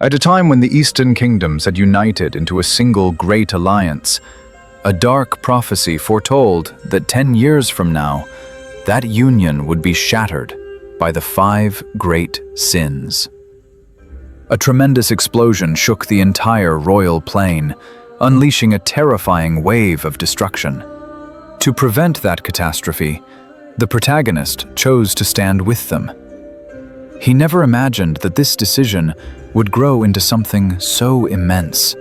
At a time when the Eastern kingdoms had united into a single great alliance, a dark prophecy foretold that 10 years from now, that union would be shattered by the 5 great sins. A tremendous explosion shook the entire royal plain, unleashing a terrifying wave of destruction. To prevent that catastrophe, the protagonist chose to stand with them. He never imagined that this decision would grow into something so immense.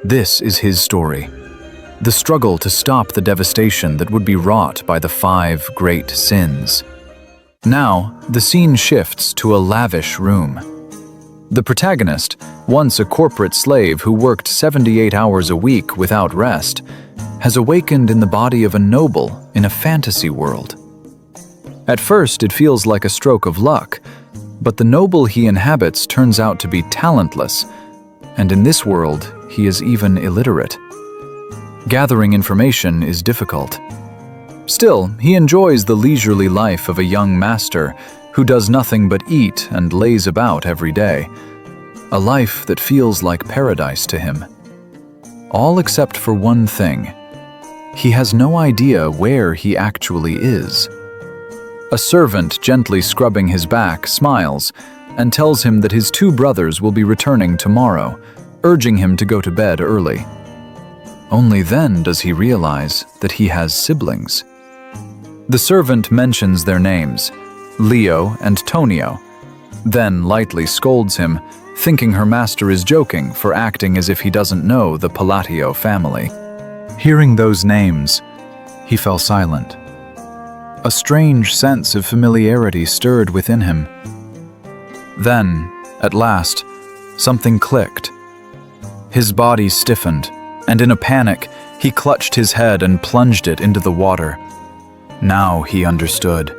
This is his story, the struggle to stop the devastation that would be wrought by the 5 great sins. Now, the scene shifts to a lavish room. The protagonist, once a corporate slave who worked 78 hours a week without rest, has awakened in the body of a noble in a fantasy world. At first, it feels like a stroke of luck, but the noble he inhabits turns out to be talentless, and in this world, he is even illiterate. Gathering information is difficult. Still, he enjoys the leisurely life of a young master who does nothing but eat and lays about every day, a life that feels like paradise to him. All except for one thing. He has no idea where he actually is. A servant gently scrubbing his back smiles and tells him that his 2 brothers will be returning tomorrow, urging him to go to bed early. Only then does he realize that he has siblings. The servant mentions their names, Leo and Tonio, then lightly scolds him, thinking her master is joking for acting as if he doesn't know the Palatio family. Hearing those names, he fell silent. A strange sense of familiarity stirred within him. Then, at last, something clicked. His body stiffened, and in a panic, he clutched his head and plunged it into the water. Now he understood.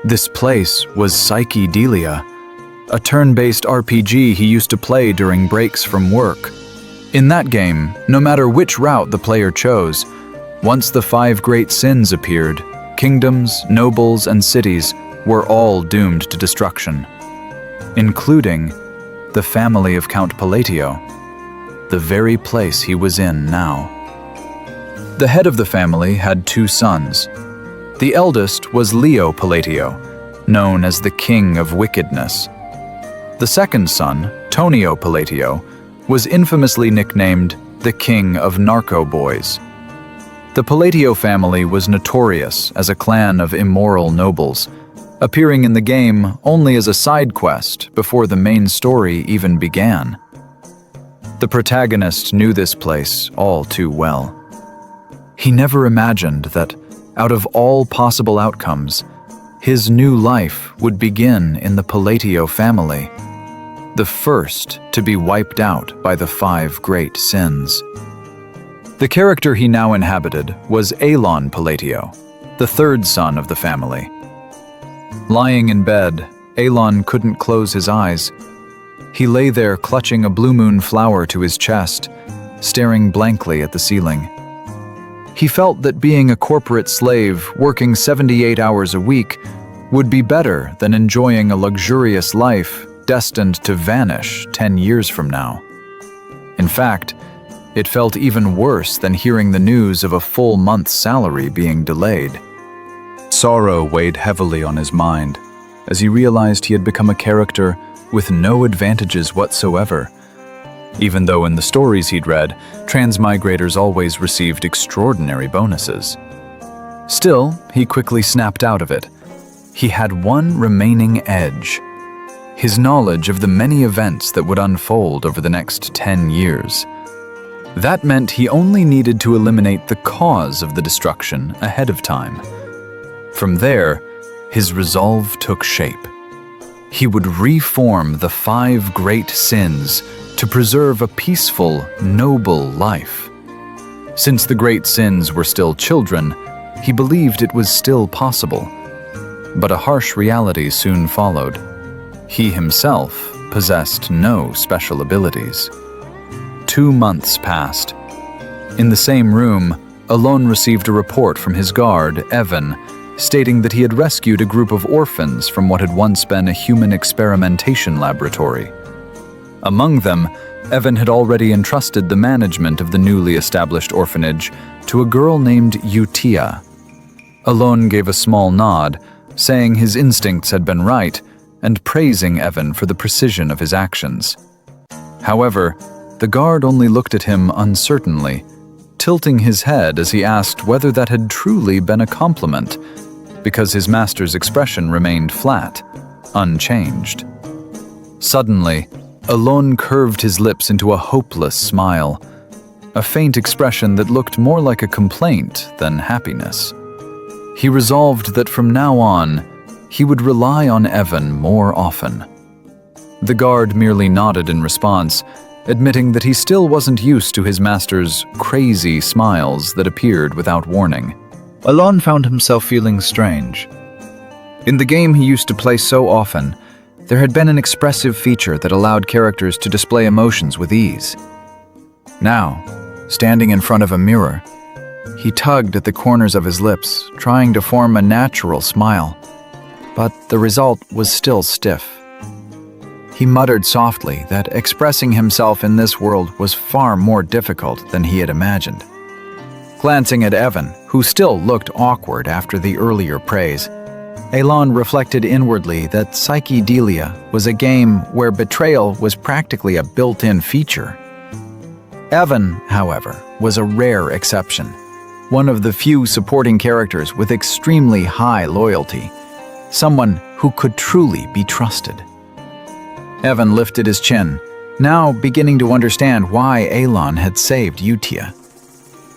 This place was Psychedelia, a turn-based RPG he used to play during breaks from work. In that game, no matter which route the player chose, once the 5 great sins appeared, kingdoms, nobles, and cities were all doomed to destruction, including the family of Count Palatio, the very place he was in now. The head of the family had 2 sons. The eldest was Leo Palatio, known as the King of Wickedness. The second son, Tonio Palatio, was infamously nicknamed the King of Narco Boys. The Palatio family was notorious as a clan of immoral nobles, appearing in the game only as a side quest before the main story even began. The protagonist knew this place all too well. He never imagined that, out of all possible outcomes, his new life would begin in the Palatio family, the first to be wiped out by the 5 great sins. The character he now inhabited was Elon Palatio, the 3rd son of the family. Lying in bed, Elon couldn't close his eyes. He lay there clutching a blue moon flower to his chest, staring blankly at the ceiling. He felt that being a corporate slave working 78 hours a week would be better than enjoying a luxurious life destined to vanish 10 years from now. In fact, it felt even worse than hearing the news of a full month's salary being delayed. Sorrow weighed heavily on his mind as he realized he had become a character with no advantages whatsoever. Even though in the stories he'd read, transmigrators always received extraordinary bonuses. Still, he quickly snapped out of it. He had one remaining edge: his knowledge of the many events that would unfold over the next 10 years. That meant he only needed to eliminate the cause of the destruction ahead of time. From there, his resolve took shape. He would reform the 5 great sins to preserve a peaceful, noble life. Since the great sins were still children, he believed it was still possible. But a harsh reality soon followed. He himself possessed no special abilities. 2 months passed. In the same room, Alon received a report from his guard, Evan, stating that he had rescued a group of orphans from what had once been a human experimentation laboratory. Among them, Evan had already entrusted the management of the newly established orphanage to a girl named Utia. Alon gave a small nod, saying his instincts had been right, and praising Evan for the precision of his actions. However, the guard only looked at him uncertainly, tilting his head as he asked whether that had truly been a compliment, because his master's expression remained flat, unchanged. Suddenly, Alon curved his lips into a hopeless smile, a faint expression that looked more like a complaint than happiness. He resolved that from now on, he would rely on Evan more often. The guard merely nodded in response, admitting that he still wasn't used to his master's crazy smiles that appeared without warning. Alon found himself feeling strange. In the game he used to play so often, there had been an expressive feature that allowed characters to display emotions with ease. Now, standing in front of a mirror, he tugged at the corners of his lips, trying to form a natural smile, but the result was still stiff. He muttered softly that expressing himself in this world was far more difficult than he had imagined. Glancing at Evan, who still looked awkward after the earlier praise, Alon reflected inwardly that Psychedelia was a game where betrayal was practically a built-in feature. Evan, however, was a rare exception, one of the few supporting characters with extremely high loyalty, someone who could truly be trusted. Evan lifted his chin, now beginning to understand why Alon had saved Utia.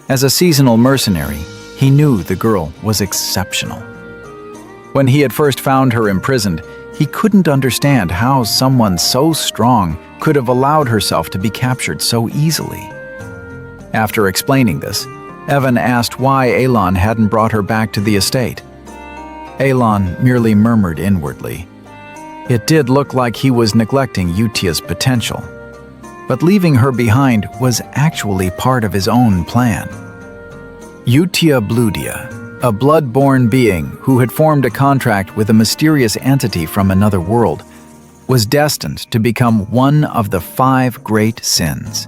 As a seasonal mercenary, he knew the girl was exceptional. When he had first found her imprisoned, he couldn't understand how someone so strong could have allowed herself to be captured so easily. After explaining this, Evan asked why Alon hadn't brought her back to the estate. Alon merely murmured inwardly. It did look like he was neglecting Utia's potential, but leaving her behind was actually part of his own plan. Utia Bludia, a blood-born being who had formed a contract with a mysterious entity from another world, was destined to become one of the 5 great sins.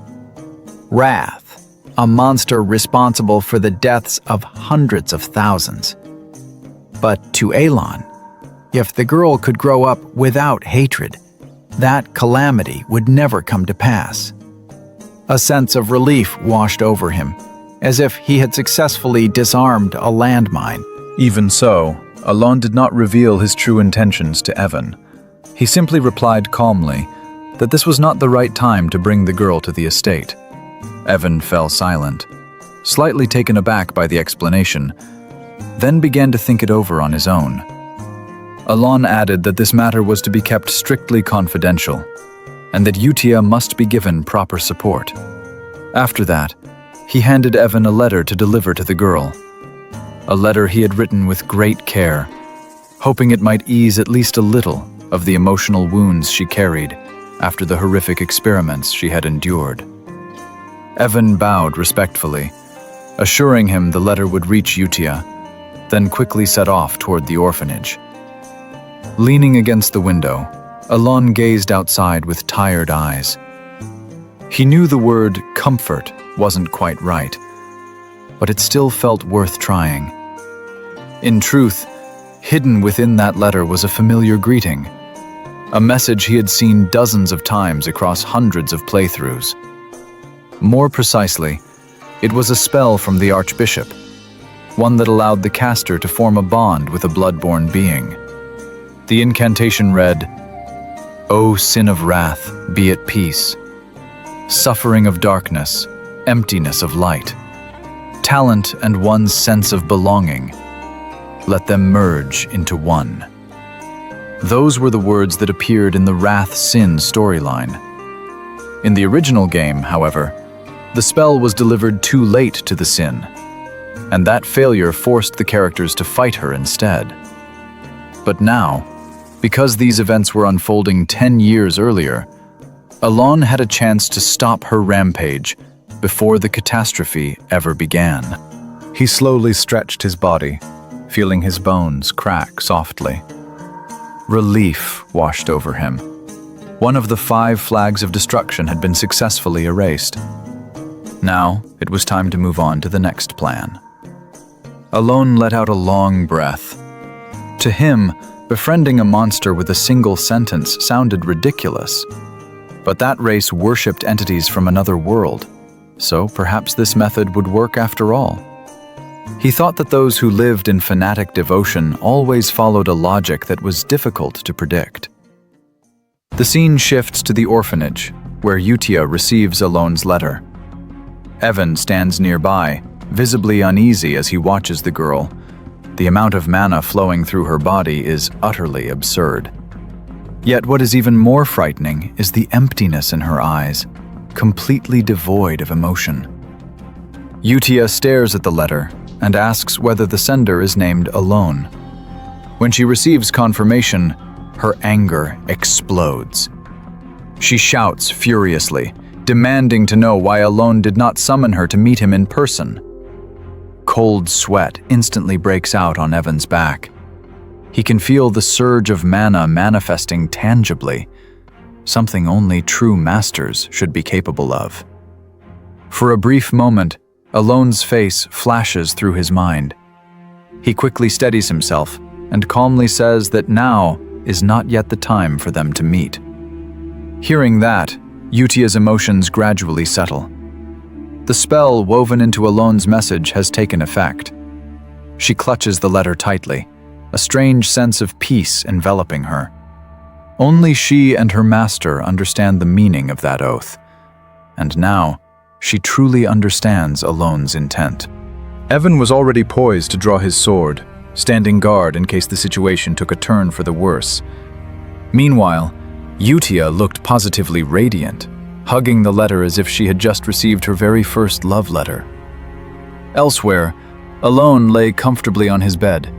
Wrath, a monster responsible for the deaths of hundreds of thousands. But to Alon, if the girl could grow up without hatred, that calamity would never come to pass. A sense of relief washed over him, as if he had successfully disarmed a landmine. Even so, Alon did not reveal his true intentions to Evan. He simply replied calmly that this was not the right time to bring the girl to the estate. Evan fell silent, slightly taken aback by the explanation, then began to think it over on his own. Alon added that this matter was to be kept strictly confidential, and that Utia must be given proper support. After that, he handed Evan a letter to deliver to the girl. A letter he had written with great care, hoping it might ease at least a little of the emotional wounds she carried after the horrific experiments she had endured. Evan bowed respectfully, assuring him the letter would reach Utia, then quickly set off toward the orphanage. Leaning against the window, Alon gazed outside with tired eyes. He knew the word comfort wasn't quite right, but it still felt worth trying. In truth, hidden within that letter was a familiar greeting, a message he had seen dozens of times across hundreds of playthroughs. More precisely, it was a spell from the Archbishop, one that allowed the caster to form a bond with a blood-born being. The incantation read, "O sin of wrath, be at peace. Suffering of darkness, emptiness of light. Talent and one's sense of belonging. Let them merge into one." Those were the words that appeared in the Wrath-Sin storyline. In the original game, however, the spell was delivered too late to the sin, and that failure forced the characters to fight her instead. But now, because these events were unfolding 10 years earlier, Alon had a chance to stop her rampage before the catastrophe ever began. He slowly stretched his body, feeling his bones crack softly. Relief washed over him. One of the 5 flags of destruction had been successfully erased. Now, it was time to move on to the next plan. Alone let out a long breath. To him, befriending a monster with a single sentence sounded ridiculous. But that race worshipped entities from another world, so perhaps this method would work after all. He thought that those who lived in fanatic devotion always followed a logic that was difficult to predict. The scene shifts to the orphanage, where Yutia receives Alone's letter. Evan stands nearby, visibly uneasy as he watches the girl. The amount of mana flowing through her body is utterly absurd. Yet what is even more frightening is the emptiness in her eyes, completely devoid of emotion. Yutia stares at the letter and asks whether the sender is named Alone. When she receives confirmation, her anger explodes. She shouts furiously, demanding to know why Alone did not summon her to meet him in person. Cold sweat instantly breaks out on Evan's back. He can feel the surge of mana manifesting tangibly, something only true masters should be capable of. For a brief moment, Alone's face flashes through his mind. He quickly steadies himself and calmly says that now is not yet the time for them to meet. Hearing that, Yutia's emotions gradually settle. The spell woven into Alone's message has taken effect. She clutches the letter tightly, a strange sense of peace enveloping her. Only she and her master understand the meaning of that oath, and now she truly understands Alone's intent. Evan was already poised to draw his sword, standing guard in case the situation took a turn for the worse. Meanwhile, Yutia looked positively radiant, hugging the letter as if she had just received her very first love letter. Elsewhere, Alone lay comfortably on his bed.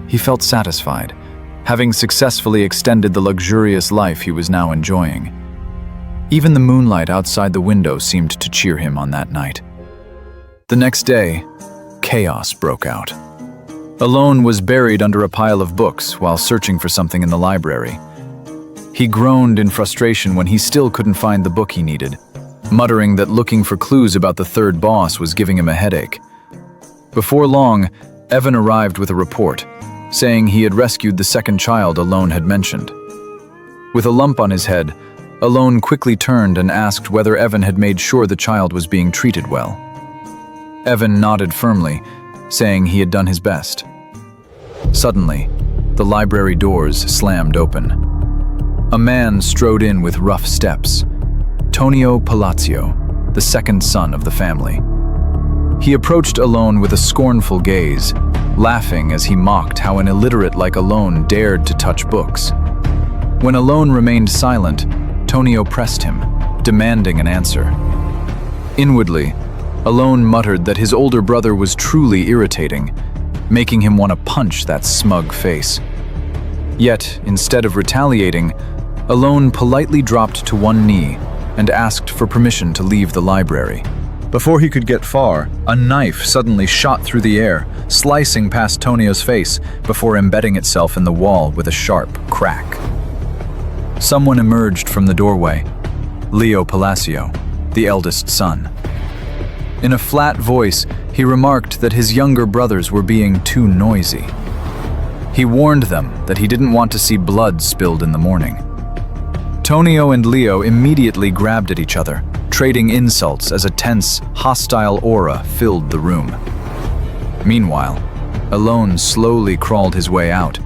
He felt satisfied, having successfully extended the luxurious life he was now enjoying. Even the moonlight outside the window seemed to cheer him on that night. The next day, chaos broke out. Alone was buried under a pile of books while searching for something in the library. He groaned in frustration when he still couldn't find the book he needed, muttering that looking for clues about the third boss was giving him a headache. Before long, Evan arrived with a report, saying he had rescued the second child Alone had mentioned. With a lump on his head, Alone quickly turned and asked whether Evan had made sure the child was being treated well. Evan nodded firmly, saying he had done his best. Suddenly, the library doors slammed open. A man strode in with rough steps, Tonio Palazzo, the second son of the family. He approached Alone with a scornful gaze, laughing as he mocked how an illiterate like Alone dared to touch books. When Alone remained silent, Tonio pressed him, demanding an answer. Inwardly, Alone muttered that his older brother was truly irritating, making him want to punch that smug face. Yet, instead of retaliating, Alone politely dropped to one knee and asked for permission to leave the library. Before he could get far, a knife suddenly shot through the air, slicing past Tonio's face before embedding itself in the wall with a sharp crack. Someone emerged from the doorway, Leo Palacio, the eldest son. In a flat voice, he remarked that his younger brothers were being too noisy. He warned them that he didn't want to see blood spilled in the morning. Tonio and Leo immediately grabbed at each other, trading insults as a tense, hostile aura filled the room. Meanwhile, Alone slowly crawled his way out,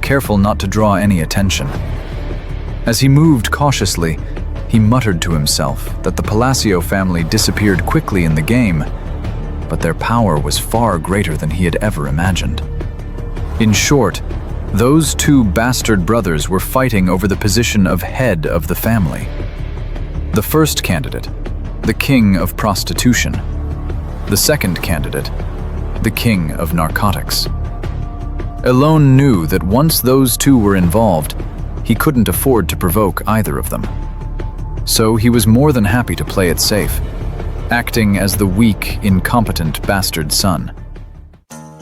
careful not to draw any attention. As he moved cautiously, he muttered to himself that the Palacio family disappeared quickly in the game, but their power was far greater than he had ever imagined. In short, those two bastard brothers were fighting over the position of head of the family. The first candidate, the king of prostitution. The second candidate, the king of narcotics. Alone knew that once those two were involved, he couldn't afford to provoke either of them. So he was more than happy to play it safe, acting as the weak, incompetent bastard son.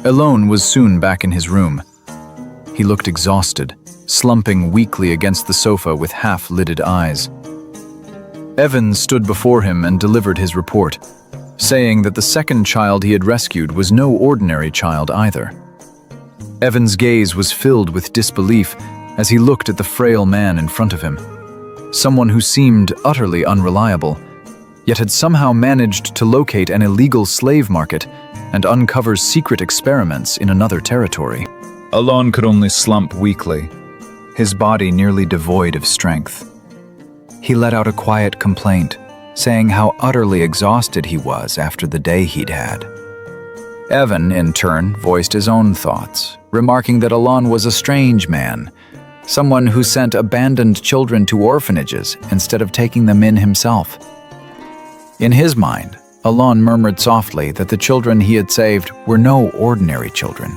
Alone was soon back in his room. He looked exhausted, slumping weakly against the sofa with half-lidded eyes. Evan stood before him and delivered his report, saying that the second child he had rescued was no ordinary child either. Evan's gaze was filled with disbelief as he looked at the frail man in front of him, someone who seemed utterly unreliable, yet had somehow managed to locate an illegal slave market and uncover secret experiments in another territory. Alon could only slump weakly, his body nearly devoid of strength. He let out a quiet complaint, saying how utterly exhausted he was after the day he'd had. Evan, in turn, voiced his own thoughts, remarking that Alon was a strange man, someone who sent abandoned children to orphanages instead of taking them in himself. In his mind, Alon murmured softly that the children he had saved were no ordinary children,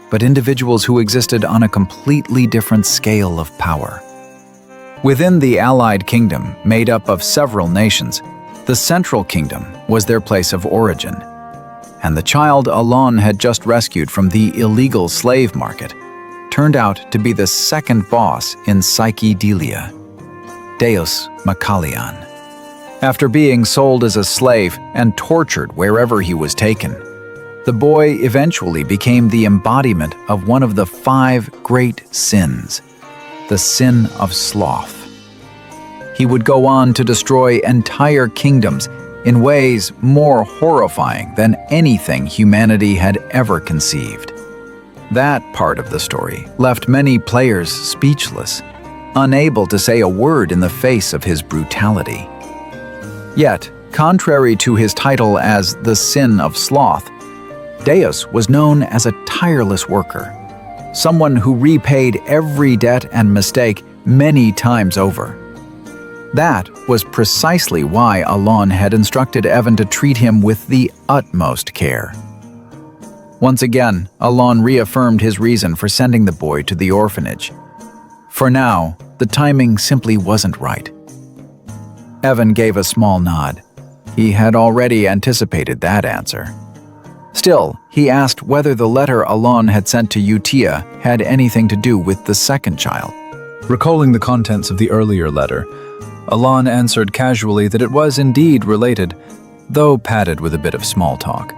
but individuals who existed on a completely different scale of power. Within the Allied Kingdom, made up of several nations, the Central Kingdom was their place of origin, and the child Alon had just rescued from the illegal slave market turned out to be the second boss in Psychedelia, Deus Makalian. After being sold as a slave and tortured wherever he was taken, the boy eventually became the embodiment of one of the 5 great sins, the sin of sloth. He would go on to destroy entire kingdoms in ways more horrifying than anything humanity had ever conceived. That part of the story left many players speechless, unable to say a word in the face of his brutality. Yet, contrary to his title as the Sin of Sloth, Deus was known as a tireless worker, someone who repaid every debt and mistake many times over. That was precisely why Alon had instructed Evan to treat him with the utmost care. Once again, Alon reaffirmed his reason for sending the boy to the orphanage. For now, the timing simply wasn't right. Evan gave a small nod. He had already anticipated that answer. Still, he asked whether the letter Alon had sent to Utia had anything to do with the second child. Recalling the contents of the earlier letter, Alon answered casually that it was indeed related, though padded with a bit of small talk.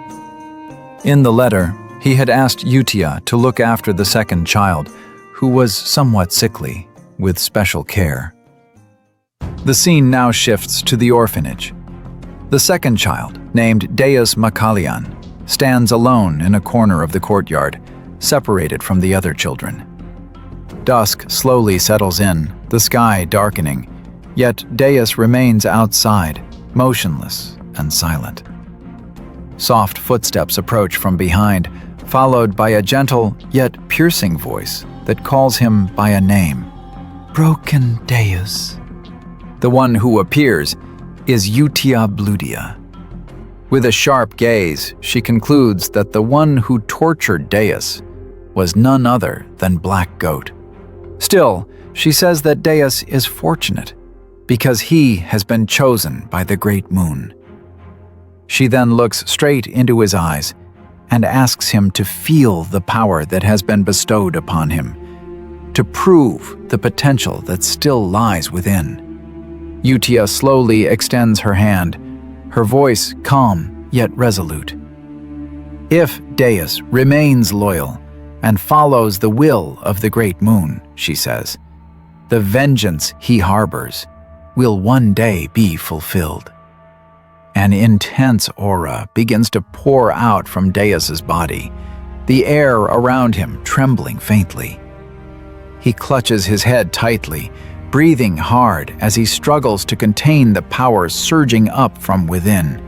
In the letter, he had asked Utia to look after the second child, who was somewhat sickly, with special care. The scene now shifts to the orphanage. The second child, named Deus Makalian, stands alone in a corner of the courtyard, separated from the other children. Dusk slowly settles in, the sky darkening, yet Deus remains outside, motionless and silent. Soft footsteps approach from behind, followed by a gentle yet piercing voice that calls him by a name. Broken Deus. The one who appears is Utia Bludia. With a sharp gaze, she concludes that the one who tortured Deus was none other than Black Goat. Still, she says that Deus is fortunate because he has been chosen by the Great Moon. She then looks straight into his eyes and asks him to feel the power that has been bestowed upon him, to prove the potential that still lies within. Utia slowly extends her hand, her voice calm yet resolute. If Deus remains loyal and follows the will of the Great Moon, she says, the vengeance he harbors will one day be fulfilled. An intense aura begins to pour out from Deus's body, the air around him trembling faintly. He clutches his head tightly, breathing hard as he struggles to contain the power surging up from within.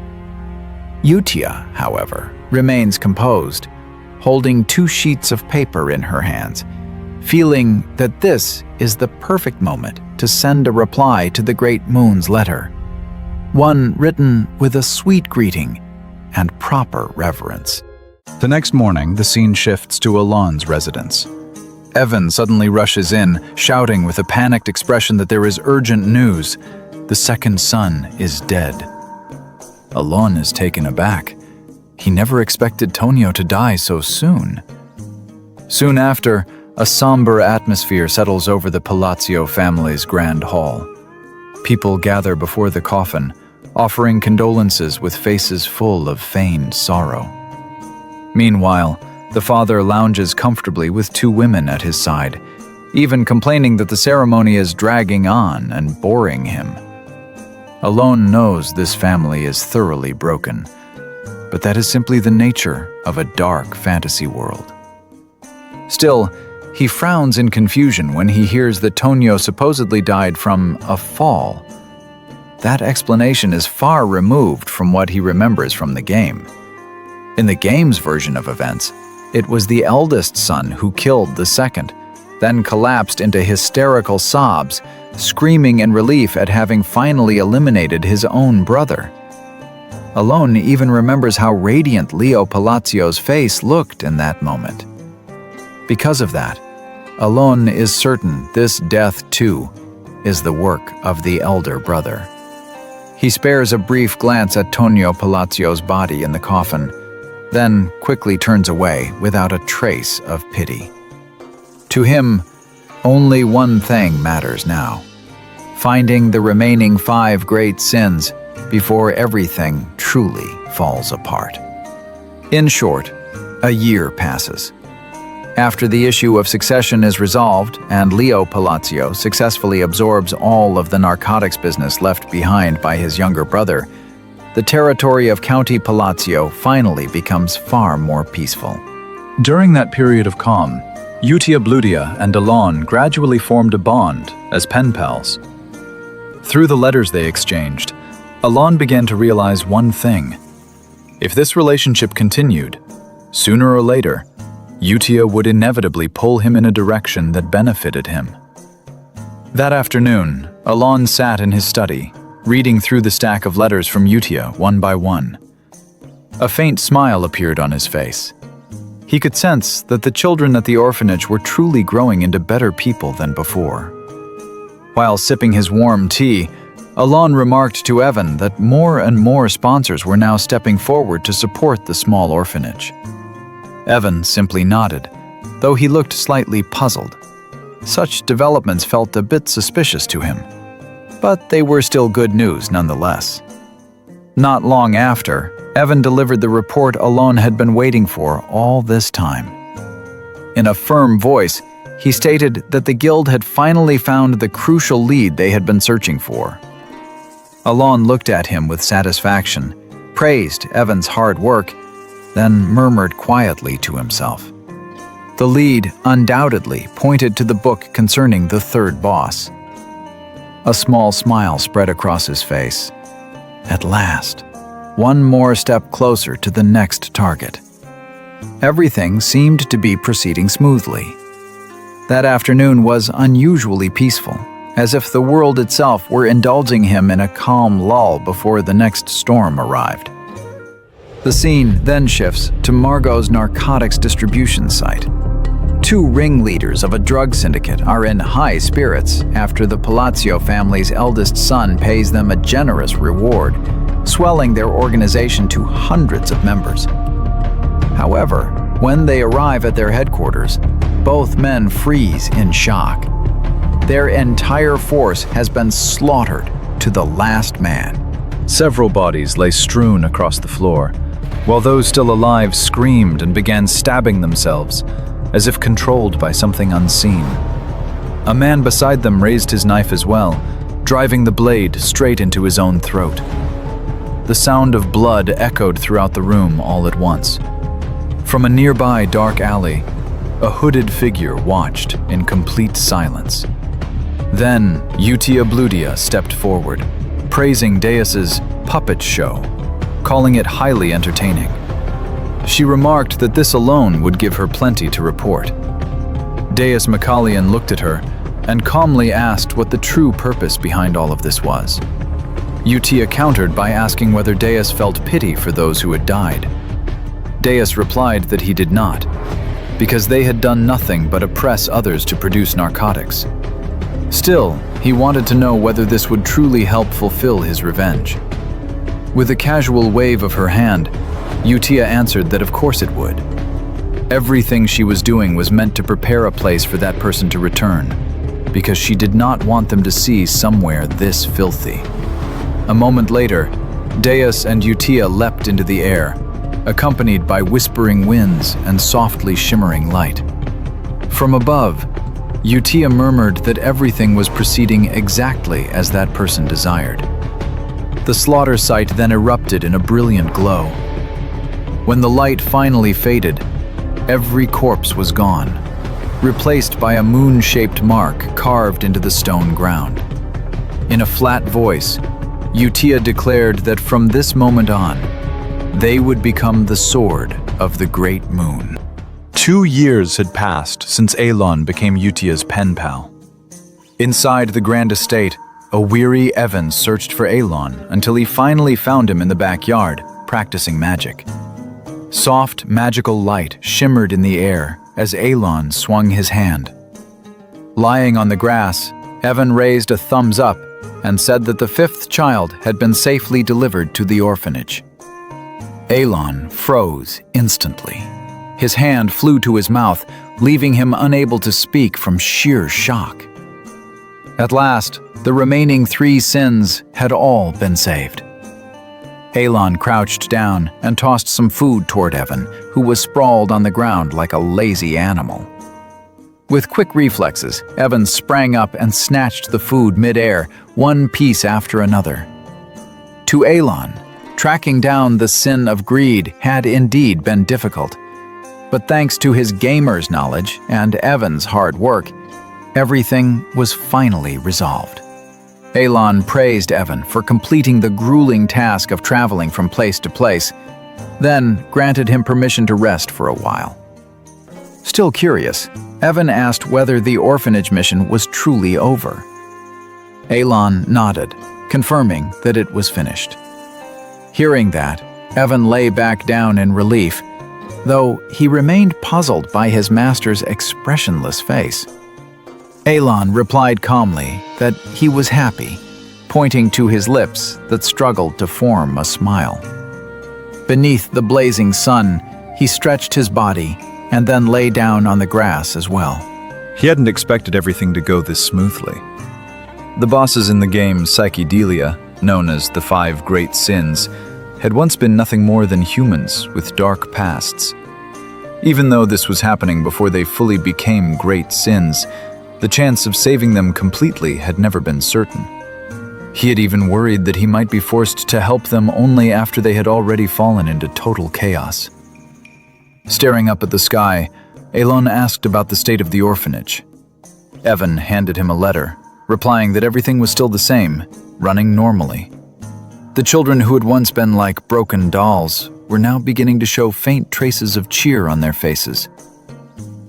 Utia, however, remains composed, holding 2 sheets of paper in her hands, feeling that this is the perfect moment to send a reply to the Great Moon's letter, one written with a sweet greeting and proper reverence. The next morning, the scene shifts to Alon's residence. Evan suddenly rushes in, shouting with a panicked expression that there is urgent news. The second son is dead. Alon is taken aback. He never expected Tonio to die so soon. Soon after, a somber atmosphere settles over the Palazzo family's grand hall. People gather before the coffin, offering condolences with faces full of feigned sorrow. Meanwhile, the father lounges comfortably with two women at his side, even complaining that the ceremony is dragging on and boring him. Alon knows this family is thoroughly broken, but that is simply the nature of a dark fantasy world. Still, he frowns in confusion when he hears that Tonio supposedly died from a fall. That explanation is far removed from what he remembers from the game. In the game's version of events, it was the eldest son who killed the second, then collapsed into hysterical sobs, screaming in relief at having finally eliminated his own brother. Alon even remembers how radiant Leo Palazzio's face looked in that moment. Because of that, Alon is certain this death, too, is the work of the elder brother. He spares a brief glance at Tonio Palazzio's body in the coffin, then quickly turns away without a trace of pity. To him, only one thing matters now: finding the remaining 5 great sins before everything truly falls apart. In short, a year passes. After the issue of succession is resolved and Leo Palazzio successfully absorbs all of the narcotics business left behind by his younger brother, the territory of County Palazzio finally becomes far more peaceful. During that period of calm, Yutia Bludia and Alon gradually formed a bond as pen pals. Through the letters they exchanged, Alon began to realize one thing. If this relationship continued, sooner or later, Yutia would inevitably pull him in a direction that benefited him. That afternoon, Alon sat in his study, reading through the stack of letters from Yutia one by one. A faint smile appeared on his face. He could sense that the children at the orphanage were truly growing into better people than before. While sipping his warm tea, Alon remarked to Evan that more and more sponsors were now stepping forward to support the small orphanage. Evan simply nodded, though he looked slightly puzzled. Such developments felt a bit suspicious to him, but they were still good news nonetheless. Not long after, Evan delivered the report Alon had been waiting for all this time. In a firm voice, he stated that the guild had finally found the crucial lead they had been searching for. Alon looked at him with satisfaction, praised Evan's hard work, then murmured quietly to himself. The lead undoubtedly pointed to the book concerning the third boss. A small smile spread across his face. At last, one more step closer to the next target. Everything seemed to be proceeding smoothly. That afternoon was unusually peaceful, as if the world itself were indulging him in a calm lull before the next storm arrived. The scene then shifts to Margot's narcotics distribution site. 2 ringleaders of a drug syndicate are in high spirits after the Palazzio family's eldest son pays them a generous reward, swelling their organization to hundreds of members. However, when they arrive at their headquarters, both men freeze in shock. Their entire force has been slaughtered to the last man. Several bodies lay strewn across the floor, while those still alive screamed and began stabbing themselves, as if controlled by something unseen. A man beside them raised his knife as well, driving the blade straight into his own throat. The sound of blood echoed throughout the room all at once. From a nearby dark alley, a hooded figure watched in complete silence. Then Yutia Bludia stepped forward, praising Deus's puppet show, calling it highly entertaining. She remarked that this alone would give her plenty to report. Deus Macallian looked at her and calmly asked what the true purpose behind all of this was. Yutia countered by asking whether Deus felt pity for those who had died. Deus replied that he did not, because they had done nothing but oppress others to produce narcotics. Still, he wanted to know whether this would truly help fulfill his revenge. With a casual wave of her hand, Yutia answered that of course it would. Everything she was doing was meant to prepare a place for that person to return, because she did not want them to see somewhere this filthy. A moment later, Deus and Utia leapt into the air, accompanied by whispering winds and softly shimmering light. From above, Utia murmured that everything was proceeding exactly as that person desired. The slaughter site then erupted in a brilliant glow. When the light finally faded, every corpse was gone, replaced by a moon-shaped mark carved into the stone ground. In a flat voice, Utia declared that from this moment on, they would become the sword of the great moon. 2 years had passed since Elon became Utia's pen pal. Inside the grand estate, a weary Evan searched for Elon until he finally found him in the backyard, practicing magic. Soft, magical light shimmered in the air as Elon swung his hand. Lying on the grass, Evan raised a thumbs up and said that the 5th child had been safely delivered to the orphanage. Elon froze instantly. His hand flew to his mouth, leaving him unable to speak from sheer shock. At last, the remaining 3 sins had all been saved. Elon crouched down and tossed some food toward Evan, who was sprawled on the ground like a lazy animal. With quick reflexes, Evan sprang up and snatched the food mid-air, one piece after another. To Elon, tracking down the sin of greed had indeed been difficult. But thanks to his gamer's knowledge and Evan's hard work, everything was finally resolved. Elon praised Evan for completing the grueling task of traveling from place to place, then granted him permission to rest for a while. Still curious, Evan asked whether the orphanage mission was truly over. Elon nodded, confirming that it was finished. Hearing that, Evan lay back down in relief, though he remained puzzled by his master's expressionless face. Elon replied calmly that he was happy, pointing to his lips that struggled to form a smile. Beneath the blazing sun, he stretched his body and then lay down on the grass as well. He hadn't expected everything to go this smoothly. The bosses in the game Psychedelia, known as the 5 Great Sins, had once been nothing more than humans with dark pasts. Even though this was happening before they fully became great sins, the chance of saving them completely had never been certain. He had even worried that he might be forced to help them only after they had already fallen into total chaos. Staring up at the sky, Elon asked about the state of the orphanage. Evan handed him a letter, replying that everything was still the same, running normally. The children who had once been like broken dolls were now beginning to show faint traces of cheer on their faces.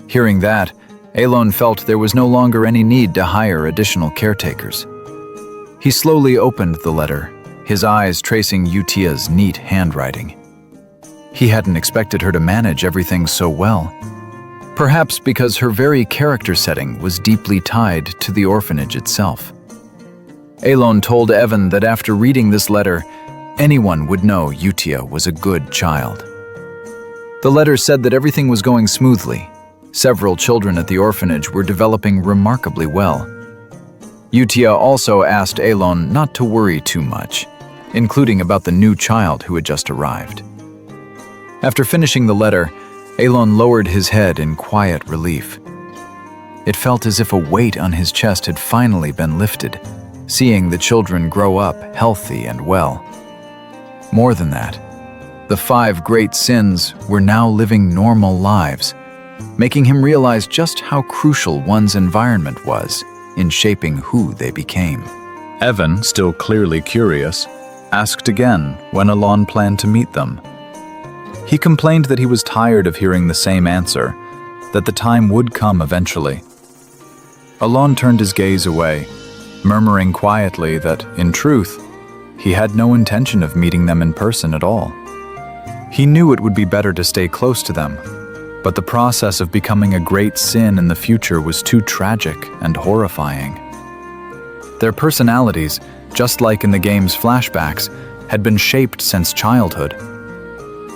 Hearing that, Elon felt there was no longer any need to hire additional caretakers. He slowly opened the letter, his eyes tracing Utia's neat handwriting. He hadn't expected her to manage everything so well. Perhaps because her very character setting was deeply tied to the orphanage itself. Elon told Evan that after reading this letter, anyone would know Utia was a good child. The letter said that everything was going smoothly. Several children at the orphanage were developing remarkably well. Utia also asked Elon not to worry too much, including about the new child who had just arrived. After finishing the letter, Elon lowered his head in quiet relief. It felt as if a weight on his chest had finally been lifted, seeing the children grow up healthy and well. More than that, the 5 great sins were now living normal lives, making him realize just how crucial one's environment was in shaping who they became. Evan, still clearly curious, asked again when Elon planned to meet them. He complained that he was tired of hearing the same answer, that the time would come eventually. Elon turned his gaze away, murmuring quietly that, in truth, he had no intention of meeting them in person at all. He knew it would be better to stay close to them, but the process of becoming a great sin in the future was too tragic and horrifying. Their personalities, just like in the game's flashbacks, had been shaped since childhood.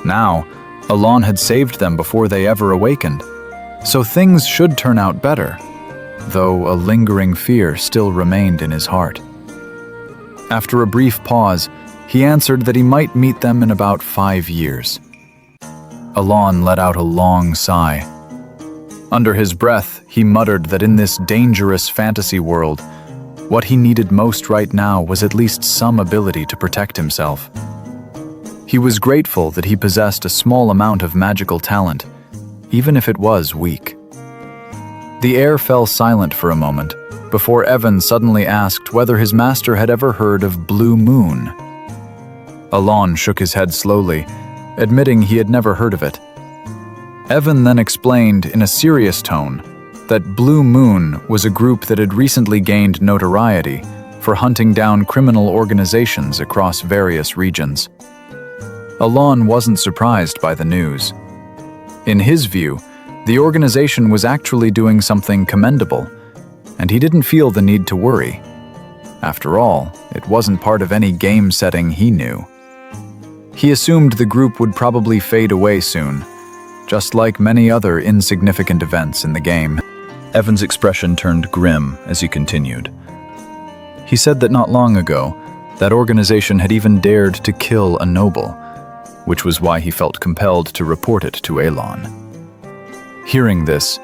Now, Alon had saved them before they ever awakened, so things should turn out better, though a lingering fear still remained in his heart. After a brief pause, he answered that he might meet them in about 5 years. Alon let out a long sigh. Under his breath, he muttered that in this dangerous fantasy world, what he needed most right now was at least some ability to protect himself. He was grateful that he possessed a small amount of magical talent, even if it was weak. The air fell silent for a moment before Evan suddenly asked whether his master had ever heard of Blue Moon. Alon shook his head slowly, admitting he had never heard of it. Evan then explained in a serious tone that Blue Moon was a group that had recently gained notoriety for hunting down criminal organizations across various regions. Alon wasn't surprised by the news. In his view, the organization was actually doing something commendable, and he didn't feel the need to worry. After all, it wasn't part of any game setting he knew. He assumed the group would probably fade away soon, just like many other insignificant events in the game. Evan's expression turned grim as he continued. He said that not long ago, that organization had even dared to kill a noble, which was why he felt compelled to report it to Alon. Hearing this,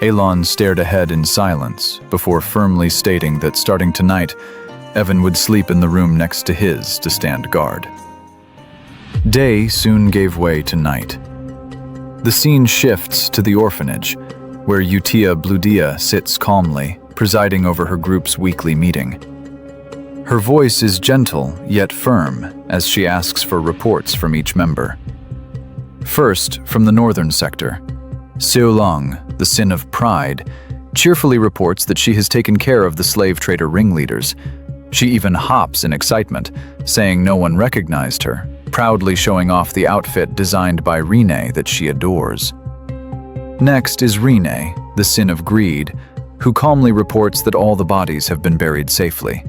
Alon stared ahead in silence before firmly stating that starting tonight, Evan would sleep in the room next to his to stand guard. Day soon gave way to night. The scene shifts to the orphanage, where Utia Bludia sits calmly, presiding over her group's weekly meeting. Her voice is gentle yet firm as she asks for reports from each member. First, from the northern sector, Seolong, the Sin of Pride, cheerfully reports that she has taken care of the slave trader ringleaders. She even hops in excitement, saying no one recognized her, proudly showing off the outfit designed by Rene that she adores. Next is Rene, the Sin of Greed, who calmly reports that all the bodies have been buried safely.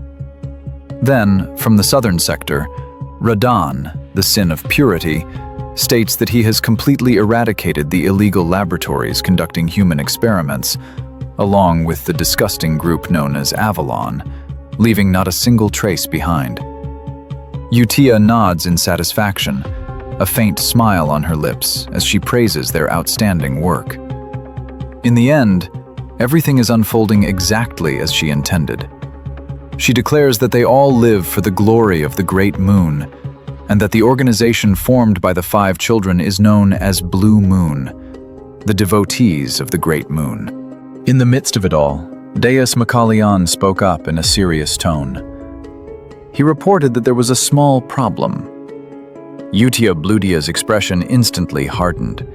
Then, from the southern sector, Radan, the Sin of Purity, states that he has completely eradicated the illegal laboratories conducting human experiments, along with the disgusting group known as Avalon, leaving not a single trace behind. Utia nods in satisfaction, a faint smile on her lips as she praises their outstanding work. In the end, everything is unfolding exactly as she intended. She declares that they all live for the glory of the Great Moon, and that the organization formed by the 5 children is known as Blue Moon, the devotees of the Great Moon. In the midst of it all, Deus Makalian spoke up in a serious tone. He reported that there was a small problem. Utia Bludia's expression instantly hardened.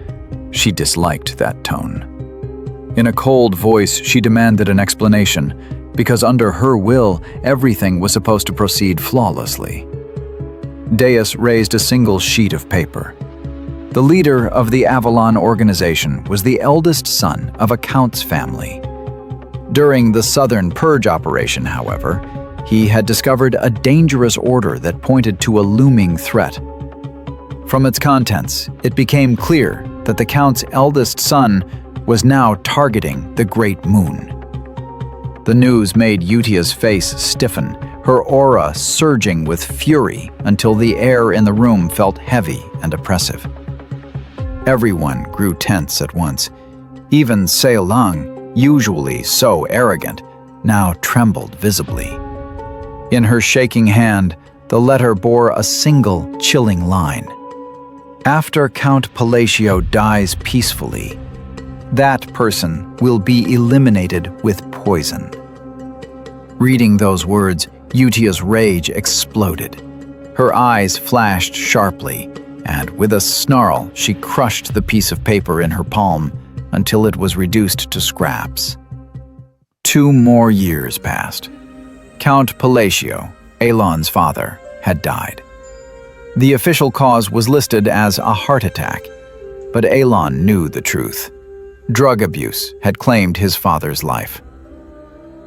She disliked that tone. In a cold voice, she demanded an explanation, because under her will, everything was supposed to proceed flawlessly. Deus raised a single sheet of paper. The leader of the Avalon organization was the eldest son of a count's family. During the Southern Purge operation, however, he had discovered a dangerous order that pointed to a looming threat. From its contents, it became clear that the Count's eldest son was now targeting the Great Moon. The news made Utia's face stiffen, her aura surging with fury until the air in the room felt heavy and oppressive. Everyone grew tense at once. Even Seolang, usually so arrogant, now trembled visibly. In her shaking hand, the letter bore a single chilling line. After Count Palacio dies peacefully, that person will be eliminated with poison. Reading those words, Utia's rage exploded. Her eyes flashed sharply, and with a snarl, she crushed the piece of paper in her palm until it was reduced to scraps. 2 more years passed. Count Palacio, Alon's father, had died. The official cause was listed as a heart attack, but Alon knew the truth. Drug abuse had claimed his father's life.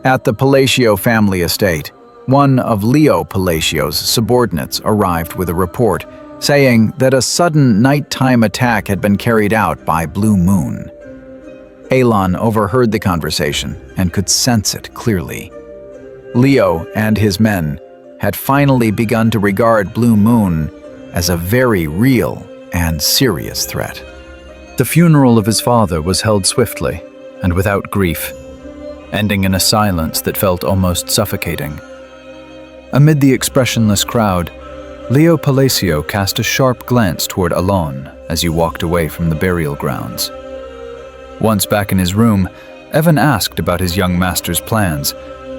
At the Palacio family estate, one of Leo Palacio's subordinates arrived with a report saying that a sudden nighttime attack had been carried out by Blue Moon. Alon overheard the conversation and could sense it clearly. Leo and his men had finally begun to regard Blue Moon as a very real and serious threat. The funeral of his father was held swiftly and without grief, ending in a silence that felt almost suffocating. Amid the expressionless crowd, Leo Palacio cast a sharp glance toward Alon as he walked away from the burial grounds. Once back in his room, Evan asked about his young master's plans,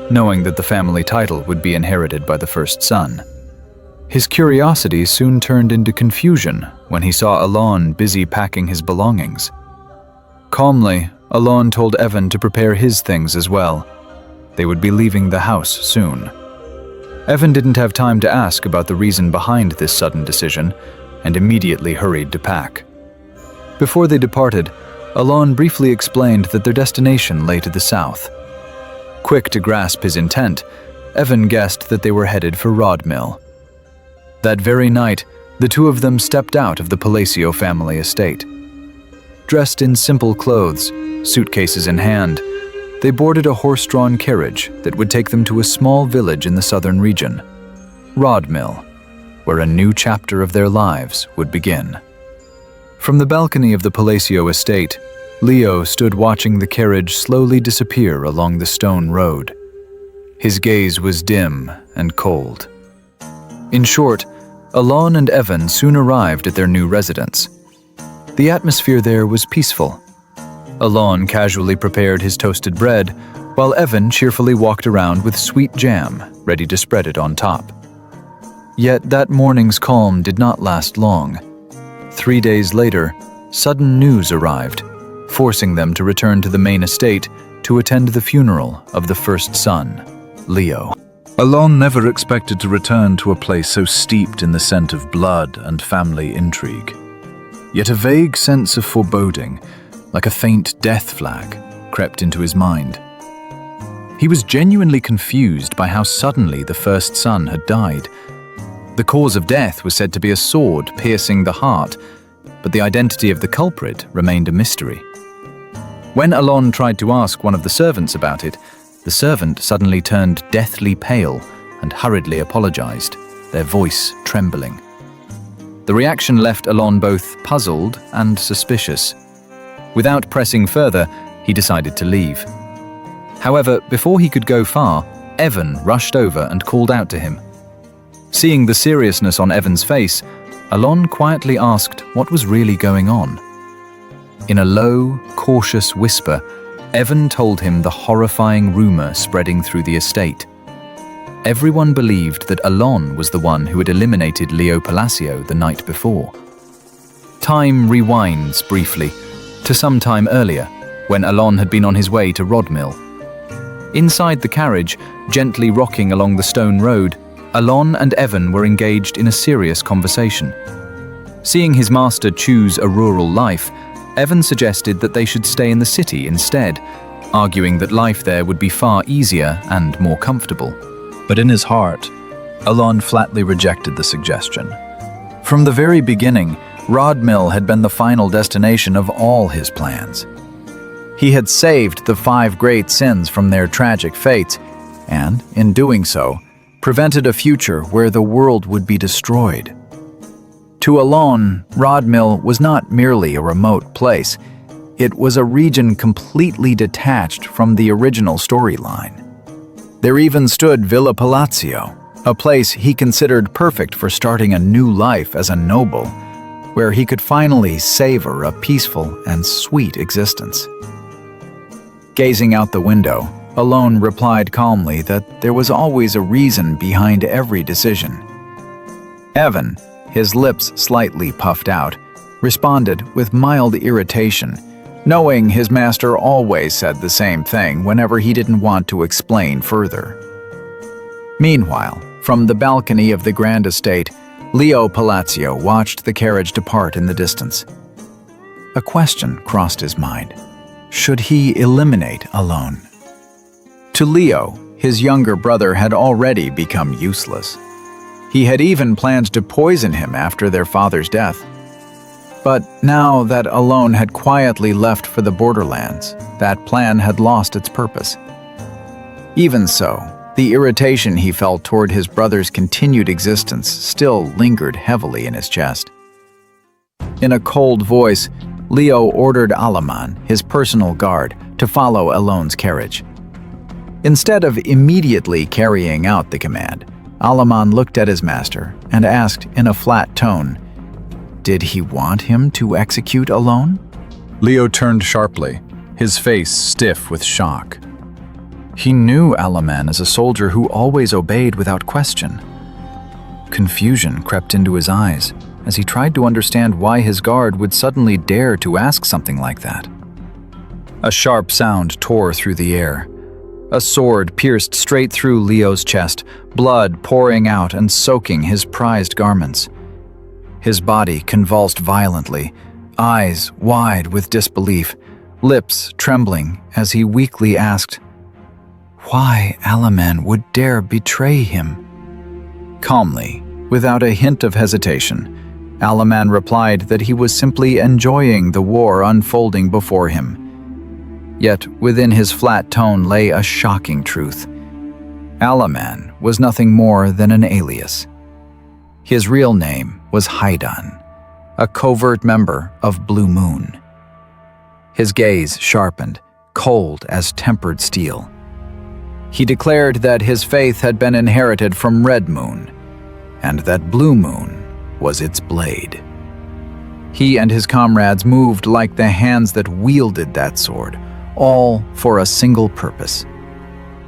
knowing that the family title would be inherited by the first son. His curiosity soon turned into confusion when he saw Alon busy packing his belongings. Calmly, Alon told Evan to prepare his things as well. They would be leaving the house soon. Evan didn't have time to ask about the reason behind this sudden decision and immediately hurried to pack. Before they departed, Alon briefly explained that their destination lay to the south. Quick to grasp his intent, Evan guessed that they were headed for Rodmill. That very night, the two of them stepped out of the Palacio family estate. Dressed in simple clothes, suitcases in hand, they boarded a horse-drawn carriage that would take them to a small village in the southern region, Rodmill, where a new chapter of their lives would begin. From the balcony of the Palacio estate, Leo stood watching the carriage slowly disappear along the stone road. His gaze was dim and cold. In short, Alon and Evan soon arrived at their new residence. The atmosphere there was peaceful. Alon casually prepared his toasted bread, while Evan cheerfully walked around with sweet jam, ready to spread it on top. Yet that morning's calm did not last long. 3 days later, sudden news arrived, forcing them to return to the main estate to attend the funeral of the first son, Leo. Alon never expected to return to a place so steeped in the scent of blood and family intrigue. Yet a vague sense of foreboding, like a faint death flag, crept into his mind. He was genuinely confused by how suddenly the first son had died. The cause of death was said to be a sword piercing the heart, but the identity of the culprit remained a mystery. When Alon tried to ask one of the servants about it, the servant suddenly turned deathly pale and hurriedly apologized, their voice trembling. The reaction left Alon both puzzled and suspicious. Without pressing further, he decided to leave. However, before he could go far, Evan rushed over and called out to him. Seeing the seriousness on Evan's face, Alon quietly asked what was really going on. In a low, cautious whisper, Evan told him the horrifying rumor spreading through the estate. Everyone believed that Alon was the one who had eliminated Leo Palacio the night before. Time rewinds briefly to some time earlier, when Alon had been on his way to Rodmill. Inside the carriage, gently rocking along the stone road, Alon and Evan were engaged in a serious conversation. Seeing his master choose a rural life, Evan suggested that they should stay in the city instead, arguing that life there would be far easier and more comfortable. But in his heart, Alon flatly rejected the suggestion. From the very beginning, Rodmill had been the final destination of all his plans. He had saved the 5 great sins from their tragic fates, and, in doing so, prevented a future where the world would be destroyed. To Alon, Rodmill was not merely a remote place. It was a region completely detached from the original storyline. There even stood Villa Palazzo, a place he considered perfect for starting a new life as a noble, where he could finally savor a peaceful and sweet existence. Gazing out the window, Alon replied calmly that there was always a reason behind every decision. Evan, his lips slightly puffed out, responded with mild irritation, knowing his master always said the same thing whenever he didn't want to explain further. Meanwhile, from the balcony of the grand estate, Leo Palacio watched the carriage depart in the distance. A question crossed his mind. Should he eliminate Alon? To Leo, his younger brother had already become useless. He had even planned to poison him after their father's death. But now that Alon had quietly left for the borderlands, that plan had lost its purpose. Even so, the irritation he felt toward his brother's continued existence still lingered heavily in his chest. In a cold voice, Leo ordered Alaman, his personal guard, to follow Alon's carriage. Instead of immediately carrying out the command, Alaman looked at his master and asked in a flat tone, did he want him to execute Alon? Leo turned sharply, his face stiff with shock. He knew Alaman as a soldier who always obeyed without question. Confusion crept into his eyes as he tried to understand why his guard would suddenly dare to ask something like that. A sharp sound tore through the air. A sword pierced straight through Leo's chest, blood pouring out and soaking his prized garments. His body convulsed violently, eyes wide with disbelief, lips trembling as he weakly asked, why Alaman would dare betray him? Calmly, without a hint of hesitation, Alaman replied that he was simply enjoying the war unfolding before him. Yet within his flat tone lay a shocking truth. Alaman was nothing more than an alias. His real name was Haidan, a covert member of Blue Moon. His gaze sharpened, cold as tempered steel. He declared that his faith had been inherited from Red Moon, and that Blue Moon was its blade. He and his comrades moved like the hands that wielded that sword, all for a single purpose.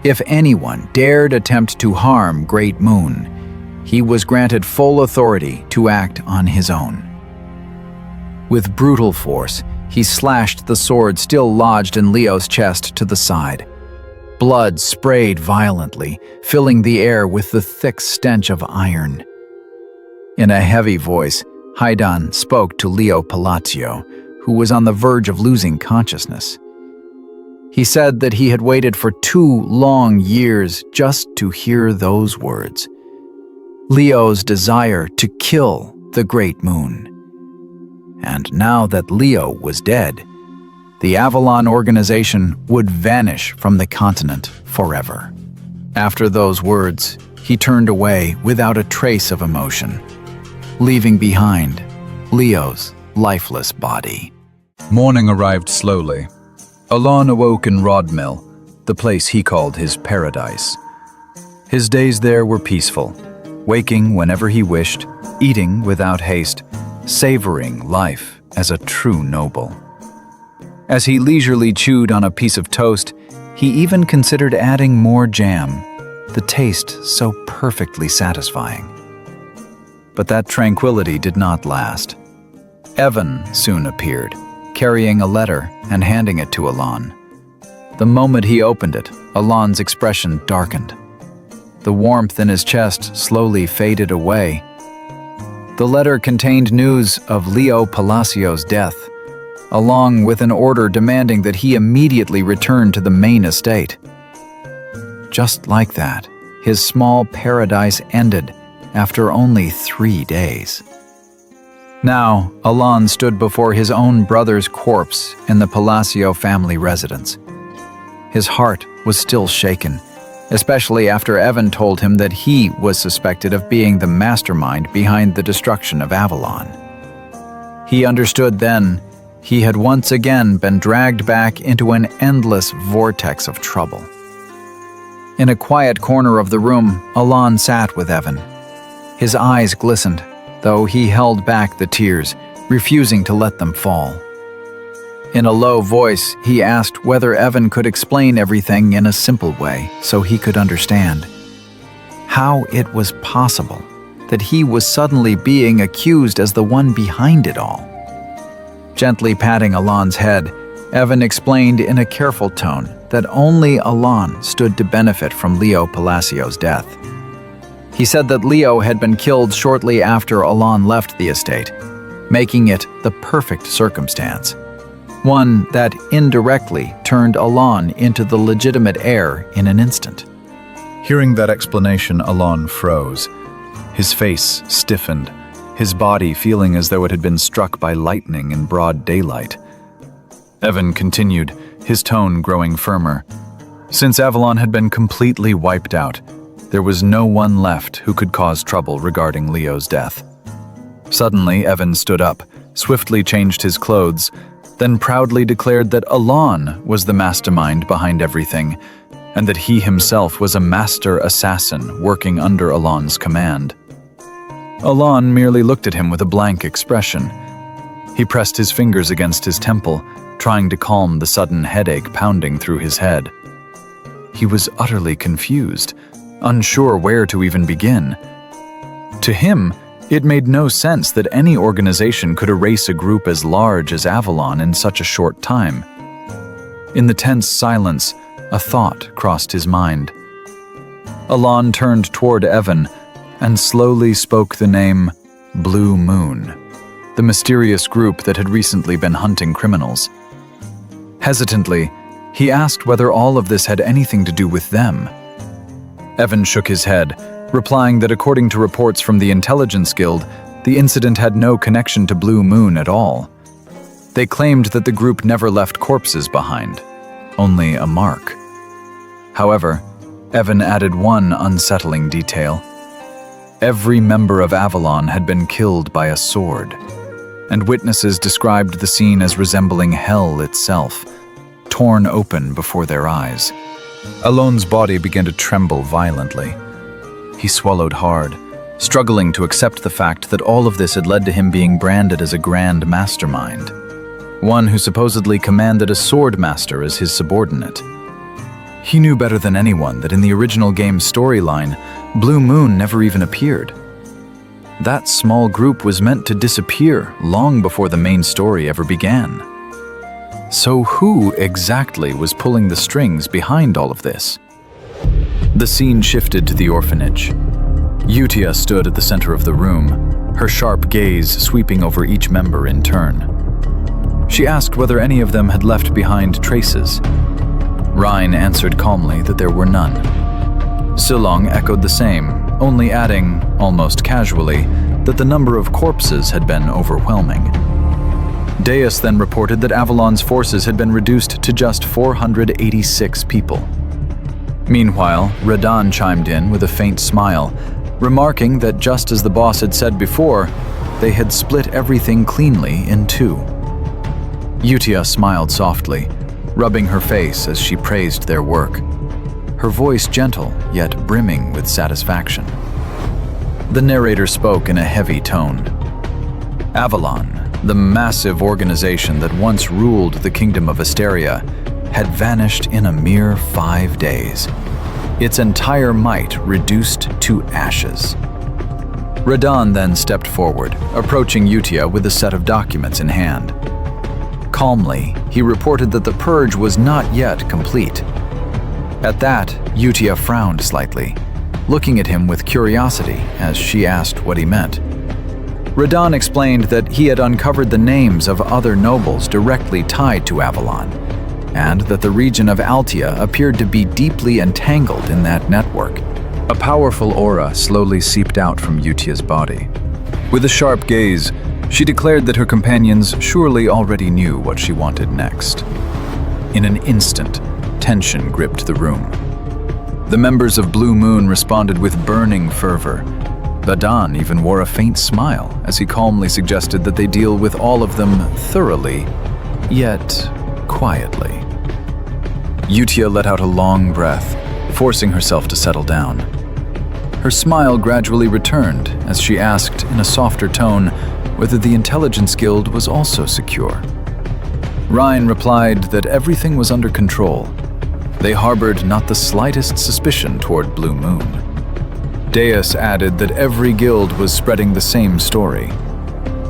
If anyone dared attempt to harm Great Moon, he was granted full authority to act on his own. With brutal force, he slashed the sword still lodged in Leo's chest to the side. Blood sprayed violently, filling the air with the thick stench of iron. In a heavy voice, Haidan spoke to Leo Palacio, who was on the verge of losing consciousness. He said that he had waited for 2 long years just to hear those words. Leo's desire to kill the Great Moon. And now that Leo was dead, the Avalon organization would vanish from the continent forever. After those words, he turned away without a trace of emotion, leaving behind Leo's lifeless body. Morning arrived slowly. Alon awoke in Rodmill, the place he called his paradise. His days there were peaceful, waking whenever he wished, eating without haste, savoring life as a true noble. As he leisurely chewed on a piece of toast, he even considered adding more jam, the taste so perfectly satisfying. But that tranquility did not last. Evan soon appeared, carrying a letter and handing it to Alon. The moment he opened it, Alon's expression darkened. The warmth in his chest slowly faded away. The letter contained news of Leo Palacio's death, along with an order demanding that he immediately return to the main estate. Just like that, his small paradise ended after only 3 days. Now, Alon stood before his own brother's corpse in the Palacio family residence. His heart was still shaken, especially after Evan told him that he was suspected of being the mastermind behind the destruction of Avalon. He understood then he had once again been dragged back into an endless vortex of trouble. In a quiet corner of the room, Alon sat with Evan. His eyes glistened, though he held back the tears, refusing to let them fall. In a low voice, he asked whether Evan could explain everything in a simple way so he could understand. How it was possible that he was suddenly being accused as the one behind it all. Gently patting Alon's head, Evan explained in a careful tone that only Alon stood to benefit from Leo Palacio's death. He said that Leo had been killed shortly after Alon left the estate, making it the perfect circumstance, one that indirectly turned Alon into the legitimate heir in an instant. Hearing that explanation, Alon froze. His face stiffened, his body feeling as though it had been struck by lightning in broad daylight. Evan continued, his tone growing firmer. Since Avalon had been completely wiped out, there was no one left who could cause trouble regarding Leo's death. Suddenly, Evan stood up, swiftly changed his clothes, then proudly declared that Alon was the mastermind behind everything, and that he himself was a master assassin working under Alon's command. Alon merely looked at him with a blank expression. He pressed his fingers against his temple, trying to calm the sudden headache pounding through his head. He was utterly confused, unsure where to even begin. To him, it made no sense that any organization could erase a group as large as Avalon in such a short time. In the tense silence, a thought crossed his mind. Alon turned toward Evan and slowly spoke the name Blue Moon, the mysterious group that had recently been hunting criminals. Hesitantly, he asked whether all of this had anything to do with them. Evan shook his head, replying that according to reports from the Intelligence Guild, the incident had no connection to Blue Moon at all. They claimed that the group never left corpses behind, only a mark. However, Evan added one unsettling detail. Every member of Avalon had been killed by a sword, and witnesses described the scene as resembling hell itself, torn open before their eyes. Alon's body began to tremble violently. He swallowed hard, struggling to accept the fact that all of this had led to him being branded as a grand mastermind, one who supposedly commanded a sword master as his subordinate. He knew better than anyone that in the original game's storyline, Blue Moon never even appeared. That small group was meant to disappear long before the main story ever began. So who exactly was pulling the strings behind all of this? The scene shifted to the orphanage. Yutia stood at the center of the room, her sharp gaze sweeping over each member in turn. She asked whether any of them had left behind traces. Ryan answered calmly that there were none. Silong echoed the same, only adding, almost casually, that the number of corpses had been overwhelming. Deus then reported that Avalon's forces had been reduced to just 486 people. Meanwhile, Radan chimed in with a faint smile, remarking that just as the boss had said before, they had split everything cleanly in two. Yutia smiled softly, rubbing her face as she praised their work, her voice gentle yet brimming with satisfaction. The narrator spoke in a heavy tone. Avalon, the massive organization that once ruled the kingdom of Asteria, had vanished in a mere 5 days, its entire might reduced to ashes. Radan then stepped forward, approaching Yutia with a set of documents in hand. Calmly, he reported that the purge was not yet complete. At that, Yutia frowned slightly, looking at him with curiosity as she asked what he meant. Radan explained that he had uncovered the names of other nobles directly tied to Avalon, and that the region of Altia appeared to be deeply entangled in that network. A powerful aura slowly seeped out from Yutia's body. With a sharp gaze, she declared that her companions surely already knew what she wanted next. In an instant, tension gripped the room. The members of Blue Moon responded with burning fervor. Badan even wore a faint smile as he calmly suggested that they deal with all of them thoroughly, yet quietly. Yutia let out a long breath, forcing herself to settle down. Her smile gradually returned as she asked in a softer tone whether the Intelligence Guild was also secure. Ryan replied that everything was under control. They harbored not the slightest suspicion toward Blue Moon. Deus added that every guild was spreading the same story.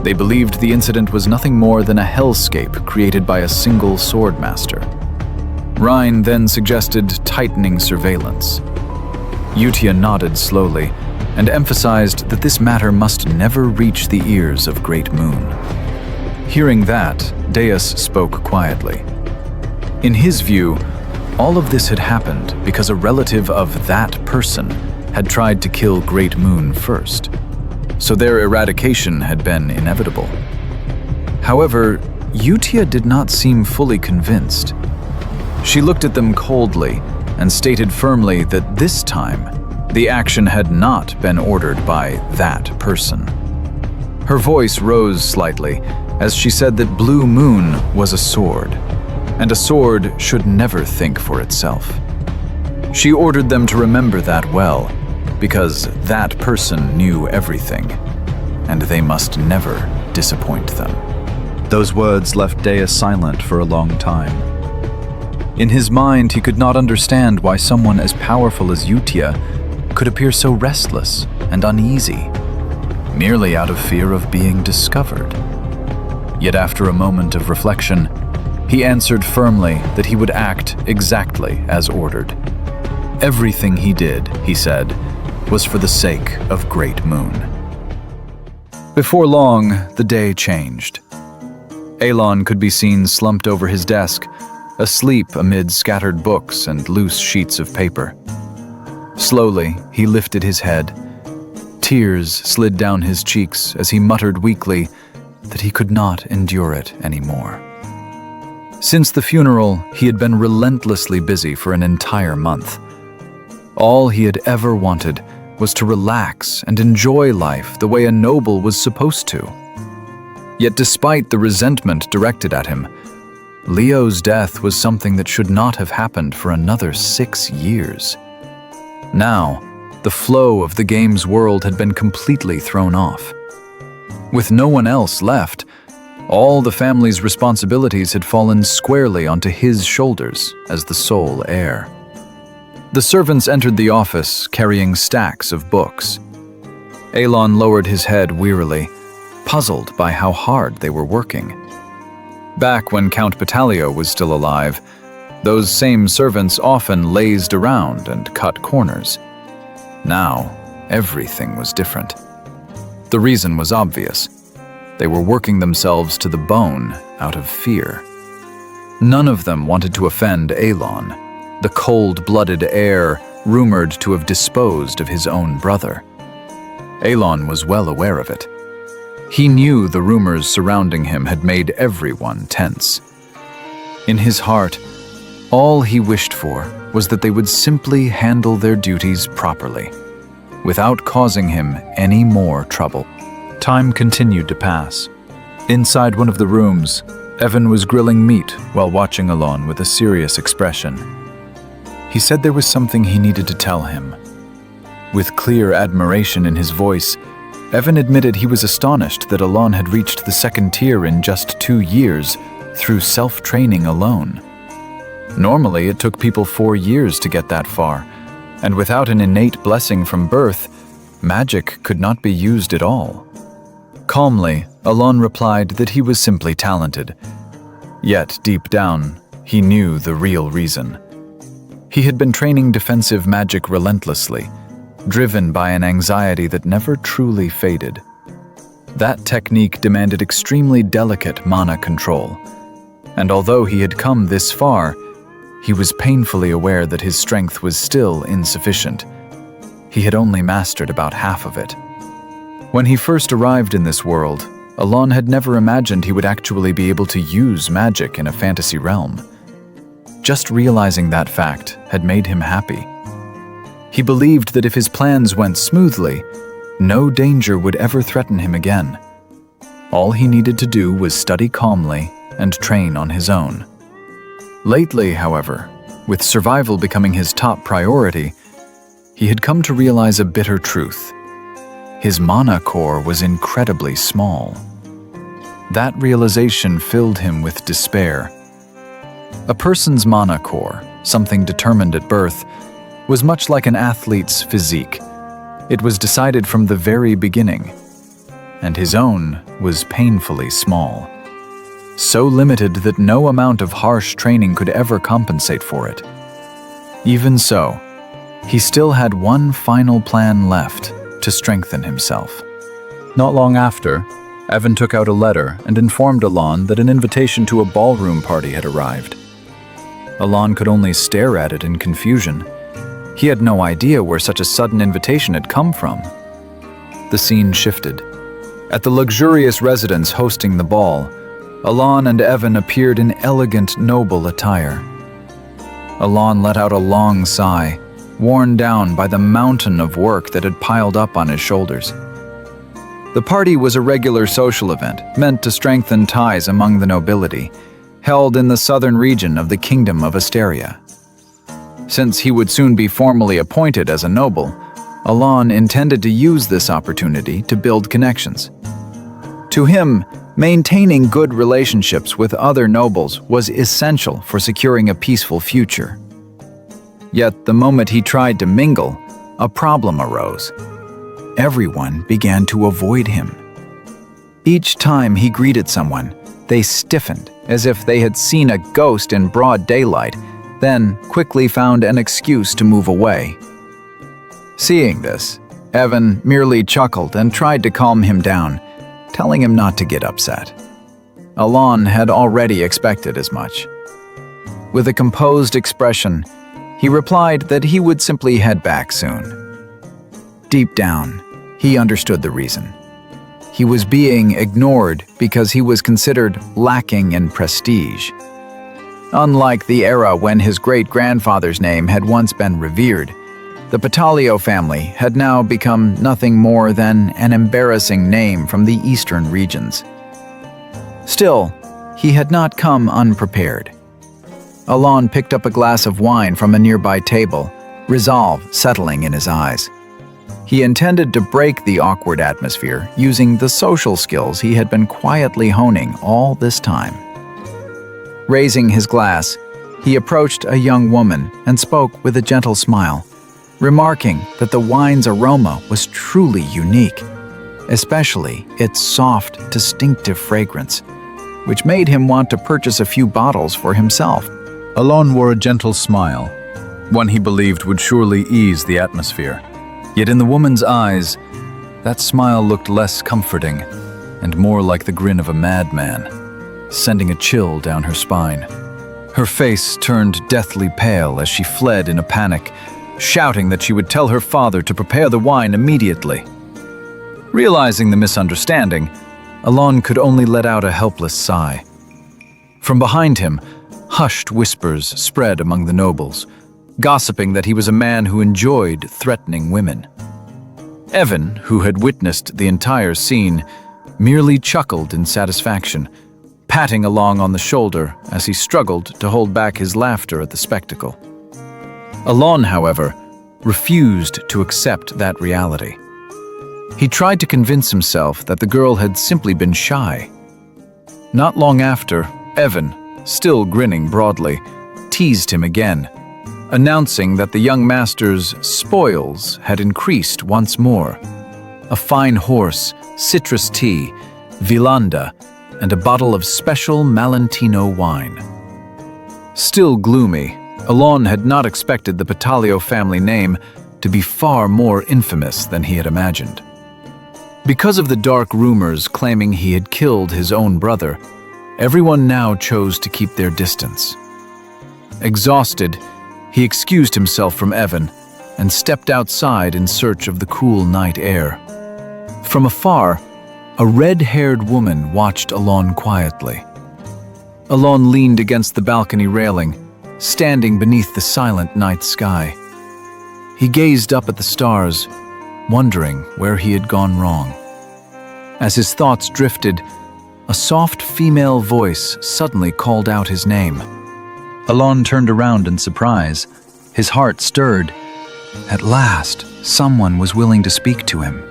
They believed the incident was nothing more than a hellscape created by a single swordmaster. Ryan then suggested tightening surveillance. Yutia nodded slowly and emphasized that this matter must never reach the ears of Great Moon. Hearing that, Deus spoke quietly. In his view, all of this had happened because a relative of that person had tried to kill Great Moon first, so their eradication had been inevitable. However, Yutia did not seem fully convinced. She looked at them coldly and stated firmly that this time, the action had not been ordered by that person. Her voice rose slightly as she said that Blue Moon was a sword, and a sword should never think for itself. She ordered them to remember that well, because that person knew everything, and they must never disappoint them. Those words left Dea silent for a long time. In his mind, he could not understand why someone as powerful as Yutia could appear so restless and uneasy, merely out of fear of being discovered. Yet after a moment of reflection, he answered firmly that he would act exactly as ordered. Everything he did, he said, was for the sake of Great Moon. Before long, the day changed. Alon could be seen slumped over his desk, asleep amid scattered books and loose sheets of paper. Slowly, he lifted his head. Tears slid down his cheeks as he muttered weakly that he could not endure it anymore. Since the funeral, he had been relentlessly busy for an entire month. All he had ever wanted was to relax and enjoy life the way a noble was supposed to. Yet despite the resentment directed at him, Leo's death was something that should not have happened for another 6 years. Now, the flow of the game's world had been completely thrown off. With no one else left, all the family's responsibilities had fallen squarely onto his shoulders as the sole heir. The servants entered the office carrying stacks of books. Alon lowered his head wearily, puzzled by how hard they were working. Back when Count Batalio was still alive, those same servants often lazed around and cut corners. Now, everything was different. The reason was obvious. They were working themselves to the bone out of fear. None of them wanted to offend Alon, the cold-blooded heir rumored to have disposed of his own brother. Alon was well aware of it. He knew the rumors surrounding him had made everyone tense. In his heart, all he wished for was that they would simply handle their duties properly, without causing him any more trouble. Time continued to pass. Inside one of the rooms, Evan was grilling meat while watching Alon with a serious expression. He said there was something he needed to tell him. With clear admiration in his voice, Evan admitted he was astonished that Alon had reached the 2nd tier in just 2 years through self-training alone. Normally, it took people 4 years to get that far, and without an innate blessing from birth, magic could not be used at all. Calmly, Alon replied that he was simply talented. Yet, deep down, he knew the real reason. He had been training defensive magic relentlessly, driven by an anxiety that never truly faded. That technique demanded extremely delicate mana control, and although he had come this far, he was painfully aware that his strength was still insufficient. He had only mastered about half of it. When he first arrived in this world, Alon had never imagined he would actually be able to use magic in a fantasy realm. Just realizing that fact had made him happy. He believed that if his plans went smoothly, no danger would ever threaten him again. All he needed to do was study calmly and train on his own. Lately, however, with survival becoming his top priority, he had come to realize a bitter truth. His mana core was incredibly small. That realization filled him with despair. A person's mana core, something determined at birth, was much like an athlete's physique. It was decided from the very beginning, and his own was painfully small. So limited that no amount of harsh training could ever compensate for it. Even so, he still had one final plan left to strengthen himself. Not long after, Evan took out a letter and informed Alon that an invitation to a ballroom party had arrived. Alon could only stare at it in confusion. He had no idea where such a sudden invitation had come from. The scene shifted. At the luxurious residence hosting the ball, Alon and Evan appeared in elegant, noble attire. Alon let out a long sigh, worn down by the mountain of work that had piled up on his shoulders. The party was a regular social event meant to strengthen ties among the nobility, held in the southern region of the Kingdom of Asteria. Since he would soon be formally appointed as a noble, Alon intended to use this opportunity to build connections. To him, maintaining good relationships with other nobles was essential for securing a peaceful future. Yet the moment he tried to mingle, a problem arose. Everyone began to avoid him. Each time he greeted someone, they stiffened as if they had seen a ghost in broad daylight, then quickly found an excuse to move away. Seeing this, Evan merely chuckled and tried to calm him down, telling him not to get upset. Alon had already expected as much. With a composed expression, he replied that he would simply head back soon. Deep down, he understood the reason. He was being ignored because he was considered lacking in prestige. Unlike the era when his great-grandfather's name had once been revered, the Patalio family had now become nothing more than an embarrassing name from the eastern regions. Still, he had not come unprepared. Alon picked up a glass of wine from a nearby table, resolve settling in his eyes. He intended to break the awkward atmosphere using the social skills he had been quietly honing all this time. Raising his glass, he approached a young woman and spoke with a gentle smile, remarking that the wine's aroma was truly unique, especially its soft, distinctive fragrance, which made him want to purchase a few bottles for himself. Alon wore a gentle smile, one he believed would surely ease the atmosphere. Yet in the woman's eyes, that smile looked less comforting and more like the grin of a madman, sending a chill down her spine. Her face turned deathly pale as she fled in a panic, shouting that she would tell her father to prepare the wine immediately. Realizing the misunderstanding, Alon could only let out a helpless sigh. From behind him, hushed whispers spread among the nobles, gossiping that he was a man who enjoyed threatening women. Evan, who had witnessed the entire scene, merely chuckled in satisfaction, patting Alon on the shoulder as he struggled to hold back his laughter at the spectacle. Alon, however, refused to accept that reality. He tried to convince himself that the girl had simply been shy. Not long after, Evan, still grinning broadly, teased him again, announcing that the young master's spoils had increased once more. A fine horse, citrus tea, vilanda, and a bottle of special Malentino wine. Still gloomy, Alon had not expected the Patalio family name to be far more infamous than he had imagined. Because of the dark rumors claiming he had killed his own brother, everyone now chose to keep their distance. Exhausted, he excused himself from Evan and stepped outside in search of the cool night air. From afar, a red-haired woman watched Alon quietly. Alon leaned against the balcony railing, standing beneath the silent night sky. He gazed up at the stars, wondering where he had gone wrong. As his thoughts drifted, a soft female voice suddenly called out his name. Alon turned around in surprise, his heart stirred. At last, someone was willing to speak to him.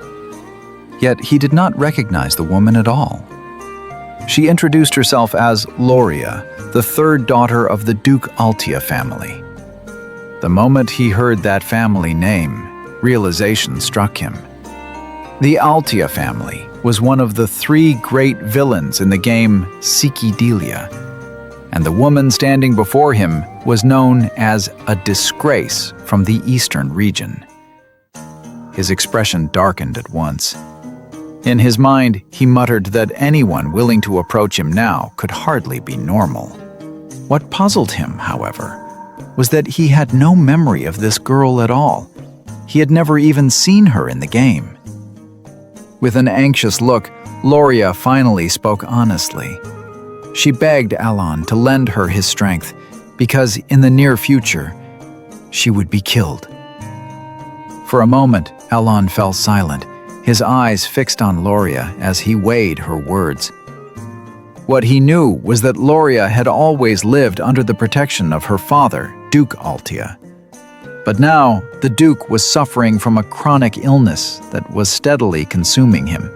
Yet he did not recognize the woman at all. She introduced herself as Loria, the third daughter of the Duke Altia family. The moment he heard that family name, realization struck him. The Altia family was one of the 3 great villains in the game Psychedelia, and the woman standing before him was known as a disgrace from the eastern region. His expression darkened at once. In his mind, he muttered that anyone willing to approach him now could hardly be normal. What puzzled him, however, was that he had no memory of this girl at all. He had never even seen her in the game. With an anxious look, Loria finally spoke honestly. She begged Alon to lend her his strength, because in the near future, she would be killed. For a moment, Alon fell silent, his eyes fixed on Loria as he weighed her words. What he knew was that Loria had always lived under the protection of her father, Duke Altia. But now, the Duke was suffering from a chronic illness that was steadily consuming him,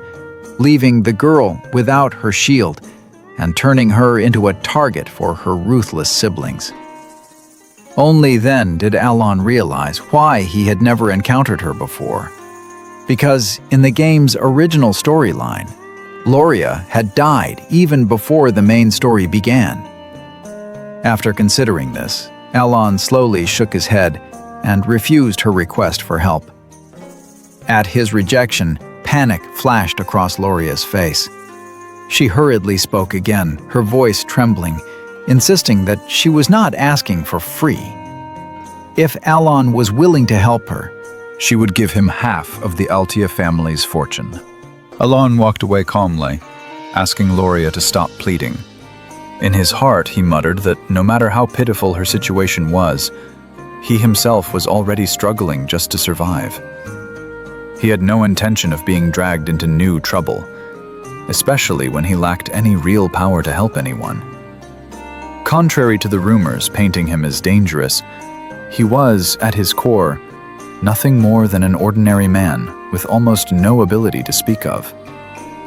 leaving the girl without her shield and turning her into a target for her ruthless siblings. Only then did Alon realize why he had never encountered her before. Because in the game's original storyline, Loria had died even before the main story began. After considering this, Alon slowly shook his head and refused her request for help. At his rejection, panic flashed across Loria's face. She hurriedly spoke again, her voice trembling, insisting that she was not asking for free. If Alon was willing to help her, she would give him half of the Altia family's fortune. Alon walked away calmly, asking Loria to stop pleading. In his heart, he muttered that no matter how pitiful her situation was, he himself was already struggling just to survive. He had no intention of being dragged into new trouble, especially when he lacked any real power to help anyone. Contrary to the rumors painting him as dangerous, he was, at his core, nothing more than an ordinary man with almost no ability to speak of.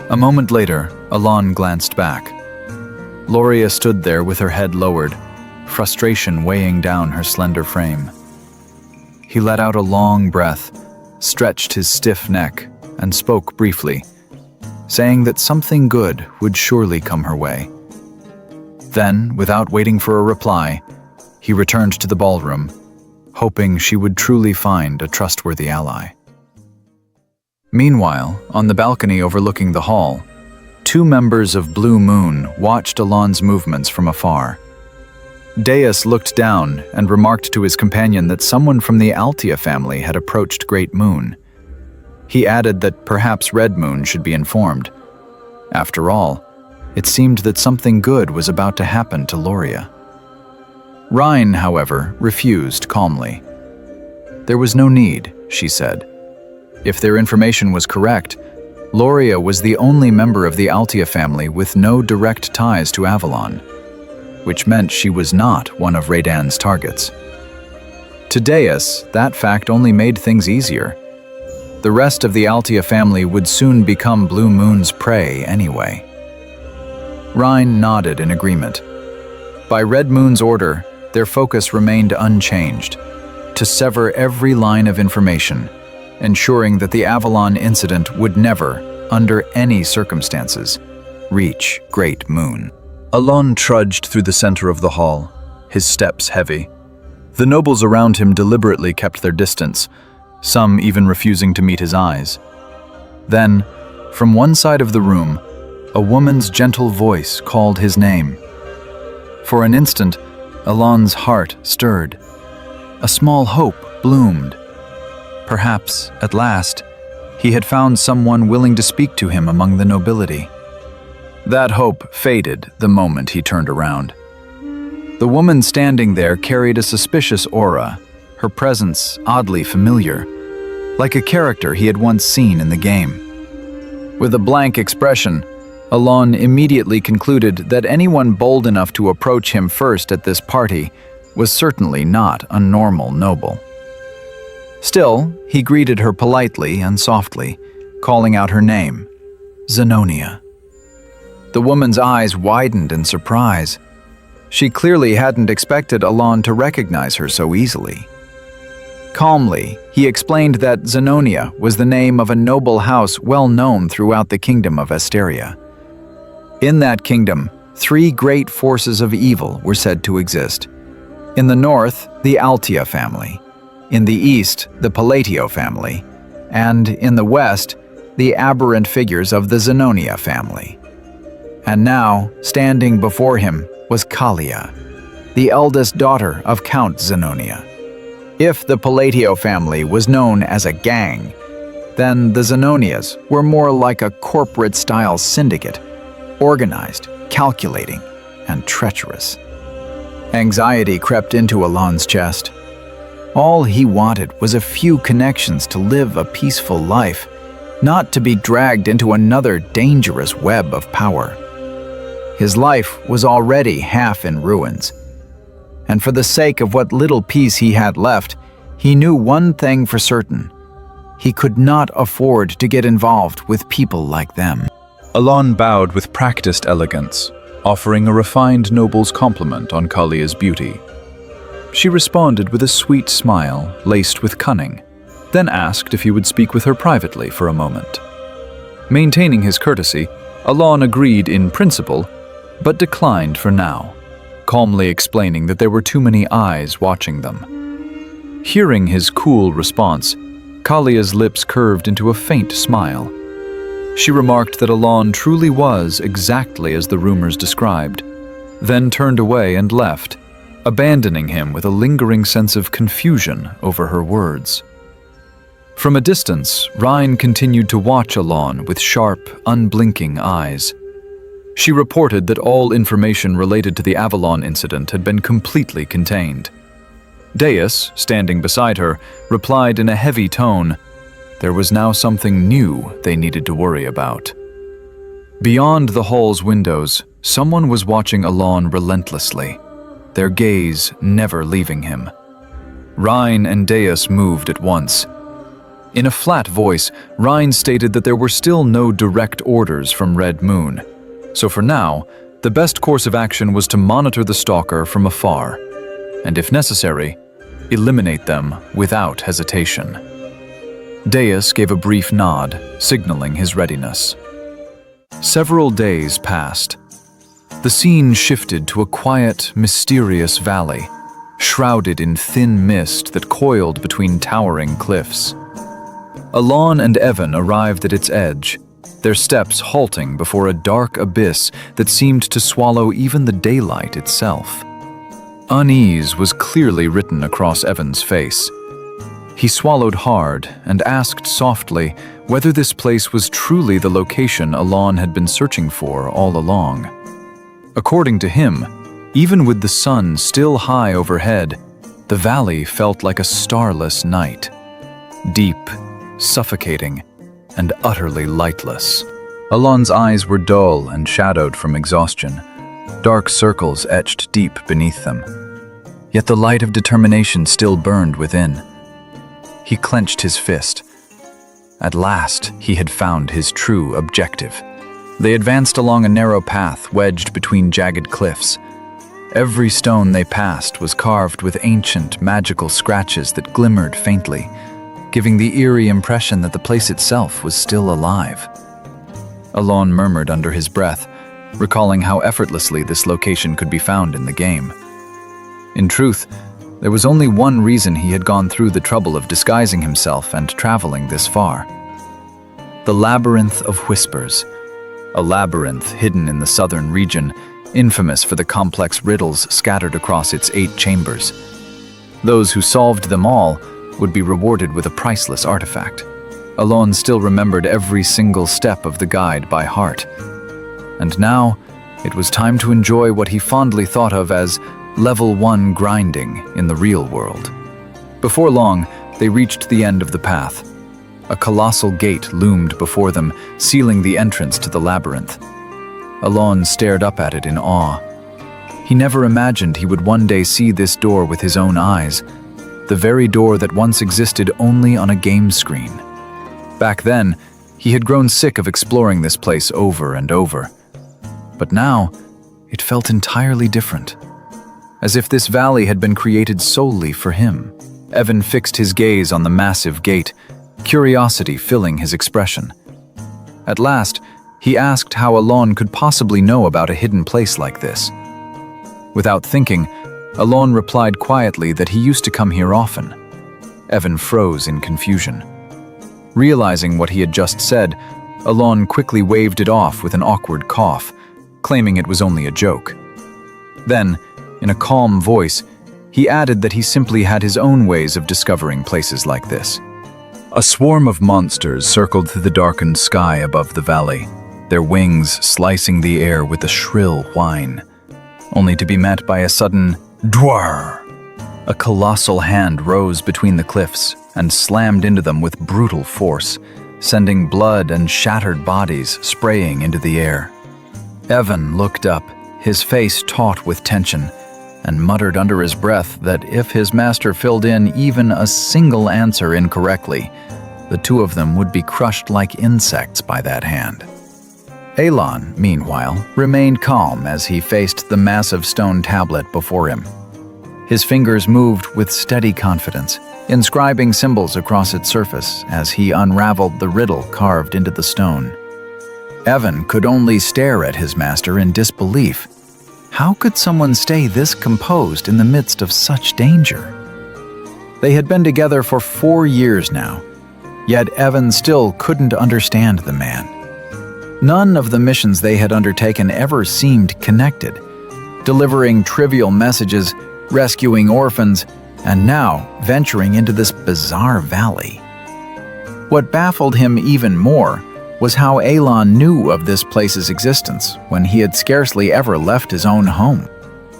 A moment later, Alon glanced back. Loria stood there with her head lowered, frustration weighing down her slender frame. He let out a long breath, stretched his stiff neck, and spoke briefly, saying that something good would surely come her way. Then, without waiting for a reply, he returned to the ballroom, hoping she would truly find a trustworthy ally. Meanwhile, on the balcony overlooking the hall, two members of Blue Moon watched Alon's movements from afar. Deus looked down and remarked to his companion that someone from the Altia family had approached Great Moon. He added that perhaps Red Moon should be informed. After all, it seemed that something good was about to happen to Loria. Rhine, however, refused calmly. There was no need, she said. If their information was correct, Loria was the only member of the Altia family with no direct ties to Avalon, which meant she was not one of Raidan's targets. To Deus, that fact only made things easier. The rest of the Altia family would soon become Blue Moon's prey anyway. Rhine nodded in agreement. By Red Moon's order, their focus remained unchanged, to sever every line of information, ensuring that the Avalon incident would never, under any circumstances, reach Great Moon. Alon trudged through the center of the hall, his steps heavy. The nobles around him deliberately kept their distance, some even refusing to meet his eyes. Then, from one side of the room, a woman's gentle voice called his name. For an instant, Alon's heart stirred. A small hope bloomed. Perhaps, at last, he had found someone willing to speak to him among the nobility. That hope faded the moment he turned around. The woman standing there carried a suspicious aura, her presence oddly familiar, like a character he had once seen in the game. With a blank expression, Alon immediately concluded that anyone bold enough to approach him first at this party was certainly not a normal noble. Still, he greeted her politely and softly, calling out her name, Zenonia. The woman's eyes widened in surprise. She clearly hadn't expected Alon to recognize her so easily. Calmly, he explained that Zenonia was the name of a noble house well known throughout the kingdom of Asteria. In that kingdom, 3 great forces of evil were said to exist. In the north, the Altia family. In the east, the Palatio family. And in the west, the aberrant figures of the Zenonia family. And now, standing before him, was Kalia, the eldest daughter of Count Zenonia. If the Palatio family was known as a gang, then the Zenonias were more like a corporate-style syndicate, organized, calculating, and treacherous. Anxiety crept into Alon's chest. All he wanted was a few connections to live a peaceful life, not to be dragged into another dangerous web of power. His life was already half in ruins, and for the sake of what little peace he had left, he knew one thing for certain. He could not afford to get involved with people like them. Alon bowed with practiced elegance, offering a refined noble's compliment on Kalia's beauty. She responded with a sweet smile laced with cunning, then asked if he would speak with her privately for a moment. Maintaining his courtesy, Alon agreed in principle, but declined for now, calmly explaining that there were too many eyes watching them. Hearing his cool response, Kalia's lips curved into a faint smile. She remarked that Alon truly was exactly as the rumors described, then turned away and left, abandoning him with a lingering sense of confusion over her words. From a distance, Rhine continued to watch Alon with sharp, unblinking eyes. She reported that all information related to the Avalon incident had been completely contained. Deus, standing beside her, replied in a heavy tone. There was now something new they needed to worry about. Beyond the hall's windows, someone was watching Alon relentlessly, their gaze never leaving him. Rhine and Deus moved at once. In a flat voice, Rhine stated that there were still no direct orders from Red Moon, so for now, the best course of action was to monitor the stalker from afar, and if necessary, eliminate them without hesitation. Deus gave a brief nod, signaling his readiness. Several days passed. The scene shifted to a quiet, mysterious valley, shrouded in thin mist that coiled between towering cliffs. Alon and Evan arrived at its edge, their steps halting before a dark abyss that seemed to swallow even the daylight itself. Unease was clearly written across Evan's face. He swallowed hard and asked softly whether this place was truly the location Alon had been searching for all along. According to him, even with the sun still high overhead, the valley felt like a starless night. Deep, suffocating, and utterly lightless. Alon's eyes were dull and shadowed from exhaustion, dark circles etched deep beneath them. Yet the light of determination still burned within. He clenched his fist. At last, he had found his true objective. They advanced along a narrow path wedged between jagged cliffs. Every stone they passed was carved with ancient, magical scratches that glimmered faintly, giving the eerie impression that the place itself was still alive. Alon murmured under his breath, recalling how effortlessly this location could be found in the game. In truth, there was only one reason he had gone through the trouble of disguising himself and traveling this far. The Labyrinth of Whispers, a labyrinth hidden in the southern region, infamous for the complex riddles scattered across its 8 chambers. Those who solved them all would be rewarded with a priceless artifact. Alon still remembered every single step of the guide by heart. And now, it was time to enjoy what he fondly thought of as Level 1 grinding in the real world. Before long, they reached the end of the path. A colossal gate loomed before them, sealing the entrance to the labyrinth. Alon stared up at it in awe. He never imagined he would one day see this door with his own eyes, the very door that once existed only on a game screen. Back then, he had grown sick of exploring this place over and over. But now, it felt entirely different, as if this valley had been created solely for him. Evan fixed his gaze on the massive gate, curiosity filling his expression. At last, he asked how Alon could possibly know about a hidden place like this. Without thinking, Alon replied quietly that he used to come here often. Evan froze in confusion. Realizing what he had just said, Alon quickly waved it off with an awkward cough, claiming it was only a joke. Then, In a calm voice, he added that he simply had his own ways of discovering places like this. A swarm of monsters circled through the darkened sky above the valley, their wings slicing the air with a shrill whine, only to be met by a sudden dwar. A colossal hand rose between the cliffs and slammed into them with brutal force, sending blood and shattered bodies spraying into the air. Evan looked up, his face taut with tension, and muttered under his breath that if his master filled in even a single answer incorrectly, the two of them would be crushed like insects by that hand. Elon, meanwhile, remained calm as he faced the massive stone tablet before him. His fingers moved with steady confidence, inscribing symbols across its surface as he unraveled the riddle carved into the stone. Evan could only stare at his master in disbelief. How could someone stay this composed in the midst of such danger? They had been together for 4 years now, yet Evan still couldn't understand the man. None of the missions they had undertaken ever seemed connected, delivering trivial messages, rescuing orphans, and now venturing into this bizarre valley. What baffled him even more was how Elon knew of this place's existence when he had scarcely ever left his own home.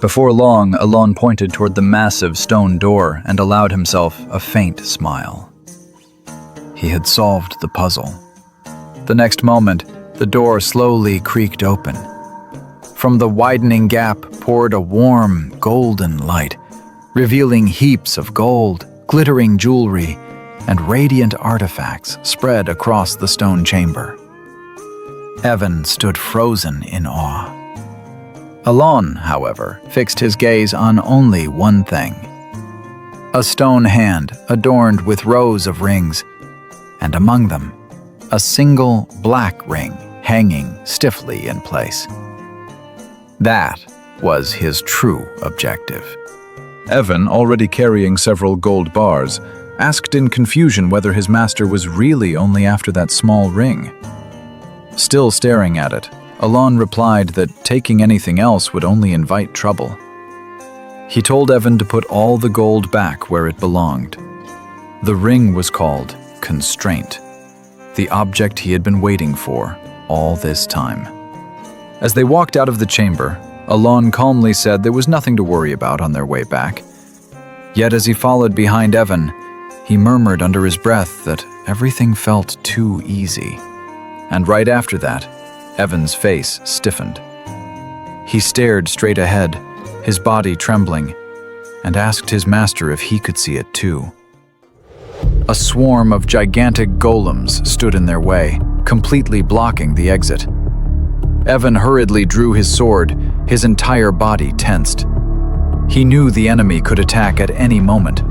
Before long, Elon pointed toward the massive stone door and allowed himself a faint smile. He had solved the puzzle. The next moment, the door slowly creaked open. From the widening gap poured a warm, golden light, revealing heaps of gold, glittering jewelry, and radiant artifacts spread across the stone chamber. Evan stood frozen in awe. Elon, however, fixed his gaze on only one thing: a stone hand adorned with rows of rings, and among them, a single black ring hanging stiffly in place. That was his true objective. Evan, already carrying several gold bars, asked in confusion whether his master was really only after that small ring. Still staring at it, Elon replied that taking anything else would only invite trouble. He told Evan to put all the gold back where it belonged. The ring was called Constraint, the object he had been waiting for all this time. As they walked out of the chamber, Elon calmly said there was nothing to worry about on their way back. Yet as he followed behind Evan, he murmured under his breath that everything felt too easy. And right after that, Evan's face stiffened. He stared straight ahead, his body trembling, and asked his master if he could see it too. A swarm of gigantic golems stood in their way, completely blocking the exit. Evan hurriedly drew his sword, his entire body tensed. He knew the enemy could attack at any moment,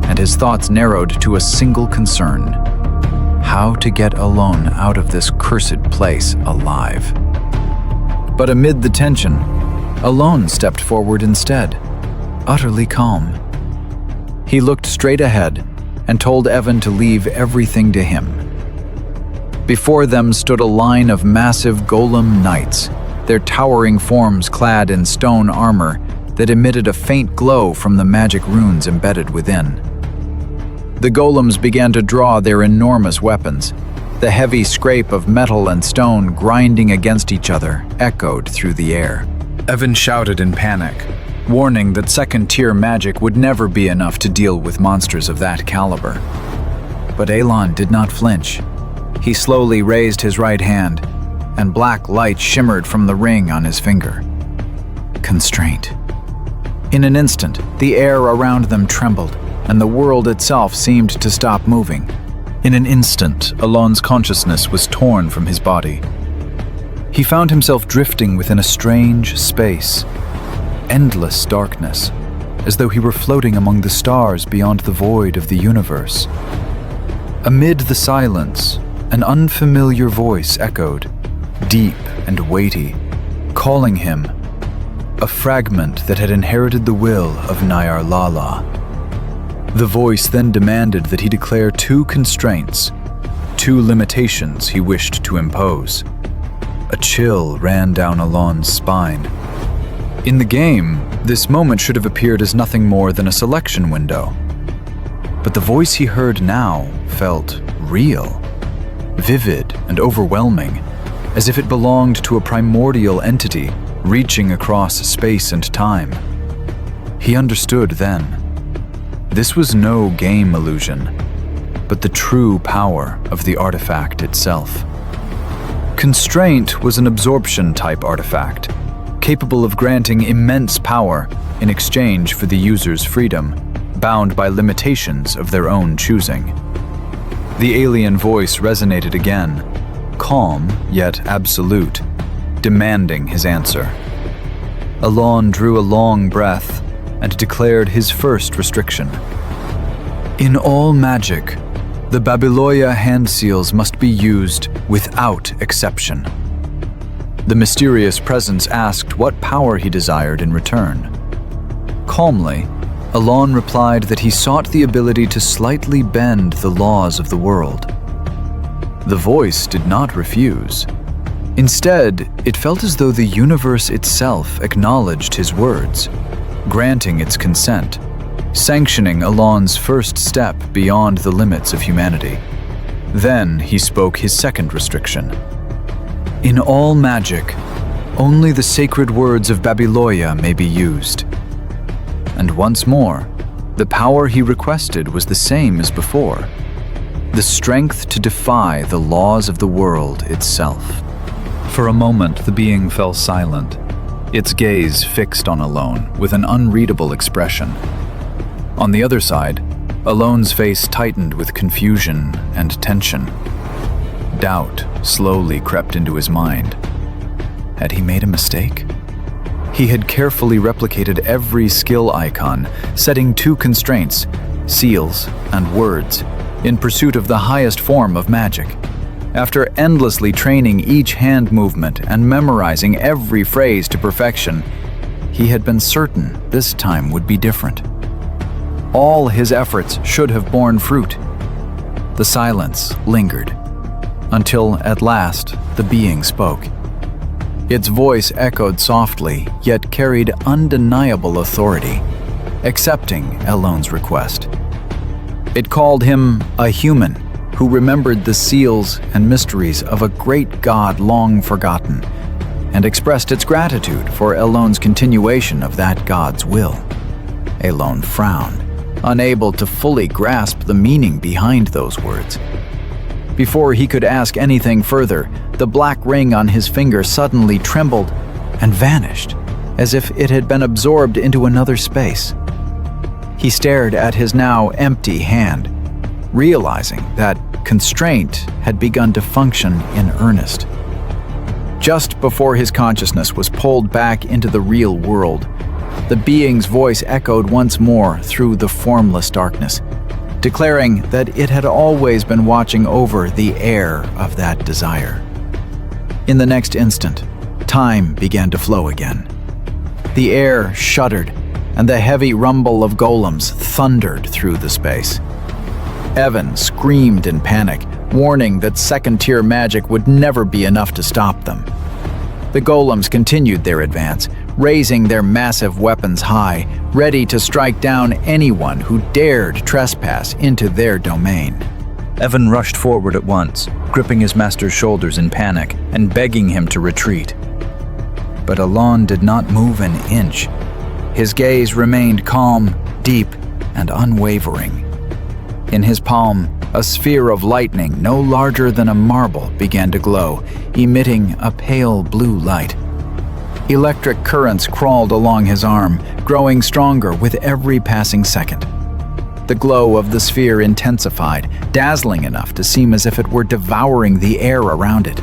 and his thoughts narrowed to a single concern: how to get Elon out of this cursed place alive. But amid the tension, Elon stepped forward instead, utterly calm. He looked straight ahead and told Evan to leave everything to him. Before them stood a line of massive golem knights, their towering forms clad in stone armor that emitted a faint glow from the magic runes embedded within. The golems began to draw their enormous weapons. The heavy scrape of metal and stone grinding against each other echoed through the air. Evan shouted in panic, warning that second-tier magic would never be enough to deal with monsters of that caliber. But Elon did not flinch. He slowly raised his right hand, and black light shimmered from the ring on his finger. Constraint. In an instant, the air around them trembled, and the world itself seemed to stop moving. In an instant, Elon's consciousness was torn from his body. He found himself drifting within a strange space, endless darkness, as though he were floating among the stars beyond the void of the universe. Amid the silence, an unfamiliar voice echoed, deep and weighty, calling him, a fragment that had inherited the will of Nyarlala. The voice then demanded that he declare 2 constraints, 2 limitations he wished to impose. A chill ran down Elon's spine. In the game, this moment should have appeared as nothing more than a selection window. But the voice he heard now felt real, vivid and overwhelming, as if it belonged to a primordial entity reaching across space and time. He understood then. This was no game illusion, but the true power of the artifact itself. Constraint was an absorption-type artifact, capable of granting immense power in exchange for the user's freedom, bound by limitations of their own choosing. The alien voice resonated again, calm yet absolute, demanding his answer. Alon drew a long breath and declared his first restriction. In all magic, the Babylonia hand seals must be used without exception. The mysterious presence asked what power he desired in return. Calmly, Alon replied that he sought the ability to slightly bend the laws of the world. The voice did not refuse. Instead, it felt as though the universe itself acknowledged his words, granting its consent, sanctioning Alon's first step beyond the limits of humanity. Then he spoke his second restriction. In all magic, only the sacred words of Babylonia may be used. And once more, the power he requested was the same as before, the strength to defy the laws of the world itself. For a moment, the being fell silent, its gaze fixed on Alon with an unreadable expression. On the other side, Alon's face tightened with confusion and tension. Doubt slowly crept into his mind. Had he made a mistake? He had carefully replicated every skill icon, setting two constraints, seals and words, in pursuit of the highest form of magic. After endlessly training each hand movement and memorizing every phrase to perfection, he had been certain this time would be different. All his efforts should have borne fruit. The silence lingered, until at last the being spoke. Its voice echoed softly, yet carried undeniable authority, accepting Alon's request. It called him a human who remembered the seals and mysteries of a great god long forgotten, and expressed its gratitude for Alon's continuation of that god's will. Alon frowned, unable to fully grasp the meaning behind those words. Before he could ask anything further, the black ring on his finger suddenly trembled and vanished, as if it had been absorbed into another space. He stared at his now empty hand, realizing that constraint had begun to function in earnest. Just before his consciousness was pulled back into the real world, the being's voice echoed once more through the formless darkness, declaring that it had always been watching over the heir of that desire. In the next instant, time began to flow again. The air shuddered, and the heavy rumble of golems thundered through the space. Evan screamed in panic, warning that second-tier magic would never be enough to stop them. The golems continued their advance, raising their massive weapons high, ready to strike down anyone who dared trespass into their domain. Evan rushed forward at once, gripping his master's shoulders in panic and begging him to retreat. But Alon did not move an inch. His gaze remained calm, deep, and unwavering. In his palm, a sphere of lightning no larger than a marble began to glow, emitting a pale blue light. Electric currents crawled along his arm, growing stronger with every passing second. The glow of the sphere intensified, dazzling enough to seem as if it were devouring the air around it.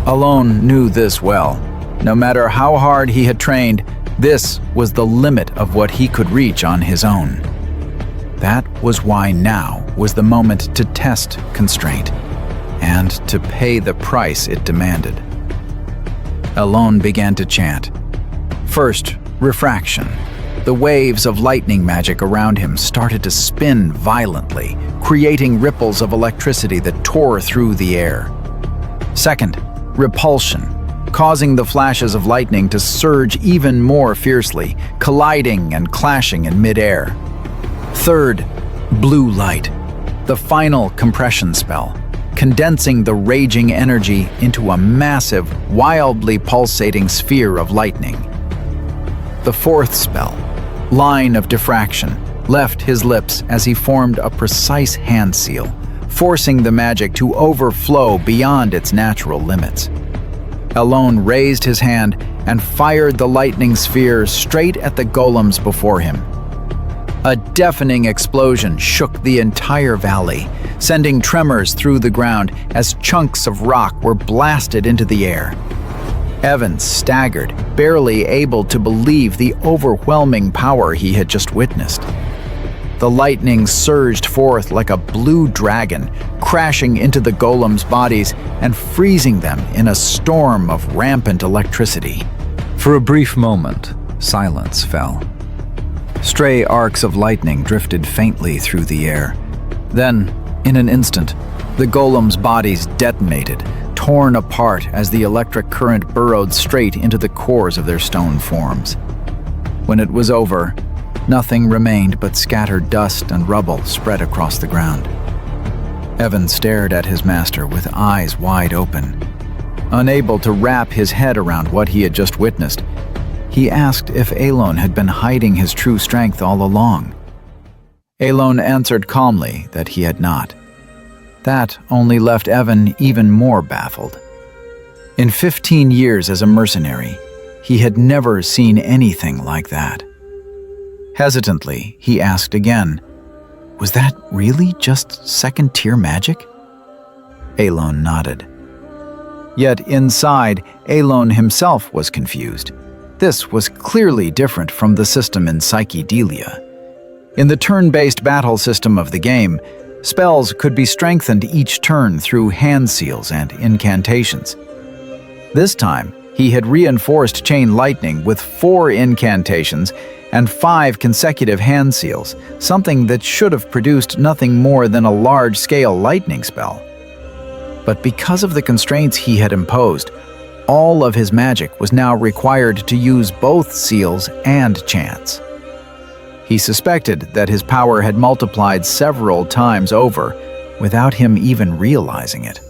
Alon knew this well. No matter how hard he had trained, this was the limit of what he could reach on his own. That was why now was the moment to test constraint, and to pay the price it demanded. Alon began to chant. First, refraction. The waves of lightning magic around him started to spin violently, creating ripples of electricity that tore through the air. Second, repulsion. causing the flashes of lightning to surge even more fiercely, colliding and clashing in midair. Third, blue light, the final compression spell, condensing the raging energy into a massive, wildly pulsating sphere of lightning. The fourth spell, line of diffraction, left his lips as he formed a precise hand seal, forcing the magic to overflow beyond its natural limits. Elon raised his hand and fired the lightning sphere straight at the golems before him. A deafening explosion shook the entire valley, sending tremors through the ground as chunks of rock were blasted into the air. Evan staggered, barely able to believe the overwhelming power he had just witnessed. The lightning surged forth like a blue dragon, crashing into the golems' bodies and freezing them in a storm of rampant electricity. For a brief moment, silence fell. Stray arcs of lightning drifted faintly through the air. Then, in an instant, the golems' bodies detonated, torn apart as the electric current burrowed straight into the cores of their stone forms. When it was over, nothing remained but scattered dust and rubble spread across the ground. Evan stared at his master with eyes wide open. Unable to wrap his head around what he had just witnessed, he asked if Elon had been hiding his true strength all along. Elon answered calmly that he had not. That only left Evan even more baffled. In 15 years as a mercenary, he had never seen anything like that. Hesitantly, he asked again, "Was that really just second-tier magic?" Elon nodded. Yet inside, Elon himself was confused. This was clearly different from the system in Psychedelia. In the turn-based battle system of the game, spells could be strengthened each turn through hand seals and incantations. This time, he had reinforced Chain Lightning with 4 incantations and 5 consecutive hand seals, something that should have produced nothing more than a large-scale lightning spell. But because of the constraints he had imposed, all of his magic was now required to use both seals and chants. He suspected that his power had multiplied several times over, without him even realizing it.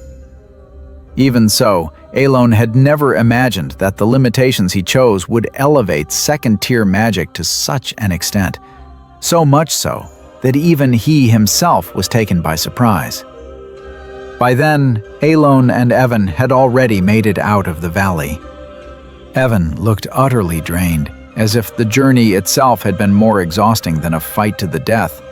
Even so, Elon had never imagined that the limitations he chose would elevate second-tier magic to such an extent, so much so that even he himself was taken by surprise. By then, Elon and Evan had already made it out of the valley. Evan looked utterly drained, as if the journey itself had been more exhausting than a fight to the death.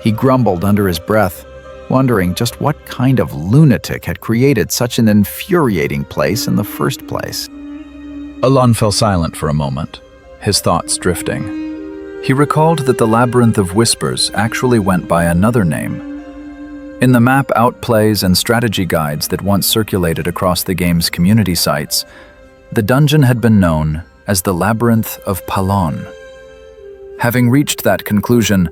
He grumbled under his breath, wondering just what kind of lunatic had created such an infuriating place in the first place. Elon fell silent for a moment, his thoughts drifting. He recalled that the Labyrinth of Whispers actually went by another name. In the map outplays and strategy guides that once circulated across the game's community sites, the dungeon had been known as the Labyrinth of Palon. Having reached that conclusion,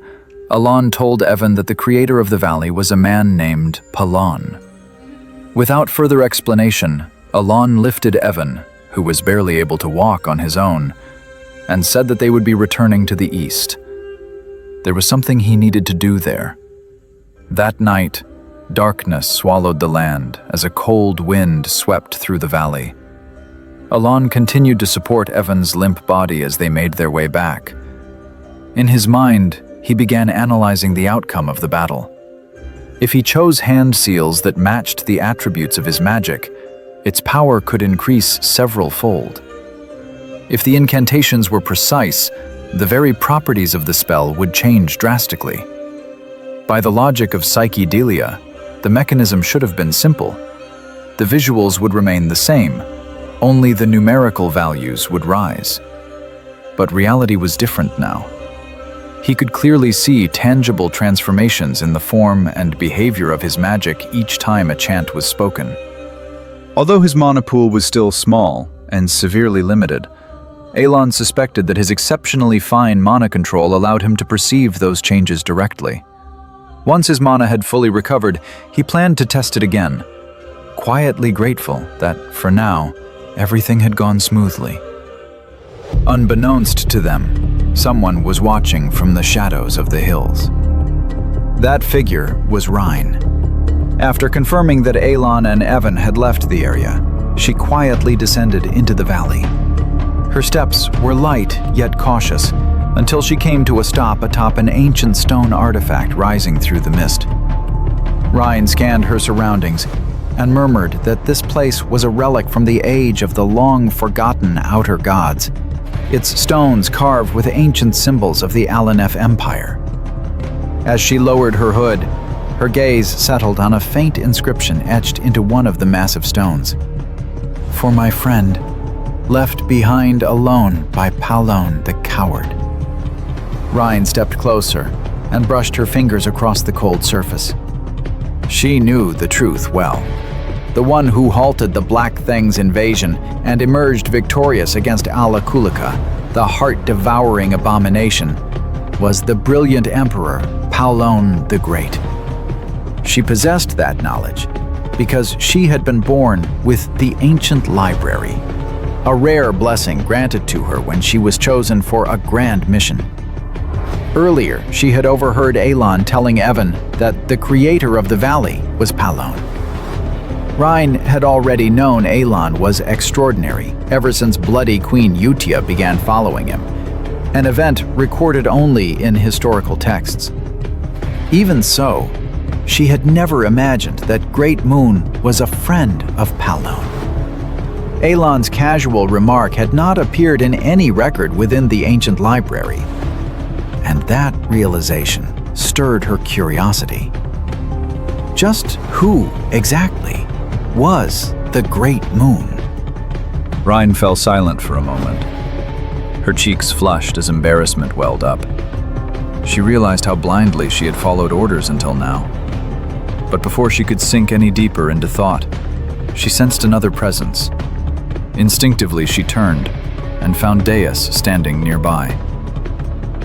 Elon told Evan that the creator of the valley was a man named Palon. Without further explanation, Elon lifted Evan, who was barely able to walk on his own, and said that they would be returning to the east. There was something he needed to do there. That night, darkness swallowed the land as a cold wind swept through the valley. Elon continued to support Evan's limp body as they made their way back. In his mind, he began analyzing the outcome of the battle. If he chose hand seals that matched the attributes of his magic, its power could increase several-fold. If the incantations were precise, the very properties of the spell would change drastically. By the logic of Psychedelia, the mechanism should have been simple. The visuals would remain the same, only the numerical values would rise. But reality was different now. He could clearly see tangible transformations in the form and behavior of his magic each time a chant was spoken. Although his mana pool was still small and severely limited, Elon suspected that his exceptionally fine mana control allowed him to perceive those changes directly. Once his mana had fully recovered, he planned to test it again, quietly grateful that, for now, everything had gone smoothly. Unbeknownst to them, someone was watching from the shadows of the hills. That figure was Rhine. After confirming that Elon and Evan had left the area, she quietly descended into the valley. Her steps were light yet cautious until she came to a stop atop an ancient stone artifact rising through the mist. Rhine scanned her surroundings and murmured that this place was a relic from the age of the long-forgotten Outer Gods, its stones carved with ancient symbols of the Alanef Empire. As she lowered her hood, her gaze settled on a faint inscription etched into one of the massive stones. "For my friend, left behind alone by Palone the coward." Rhine stepped closer and brushed her fingers across the cold surface. She knew the truth well. The one who halted the Black Thing's invasion and emerged victorious against Ala Kulika, the heart-devouring abomination, was the brilliant emperor Palone the Great. She possessed that knowledge because she had been born with the ancient library, a rare blessing granted to her when she was chosen for a grand mission. Earlier, she had overheard Elon telling Evan that the creator of the valley was Palone. Rhine had already known Elon was extraordinary ever since Bloody Queen Utia began following him, an event recorded only in historical texts. Even so, she had never imagined that Great Moon was a friend of Palone. Elon's casual remark had not appeared in any record within the ancient library, and that realization stirred her curiosity. Just who, exactly, was the Great Moon? Rhine fell silent for a moment. Her cheeks flushed as embarrassment welled up. She realized how blindly she had followed orders until now. But before she could sink any deeper into thought, she sensed another presence. Instinctively, she turned and found Deus standing nearby.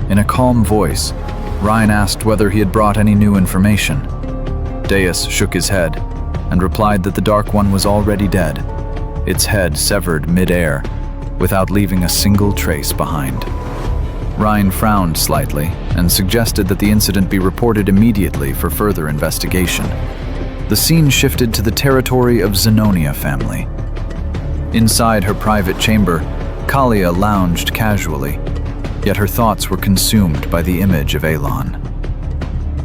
In a calm voice, Rhine asked whether he had brought any new information. Deus shook his head and replied that the Dark One was already dead, its head severed mid-air, without leaving a single trace behind. Rhine frowned slightly and suggested that the incident be reported immediately for further investigation. The scene shifted to the territory of Zenonia family. Inside her private chamber, Kalia lounged casually, yet her thoughts were consumed by the image of Elon.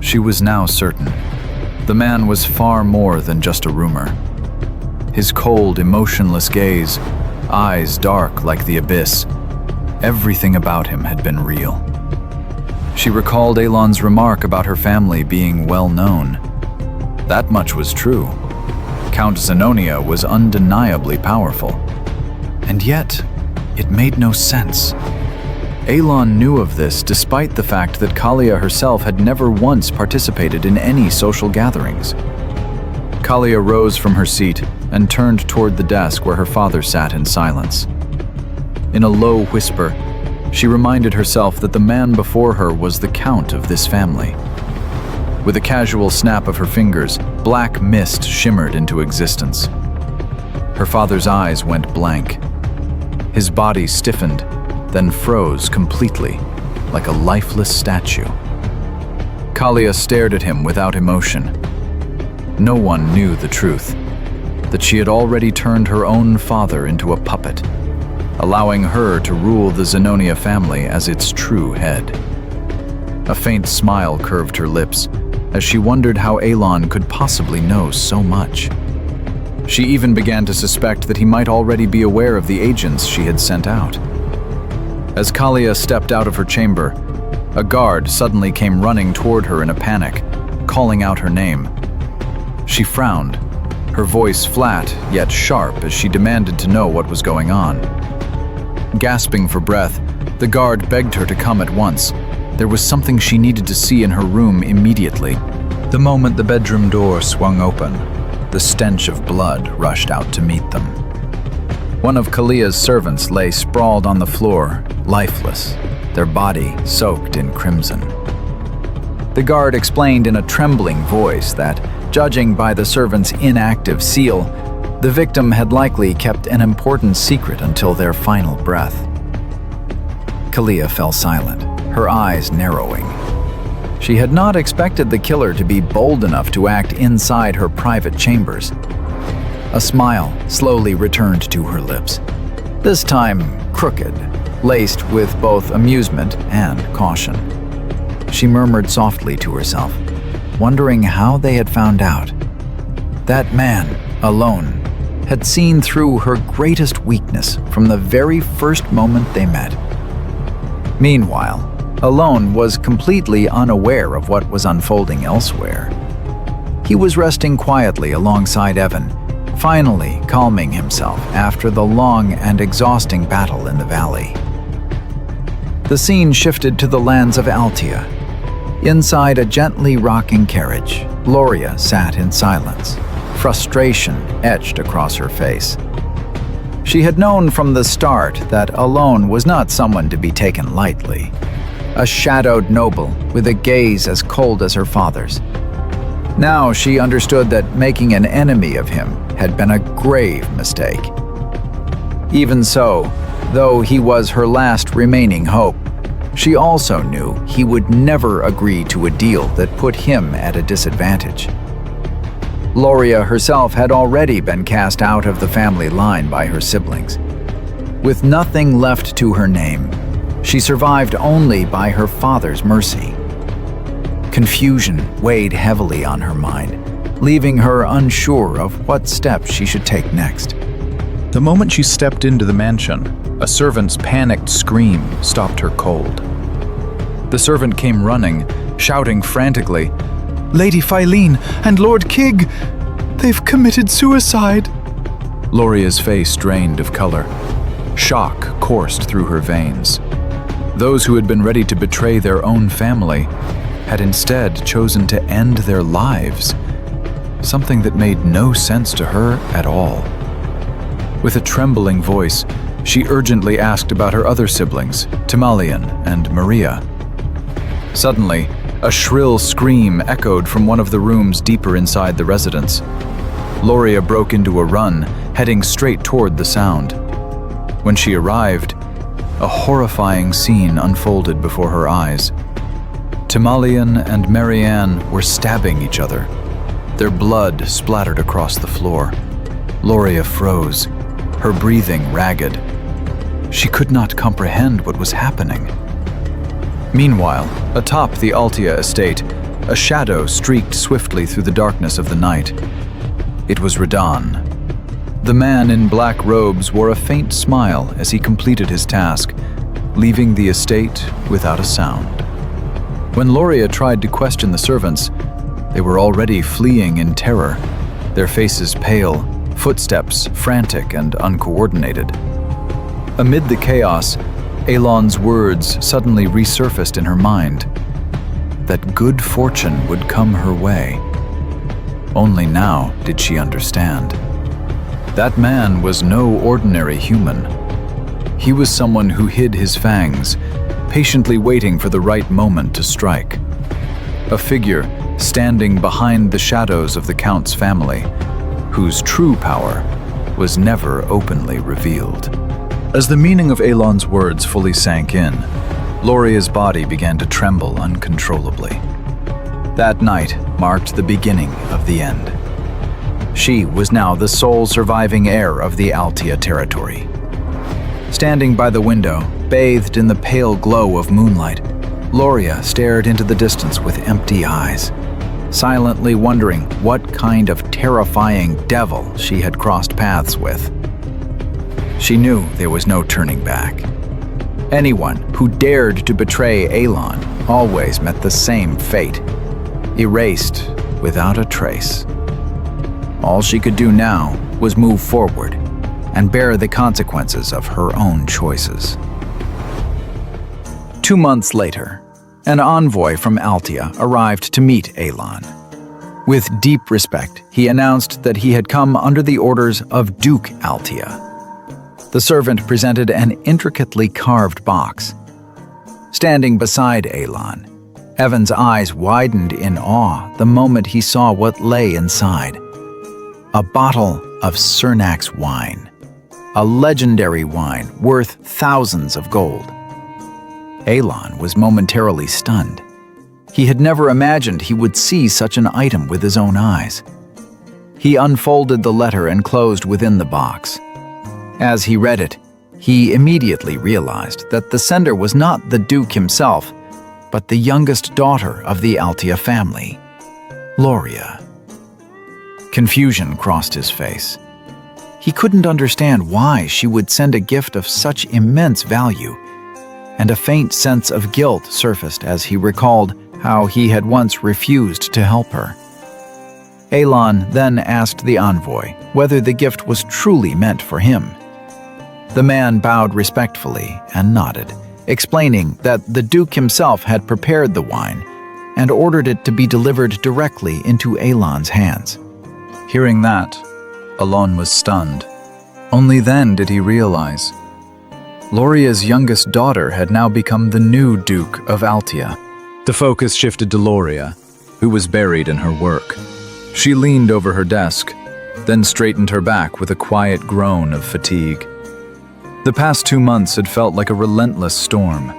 She was now certain. The man was far more than just a rumor. His cold, emotionless gaze, eyes dark like the abyss, everything about him had been real. She recalled Elon's remark about her family being well known. That much was true. Count Zenonia was undeniably powerful. And yet, it made no sense. Elon knew of this despite the fact that Kalia herself had never once participated in any social gatherings. Kalia rose from her seat and turned toward the desk where her father sat in silence. In a low whisper, she reminded herself that the man before her was the count of this family. With a casual snap of her fingers, black mist shimmered into existence. Her father's eyes went blank. His body stiffened, then froze completely, like a lifeless statue. Kalia stared at him without emotion. No one knew the truth, that she had already turned her own father into a puppet, allowing her to rule the Zenonia family as its true head. A faint smile curved her lips as she wondered how Elon could possibly know so much. She even began to suspect that he might already be aware of the agents she had sent out. As Kalia stepped out of her chamber, a guard suddenly came running toward her in a panic, calling out her name. She frowned, her voice flat yet sharp as she demanded to know what was going on. Gasping for breath, the guard begged her to come at once. There was something she needed to see in her room immediately. The moment the bedroom door swung open, the stench of blood rushed out to meet them. One of Kalia's servants lay sprawled on the floor, lifeless, their body soaked in crimson. The guard explained in a trembling voice that, judging by the servant's inactive seal, The victim had likely kept an important secret until their final breath. Kalia fell silent, her eyes narrowing. She had not expected the killer to be bold enough to act inside her private chambers. A smile slowly returned to her lips, this time crooked, laced with both amusement and caution. She murmured softly to herself, wondering how they had found out. That man, alone, had seen through her greatest weakness from the very first moment they met. Meanwhile, Alone was completely unaware of what was unfolding elsewhere. He was resting quietly alongside Evan, finally calming himself after the long and exhausting battle in the valley. The scene shifted to the lands of Altia. Inside a gently rocking carriage, Loria sat in silence, frustration etched across her face. She had known from the start that Alone was not someone to be taken lightly. A shadowed noble with a gaze as cold as her father's. Now she understood that making an enemy of him had been a grave mistake. Even so, though he was her last remaining hope, she also knew he would never agree to a deal that put him at a disadvantage. Loria herself had already been cast out of the family line by her siblings. With nothing left to her name, she survived only by her father's mercy. Confusion weighed heavily on her mind, leaving her unsure of what steps she should take next. The moment she stepped into the mansion, a servant's panicked scream stopped her cold. The servant came running, shouting frantically, "Lady Philene and Lord Kig! They've committed suicide!" Loria's face drained of color. Shock coursed through her veins. Those who had been ready to betray their own family had instead chosen to end their lives, something that made no sense to her at all. With a trembling voice, she urgently asked about her other siblings, Timalian and Maria. Suddenly, a shrill scream echoed from one of the rooms deeper inside the residence. Loria broke into a run, heading straight toward the sound. When she arrived, a horrifying scene unfolded before her eyes. Timalian and Marianne were stabbing each other. Their blood splattered across the floor. Loria froze, her breathing ragged. She could not comprehend what was happening. Meanwhile, atop the Altia estate, a shadow streaked swiftly through the darkness of the night. It was Radan. The man in black robes wore a faint smile as he completed his task, leaving the estate without a sound. When Loria tried to question the servants, they were already fleeing in terror, their faces pale, footsteps frantic and uncoordinated. Amid the chaos, Elon's words suddenly resurfaced in her mind, that good fortune would come her way. Only now did she understand. That man was no ordinary human. He was someone who hid his fangs, patiently waiting for the right moment to strike. A figure standing behind the shadows of the Count's family, whose true power was never openly revealed. As the meaning of Elon's words fully sank in, Loria's body began to tremble uncontrollably. That night marked the beginning of the end. She was now the sole surviving heir of the Altia territory. Standing by the window, bathed in the pale glow of moonlight, Loria stared into the distance with empty eyes, silently wondering what kind of terrifying devil she had crossed paths with. She knew there was no turning back. Anyone who dared to betray Elon always met the same fate, erased without a trace. All she could do now was move forward and bear the consequences of her own choices. 2 months later, an envoy from Altia arrived to meet Elon. With deep respect, he announced that he had come under the orders of Duke Altia. The servant presented an intricately carved box. Standing beside Elon, Evan's eyes widened in awe the moment he saw what lay inside. a bottle of Cernak's wine, a legendary wine worth thousands of gold. Elon was momentarily stunned. He had never imagined he would see such an item with his own eyes. He unfolded the letter enclosed within the box. As he read it, he immediately realized that the sender was not the Duke himself, but the youngest daughter of the Altia family, Loria. Confusion crossed his face. He couldn't understand why she would send a gift of such immense value, and a faint sense of guilt surfaced as he recalled how he had once refused to help her. Elon then asked the envoy whether the gift was truly meant for him. The man bowed respectfully and nodded, explaining that the Duke himself had prepared the wine and ordered it to be delivered directly into Elon's hands. Hearing that, Elon was stunned. Only then did he realize Loria's youngest daughter had now become the new Duke of Altia. The focus shifted to Loria, who was buried in her work. She leaned over her desk, then straightened her back with a quiet groan of fatigue. The past 2 months had felt like a relentless storm.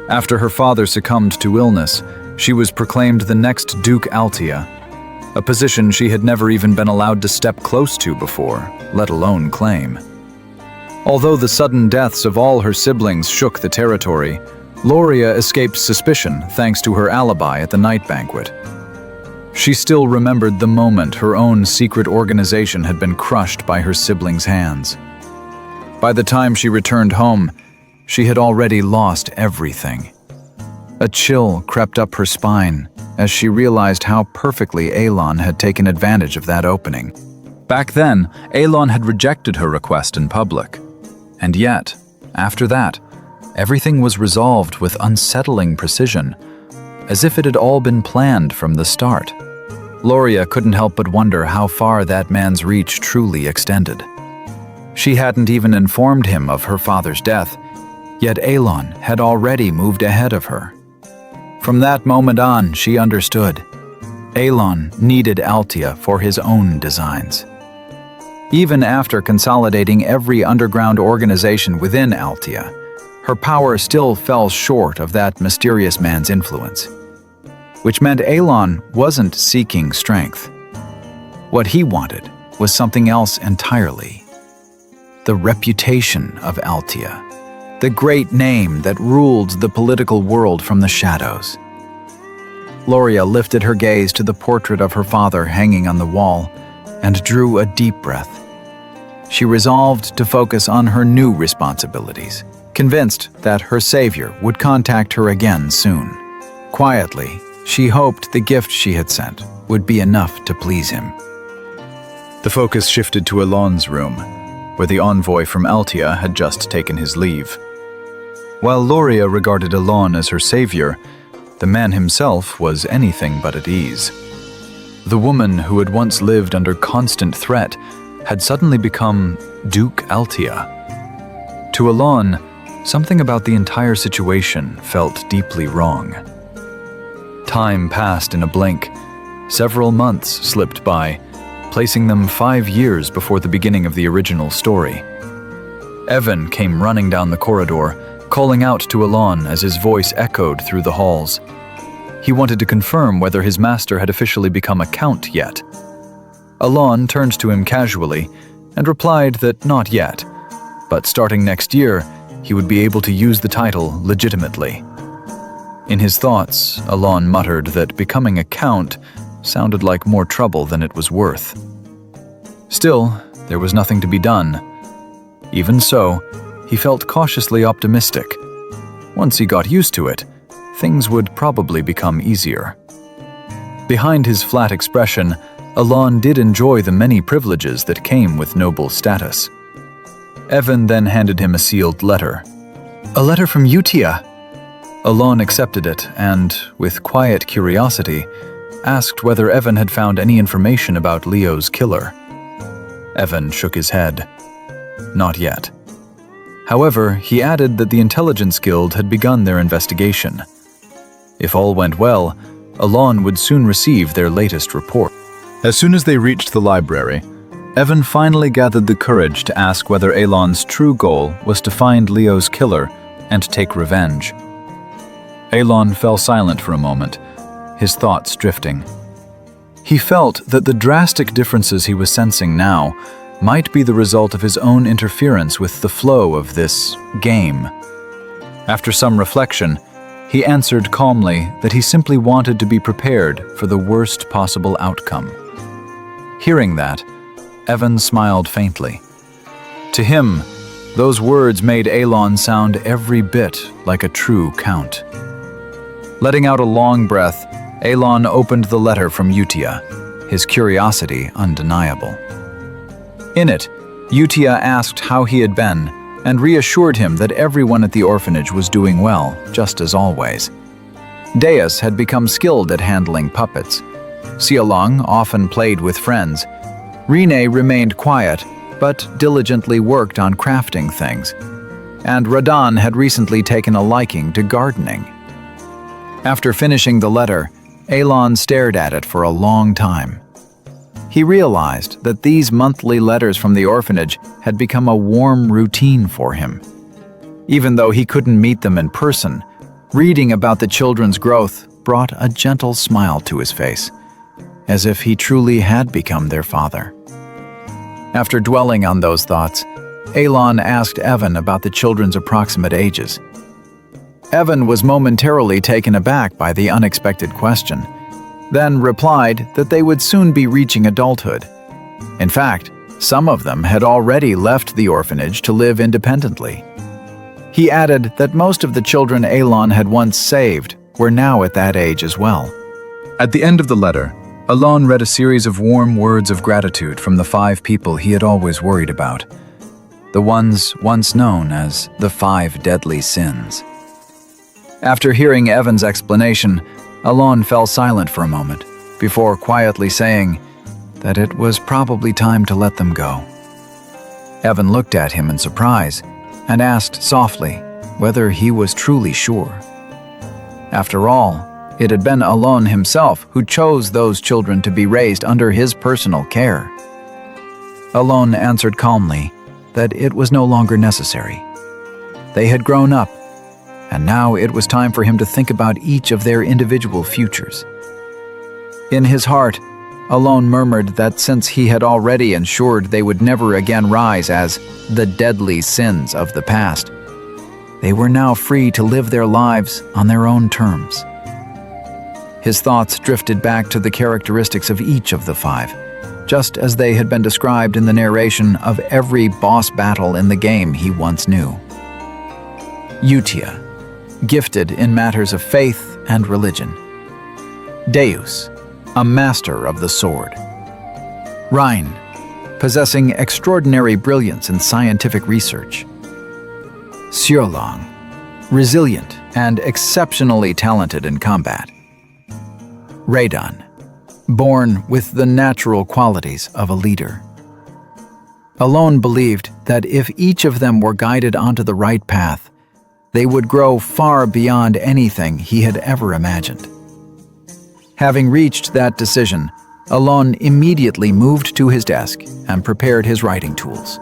After her father succumbed to illness, she was proclaimed the next Duke Altia, a position she had never even been allowed to step close to before, let alone claim. Although the sudden deaths of all her siblings shook the territory, Loria escaped suspicion thanks to her alibi at the night banquet. She still remembered the moment her own secret organization had been crushed by her siblings' hands. By the time she returned home, she had already lost everything. A chill crept up her spine as she realized how perfectly Elon had taken advantage of that opening. Back then, Elon had rejected her request in public. And yet, after that, everything was resolved with unsettling precision, as if it had all been planned from the start. Loria couldn't help but wonder how far that man's reach truly extended. She hadn't even informed him of her father's death, yet Elon had already moved ahead of her. From that moment on, she understood. Elon needed Altia for his own designs. Even after consolidating every underground organization within Altia, her power still fell short of that mysterious man's influence, which meant Elon wasn't seeking strength. What he wanted was something else entirely. The reputation of Altia, the great name that ruled the political world from the shadows. Loria lifted her gaze to the portrait of her father hanging on the wall and drew a deep breath. She resolved to focus on her new responsibilities, convinced that her savior would contact her again soon. Quietly, she hoped the gift she had sent would be enough to please him. The focus shifted to Elon's room, where the envoy from Altia had just taken his leave. While Loria regarded Elon as her savior, the man himself was anything but at ease. The woman who had once lived under constant threat had suddenly become Duke Altia. To Elon, something about the entire situation felt deeply wrong. Time passed in a blink. Several months slipped by, placing them 5 years before the beginning of the original story. Evan came running down the corridor, calling out to Elon as his voice echoed through the halls. He wanted to confirm whether his master had officially become a count yet. Elon turned to him casually and replied that not yet, but starting next year, he would be able to use the title legitimately. In his thoughts, Elon muttered that becoming a count sounded like more trouble than it was worth. Still, there was nothing to be done. Even so, he felt cautiously optimistic. Once he got used to it, things would probably become easier. Behind his flat expression, Elon did enjoy the many privileges that came with noble status. Evan then handed him a sealed letter. "A letter from Utia." Elon accepted it and, with quiet curiosity, asked whether Evan had found any information about Leo's killer. Evan shook his head. Not yet. However, he added that the Intelligence Guild had begun their investigation. If all went well, Elon would soon receive their latest report. As soon as they reached the library, Evan finally gathered the courage to ask whether Elon's true goal was to find Leo's killer and take revenge. Elon fell silent for a moment, his thoughts drifting. He felt that the drastic differences he was sensing now might be the result of his own interference with the flow of this game. After some reflection, he answered calmly that he simply wanted to be prepared for the worst possible outcome. Hearing that, Evan smiled faintly. To him, those words made Elon sound every bit like a true count. Letting out a long breath, Elon opened the letter from Utia, his curiosity undeniable. In it, Utia asked how he had been and reassured him that everyone at the orphanage was doing well, just as always. Deus had become skilled at handling puppets. Xialong often played with friends. Rene remained quiet, but diligently worked on crafting things. And Radan had recently taken a liking to gardening. After finishing the letter, Elon stared at it for a long time. He realized that these monthly letters from the orphanage had become a warm routine for him. Even though he couldn't meet them in person, reading about the children's growth brought a gentle smile to his face, as if he truly had become their father. After dwelling on those thoughts, Elon asked Evan about the children's approximate ages. Evan was momentarily taken aback by the unexpected question, then replied that they would soon be reaching adulthood. In fact, some of them had already left the orphanage to live independently. He added that most of the children Elon had once saved were now at that age as well. At the end of the letter, Elon read a series of warm words of gratitude from the 5 people he had always worried about, the ones once known as the 5 deadly sins. After hearing Evan's explanation, Elon fell silent for a moment, before quietly saying that it was probably time to let them go. Evan looked at him in surprise and asked softly whether he was truly sure. After all, it had been Elon himself who chose those children to be raised under his personal care. Elon answered calmly that it was no longer necessary. They had grown up, and now it was time for him to think about each of their individual futures. In his heart, Elon murmured that since he had already ensured they would never again rise as the deadly sins of the past, they were now free to live their lives on their own terms. His thoughts drifted back to the characteristics of each of the 5, just as they had been described in the narration of every boss battle in the game he once knew. Utia, gifted in matters of faith and religion. Deus, a master of the sword. Rhine, possessing extraordinary brilliance in scientific research. Xialong, resilient and exceptionally talented in combat. Radan, born with the natural qualities of a leader. Elon believed that if each of them were guided onto the right path, they would grow far beyond anything he had ever imagined. Having reached that decision, Elon immediately moved to his desk and prepared his writing tools.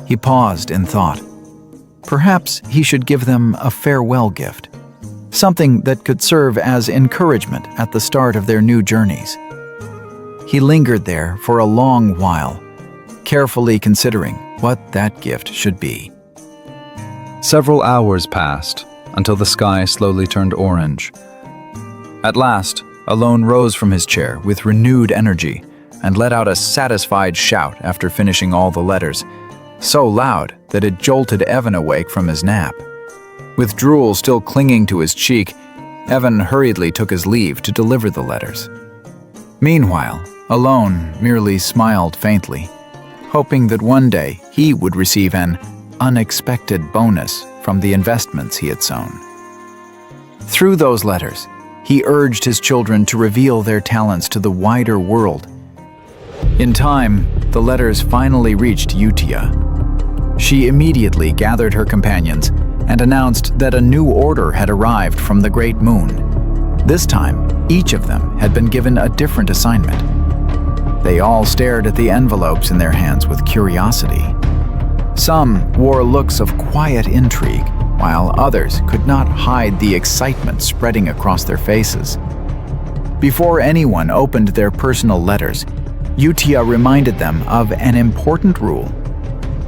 He paused in thought. Perhaps he should give them a farewell gift, something that could serve as encouragement at the start of their new journeys. He lingered there for a long while, carefully considering what that gift should be. Several hours passed until the sky slowly turned orange. At last, Elon rose from his chair with renewed energy and let out a satisfied shout after finishing all the letters, so loud that it jolted Evan awake from his nap. With drool still clinging to his cheek, Evan hurriedly took his leave to deliver the letters. Meanwhile, Elon merely smiled faintly, hoping that one day he would receive an unexpected bonus from the investments he had sown. Through those letters, he urged his children to reveal their talents to the wider world. In time, the letters finally reached Utia. She immediately gathered her companions and announced that a new order had arrived from the Great Moon. This time, each of them had been given a different assignment. They all stared at the envelopes in their hands with curiosity. Some wore looks of quiet intrigue, while others could not hide the excitement spreading across their faces. Before anyone opened their personal letters, Yutia reminded them of an important rule.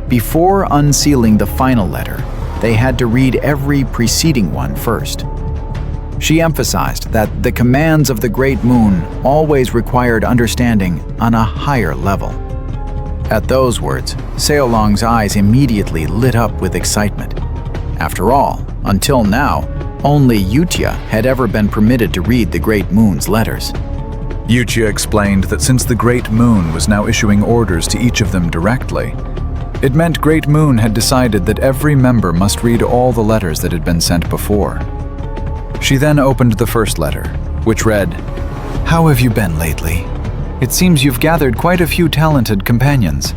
Before unsealing the final letter, they had to read every preceding one first. She emphasized that the commands of the Great Moon always required understanding on a higher level. At those words, Seolong's eyes immediately lit up with excitement. After all, until now, only Yutia had ever been permitted to read the Great Moon's letters. Yutia explained that since the Great Moon was now issuing orders to each of them directly, it meant Great Moon had decided that every member must read all the letters that had been sent before. She then opened the first letter, which read, "How have you been lately? It seems you've gathered quite a few talented companions.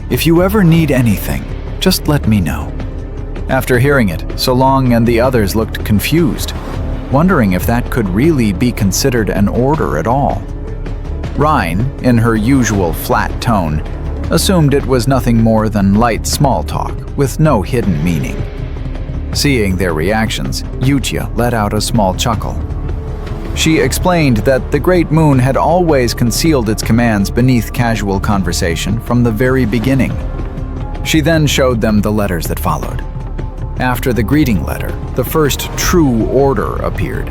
If you ever need anything, just let me know." After hearing it, Seolong and the others looked confused, wondering if that could really be considered an order at all. Rhine, in her usual flat tone, assumed it was nothing more than light small talk with no hidden meaning. Seeing their reactions, Yutia let out a small chuckle. She explained that the Great Moon had always concealed its commands beneath casual conversation from the very beginning. She then showed them the letters that followed. After the greeting letter, the first true order appeared.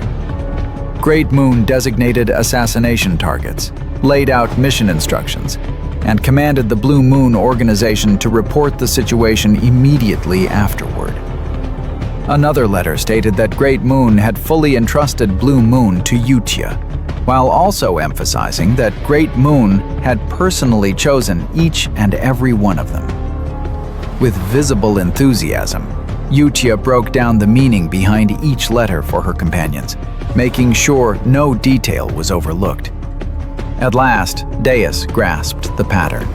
Great Moon designated assassination targets, laid out mission instructions, and commanded the Blue Moon organization to report the situation immediately afterward. Another letter stated that Great Moon had fully entrusted Blue Moon to Yutia, while also emphasizing that Great Moon had personally chosen each and every one of them. With visible enthusiasm, Yutia broke down the meaning behind each letter for her companions, making sure no detail was overlooked. At last, Deus grasped the pattern.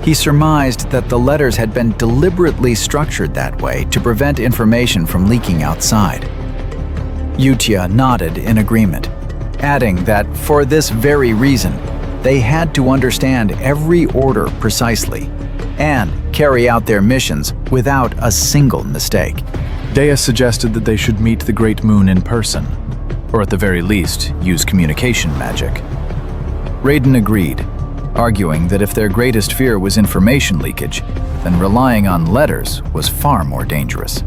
He surmised that the letters had been deliberately structured that way to prevent information from leaking outside. Yutia nodded in agreement, adding that for this very reason, they had to understand every order precisely and carry out their missions without a single mistake. Deus suggested that they should meet the Great Moon in person, or at the very least, use communication magic. Raiden agreed, arguing that if their greatest fear was information leakage, then relying on letters was far more dangerous.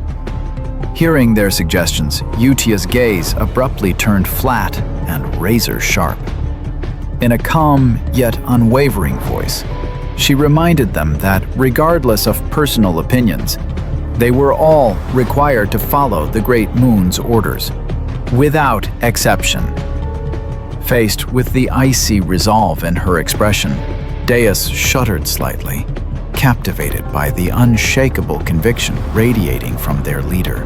Hearing their suggestions, Yutia's gaze abruptly turned flat and razor-sharp. In a calm yet unwavering voice, she reminded them that regardless of personal opinions, they were all required to follow the Great Moon's orders, without exception. Faced with the icy resolve in her expression, Deus shuddered slightly, captivated by the unshakable conviction radiating from their leader.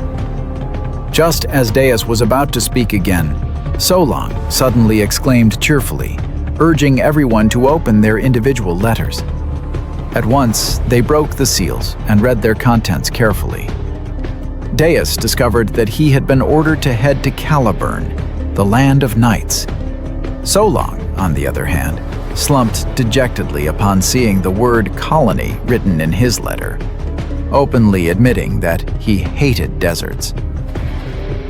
Just as Deus was about to speak again, Seolong suddenly exclaimed cheerfully, urging everyone to open their individual letters. At once, they broke the seals and read their contents carefully. Deus discovered that he had been ordered to head to Caliburn, the land of knights. Seolong, on the other hand, slumped dejectedly upon seeing the word colony written in his letter, openly admitting that he hated deserts.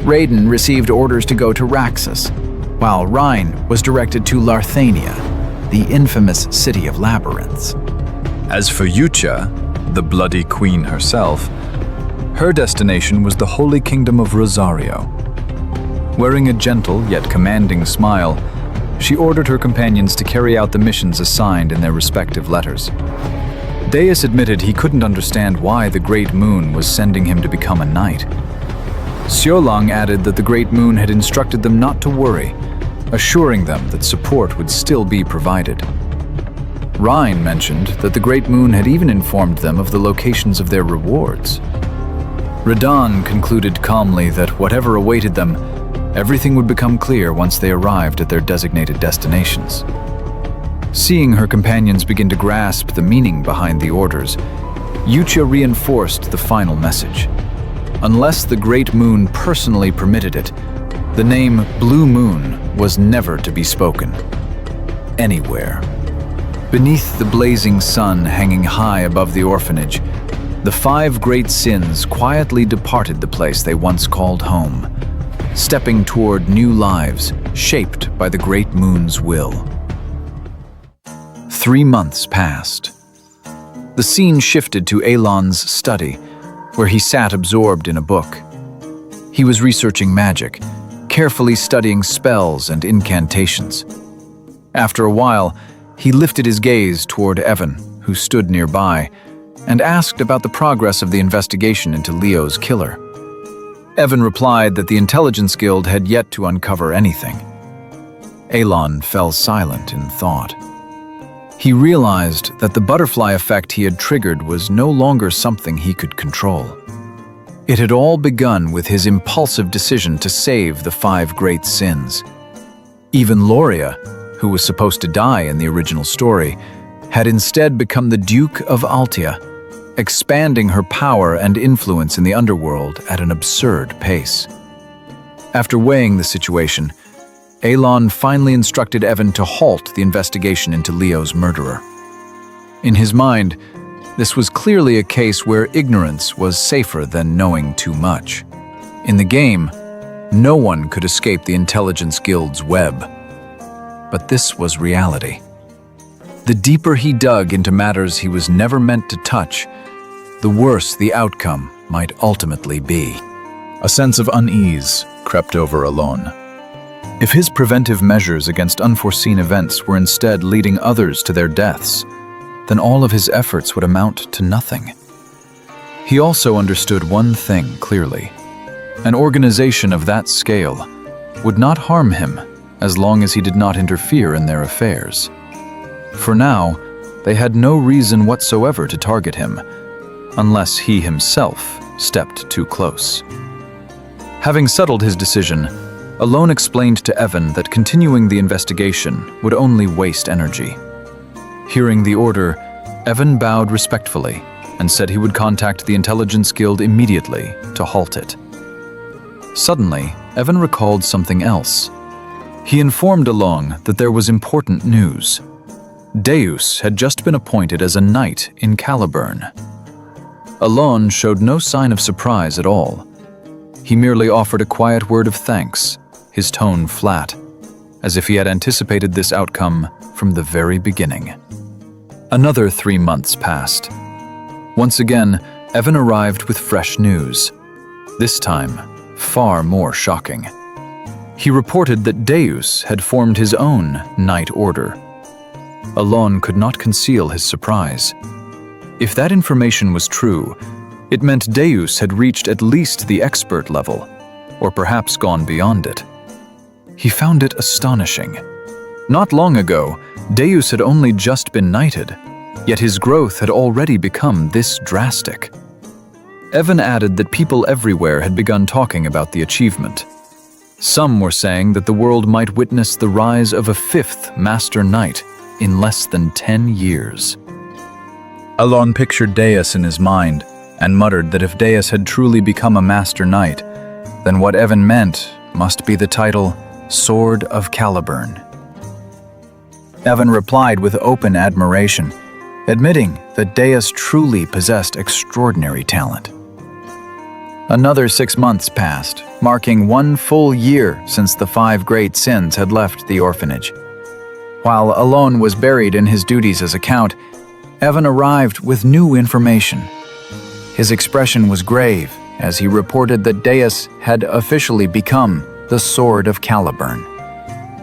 Raiden received orders to go to Raxus, while Rhine was directed to Larthania, the infamous city of labyrinths. As for Yutia, the bloody queen herself, her destination was the Holy Kingdom of Rosario. Wearing a gentle yet commanding smile, she ordered her companions to carry out the missions assigned in their respective letters. Deus admitted he couldn't understand why the Great Moon was sending him to become a knight. Seolong added that the Great Moon had instructed them not to worry, assuring them that support would still be provided. Rhine mentioned that the Great Moon had even informed them of the locations of their rewards. Radan concluded calmly that whatever awaited them, everything would become clear once they arrived at their designated destinations. Seeing her companions begin to grasp the meaning behind the orders, Yutia reinforced the final message. Unless the Great Moon personally permitted it, the name Blue Moon was never to be spoken. Anywhere. Beneath the blazing sun hanging high above the orphanage, the 5 great sins quietly departed the place they once called home, stepping toward new lives shaped by the great moon's will. 3 months passed. The scene shifted to Elon's study, where he sat absorbed in a book. He was researching magic, carefully studying spells and incantations. After a while, he lifted his gaze toward Evan, who stood nearby, and asked about the progress of the investigation into Leo's killer. Evan replied that the Intelligence Guild had yet to uncover anything. Elon fell silent in thought. He realized that the butterfly effect he had triggered was no longer something he could control. It had all begun with his impulsive decision to save the 5 great sins. Even Loria, who was supposed to die in the original story, had instead become the Duke of Altia, expanding her power and influence in the underworld at an absurd pace. After weighing the situation, Elon finally instructed Evan to halt the investigation into Leo's murderer. In his mind, this was clearly a case where ignorance was safer than knowing too much. In the game, no one could escape the Intelligence Guild's web. But this was reality. The deeper he dug into matters he was never meant to touch, the worse the outcome might ultimately be. A sense of unease crept over Elon. If his preventive measures against unforeseen events were instead leading others to their deaths, then all of his efforts would amount to nothing. He also understood one thing clearly. An organization of that scale would not harm him as long as he did not interfere in their affairs. For now, they had no reason whatsoever to target him, unless he himself stepped too close. Having settled his decision, Elon explained to Evan that continuing the investigation would only waste energy. Hearing the order, Evan bowed respectfully and said he would contact the Intelligence Guild immediately to halt it. Suddenly, Evan recalled something else. He informed Elon that there was important news. Deus had just been appointed as a knight in Caliburn. Elon showed no sign of surprise at all. He merely offered a quiet word of thanks, his tone flat, as if he had anticipated this outcome from the very beginning. Another 3 months passed. Once again, Evan arrived with fresh news. This time, far more shocking. He reported that Deus had formed his own Knight Order. Elon could not conceal his surprise. If that information was true, it meant Deus had reached at least the expert level, or perhaps gone beyond it. He found it astonishing. Not long ago, Deus had only just been knighted, yet his growth had already become this drastic. Evan added that people everywhere had begun talking about the achievement. Some were saying that the world might witness the rise of a 5th Master Knight in less than 10 years. Elon pictured Deus in his mind and muttered that if Deus had truly become a Master Knight, then what Evan meant must be the title Sword of Caliburn. Evan replied with open admiration, admitting that Deus truly possessed extraordinary talent. Another 6 months passed, marking 1 full year since the 5 great sins had left the orphanage. While Elon was buried in his duties as a count, Evan arrived with new information. His expression was grave as he reported that Deus had officially become the Sword of Caliburn,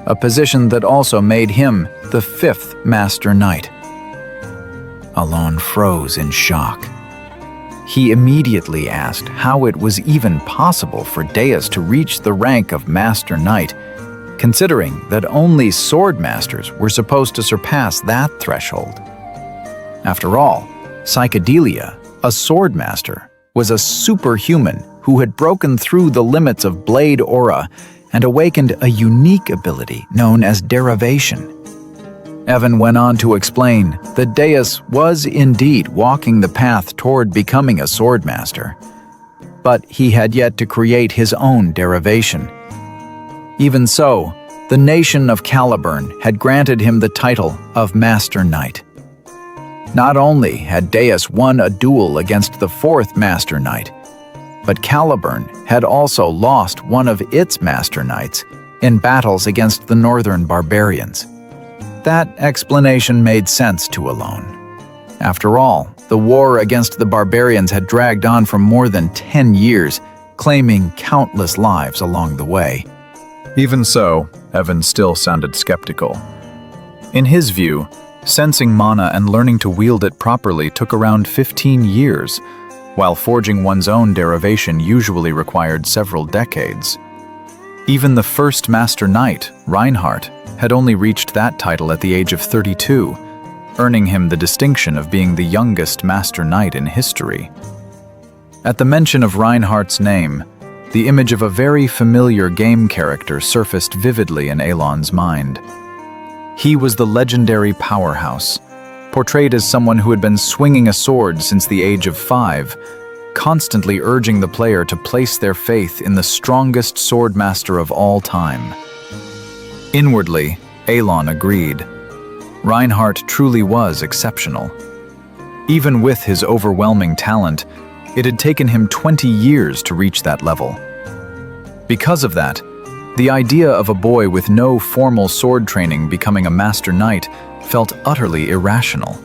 a position that also made him the 5th Master Knight. Elon froze in shock. He immediately asked how it was even possible for Deus to reach the rank of Master Knight, considering that only sword masters were supposed to surpass that threshold. After all, Psychedelia, a sword master, was a superhuman who had broken through the limits of blade aura and awakened a unique ability known as derivation. Evan went on to explain that Deus was indeed walking the path toward becoming a swordmaster, but he had yet to create his own derivation. Even so, the nation of Caliburn had granted him the title of Master Knight. Not only had Deus won a duel against the fourth Master Knight, but Caliburn had also lost one of its Master Knights in battles against the northern barbarians. That explanation made sense to Alon. After all, the war against the barbarians had dragged on for more than 10 years, claiming countless lives along the way. Even so, Evan still sounded skeptical. In his view, sensing mana and learning to wield it properly took around 15 years, while forging one's own derivation usually required several decades. Even the first Master Knight, Reinhardt, had only reached that title at the age of 32, earning him the distinction of being the youngest Master Knight in history. At the mention of Reinhardt's name, the image of a very familiar game character surfaced vividly in Alon's mind. He was the legendary powerhouse, portrayed as someone who had been swinging a sword since the age of 5, constantly urging the player to place their faith in the strongest swordmaster of all time. Inwardly, Alon agreed. Reinhardt truly was exceptional. Even with his overwhelming talent, it had taken him 20 years to reach that level. Because of that, the idea of a boy with no formal sword training becoming a Master Knight felt utterly irrational.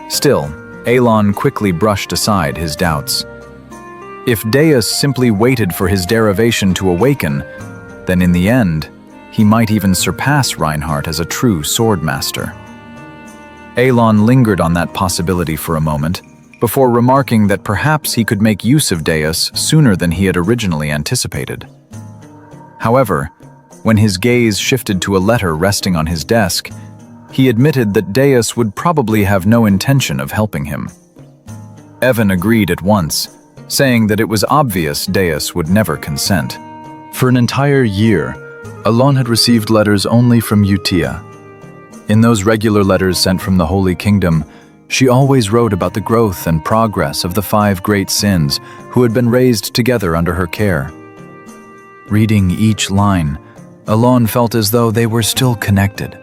Still, Alon quickly brushed aside his doubts. If Deus simply waited for his derivation to awaken, then in the end, he might even surpass Reinhardt as a true swordmaster. Alon lingered on that possibility for a moment, before remarking that perhaps he could make use of Deus sooner than he had originally anticipated. However, when his gaze shifted to a letter resting on his desk, he admitted that Deus would probably have no intention of helping him. Evan agreed at once, saying that it was obvious Deus would never consent. For an entire year, Alon had received letters only from Utia. In those regular letters sent from the Holy Kingdom, she always wrote about the growth and progress of the 5 great sins who had been raised together under her care. Reading each line, Alon felt as though they were still connected.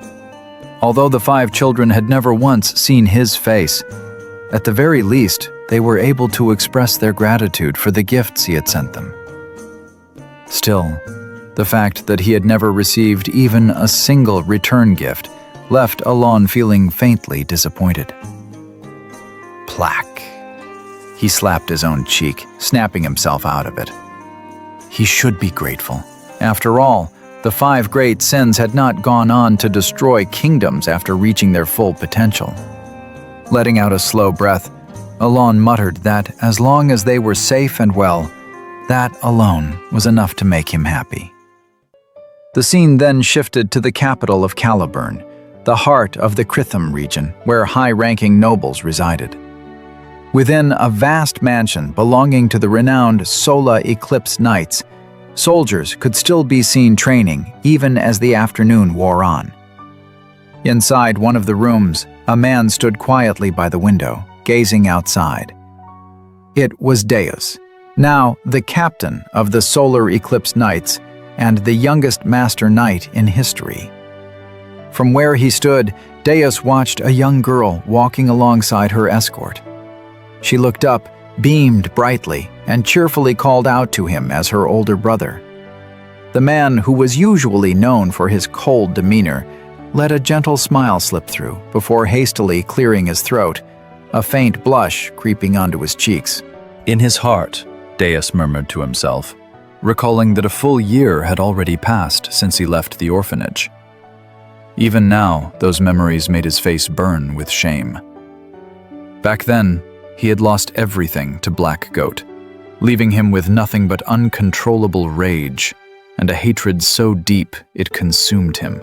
Although the 5 children had never once seen his face, at the very least, they were able to express their gratitude for the gifts he had sent them. Still, the fact that he had never received even a single return gift left Alon feeling faintly disappointed. Plaque. He slapped his own cheek, snapping himself out of it. He should be grateful. After all, the 5 great sins had not gone on to destroy kingdoms after reaching their full potential. Letting out a slow breath, Alon muttered that as long as they were safe and well, that alone was enough to make him happy. The scene then shifted to the capital of Caliburn, the heart of the Kritham region, where high-ranking nobles resided. Within a vast mansion belonging to the renowned Solar Eclipse Knights, soldiers could still be seen training even as the afternoon wore on. Inside one of the rooms, a man stood quietly by the window, gazing outside. It was Deus, now the captain of the Solar Eclipse Knights and the youngest Master Knight in history. From where he stood, Deus watched a young girl walking alongside her escort. She looked up, beamed brightly, and cheerfully called out to him as her older brother. The man, who was usually known for his cold demeanor, let a gentle smile slip through before hastily clearing his throat, a faint blush creeping onto his cheeks. In his heart, Deus murmured to himself, recalling that a full year had already passed since he left the orphanage. Even now, those memories made his face burn with shame. Back then, he had lost everything to Black Goat, leaving him with nothing but uncontrollable rage and a hatred so deep it consumed him.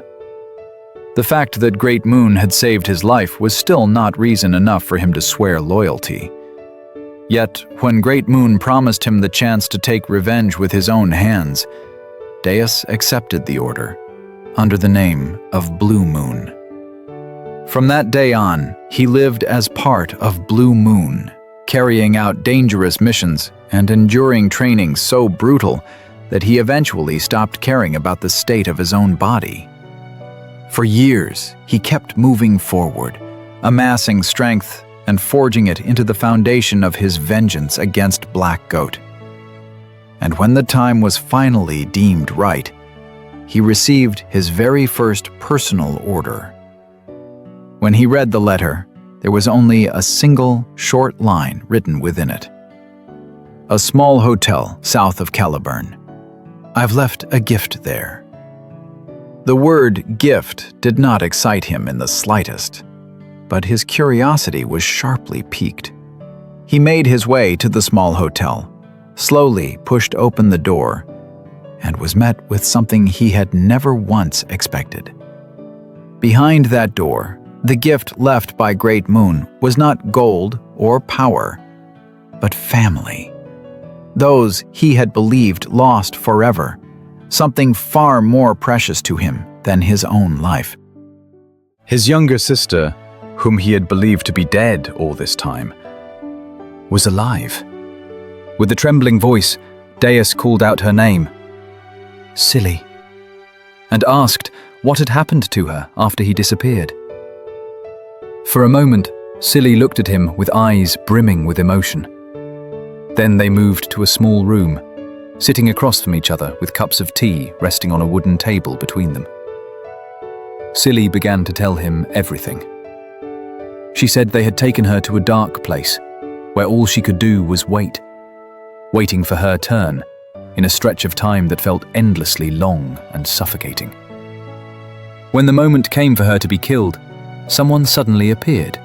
The fact that Great Moon had saved his life was still not reason enough for him to swear loyalty. Yet, when Great Moon promised him the chance to take revenge with his own hands, Deus accepted the order, under the name of Blue Moon. From that day on, he lived as part of Blue Moon, carrying out dangerous missions and enduring training so brutal that he eventually stopped caring about the state of his own body. For years, he kept moving forward, amassing strength and forging it into the foundation of his vengeance against Black Goat. And when the time was finally deemed right, he received his very first personal order. When he read the letter, there was only a single short line written within it. A small hotel south of Caliburn. I've left a gift there. The word gift did not excite him in the slightest, but his curiosity was sharply piqued. He made his way to the small hotel, slowly pushed open the door, and was met with something he had never once expected. Behind that door, the gift left by Great Moon was not gold or power, but family. Those he had believed lost forever, something far more precious to him than his own life. His younger sister, whom he had believed to be dead all this time, was alive. With a trembling voice, Deus called out her name, Silly, and asked what had happened to her after he disappeared. For a moment, Silly looked at him with eyes brimming with emotion. Then they moved to a small room, sitting across from each other with cups of tea resting on a wooden table between them. Silly began to tell him everything. She said they had taken her to a dark place, where all she could do was waiting for her turn, in a stretch of time that felt endlessly long and suffocating. When the moment came for her to be killed, someone suddenly appeared,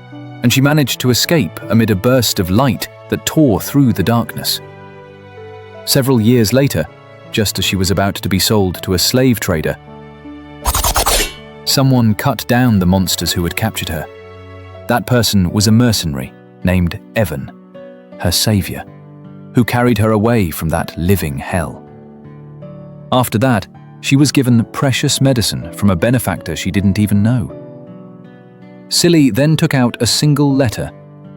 and she managed to escape amid a burst of light that tore through the darkness. Several years later, just as she was about to be sold to a slave trader, someone cut down the monsters who had captured her. That person was a mercenary named Evan, her savior, who carried her away from that living hell. After that, she was given precious medicine from a benefactor she didn't even know. Silly then took out a single letter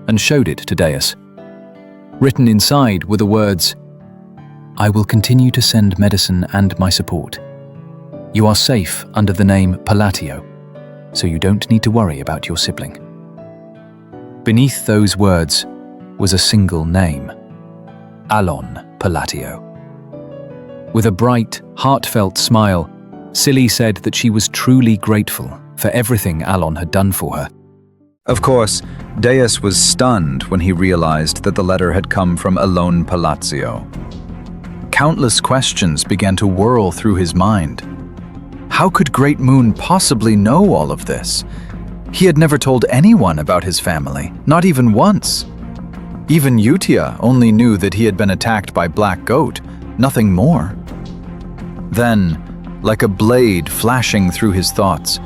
and showed it to Deus. Written inside were the words, I will continue to send medicine and my support. You are safe under the name Palatio, so you don't need to worry about your sibling. Beneath those words was a single name, Alon Palatio. With a bright, heartfelt smile, Silly said that she was truly grateful for everything Alon had done for her. Of course, Deus was stunned when he realized that the letter had come from Alon Palatio. Countless questions began to whirl through his mind. How could Great Moon possibly know all of this? He had never told anyone about his family, not even once. Even Utia only knew that he had been attacked by Black Goat, nothing more. Then, like a blade flashing through his thoughts,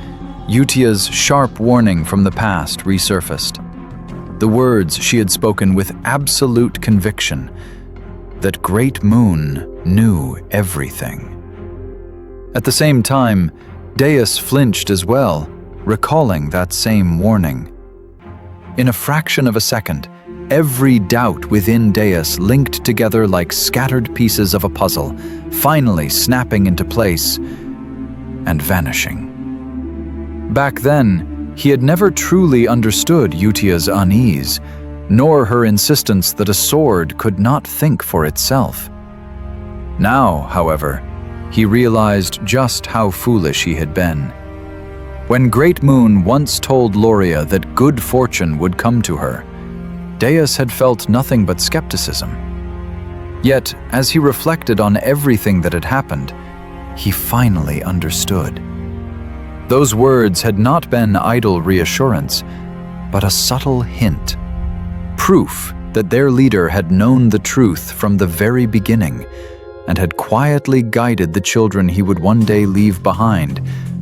Utia's sharp warning from the past resurfaced. The words she had spoken with absolute conviction, that Great Moon knew everything. At the same time, Deus flinched as well, recalling that same warning. In a fraction of a second, every doubt within Deus linked together like scattered pieces of a puzzle, finally snapping into place and vanishing. Back then, he had never truly understood Utia's unease, nor her insistence that a sword could not think for itself. Now, however, he realized just how foolish he had been. When Great Moon once told Loria that good fortune would come to her, Deus had felt nothing but skepticism. Yet, as he reflected on everything that had happened, he finally understood. Those words had not been idle reassurance, but a subtle hint. Proof that their leader had known the truth from the very beginning and had quietly guided the children he would one day leave behind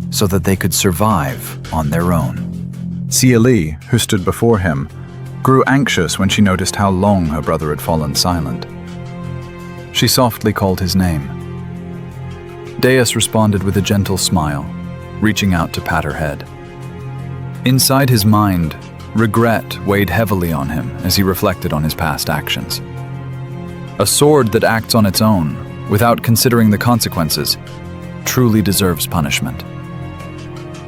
so that they could survive on their own. Xia Li, who stood before him, grew anxious when she noticed how long her brother had fallen silent. She softly called his name. Deus responded with a gentle smile, reaching out to pat her head. Inside his mind, regret weighed heavily on him as he reflected on his past actions. A sword that acts on its own without considering the consequences, truly deserves punishment.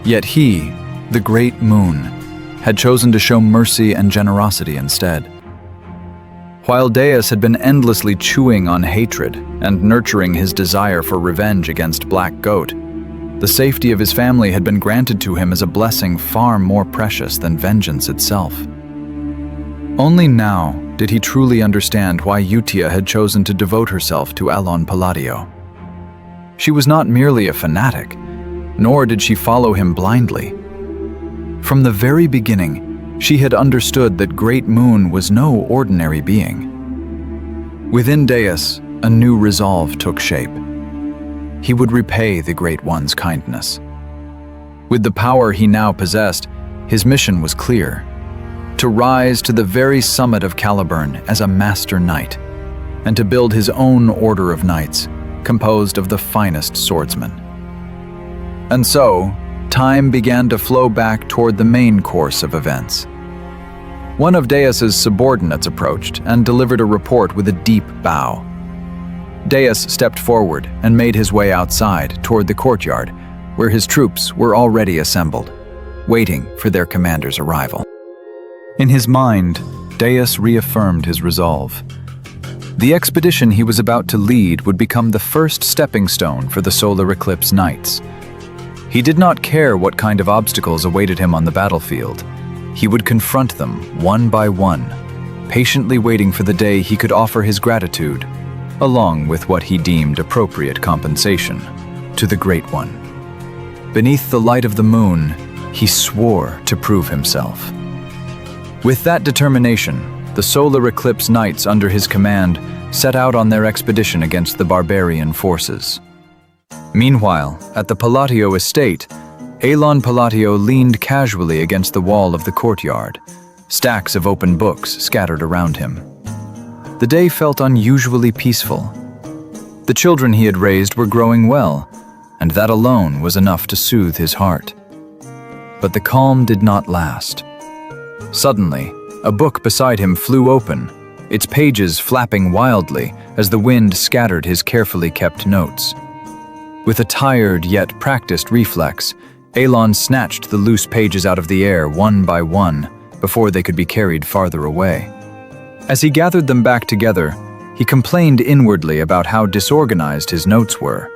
Yet he, the great moon, had chosen to show mercy and generosity instead. While Deus had been endlessly chewing on hatred and nurturing his desire for revenge against Black Goat, the safety of his family had been granted to him as a blessing far more precious than vengeance itself. Only now did he truly understand why Utia had chosen to devote herself to Alon Palladio. She was not merely a fanatic, nor did she follow him blindly. From the very beginning, she had understood that Great Moon was no ordinary being. Within Deus, a new resolve took shape. He would repay the Great One's kindness. With the power he now possessed, his mission was clear: to rise to the very summit of Caliburn as a master knight, and to build his own order of knights, composed of the finest swordsmen. And so, time began to flow back toward the main course of events. One of Deus's subordinates approached and delivered a report with a deep bow. Deus stepped forward and made his way outside toward the courtyard, where his troops were already assembled, waiting for their commander's arrival. In his mind, Deus reaffirmed his resolve. The expedition he was about to lead would become the first stepping stone for the solar eclipse knights. He did not care what kind of obstacles awaited him on the battlefield. He would confront them one by one, patiently waiting for the day he could offer his gratitude, along with what he deemed appropriate compensation, to the Great One. Beneath the light of the moon, he swore to prove himself. With that determination, the solar eclipse knights under his command set out on their expedition against the barbarian forces. Meanwhile, at the Palladio estate, Alon Palladio leaned casually against the wall of the courtyard, stacks of open books scattered around him. The day felt unusually peaceful. The children he had raised were growing well, and that alone was enough to soothe his heart. But the calm did not last. Suddenly, a book beside him flew open, its pages flapping wildly as the wind scattered his carefully kept notes. With a tired yet practiced reflex, Alon snatched the loose pages out of the air one by one before they could be carried farther away. As he gathered them back together, he complained inwardly about how disorganized his notes were,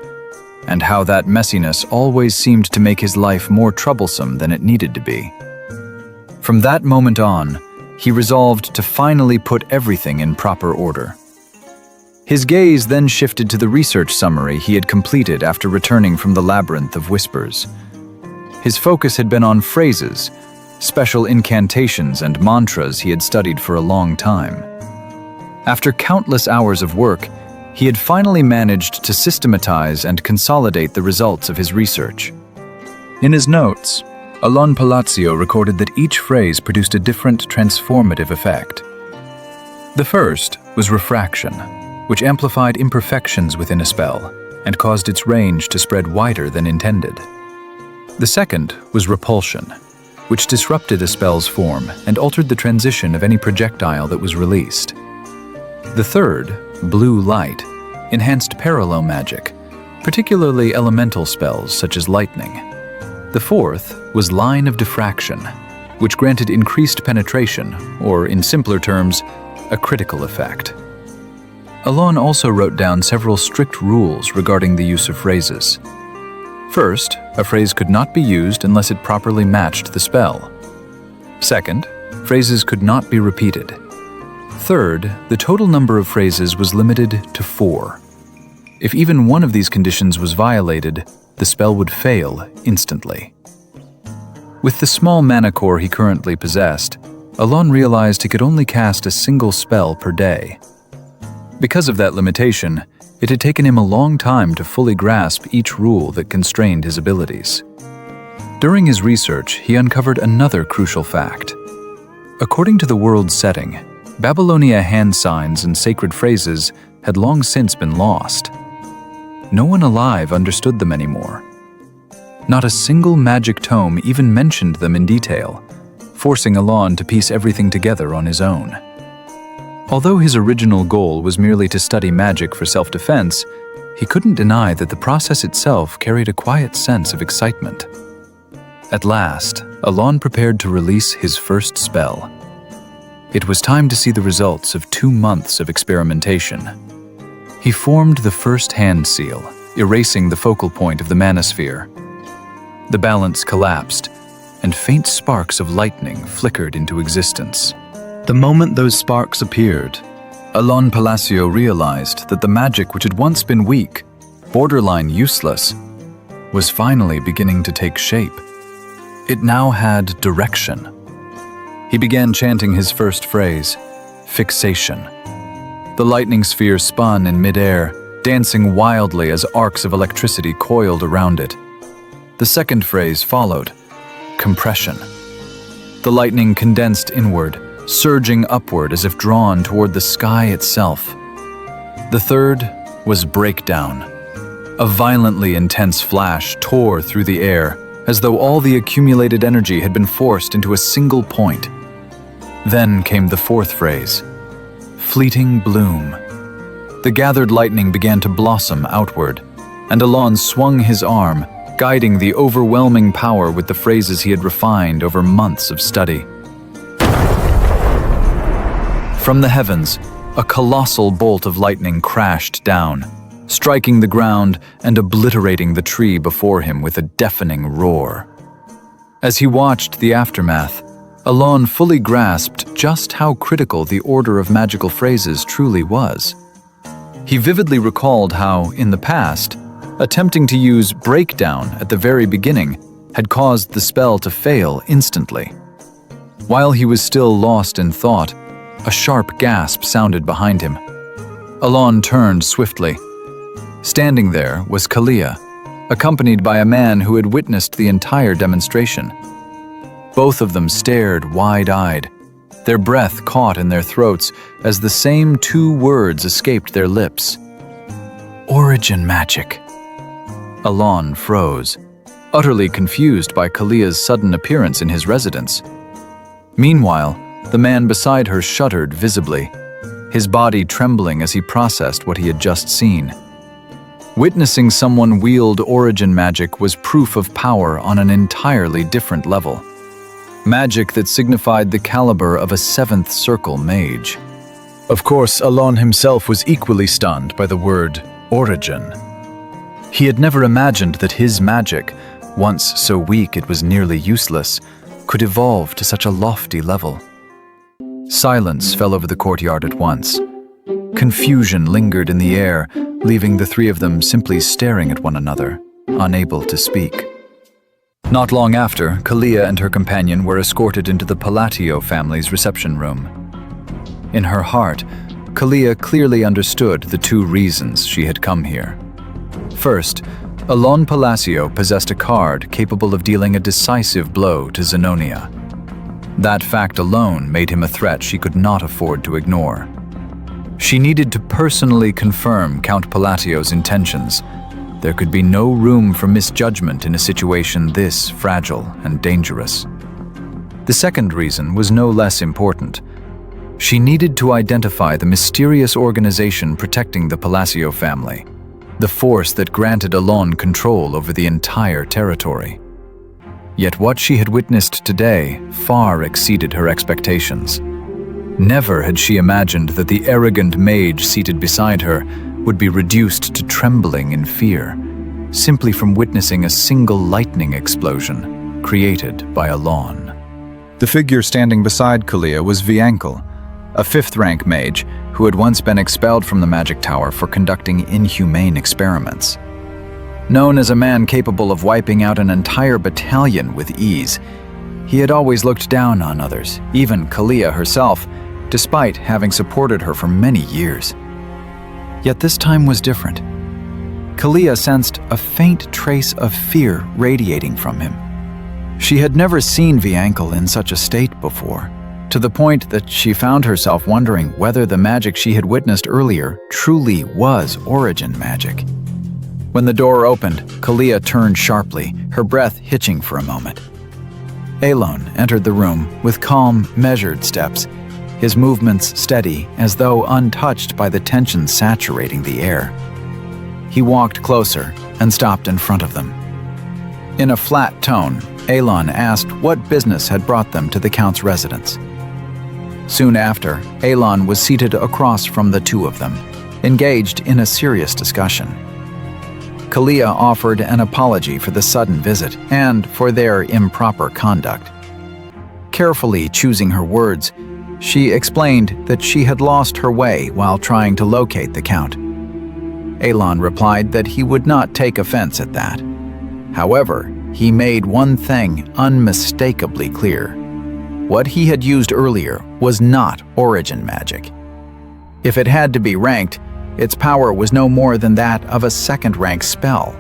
and how that messiness always seemed to make his life more troublesome than it needed to be. From that moment on, he resolved to finally put everything in proper order. His gaze then shifted to the research summary he had completed after returning from the Labyrinth of Whispers. His focus had been on phrases, special incantations and mantras he had studied for a long time. After countless hours of work, he had finally managed to systematize and consolidate the results of his research. In his notes, Alon Palladio recorded that each phrase produced a different transformative effect. The first was refraction, which amplified imperfections within a spell and caused its range to spread wider than intended. The second was repulsion, which disrupted a spell's form and altered the transition of any projectile that was released. The third, blue light, enhanced parallel magic, particularly elemental spells such as lightning. The fourth was line of diffraction, which granted increased penetration, or in simpler terms, a critical effect. Alon also wrote down several strict rules regarding the use of phrases. First, a phrase could not be used unless it properly matched the spell. Second, phrases could not be repeated. Third, the total number of phrases was limited to 4. If even one of these conditions was violated, the spell would fail instantly. With the small mana core he currently possessed, Alon realized he could only cast a single spell per day. Because of that limitation, it had taken him a long time to fully grasp each rule that constrained his abilities. During his research, he uncovered another crucial fact. According to the world's setting, Babylonia hand signs and sacred phrases had long since been lost. No one alive understood them anymore. Not a single magic tome even mentioned them in detail, forcing Alon to piece everything together on his own. Although his original goal was merely to study magic for self-defense, he couldn't deny that the process itself carried a quiet sense of excitement. At last, Alon prepared to release his first spell. It was time to see the results of 2 months of experimentation. He formed the first hand seal, erasing the focal point of the manosphere. The balance collapsed, and faint sparks of lightning flickered into existence. The moment those sparks appeared, Alon Palacio realized that the magic which had once been weak, borderline useless, was finally beginning to take shape. It now had direction. He began chanting his first phrase, fixation. The lightning sphere spun in midair, dancing wildly as arcs of electricity coiled around it. The second phrase followed, compression. The lightning condensed inward, surging upward as if drawn toward the sky itself. The third was breakdown. A violently intense flash tore through the air, as though all the accumulated energy had been forced into a single point. Then came the fourth phrase, fleeting bloom. The gathered lightning began to blossom outward, and Alon swung his arm, guiding the overwhelming power with the phrases he had refined over months of study. From the heavens, a colossal bolt of lightning crashed down, striking the ground and obliterating the tree before him with a deafening roar. As he watched the aftermath, Alon fully grasped just how critical the order of magical phrases truly was. He vividly recalled how, in the past, attempting to use breakdown at the very beginning had caused the spell to fail instantly. While he was still lost in thought, a sharp gasp sounded behind him. Alon turned swiftly. Standing there was Kalia, accompanied by a man who had witnessed the entire demonstration. Both of them stared wide-eyed, their breath caught in their throats as the same 2 words escaped their lips. Origin magic. Alon froze, utterly confused by Kalia's sudden appearance in his residence. Meanwhile, the man beside her shuddered visibly, his body trembling as he processed what he had just seen. Witnessing someone wield origin magic was proof of power on an entirely different level. Magic that signified the caliber of a 7th circle mage. Of course, Alon himself was equally stunned by the word origin. He had never imagined that his magic, once so weak it was nearly useless, could evolve to such a lofty level. Silence fell over the courtyard at once. Confusion lingered in the air, leaving the 3 of them simply staring at one another, unable to speak. Not long after, Kalia and her companion were escorted into the Palatio family's reception room. In her heart, Kalia clearly understood the 2 reasons she had come here. First, Alon Palacio possessed a card capable of dealing a decisive blow to Zenonia. That fact alone made him a threat she could not afford to ignore. She needed to personally confirm Count Palatio's intentions. There could be no room for misjudgment in a situation this fragile and dangerous. The second reason was no less important. She needed to identify the mysterious organization protecting the Palacio family, the force that granted Alon control over the entire territory. Yet what she had witnessed today far exceeded her expectations. Never had she imagined that the arrogant mage seated beside her would be reduced to trembling in fear, simply from witnessing a single lightning explosion created by Alon. The figure standing beside Kalia was Viankle, a 5th-rank mage who had once been expelled from the magic tower for conducting inhumane experiments. Known as a man capable of wiping out an entire battalion with ease, he had always looked down on others, even Kalia herself, despite having supported her for many years. Yet this time was different. Kalia sensed a faint trace of fear radiating from him. She had never seen Viankle in such a state before, to the point that she found herself wondering whether the magic she had witnessed earlier truly was origin magic. When the door opened, Kalia turned sharply, her breath hitching for a moment. Alon entered the room with calm, measured steps, his movements steady as though untouched by the tension saturating the air. He walked closer and stopped in front of them. In a flat tone, Elon asked what business had brought them to the Count's residence. Soon after, Elon was seated across from the two of them, engaged in a serious discussion. Kalia offered an apology for the sudden visit and for their improper conduct. Carefully choosing her words, she explained that she had lost her way while trying to locate the Count. Elon replied that he would not take offense at that. However, he made one thing unmistakably clear. What he had used earlier was not origin magic. If it had to be ranked, its power was no more than that of a second-rank spell.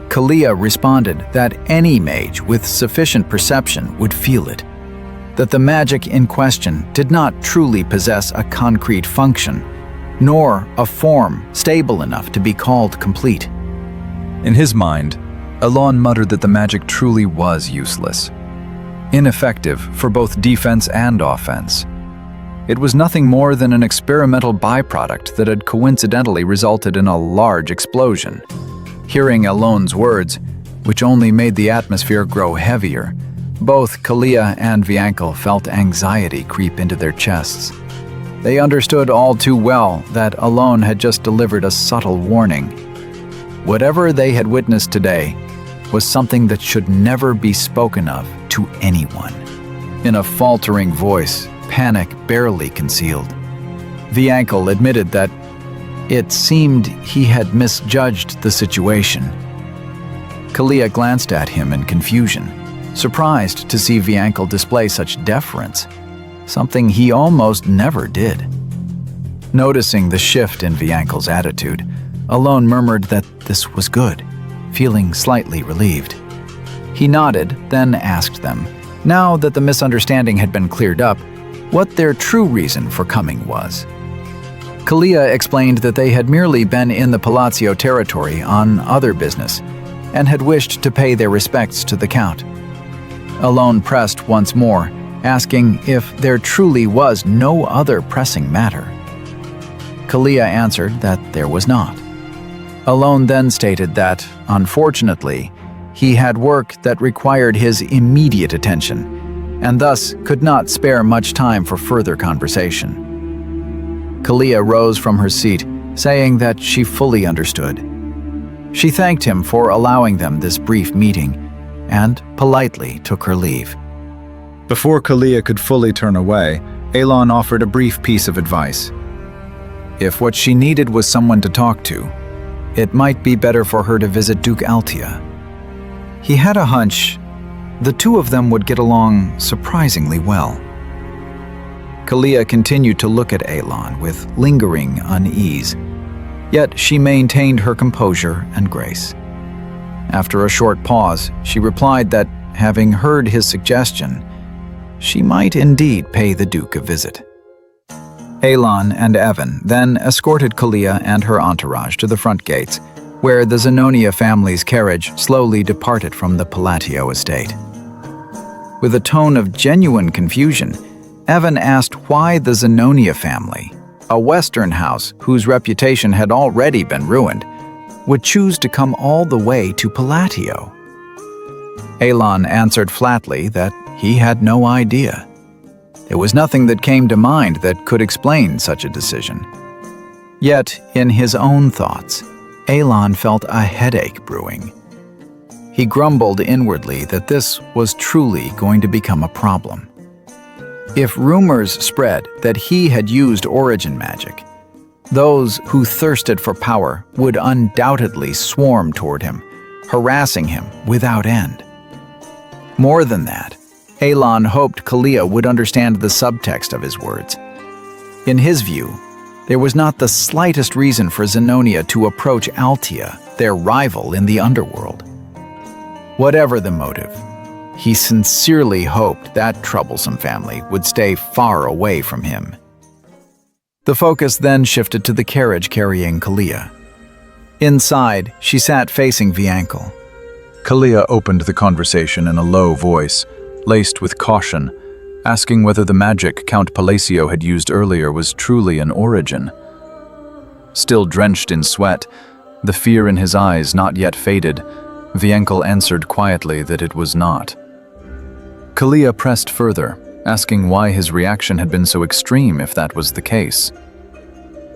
Kalia responded that any mage with sufficient perception would feel it, that the magic in question did not truly possess a concrete function, nor a form stable enough to be called complete. In his mind, Elon muttered that the magic truly was useless, ineffective for both defense and offense. It was nothing more than an experimental byproduct that had coincidentally resulted in a large explosion. Hearing Elon's words, which only made the atmosphere grow heavier, both Kalia and Viankel felt anxiety creep into their chests. They understood all too well that Elon had just delivered a subtle warning. Whatever they had witnessed today was something that should never be spoken of to anyone. In a faltering voice, panic barely concealed, Viankel admitted that it seemed he had misjudged the situation. Kalia glanced at him in confusion, surprised to see Viankel display such deference, something he almost never did. Noticing the shift in Viankel's attitude, Elon murmured that this was good, feeling slightly relieved. He nodded, then asked them, now that the misunderstanding had been cleared up, what their true reason for coming was. Kalia explained that they had merely been in the Palazzo territory on other business and had wished to pay their respects to the Count. Elon pressed once more, asking if there truly was no other pressing matter. Kalia answered that there was not. Elon then stated that, unfortunately, he had work that required his immediate attention, and thus could not spare much time for further conversation. Kalia rose from her seat, saying that she fully understood. She thanked him for allowing them this brief meeting, and politely took her leave. Before Kalia could fully turn away, Elon offered a brief piece of advice. If what she needed was someone to talk to, it might be better for her to visit Duke Altia. He had a hunch the two of them would get along surprisingly well. Kalia continued to look at Elon with lingering unease, yet she maintained her composure and grace. After a short pause, she replied that, having heard his suggestion, she might indeed pay the Duke a visit. Elon and Evan then escorted Kalia and her entourage to the front gates, where the Zenonia family's carriage slowly departed from the Palazzo estate. With a tone of genuine confusion, Evan asked why the Zenonia family, a Western house whose reputation had already been ruined, would choose to come all the way to Palazzo. Elon answered flatly that he had no idea. There was nothing that came to mind that could explain such a decision. Yet, in his own thoughts, Elon felt a headache brewing. He grumbled inwardly that this was truly going to become a problem. If rumors spread that he had used origin magic, those who thirsted for power would undoubtedly swarm toward him, harassing him without end. More than that, Elon hoped Kalia would understand the subtext of his words. In his view, there was not the slightest reason for Zenonia to approach Altia, their rival in the underworld. Whatever the motive, he sincerely hoped that troublesome family would stay far away from him. The focus then shifted to the carriage carrying Kalia. Inside, she sat facing Viankel. Kalia opened the conversation in a low voice, laced with caution, asking whether the magic Count Palacio had used earlier was truly an origin. Still drenched in sweat, The fear in his eyes not yet faded, Vienkel answered quietly that it was not. Kalia pressed further, asking why his reaction had been so extreme if that was the case.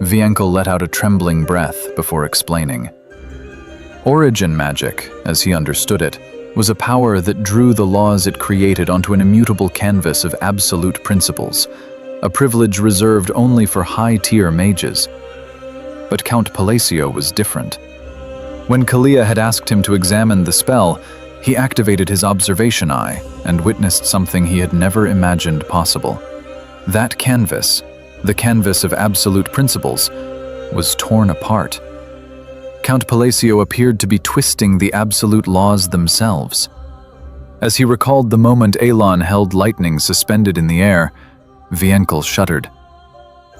Vienkel let out a trembling breath before explaining. Origin magic, as he understood it, was a power that drew the laws it created onto an immutable canvas of absolute principles, a privilege reserved only for high-tier mages. But Count Palacio was different. When Kalia had asked him to examine the spell, he activated his observation eye and witnessed something he had never imagined possible. That canvas, the canvas of absolute principles, was torn apart. Count Palacio appeared to be twisting the absolute laws themselves. As he recalled the moment Elon held lightning suspended in the air, Vienkel shuddered.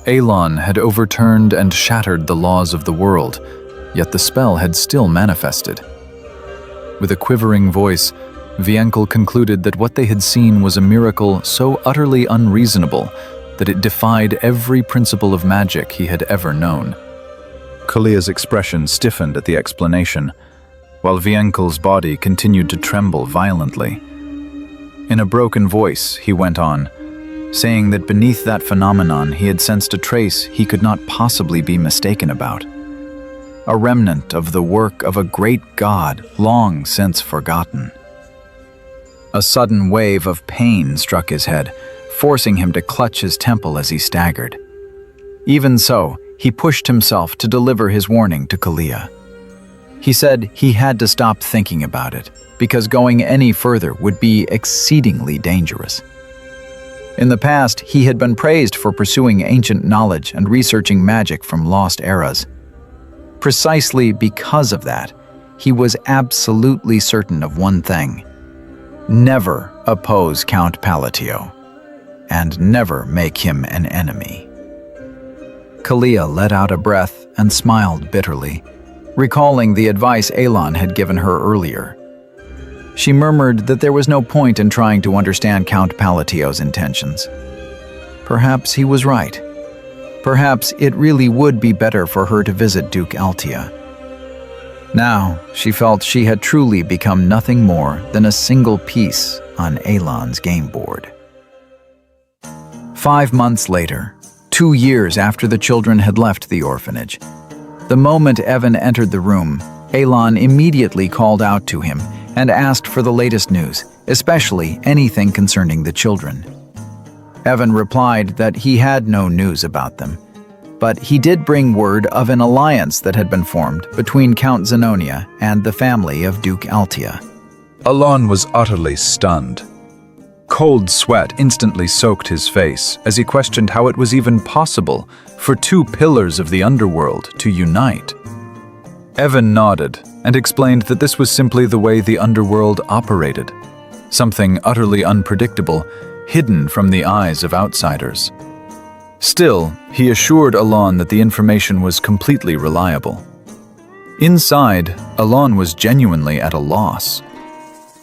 Elon had overturned and shattered the laws of the world, yet the spell had still manifested. With a quivering voice, Vienkel concluded that what they had seen was a miracle so utterly unreasonable that it defied every principle of magic he had ever known. Kalia's expression stiffened at the explanation, while Vienkel's body continued to tremble violently. In a broken voice, he went on, saying that beneath that phenomenon he had sensed a trace he could not possibly be mistaken about. A remnant of the work of a great god long since forgotten. A sudden wave of pain struck his head, forcing him to clutch his temple as he staggered. Even so, he pushed himself to deliver his warning to Kalia. He said he had to stop thinking about it, because going any further would be exceedingly dangerous. In the past, he had been praised for pursuing ancient knowledge and researching magic from lost eras. Precisely because of that, he was absolutely certain of one thing: never oppose Count Palacio, and never make him an enemy. Kalia let out a breath and smiled bitterly, recalling the advice Elon had given her earlier. She murmured that there was no point in trying to understand Count Palatio's intentions. Perhaps he was right. Perhaps it really would be better for her to visit Duke Altia. Now, she felt she had truly become nothing more than a single piece on Elon's game board. 5 months later, 2 years after the children had left the orphanage, the moment Evan entered the room, Elon immediately called out to him and asked for the latest news, especially anything concerning the children. Evan replied that he had no news about them, but he did bring word of an alliance that had been formed between Count Zenonia and the family of Duke Altia. Alon was utterly stunned. Cold sweat instantly soaked his face as he questioned how it was even possible for two pillars of the underworld to unite. Evan nodded and explained that this was simply the way the underworld operated, something utterly unpredictable, hidden from the eyes of outsiders. Still, he assured Alon that the information was completely reliable. Inside, Alon was genuinely at a loss.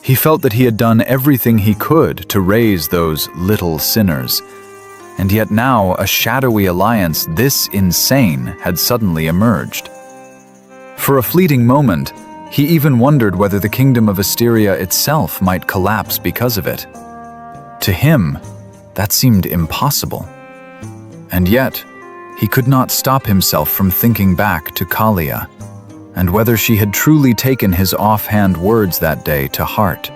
He felt that he had done everything he could to raise those little sinners, and yet now a shadowy alliance this insane had suddenly emerged. For a fleeting moment, he even wondered whether the kingdom of Asteria itself might collapse because of it. To him, that seemed impossible. And yet, he could not stop himself from thinking back to Kalia, and whether she had truly taken his offhand words that day to heart.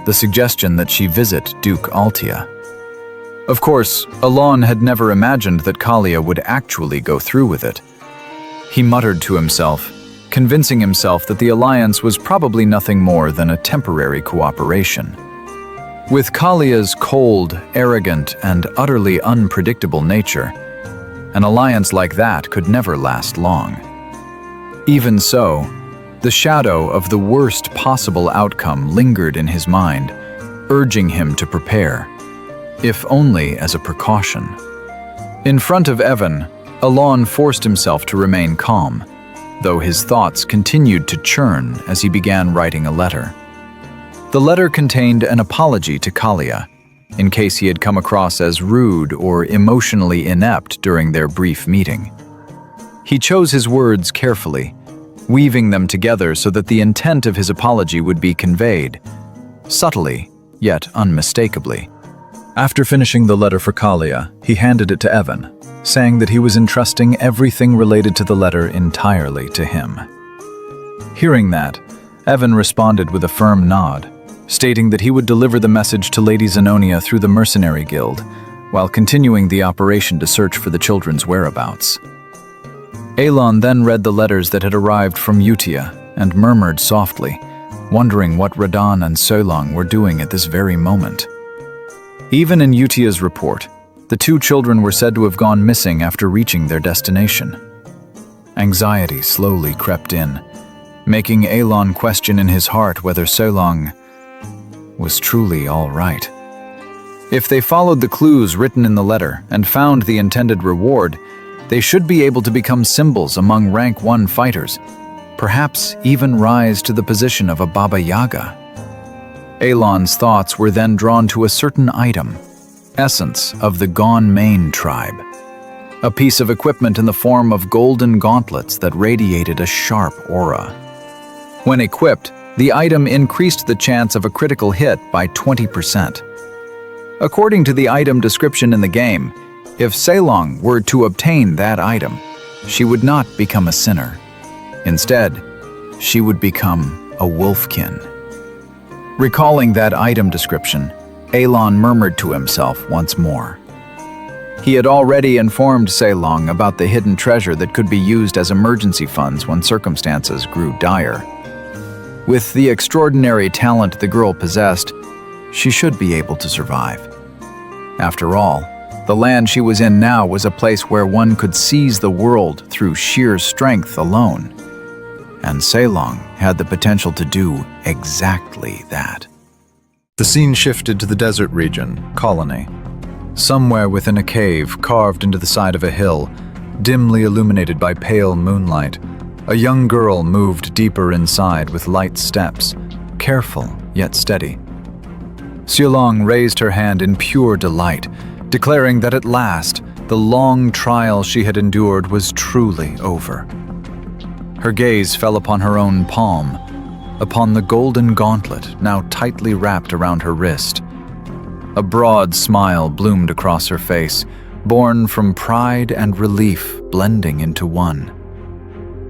The suggestion that she visit Duke Altia. Of course, Alon had never imagined that Kalia would actually go through with it. He muttered to himself, convincing himself that the alliance was probably nothing more than a temporary cooperation. With Kalia's cold, arrogant, and utterly unpredictable nature, an alliance like that could never last long. Even so, the shadow of the worst possible outcome lingered in his mind, urging him to prepare, if only as a precaution. In front of Evan, Alon forced himself to remain calm, though his thoughts continued to churn as he began writing a letter. The letter contained an apology to Kalia, in case he had come across as rude or emotionally inept during their brief meeting. He chose his words carefully, weaving them together so that the intent of his apology would be conveyed, subtly, yet unmistakably. After finishing the letter for Kalia, he handed it to Evan, saying that he was entrusting everything related to the letter entirely to him. Hearing that, Evan responded with a firm nod, stating that he would deliver the message to Lady Zenonia through the Mercenary Guild, while continuing the operation to search for the children's whereabouts. Elon then read the letters that had arrived from Utia and murmured softly, wondering what Radan and Solong were doing at this very moment. Even in Utia's report, the two children were said to have gone missing after reaching their destination. Anxiety slowly crept in, making Elon question in his heart whether Solong was truly all right. If they followed the clues written in the letter and found the intended reward, they should be able to become symbols among rank 1 fighters, perhaps even rise to the position of a Baba Yaga. Elon's thoughts were then drawn to a certain item, essence of the Gone Main tribe, a piece of equipment in the form of golden gauntlets that radiated a sharp aura. When equipped, the item increased the chance of a critical hit by 20%. According to the item description in the game, if Solong were to obtain that item, she would not become a sinner. Instead, she would become a wolfkin. Recalling that item description, Elon murmured to himself once more. He had already informed Solong about the hidden treasure that could be used as emergency funds when circumstances grew dire. With the extraordinary talent the girl possessed, she should be able to survive. After all, the land she was in now was a place where one could seize the world through sheer strength alone. And Solong had the potential to do exactly that. The scene shifted to the desert region, Colony. Somewhere within a cave carved into the side of a hill, dimly illuminated by pale moonlight, a young girl moved deeper inside with light steps, careful yet steady. Solong raised her hand in pure delight, declaring that at last, the long trial she had endured was truly over. Her gaze fell upon her own palm, upon the golden gauntlet now tightly wrapped around her wrist. A broad smile bloomed across her face, born from pride and relief blending into one.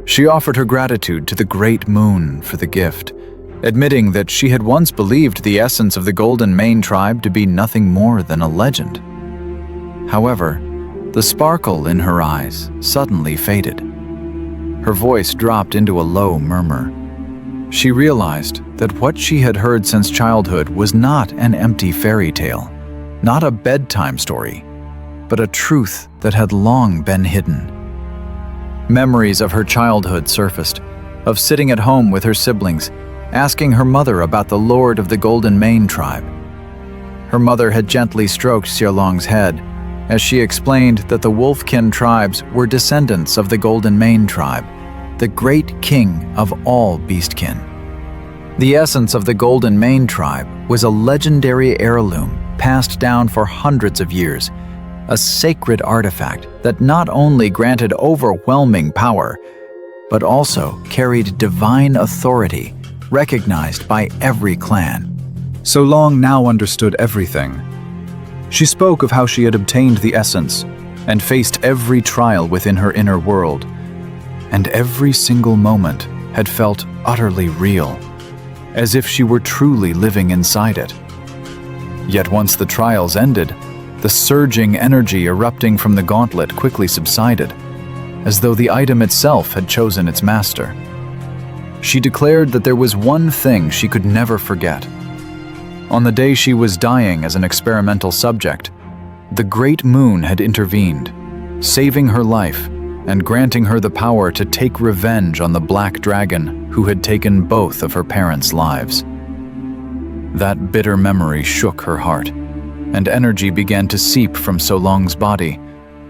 She offered her gratitude to the great moon for the gift, admitting that she had once believed the essence of the Golden Mane tribe to be nothing more than a legend. However, the sparkle in her eyes suddenly faded. Her voice dropped into a low murmur. She realized that what she had heard since childhood was not an empty fairy tale, not a bedtime story, but a truth that had long been hidden. Memories of her childhood surfaced, of sitting at home with her siblings, asking her mother about the Lord of the Golden Mane tribe. Her mother had gently stroked Solong's head, as she explained that the Wolfkin tribes were descendants of the Golden Mane tribe, the great king of all beastkin. The essence of the Golden Mane tribe was a legendary heirloom passed down for hundreds of years, a sacred artifact that not only granted overwhelming power, but also carried divine authority, recognized by every clan. Solong now understood everything. She spoke of how she had obtained the essence and faced every trial within her inner world, and every single moment had felt utterly real, as if she were truly living inside it. Yet once the trials ended, the surging energy erupting from the gauntlet quickly subsided, as though the item itself had chosen its master. She declared that there was one thing she could never forget. On the day she was dying as an experimental subject, the Great Moon had intervened, saving her life and granting her the power to take revenge on the Black Dragon who had taken both of her parents' lives. That bitter memory shook her heart, and energy began to seep from Solong's body,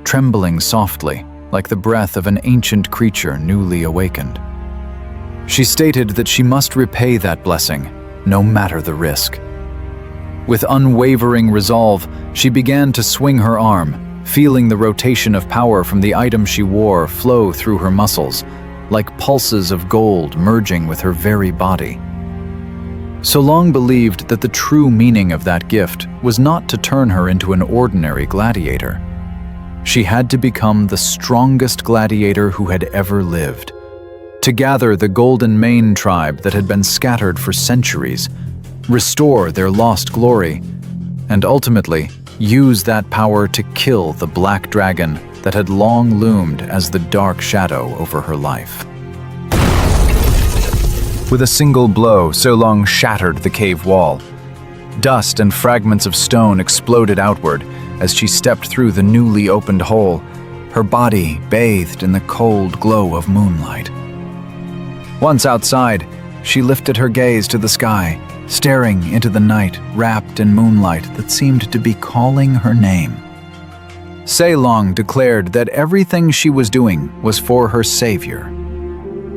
trembling softly like the breath of an ancient creature newly awakened. She stated that she must repay that blessing, no matter the risk. With unwavering resolve, she began to swing her arm, feeling the rotation of power from the item she wore flow through her muscles, like pulses of gold merging with her very body. Solong believed that the true meaning of that gift was not to turn her into an ordinary gladiator. She had to become the strongest gladiator who had ever lived, to gather the Golden Mane tribe that had been scattered for centuries, restore their lost glory, and ultimately use that power to kill the black dragon that had long loomed as the dark shadow over her life. With a single blow, Solong shattered the cave wall. Dust and fragments of stone exploded outward as she stepped through the newly opened hole, her body bathed in the cold glow of moonlight. Once outside, she lifted her gaze to the sky, staring into the night wrapped in moonlight that seemed to be calling her name. Solong declared that everything she was doing was for her savior.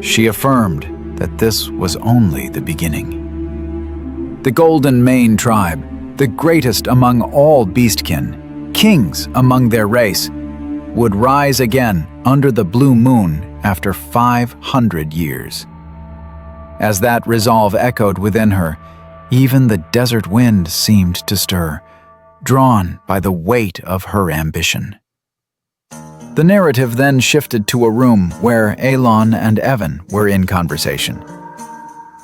She affirmed that this was only the beginning. The Golden Mane tribe, the greatest among all beastkin, kings among their race, would rise again under the blue moon after 500 years. As that resolve echoed within her, even the desert wind seemed to stir, drawn by the weight of her ambition. The narrative then shifted to a room where Alon and Evan were in conversation.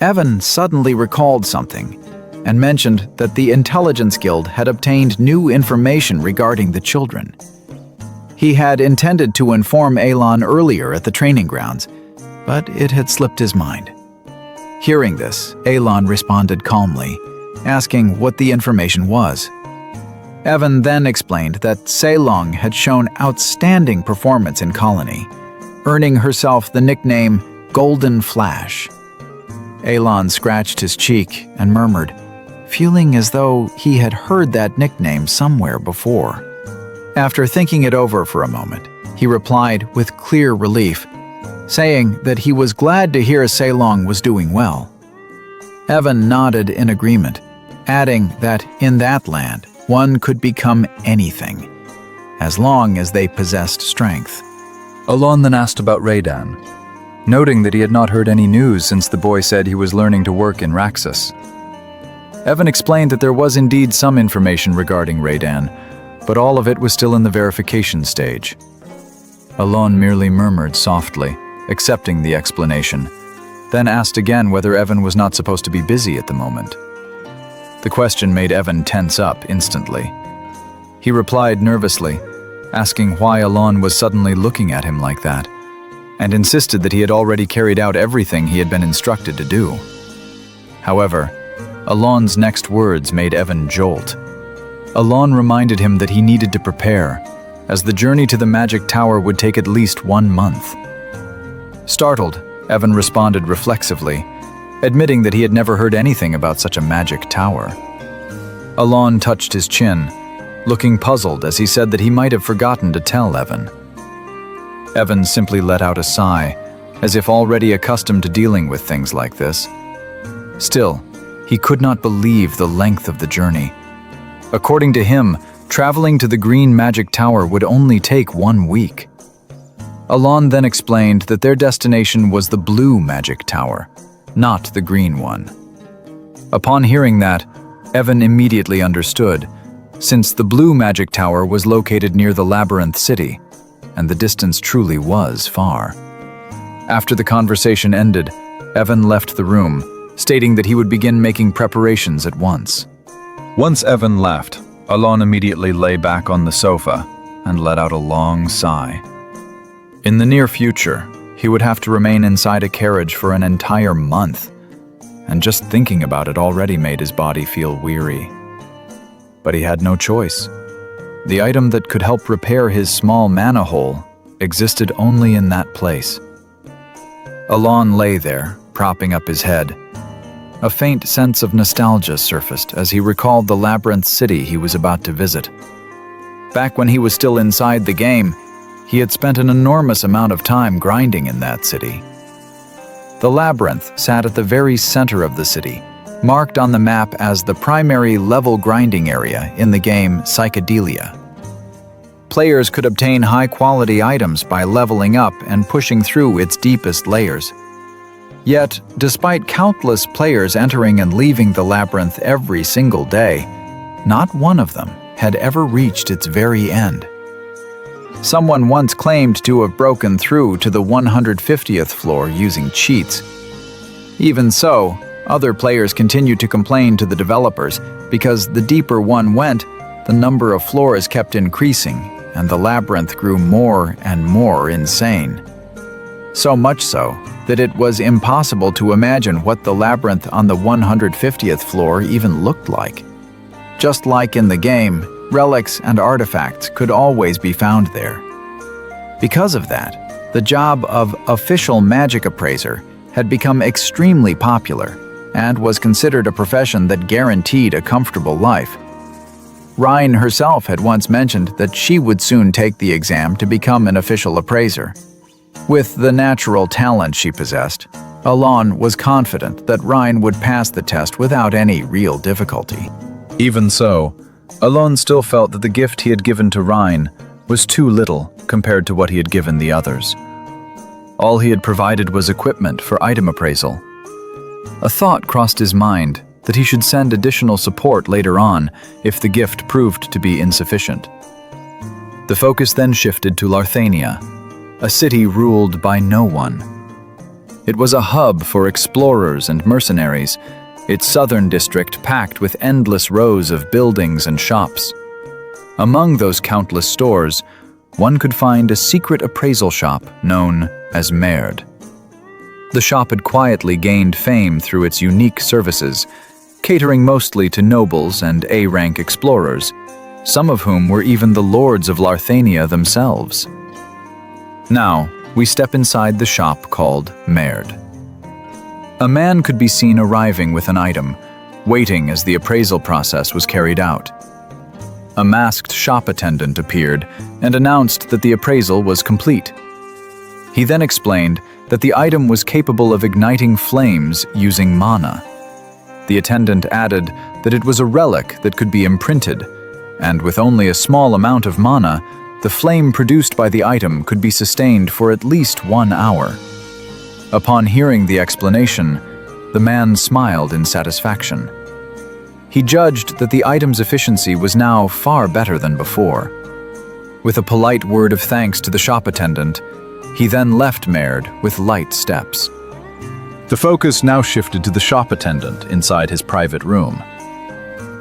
Evan suddenly recalled something and mentioned that the Intelligence Guild had obtained new information regarding the children. He had intended to inform Alon earlier at the training grounds, but it had slipped his mind. Hearing this, Alon responded calmly, asking what the information was. Evan then explained that Solong had shown outstanding performance in Colony, earning herself the nickname Golden Flash. Alon scratched his cheek and murmured, feeling as though he had heard that nickname somewhere before. After thinking it over for a moment, he replied with clear relief, saying that he was glad to hear Solong was doing well. Evan nodded in agreement, adding that in that land, one could become anything, as long as they possessed strength. Alon then asked about Raydan, noting that he had not heard any news since the boy said he was learning to work in Raxus. Evan explained that there was indeed some information regarding Raydan, but all of it was still in the verification stage. Alon merely murmured softly, accepting the explanation, then asked again whether Evan was not supposed to be busy at the moment. The question made Evan tense up instantly. He replied nervously, asking why Alon was suddenly looking at him like that, and insisted that he had already carried out everything he had been instructed to do. However, Alon's next words made Evan jolt. Alon reminded him that he needed to prepare, as the journey to the magic tower would take at least 1 month. Startled, Evan responded reflexively, admitting that he had never heard anything about such a magic tower. Alon touched his chin, looking puzzled as he said that he might have forgotten to tell Evan. Evan simply let out a sigh, as if already accustomed to dealing with things like this. Still, he could not believe the length of the journey. According to him, traveling to the Green Magic Tower would only take 1 week. Alon then explained that their destination was the Blue Magic Tower, not the green one. Upon hearing that, Evan immediately understood, since the Blue Magic Tower was located near the Labyrinth City, and the distance truly was far. After the conversation ended, Evan left the room, stating that he would begin making preparations at once. Once Evan left, Alon immediately lay back on the sofa and let out a long sigh. In the near future, he would have to remain inside a carriage for an entire month, and just thinking about it already made his body feel weary. But he had no choice. The item that could help repair his small mana hole existed only in that place. Alon lay there, propping up his head. A faint sense of nostalgia surfaced as he recalled the Labyrinth City he was about to visit. Back when he was still inside the game, he had spent an enormous amount of time grinding in that city. The Labyrinth sat at the very center of the city, marked on the map as the primary level grinding area in the game Psychedelia. players could obtain high-quality items by leveling up and pushing through its deepest layers. Yet, despite countless players entering and leaving the labyrinth every single day, not one of them had ever reached its very end. Someone once claimed to have broken through to the 150th floor using cheats. Even so, other players continued to complain to the developers because the deeper one went, the number of floors kept increasing and the labyrinth grew more and more insane. So much so that it was impossible to imagine what the labyrinth on the 150th floor even looked like. Just like in the game, relics and artifacts could always be found there. Because of that, the job of official magic appraiser had become extremely popular and was considered a profession that guaranteed a comfortable life. Rhine herself had once mentioned that she would soon take the exam to become an official appraiser. With the natural talent she possessed, Alon was confident that Rhine would pass the test without any real difficulty. Even so, Alon still felt that the gift he had given to Rhine was too little compared to what he had given the others. All he had provided was equipment for item appraisal. A thought crossed his mind that he should send additional support later on if the gift proved to be insufficient. The focus then shifted to Larthania, a city ruled by no one. It was a hub for explorers and mercenaries, its southern district packed with endless rows of buildings and shops. Among those countless stores, one could find a secret appraisal shop known as Merd. The shop had quietly gained fame through its unique services, catering mostly to nobles and A-rank explorers, some of whom were even the lords of Larthania themselves. Now, we step inside the shop called Merd. A man could be seen arriving with an item, waiting as the appraisal process was carried out. A masked shop attendant appeared and announced that the appraisal was complete. He then explained that the item was capable of igniting flames using mana. The attendant added that it was a relic that could be imprinted, and with only a small amount of mana, the flame produced by the item could be sustained for at least 1 hour. Upon hearing the explanation, the man smiled in satisfaction. He judged that the item's efficiency was now far better than before. With a polite word of thanks to the shop attendant, he then left Merd with light steps. The focus now shifted to the shop attendant inside his private room.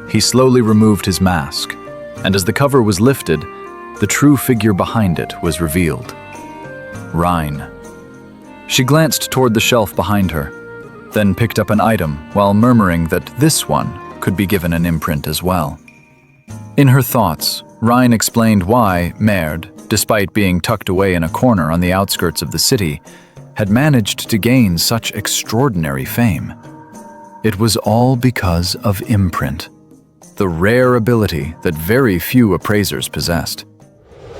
He slowly removed his mask, and as the cover was lifted, the true figure behind it was revealed. Rhine. She glanced toward the shelf behind her, then picked up an item while murmuring that this one could be given an imprint as well. In her thoughts, Rhine explained why Merd, despite being tucked away in a corner on the outskirts of the city, had managed to gain such extraordinary fame. It was all because of imprint, the rare ability that very few appraisers possessed.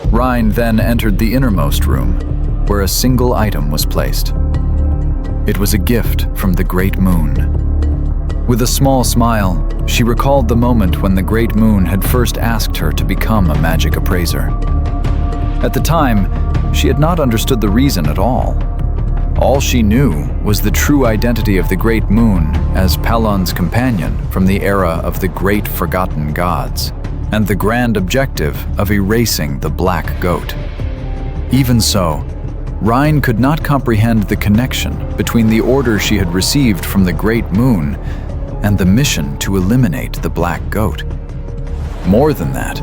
Rhine then entered the innermost room, where a single item was placed. It was a gift from the Great Moon. With a small smile, she recalled the moment when the Great Moon had first asked her to become a magic appraiser. At the time, she had not understood the reason at all. All she knew was the true identity of the Great Moon as Palon's companion from the era of the Great Forgotten Gods, and the grand objective of erasing the Black Goat. Even so, Rhine could not comprehend the connection between the order she had received from the Great Moon and the mission to eliminate the Black Goat. More than that,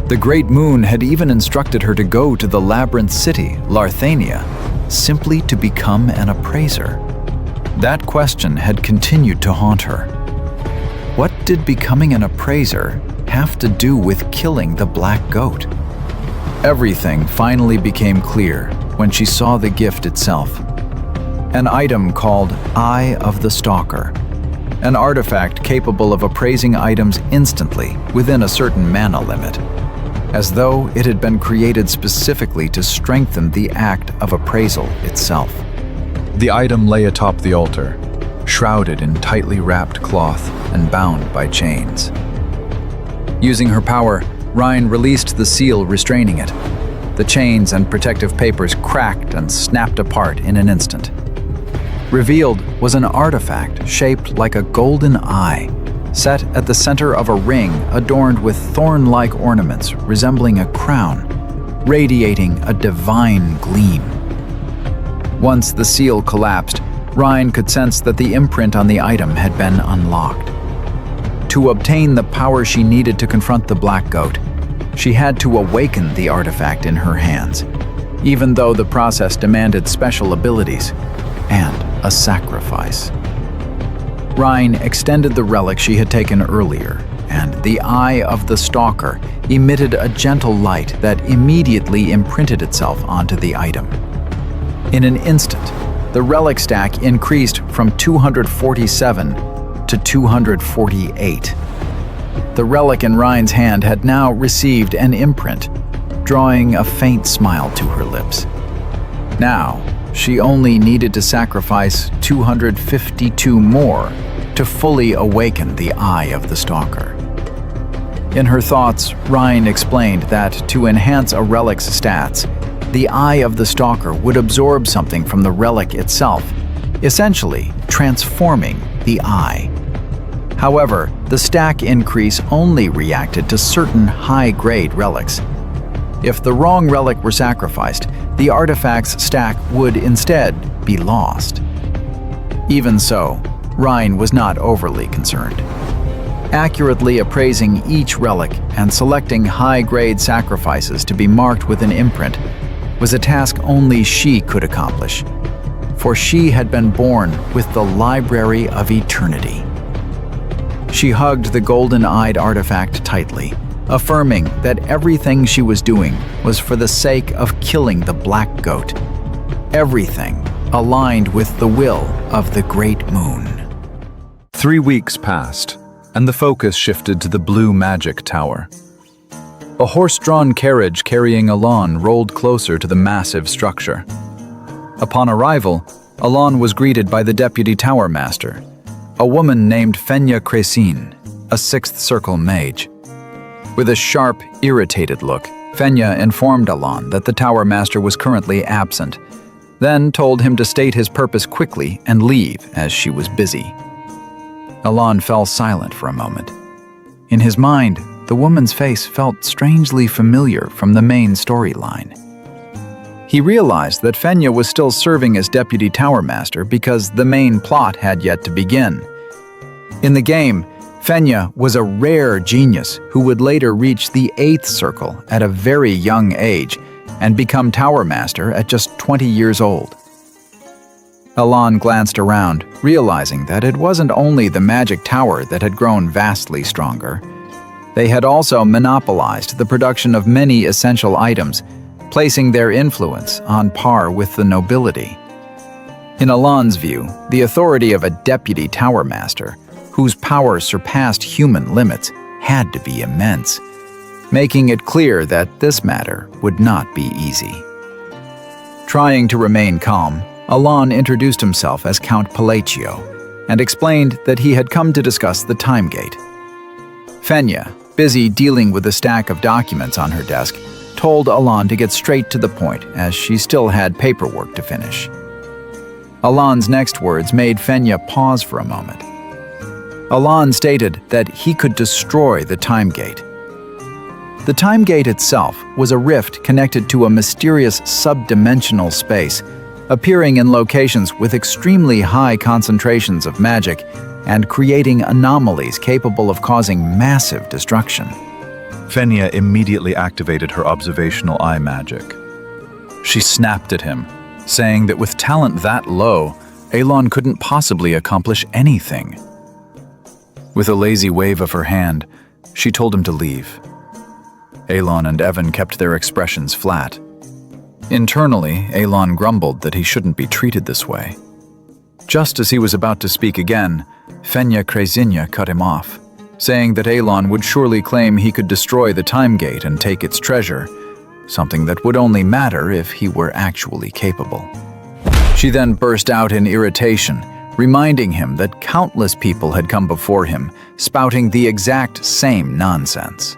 the Great Moon had even instructed her to go to the labyrinth city, Larthania, simply to become an appraiser. That question had continued to haunt her. What did becoming an appraiser have to do with killing the Black Goat? Everything finally became clear when she saw the gift itself. An item called Eye of the Stalker, an artifact capable of appraising items instantly within a certain mana limit, as though it had been created specifically to strengthen the act of appraisal itself. The item lay atop the altar, shrouded in tightly wrapped cloth and bound by chains. Using her power, Ryan released the seal restraining it. The chains and protective papers cracked and snapped apart in an instant. Revealed was an artifact shaped like a golden eye, set at the center of a ring adorned with thorn-like ornaments resembling a crown, radiating a divine gleam. Once the seal collapsed, Ryan could sense that the imprint on the item had been unlocked. To obtain the power she needed to confront the Black Goat, she had to awaken the artifact in her hands, even though the process demanded special abilities and a sacrifice. Ryan extended the relic she had taken earlier, and the eye of the stalker emitted a gentle light that immediately imprinted itself onto the item. In an instant, the relic stack increased from 247 to 248. The relic in Ryan's hand had now received an imprint, drawing a faint smile to her lips. Now, she only needed to sacrifice 252 more to fully awaken the eye of the stalker. In her thoughts, Ryan explained that to enhance a relic's stats, the eye of the stalker would absorb something from the relic itself, essentially transforming the eye. However, the stack increase only reacted to certain high-grade relics. If the wrong relic were sacrificed, the artifact's stack would instead be lost. Even so, Ryan was not overly concerned. Accurately appraising each relic and selecting high-grade sacrifices to be marked with an imprint was a task only she could accomplish, for she had been born with the Library of Eternity. She hugged the golden-eyed artifact tightly, affirming that everything she was doing was for the sake of killing the Black Goat. Everything aligned with the will of the Great Moon. 3 weeks passed, and the focus shifted to the Blue Magic Tower. A horse-drawn carriage carrying Alon rolled closer to the massive structure. Upon arrival, Alon was greeted by the Deputy Tower Master, a woman named Fenya Crescine, a Sixth Circle mage. With a sharp, irritated look, Fenya informed Alon that the Tower Master was currently absent, then told him to state his purpose quickly and leave as she was busy. Alon fell silent for a moment. In his mind, the woman's face felt strangely familiar from the main storyline. He realized that Fenya was still serving as Deputy Tower Master because the main plot had yet to begin. In the game, Fenya was a rare genius who would later reach the 8th Circle at a very young age and become Tower Master at just 20 years old. Alon glanced around, realizing that it wasn't only the magic tower that had grown vastly stronger. They had also monopolized the production of many essential items, placing their influence on par with the nobility. In Alon's view, the authority of a Deputy Tower Master, whose power surpassed human limits, had to be immense, making it clear that this matter would not be easy. Trying to remain calm, Alon introduced himself as Count Palacio and explained that he had come to discuss the time gate. Fenya, busy dealing with a stack of documents on her desk, told Alon to get straight to the point as she still had paperwork to finish. Alon's next words made Fenya pause for a moment. Alon stated that he could destroy the time gate. The time gate itself was a rift connected to a mysterious subdimensional space, appearing in locations with extremely high concentrations of magic and creating anomalies capable of causing massive destruction. Fenya immediately activated her observational eye magic. She snapped at him, saying that with talent that low, Alon couldn't possibly accomplish anything. With a lazy wave of her hand, she told him to leave. Alon and Evan kept their expressions flat. Internally, Alon grumbled that he shouldn't be treated this way. Just as he was about to speak again, Fenya Crescine cut him off, saying that Alon would surely claim he could destroy the time gate and take its treasure, something that would only matter if he were actually capable. She then burst out in irritation, reminding him that countless people had come before him, spouting the exact same nonsense.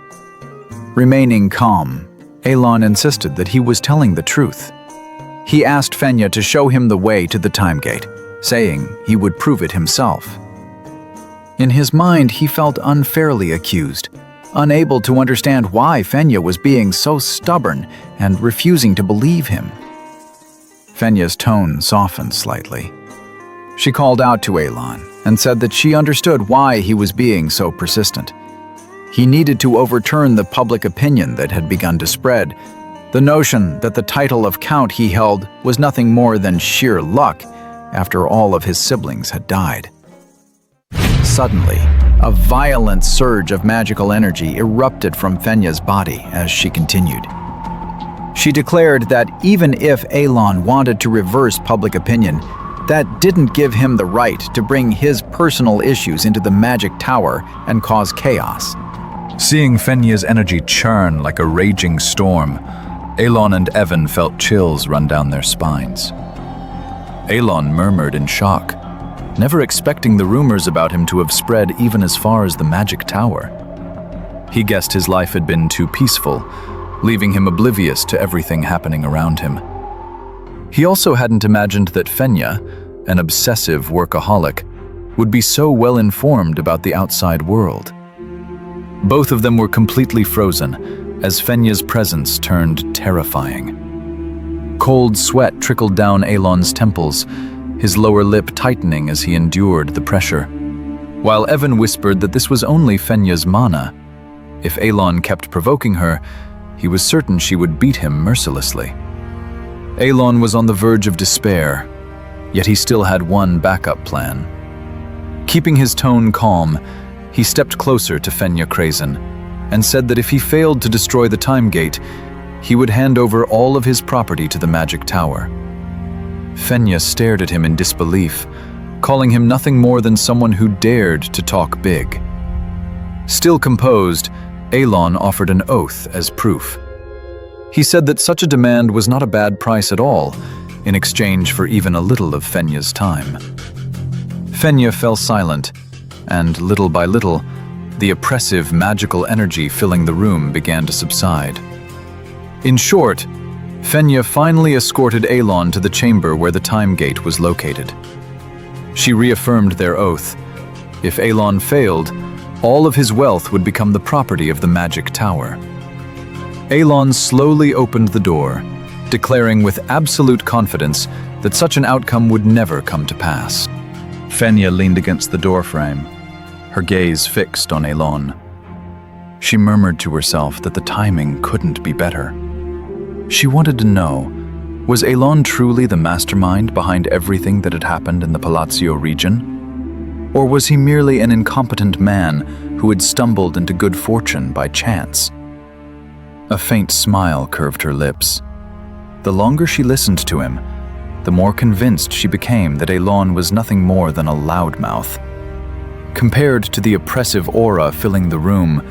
Remaining calm, Elon insisted that he was telling the truth. He asked Fenya to show him the way to the time gate, saying he would prove it himself. In his mind, he felt unfairly accused, unable to understand why Fenya was being so stubborn and refusing to believe him. Fenya's tone softened slightly. She called out to Elon and said that she understood why he was being so persistent. He needed to overturn the public opinion that had begun to spread, the notion that the title of Count he held was nothing more than sheer luck after all of his siblings had died. Suddenly, a violent surge of magical energy erupted from Fenya's body as she continued. She declared that even if Elon wanted to reverse public opinion, that didn't give him the right to bring his personal issues into the magic tower and cause chaos. Seeing Fenya's energy churn like a raging storm, Elon and Evan felt chills run down their spines. Elon murmured in shock, never expecting the rumors about him to have spread even as far as the magic tower. He guessed his life had been too peaceful, leaving him oblivious to everything happening around him. He also hadn't imagined that Fenya, an obsessive workaholic, would be so well informed about the outside world. Both of them were completely frozen as Fenya's presence turned terrifying. Cold sweat trickled down Elon's temples, his lower lip tightening as he endured the pressure, while Evan whispered that this was only Fenya's mana. If Elon kept provoking her, he was certain she would beat him mercilessly. Elon was on the verge of despair, yet he still had one backup plan. Keeping his tone calm, he stepped closer to Fenya Krazen and said that if he failed to destroy the time gate, he would hand over all of his property to the magic tower. Fenya stared at him in disbelief, calling him nothing more than someone who dared to talk big. Still composed, Elon offered an oath as proof. He said that such a demand was not a bad price at all, in exchange for even a little of Fenya's time. Fenya fell silent, and little by little, the oppressive magical energy filling the room began to subside. In short, Fenya finally escorted Elon to the chamber where the time gate was located. She reaffirmed their oath. If Elon failed, all of his wealth would become the property of the magic tower. Elon slowly opened the door, declaring with absolute confidence that such an outcome would never come to pass. Fenya leaned against the doorframe, her gaze fixed on Elon. She murmured to herself that the timing couldn't be better. She wanted to know, was Elon truly the mastermind behind everything that had happened in the Palazzo region? Or was he merely an incompetent man who had stumbled into good fortune by chance? A faint smile curved her lips. The longer she listened to him, the more convinced she became that Elon was nothing more than a loudmouth. Compared to the oppressive aura filling the room,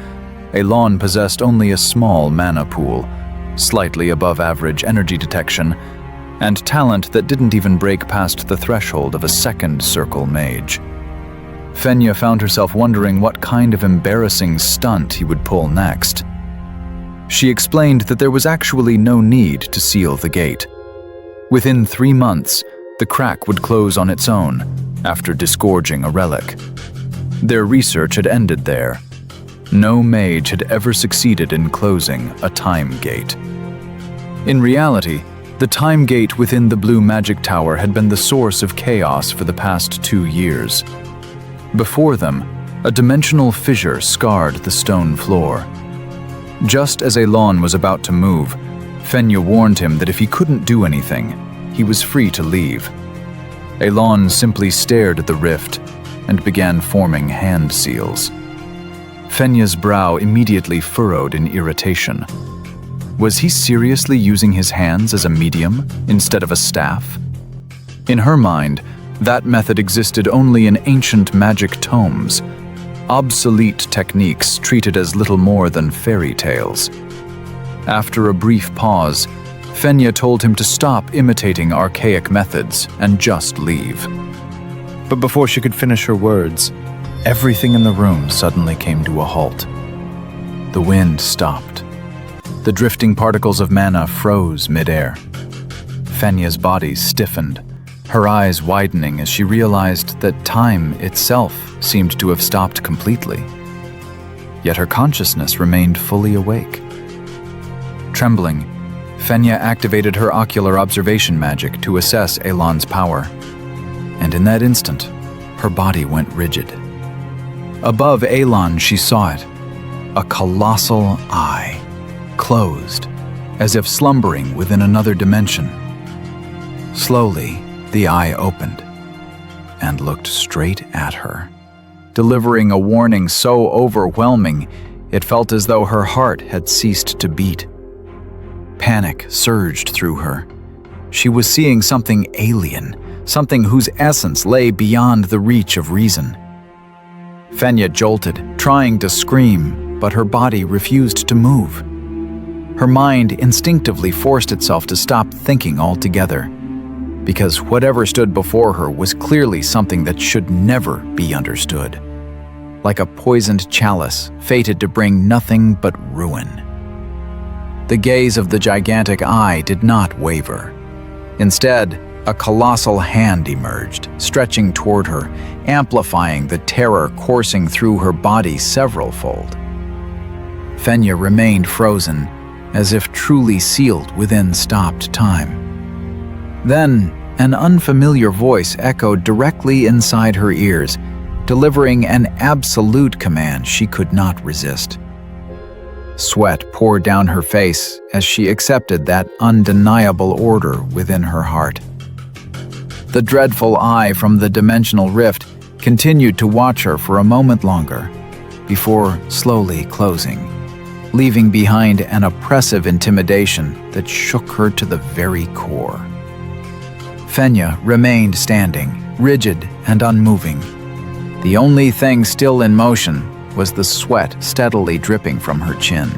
Elon possessed only a small mana pool, slightly above average energy detection, and talent that didn't even break past the threshold of a second circle mage. Fenya found herself wondering what kind of embarrassing stunt he would pull next. She explained that there was actually no need to seal the gate. Within 3 months, the crack would close on its own after disgorging a relic. Their research had ended there. No mage had ever succeeded in closing a time gate. In reality, the time gate within the Blue Magic Tower had been the source of chaos for the past 2 years. Before them, a dimensional fissure scarred the stone floor. Just as Elon was about to move, Fenya warned him that if he couldn't do anything, he was free to leave. Elon simply stared at the rift and began forming hand seals. Fenya's brow immediately furrowed in irritation. Was he seriously using his hands as a medium instead of a staff? In her mind, that method existed only in ancient magic tomes, obsolete techniques treated as little more than fairy tales. After a brief pause, Fenya told him to stop imitating archaic methods and just leave. But before she could finish her words, everything in the room suddenly came to a halt. The wind stopped, The drifting particles of mana froze midair. Fenya's body stiffened, her eyes widening as she realized that time itself seemed to have stopped completely. Yet her consciousness remained fully awake. Trembling, Fenya activated her ocular observation magic to assess Elan's power. And in that instant, her body went rigid. Above Elan, she saw it, a colossal eye, closed, as if slumbering within another dimension. Slowly, the eye opened and looked straight at her, delivering a warning so overwhelming it felt as though her heart had ceased to beat. Panic surged through her. She was seeing something alien, something whose essence lay beyond the reach of reason. Fenya jolted, trying to scream, but her body refused to move. Her mind instinctively forced itself to stop thinking altogether, because whatever stood before her was clearly something that should never be understood, like a poisoned chalice fated to bring nothing but ruin. The gaze of the gigantic eye did not waver. Instead, a colossal hand emerged, stretching toward her, amplifying the terror coursing through her body several-fold. Fenya remained frozen, as if truly sealed within stopped time. Then, an unfamiliar voice echoed directly inside her ears, delivering an absolute command she could not resist. Sweat poured down her face as she accepted that undeniable order within her heart. The dreadful eye from the dimensional rift continued to watch her for a moment longer, before slowly closing, leaving behind an oppressive intimidation that shook her to the very core. Fenya remained standing, rigid and unmoving. The only thing still in motion was the sweat steadily dripping from her chin.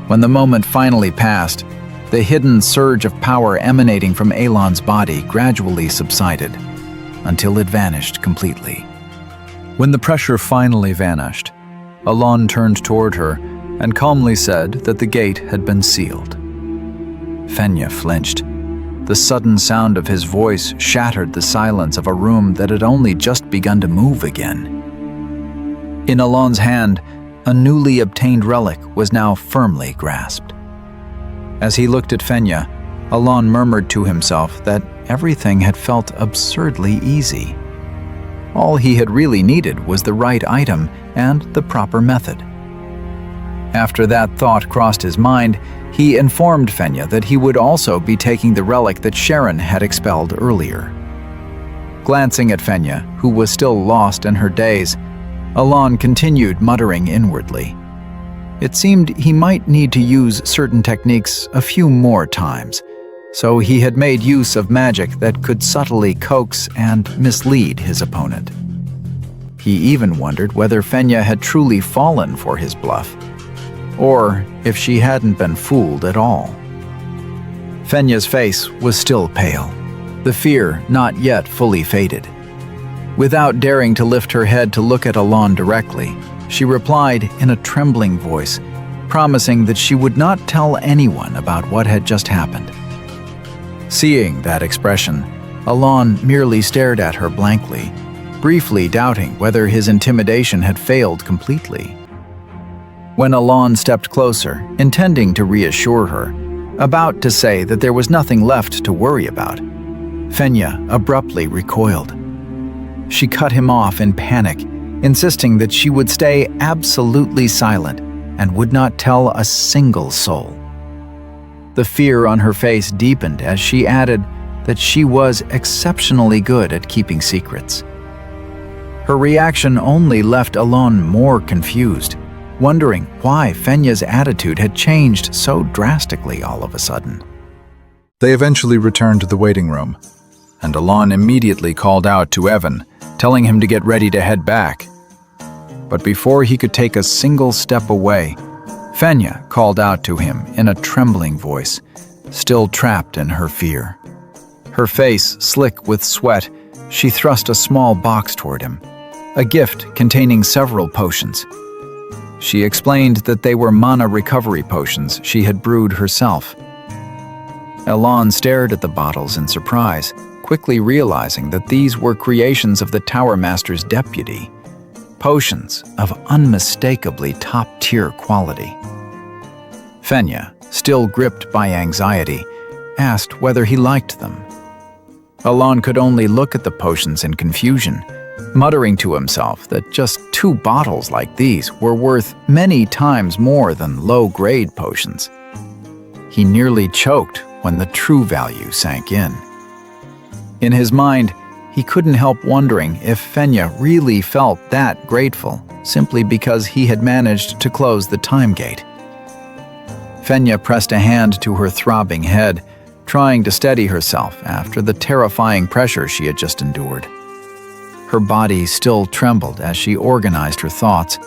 When the moment finally passed, the hidden surge of power emanating from Elan's body gradually subsided, until it vanished completely. When the pressure finally vanished, Elan turned toward her and calmly said that the gate had been sealed. Fenya flinched. The sudden sound of his voice shattered the silence of a room that had only just begun to move again. In Elan's hand, a newly obtained relic was now firmly grasped. As he looked at Fenya, Elan murmured to himself that everything had felt absurdly easy. All he had really needed was the right item and the proper method. After that thought crossed his mind, he informed Fenya that he would also be taking the relic that Sharon had expelled earlier. Glancing at Fenya, who was still lost in her daze, Elan continued muttering inwardly. It seemed he might need to use certain techniques a few more times, so he had made use of magic that could subtly coax and mislead his opponent. He even wondered whether Fenya had truly fallen for his bluff, or if she hadn't been fooled at all. Fenya's face was still pale, the fear not yet fully faded. Without daring to lift her head to look at Elan directly, she replied in a trembling voice, promising that she would not tell anyone about what had just happened. Seeing that expression, Elan merely stared at her blankly, briefly doubting whether his intimidation had failed completely. When Elan stepped closer, intending to reassure her, about to say that there was nothing left to worry about, Fenya abruptly recoiled. She cut him off in panic, insisting that she would stay absolutely silent and would not tell a single soul. The fear on her face deepened as she added that she was exceptionally good at keeping secrets. Her reaction only left Elan more confused, wondering why Fenya's attitude had changed so drastically all of a sudden. They eventually returned to the waiting room, and Elan immediately called out to Evan, telling him to get ready to head back. But before he could take a single step away, Fenya called out to him in a trembling voice, still trapped in her fear. Her face slick with sweat, she thrust a small box toward him, a gift containing several potions. She explained that they were mana recovery potions she had brewed herself. Elon stared at the bottles in surprise, quickly realizing that these were creations of the Tower Master's deputy, potions of unmistakably top-tier quality. Fenya, still gripped by anxiety, asked whether he liked them. Elon could only look at the potions in confusion, muttering to himself that just 2 bottles like these were worth many times more than low-grade potions. He nearly choked when the true value sank in. In his mind, he couldn't help wondering if Fenya really felt that grateful simply because he had managed to close the time gate. Fenya pressed a hand to her throbbing head, trying to steady herself after the terrifying pressure she had just endured. Her body still trembled as she organized her thoughts,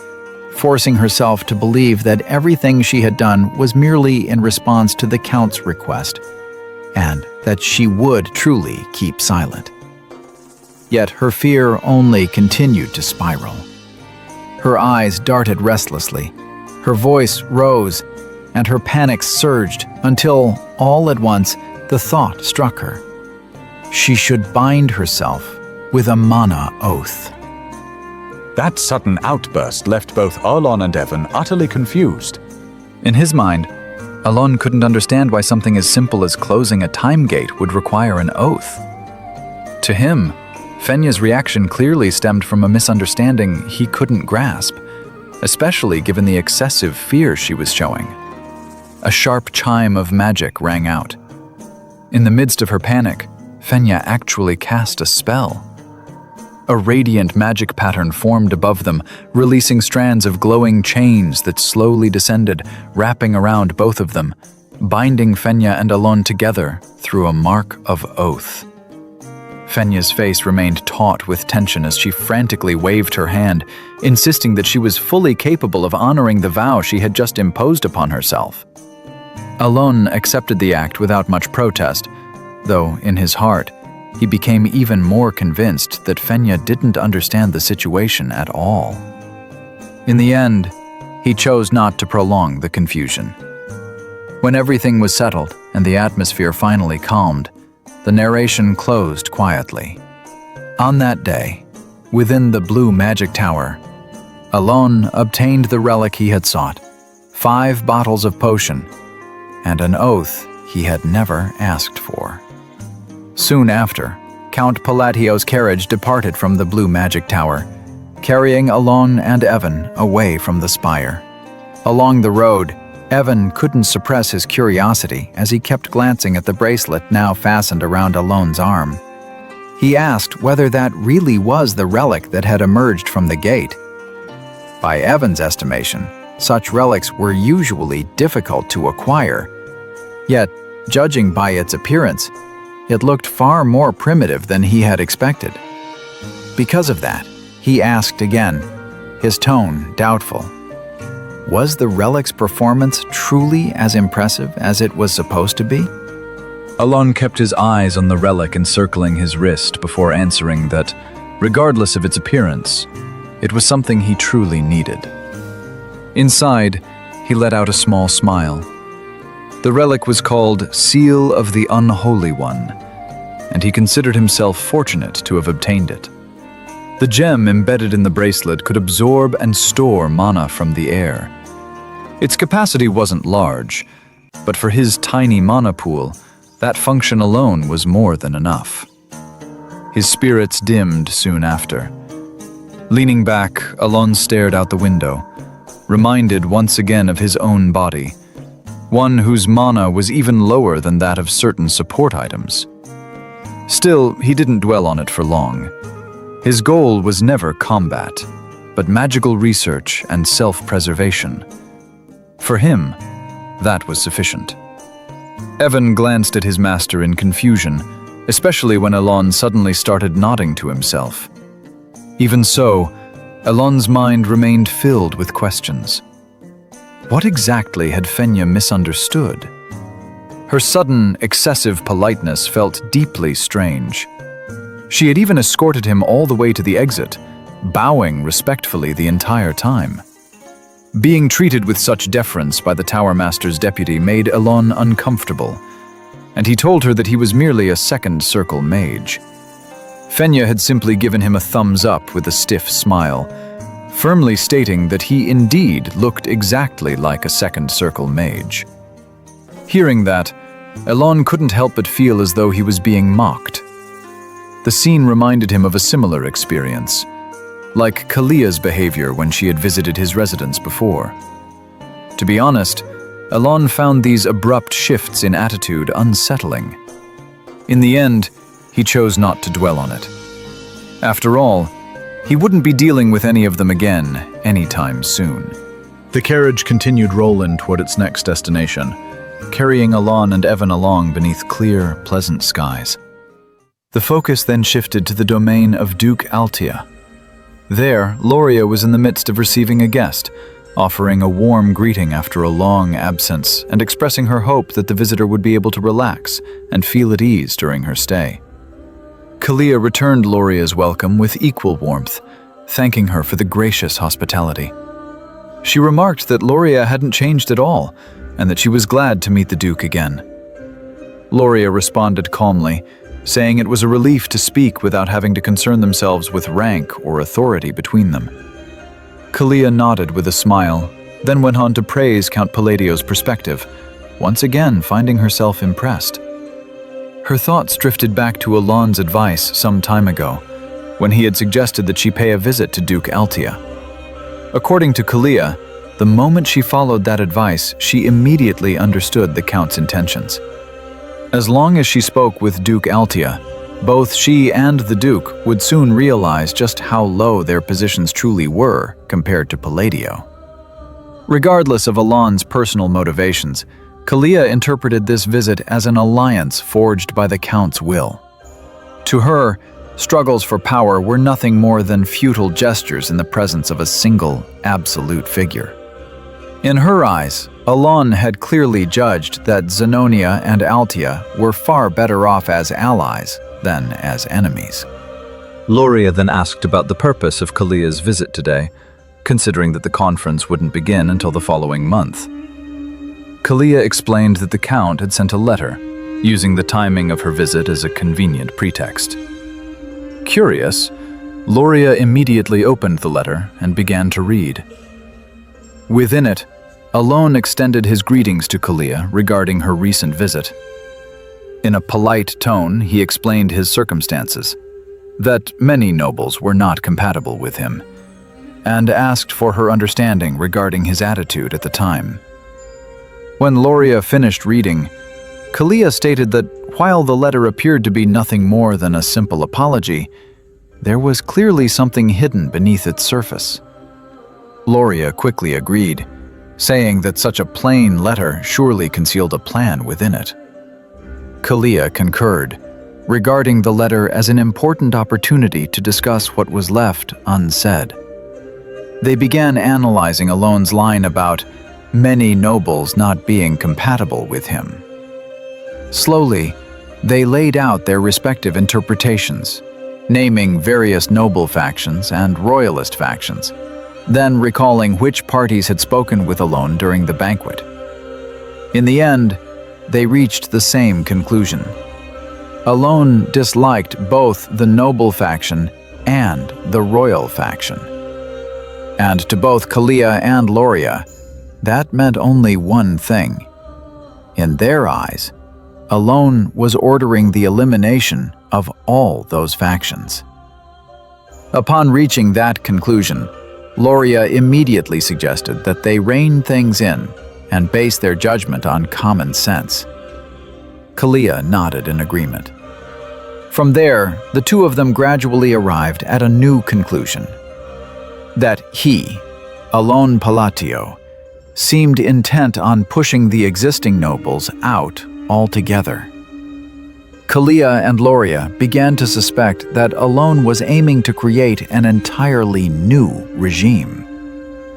forcing herself to believe that everything she had done was merely in response to the Count's request, and that she would truly keep silent. Yet her fear only continued to spiral. Her eyes darted restlessly, her voice rose, and her panic surged until, all at once, the thought struck her. She should bind herself with a mana oath. That sudden outburst left both Elon and Evan utterly confused. In his mind, Elon couldn't understand why something as simple as closing a time gate would require an oath. To him, Fenya's reaction clearly stemmed from a misunderstanding he couldn't grasp, especially given the excessive fear she was showing. A sharp chime of magic rang out. In the midst of her panic, Fenya actually cast a spell. A radiant magic pattern formed above them, releasing strands of glowing chains that slowly descended, wrapping around both of them, binding Fenya and Elon together through a mark of oath. Fenya's face remained taut with tension as she frantically waved her hand, insisting that she was fully capable of honoring the vow she had just imposed upon herself. Elon accepted the act without much protest, though in his heart, he became even more convinced that Fenya didn't understand the situation at all. In the end, he chose not to prolong the confusion. When everything was settled and the atmosphere finally calmed, the narration closed quietly. On that day, within the Blue Magic Tower, Elon obtained the relic he had sought, 5 bottles of potion, and an oath he had never asked for. Soon after, Count Palatio's carriage departed from the Blue Magic Tower, carrying Elon and Evan away from the spire. Along the road, Evan couldn't suppress his curiosity as he kept glancing at the bracelet now fastened around Elon's arm. He asked whether that really was the relic that had emerged from the gate. By Evan's estimation, such relics were usually difficult to acquire. Yet, judging by its appearance, it looked far more primitive than he had expected. Because of that, he asked again, his tone doubtful. Was the relic's performance truly as impressive as it was supposed to be? Elon kept his eyes on the relic encircling his wrist before answering that, regardless of its appearance, it was something he truly needed. Inside, he let out a small smile. The relic was called Seal of the Unholy One, and he considered himself fortunate to have obtained it. The gem embedded in the bracelet could absorb and store mana from the air. Its capacity wasn't large, but for his tiny mana pool, that function alone was more than enough. His spirits dimmed soon after. Leaning back, Elon stared out the window, reminded once again of his own body, one whose mana was even lower than that of certain support items. Still, he didn't dwell on it for long. His goal was never combat, but magical research and self-preservation. For him, that was sufficient. Evan glanced at his master in confusion, especially when Elon suddenly started nodding to himself. Even so, Elon's mind remained filled with questions. What exactly had Fenya misunderstood? Her sudden, excessive politeness felt deeply strange. She had even escorted him all the way to the exit, bowing respectfully the entire time. Being treated with such deference by the Tower Master's deputy made Elon uncomfortable, and he told her that he was merely a second circle mage. Fenya had simply given him a thumbs up with a stiff smile, firmly stating that he indeed looked exactly like a second circle mage. Hearing that, Elon couldn't help but feel as though he was being mocked. The scene reminded him of a similar experience, like Kalia's behavior when she had visited his residence before. To be honest, Elon found these abrupt shifts in attitude unsettling. In the end, he chose not to dwell on it. After all, he wouldn't be dealing with any of them again anytime soon. The carriage continued rolling toward its next destination, carrying Elon and Evan along beneath clear, pleasant skies. The focus then shifted to the domain of Duke Altia. There, Loria was in the midst of receiving a guest, offering a warm greeting after a long absence and expressing her hope that the visitor would be able to relax and feel at ease during her stay. Kalia returned Loria's welcome with equal warmth, thanking her for the gracious hospitality. She remarked that Loria hadn't changed at all, and that she was glad to meet the Duke again. Loria responded calmly, saying it was a relief to speak without having to concern themselves with rank or authority between them. Kalia nodded with a smile, then went on to praise Count Palladio's perspective, once again finding herself impressed. Her thoughts drifted back to Elon's advice some time ago, when he had suggested that she pay a visit to Duke Altia. According to Kalia, the moment she followed that advice, she immediately understood the Count's intentions. As long as she spoke with Duke Altia, both she and the Duke would soon realize just how low their positions truly were compared to Palladio. Regardless of Elon's personal motivations, Kalia interpreted this visit as an alliance forged by the Count's will. To her, struggles for power were nothing more than futile gestures in the presence of a single, absolute figure. In her eyes, Elon had clearly judged that Zenonia and Altia were far better off as allies than as enemies. Loria then asked about the purpose of Kalia's visit today, considering that the conference wouldn't begin until the following month. Kalia explained that the Count had sent a letter, using the timing of her visit as a convenient pretext. Curious, Loria immediately opened the letter and began to read. Within it, Elon extended his greetings to Kalia regarding her recent visit. In a polite tone, he explained his circumstances, that many nobles were not compatible with him, and asked for her understanding regarding his attitude at the time. When Loria finished reading, Kalia stated that while the letter appeared to be nothing more than a simple apology, there was clearly something hidden beneath its surface. Loria quickly agreed, saying that such a plain letter surely concealed a plan within it. Kalia concurred, regarding the letter as an important opportunity to discuss what was left unsaid. They began analyzing Elon's line about many nobles not being compatible with him. Slowly, they laid out their respective interpretations, naming various noble factions and royalist factions, then recalling which parties had spoken with Elon during the banquet. In the end, they reached the same conclusion. Elon disliked both the noble faction and the royal faction. And to both Kalia and Loria, that meant only one thing. In their eyes, Elon was ordering the elimination of all those factions. Upon reaching that conclusion, Loria immediately suggested that they rein things in and base their judgment on common sense. Kalia nodded in agreement. From there, the two of them gradually arrived at a new conclusion. That he, Elon Pallatio, seemed intent on pushing the existing nobles out altogether. Kalia and Loria began to suspect that Elon was aiming to create an entirely new regime.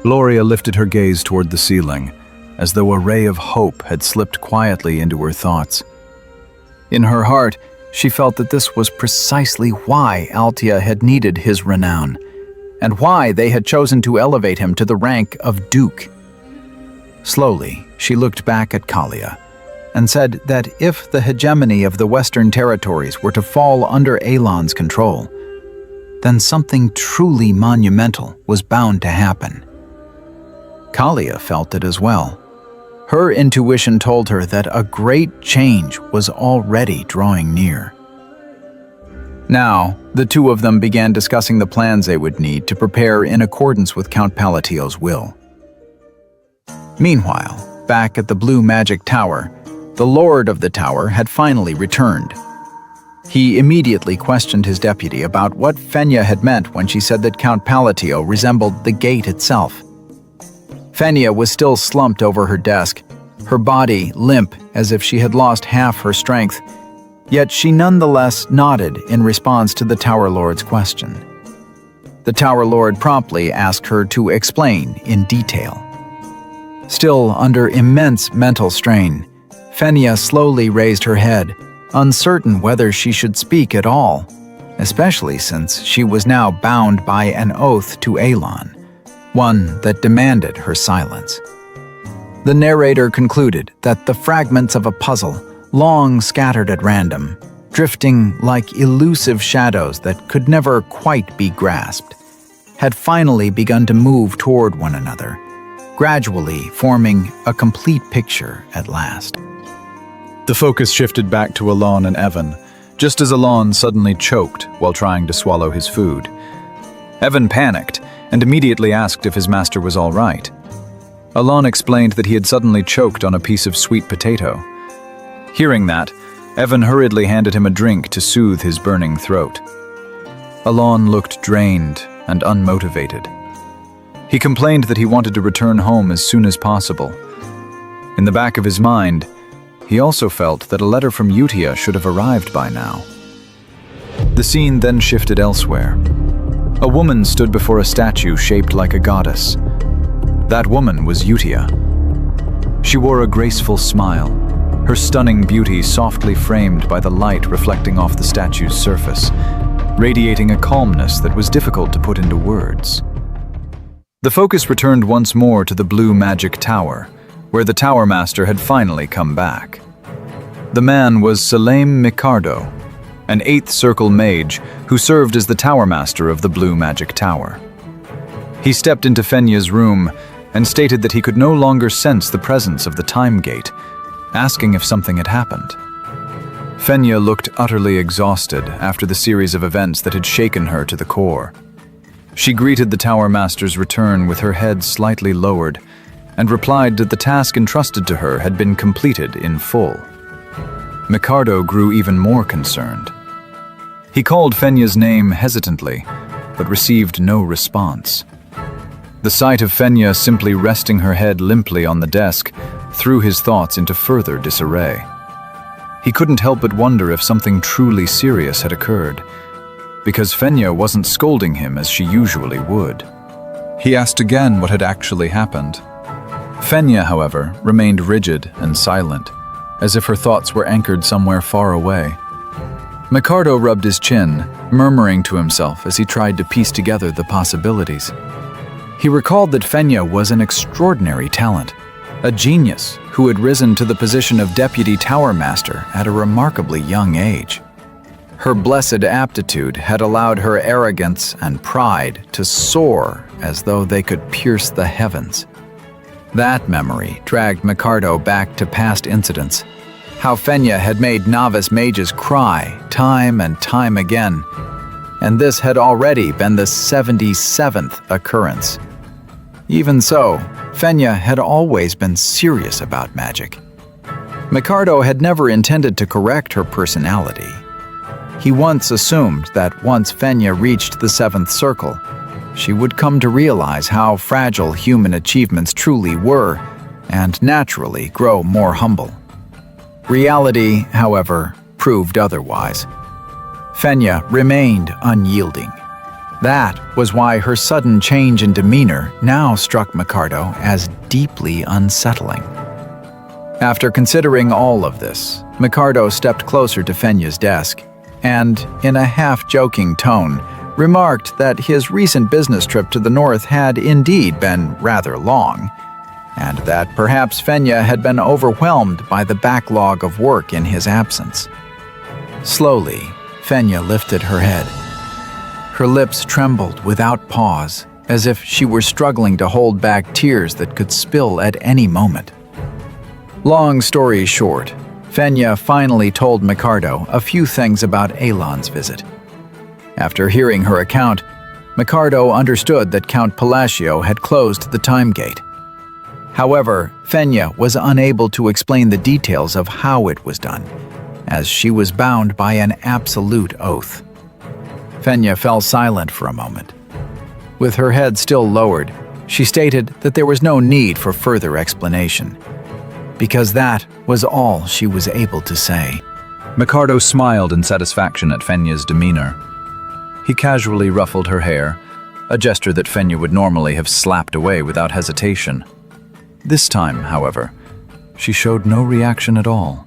Loria lifted her gaze toward the ceiling, as though a ray of hope had slipped quietly into her thoughts. In her heart, she felt that this was precisely why Altia had needed his renown, and why they had chosen to elevate him to the rank of Duke. Slowly, she looked back at Kalia and said that if the hegemony of the Western territories were to fall under Elon's control, then something truly monumental was bound to happen. Kalia felt it as well. Her intuition told her that a great change was already drawing near. Now, the two of them began discussing the plans they would need to prepare in accordance with Count Palatio's will. Meanwhile, back at the Blue Magic Tower, the Lord of the Tower had finally returned. He immediately questioned his deputy about what Fenya had meant when she said that Count Palatio resembled the gate itself. Fenya was still slumped over her desk, her body limp as if she had lost half her strength, yet she nonetheless nodded in response to the Tower Lord's question. The Tower Lord promptly asked her to explain in detail. Still under immense mental strain, Fenya slowly raised her head, uncertain whether she should speak at all, especially since she was now bound by an oath to Elon, one that demanded her silence. The narrator concluded that the fragments of a puzzle, long scattered at random, drifting like elusive shadows that could never quite be grasped, had finally begun to move toward one another, gradually forming a complete picture at last. The focus shifted back to Alon and Evan, just as Alon suddenly choked while trying to swallow his food. Evan panicked and immediately asked if his master was all right. Alon explained that he had suddenly choked on a piece of sweet potato. Hearing that, Evan hurriedly handed him a drink to soothe his burning throat. Alon looked drained and unmotivated. He complained that he wanted to return home as soon as possible. In the back of his mind, he also felt that a letter from Utia should have arrived by now. The scene then shifted elsewhere. A woman stood before a statue shaped like a goddess. That woman was Utia. She wore a graceful smile, her stunning beauty softly framed by the light reflecting off the statue's surface, radiating a calmness that was difficult to put into words. The focus returned once more to the Blue Magic Tower, where the Tower Master had finally come back. The man was Salem Micardo, an 8th Circle mage who served as the Tower Master of the Blue Magic Tower. He stepped into Fenya's room and stated that he could no longer sense the presence of the Time Gate, asking if something had happened. Fenya looked utterly exhausted after the series of events that had shaken her to the core. She greeted the Tower Master's return with her head slightly lowered and replied that the task entrusted to her had been completed in full. Micardo grew even more concerned. He called Fenya's name hesitantly, but received no response. The sight of Fenya simply resting her head limply on the desk threw his thoughts into further disarray. He couldn't help but wonder if something truly serious had occurred, because Fenya wasn't scolding him as she usually would. He asked again what had actually happened. Fenya, however, remained rigid and silent, as if her thoughts were anchored somewhere far away. Micardo rubbed his chin, murmuring to himself as he tried to piece together the possibilities. He recalled that Fenya was an extraordinary talent, a genius who had risen to the position of Deputy Tower Master at a remarkably young age. Her blessed aptitude had allowed her arrogance and pride to soar as though they could pierce the heavens. That memory dragged Micardo back to past incidents, how Fenya had made novice mages cry time and time again, and this had already been the 77th occurrence. Even so, Fenya had always been serious about magic. Micardo had never intended to correct her personality. He once assumed that once Fenya reached the 7th Circle, she would come to realize how fragile human achievements truly were, and naturally grow more humble. Reality, however, proved otherwise. Fenya remained unyielding. That was why her sudden change in demeanor now struck Micardo as deeply unsettling. After considering all of this, Micardo stepped closer to Fenya's desk and, in a half-joking tone, remarked that his recent business trip to the north had indeed been rather long, and that perhaps Fenya had been overwhelmed by the backlog of work in his absence. Slowly, Fenya lifted her head. Her lips trembled without pause, as if she were struggling to hold back tears that could spill at any moment. Long story short, Fenya finally told Micardo a few things about Elon's visit. After hearing her account, Micardo understood that Count Palacio had closed the time gate. However, Fenya was unable to explain the details of how it was done, as she was bound by an absolute oath. Fenya fell silent for a moment. With her head still lowered, she stated that there was no need for further explanation, because that was all she was able to say. Micardo smiled in satisfaction at Fenya's demeanor. He casually ruffled her hair, a gesture that Fenya would normally have slapped away without hesitation. This time, however, she showed no reaction at all.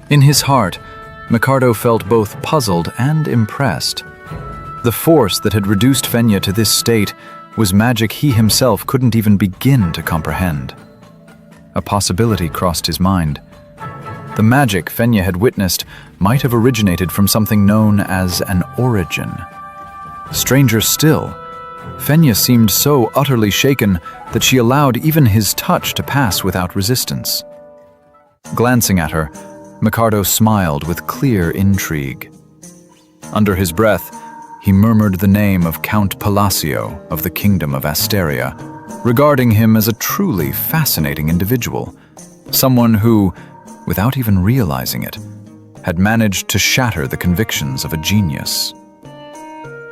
In his heart, Micardo felt both puzzled and impressed. The force that had reduced Fenya to this state was magic he himself couldn't even begin to comprehend. A possibility crossed his mind. The magic Fenya had witnessed might have originated from something known as an origin. Stranger still, Fenya seemed so utterly shaken that she allowed even his touch to pass without resistance. Glancing at her, Micardo smiled with clear intrigue. Under his breath, he murmured the name of Count Palacio of the Kingdom of Asteria, regarding him as a truly fascinating individual, someone who, without even realizing it, had managed to shatter the convictions of a genius.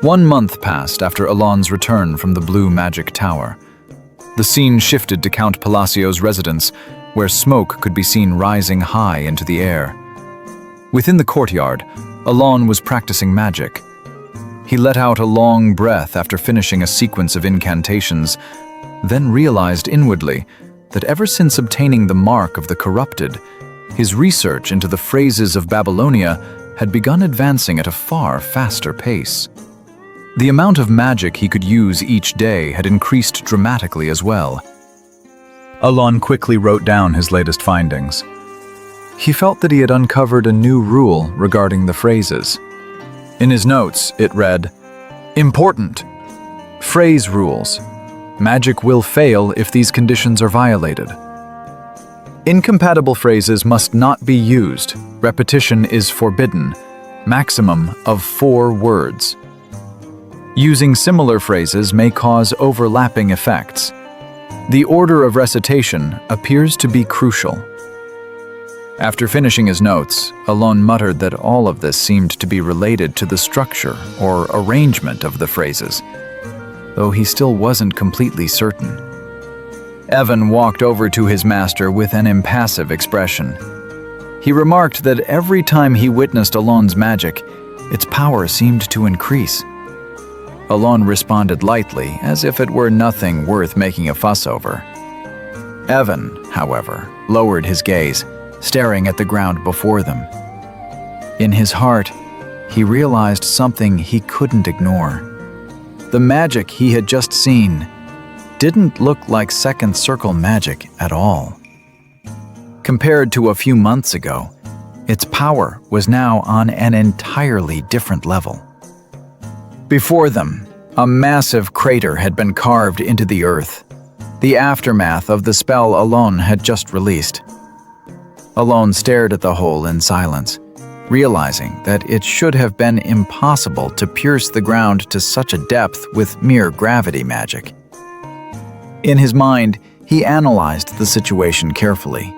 1 month passed after Alon's return from the Blue Magic Tower. The scene shifted to Count Palacio's residence, where smoke could be seen rising high into the air. Within the courtyard, Alon was practicing magic. He let out a long breath after finishing a sequence of incantations, then realized inwardly that ever since obtaining the mark of the corrupted, his research into the phrases of Babylonia had begun advancing at a far faster pace. The amount of magic he could use each day had increased dramatically as well. Alon quickly wrote down his latest findings. He felt that he had uncovered a new rule regarding the phrases. In his notes, it read, "Important. Phrase rules. Magic will fail if these conditions are violated. Incompatible phrases must not be used. Repetition is forbidden. Maximum of 4 words. Using similar phrases may cause overlapping effects. The order of recitation appears to be crucial." After finishing his notes, Alon muttered that all of this seemed to be related to the structure or arrangement of the phrases, though he still wasn't completely certain. Evan walked over to his master with an impassive expression. He remarked that every time he witnessed Alon's magic, its power seemed to increase. Alon responded lightly, as if it were nothing worth making a fuss over. Evan, however, lowered his gaze, staring at the ground before them. In his heart, he realized something he couldn't ignore. The magic he had just seen didn't look like second circle magic at all. Compared to a few months ago, its power was now on an entirely different level. Before them, a massive crater had been carved into the earth, the aftermath of the spell Alon had just released. Alon stared at the hole in silence, realizing that it should have been impossible to pierce the ground to such a depth with mere gravity magic. In his mind, he analyzed the situation carefully.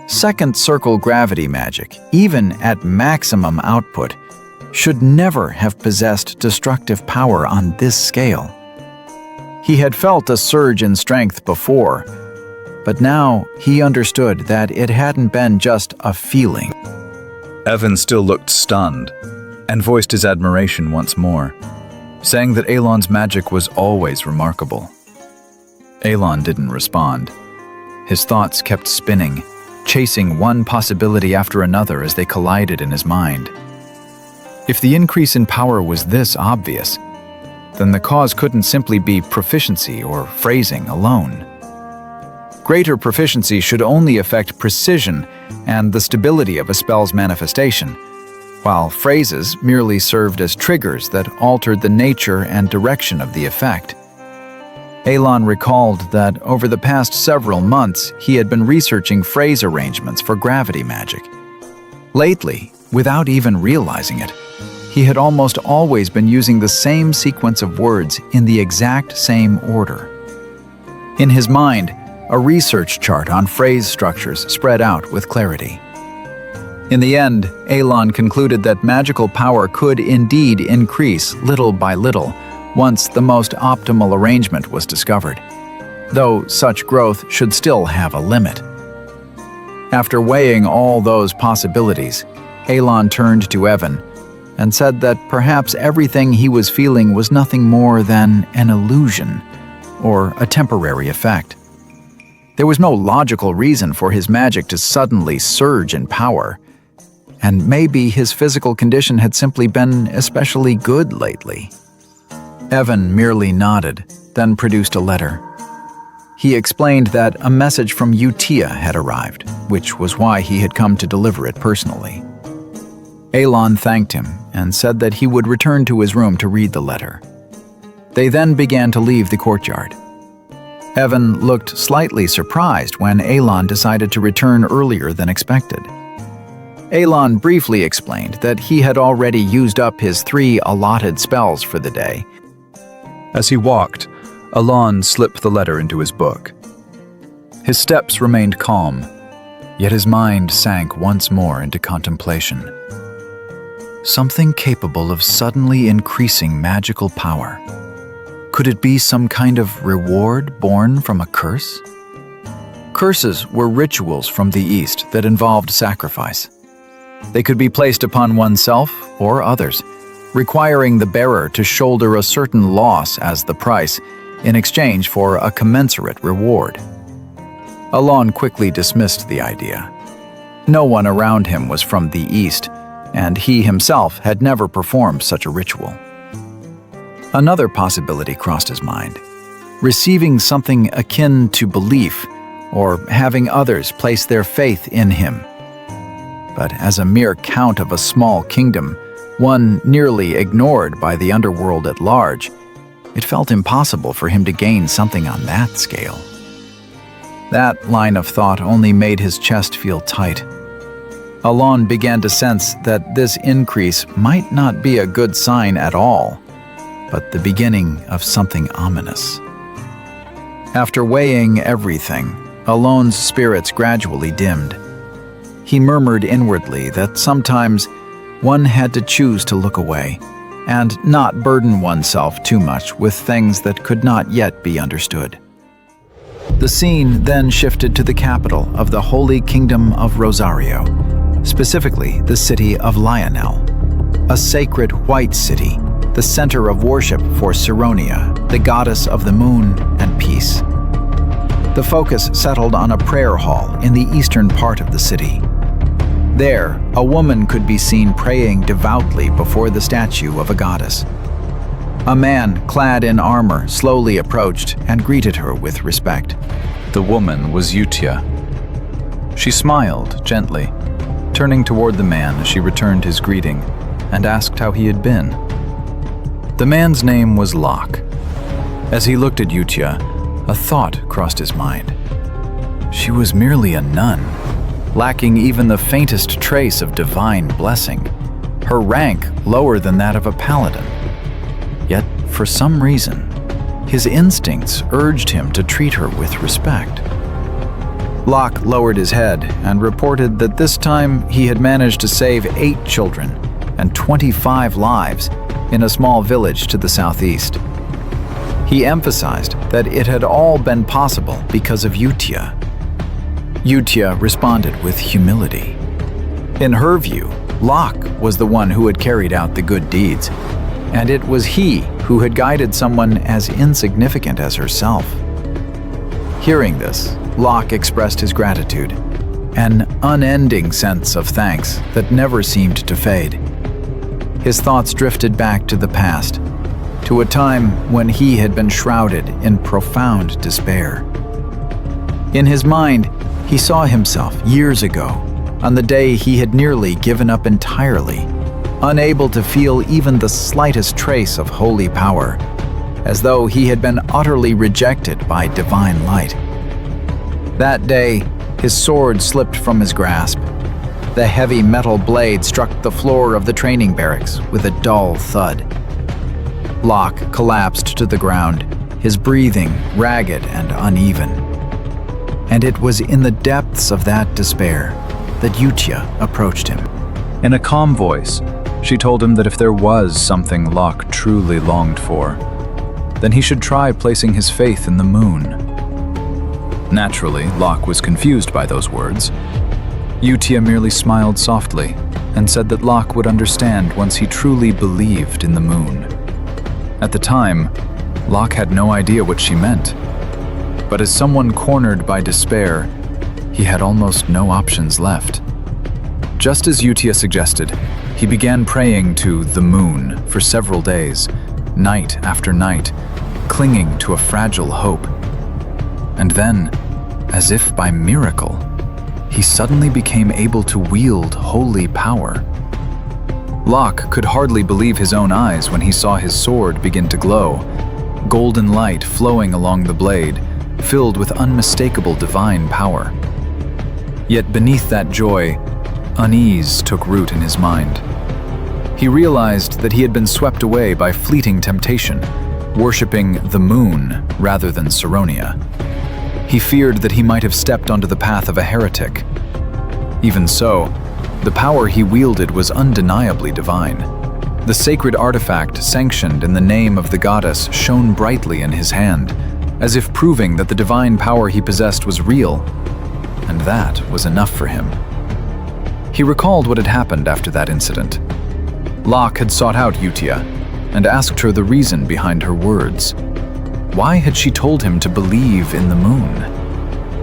Second circle gravity magic, even at maximum output, should never have possessed destructive power on this scale. He had felt a surge in strength before, but now he understood that it hadn't been just a feeling. Evan still looked stunned and voiced his admiration once more, saying that Elon's magic was always remarkable. Elon didn't respond. His thoughts kept spinning, chasing one possibility after another as they collided in his mind. If the increase in power was this obvious, then the cause couldn't simply be proficiency or phrasing alone. Greater proficiency should only affect precision and the stability of a spell's manifestation, while phrases merely served as triggers that altered the nature and direction of the effect. Alon recalled that over the past several months he had been researching phrase arrangements for gravity magic. Lately, without even realizing it, he had almost always been using the same sequence of words in the exact same order. In his mind, a research chart on phrase structures spread out with clarity. In the end, Alon concluded that magical power could indeed increase little by little once the most optimal arrangement was discovered, though such growth should still have a limit. After weighing all those possibilities, Alon turned to Evan and said that perhaps everything he was feeling was nothing more than an illusion or a temporary effect. There was no logical reason for his magic to suddenly surge in power, and maybe his physical condition had simply been especially good lately. Evan merely nodded, then produced a letter. He explained that a message from Utia had arrived, which was why he had come to deliver it personally. Alon thanked him and said that he would return to his room to read the letter. They then began to leave the courtyard. Evan looked slightly surprised when Alon decided to return earlier than expected. Alon briefly explained that he had already used up his 3 allotted spells for the day. As he walked, Alon slipped the letter into his book. His steps remained calm, yet his mind sank once more into contemplation. Something capable of suddenly increasing magical power. Could it be some kind of reward born from a curse? Curses were rituals from the East that involved sacrifice. They could be placed upon oneself or others, requiring the bearer to shoulder a certain loss as the price in exchange for a commensurate reward. Alon quickly dismissed the idea. No one around him was from the East, and he himself had never performed such a ritual. Another possibility crossed his mind: receiving something akin to belief, or having others place their faith in him. But as a mere count of a small kingdom, one nearly ignored by the underworld at large, it felt impossible for him to gain something on that scale. That line of thought only made his chest feel tight. Alon began to sense that this increase might not be a good sign at all, but the beginning of something ominous. After weighing everything, Alon's spirits gradually dimmed. He murmured inwardly that sometimes one had to choose to look away and not burden oneself too much with things that could not yet be understood. The scene then shifted to the capital of the Holy Kingdom of Rosario, specifically the city of Lionel, a sacred white city, the center of worship for Sironia, the goddess of the moon and peace. The focus settled on a prayer hall in the eastern part of the city. There, a woman could be seen praying devoutly before the statue of a goddess. A man clad in armor slowly approached and greeted her with respect. The woman was Utia. She smiled gently, turning toward the man as she returned his greeting and asked how he had been. The man's name was Locke. As he looked at Utia, a thought crossed his mind. She was merely a nun, lacking even the faintest trace of divine blessing, her rank lower than that of a paladin. Yet, for some reason, his instincts urged him to treat her with respect. Locke lowered his head and reported that this time he had managed to save 8 children and 25 lives in a small village to the southeast. He emphasized that it had all been possible because of Utia. Utia responded with humility. In her view, Locke was the one who had carried out the good deeds, and it was he who had guided someone as insignificant as herself. Hearing this, Locke expressed his gratitude, an unending sense of thanks that never seemed to fade. his thoughts drifted back to the past, to a time when he had been shrouded in profound despair. In his mind, he saw himself years ago, on the day he had nearly given up entirely, unable to feel even the slightest trace of holy power, as though he had been utterly rejected by divine light. That day, his sword slipped from his grasp. The heavy metal blade struck the floor of the training barracks with a dull thud. Locke collapsed to the ground, his breathing ragged and uneven. And it was in the depths of that despair that Yutia approached him. In a calm voice, she told him that if there was something Locke truly longed for, then he should try placing his faith in the moon. Naturally, Locke was confused by those words. Yutia merely smiled softly and said that Locke would understand once he truly believed in the moon. At the time, Locke had no idea what she meant. But as someone cornered by despair, he had almost no options left. Just as Yutia suggested, he began praying to the moon for several days, night after night, clinging to a fragile hope. And then, as if by miracle, he suddenly became able to wield holy power. Locke could hardly believe his own eyes when he saw his sword begin to glow, golden light flowing along the blade, filled with unmistakable divine power. Yet beneath that joy, unease took root in his mind. He realized that he had been swept away by fleeting temptation, worshipping the moon rather than Saronia. He feared that he might have stepped onto the path of a heretic. Even so, the power he wielded was undeniably divine. The sacred artifact sanctioned in the name of the goddess shone brightly in his hand, as if proving that the divine power he possessed was real, and that was enough for him. He recalled what had happened after that incident. Locke had sought out Yutia and asked her the reason behind her words. Why had she told him to believe in the moon?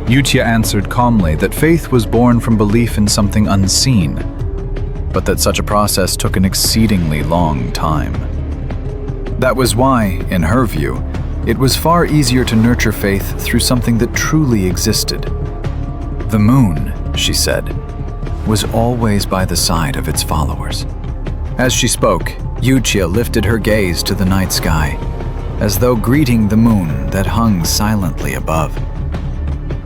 Yutia answered calmly that faith was born from belief in something unseen, but that such a process took an exceedingly long time. That was why, in her view, it was far easier to nurture faith through something that truly existed. The moon, she said, was always by the side of its followers. As she spoke, Yutia lifted her gaze to the night sky, as though greeting the moon that hung silently above.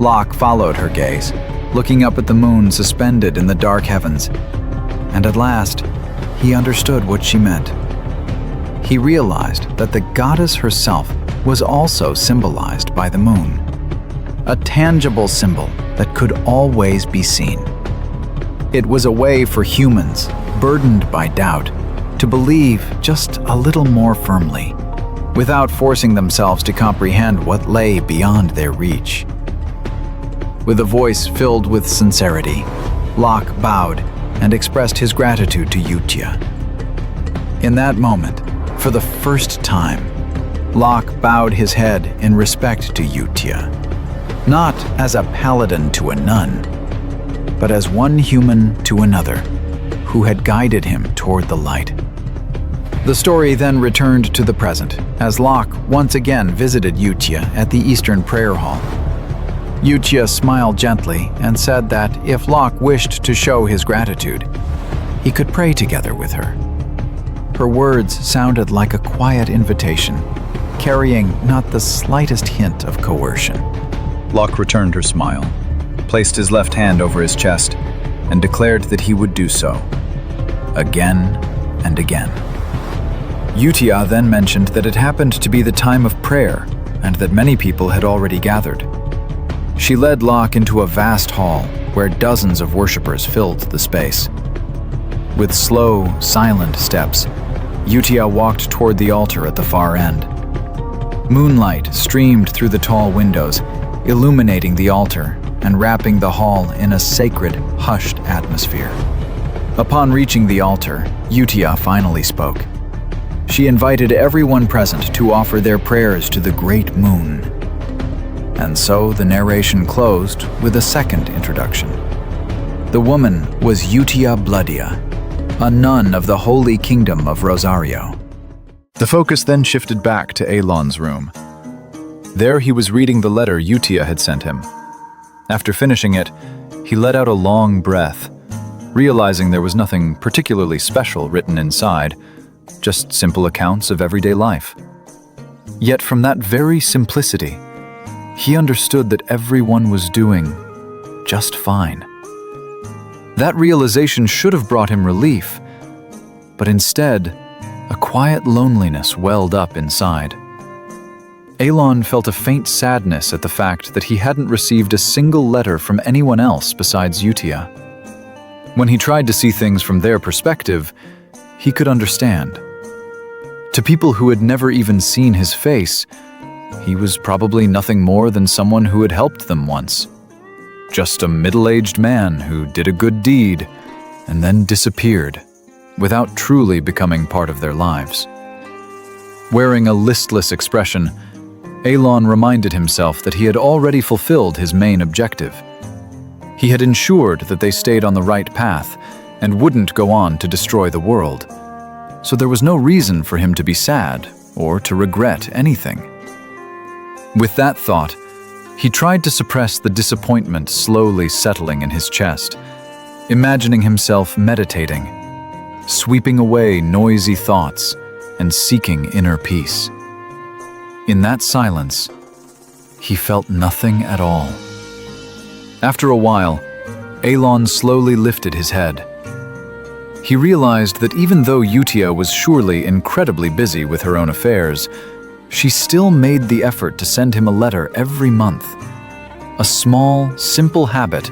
Locke followed her gaze, looking up at the moon suspended in the dark heavens, and at last, he understood what she meant. He realized that the goddess herself was also symbolized by the moon, a tangible symbol that could always be seen. It was a way for humans, burdened by doubt, to believe just a little more firmly, without forcing themselves to comprehend what lay beyond their reach. With a voice filled with sincerity, Locke bowed and expressed his gratitude to Yutia. In that moment, for the first time, Locke bowed his head in respect to Yutia, not as a paladin to a nun, but as one human to another who had guided him toward the light. The story then returned to the present, as Locke once again visited Yutia at the Eastern Prayer Hall. Yutia smiled gently and said that if Locke wished to show his gratitude, he could pray together with her. Her words sounded like a quiet invitation, carrying not the slightest hint of coercion. Locke returned her smile, placed his left hand over his chest, and declared that he would do so, again and again. Yutia then mentioned that it happened to be the time of prayer and that many people had already gathered. She led Locke into a vast hall where dozens of worshippers filled the space. With slow, silent steps, Yutia walked toward the altar at the far end. Moonlight streamed through the tall windows, illuminating the altar and wrapping the hall in a sacred, hushed atmosphere. Upon reaching the altar, Yutia finally spoke. She invited everyone present to offer their prayers to the great moon. And so the narration closed with a second introduction. The woman was Yutia Bloodia, a nun of the Holy Kingdom of Rosario. The focus then shifted back to Elon's room. There he was reading the letter Utia had sent him. After finishing it, he let out a long breath, realizing there was nothing particularly special written inside, just simple accounts of everyday life. Yet from that very simplicity, he understood that everyone was doing just fine. That realization should have brought him relief, but instead, a quiet loneliness welled up inside. Elon felt a faint sadness at the fact that he hadn't received a single letter from anyone else besides Utia. When he tried to see things from their perspective, he could understand. To people who had never even seen his face, he was probably nothing more than someone who had helped them once. Just a middle-aged man who did a good deed and then disappeared, without truly becoming part of their lives. Wearing a listless expression, Elon reminded himself that he had already fulfilled his main objective. He had ensured that they stayed on the right path and wouldn't go on to destroy the world, so there was no reason for him to be sad or to regret anything. With that thought, he tried to suppress the disappointment slowly settling in his chest, imagining himself meditating, sweeping away noisy thoughts and seeking inner peace. In that silence, he felt nothing at all. After a while, Elon slowly lifted his head. He realized that even though Utia was surely incredibly busy with her own affairs, she still made the effort to send him a letter every month. A small, simple habit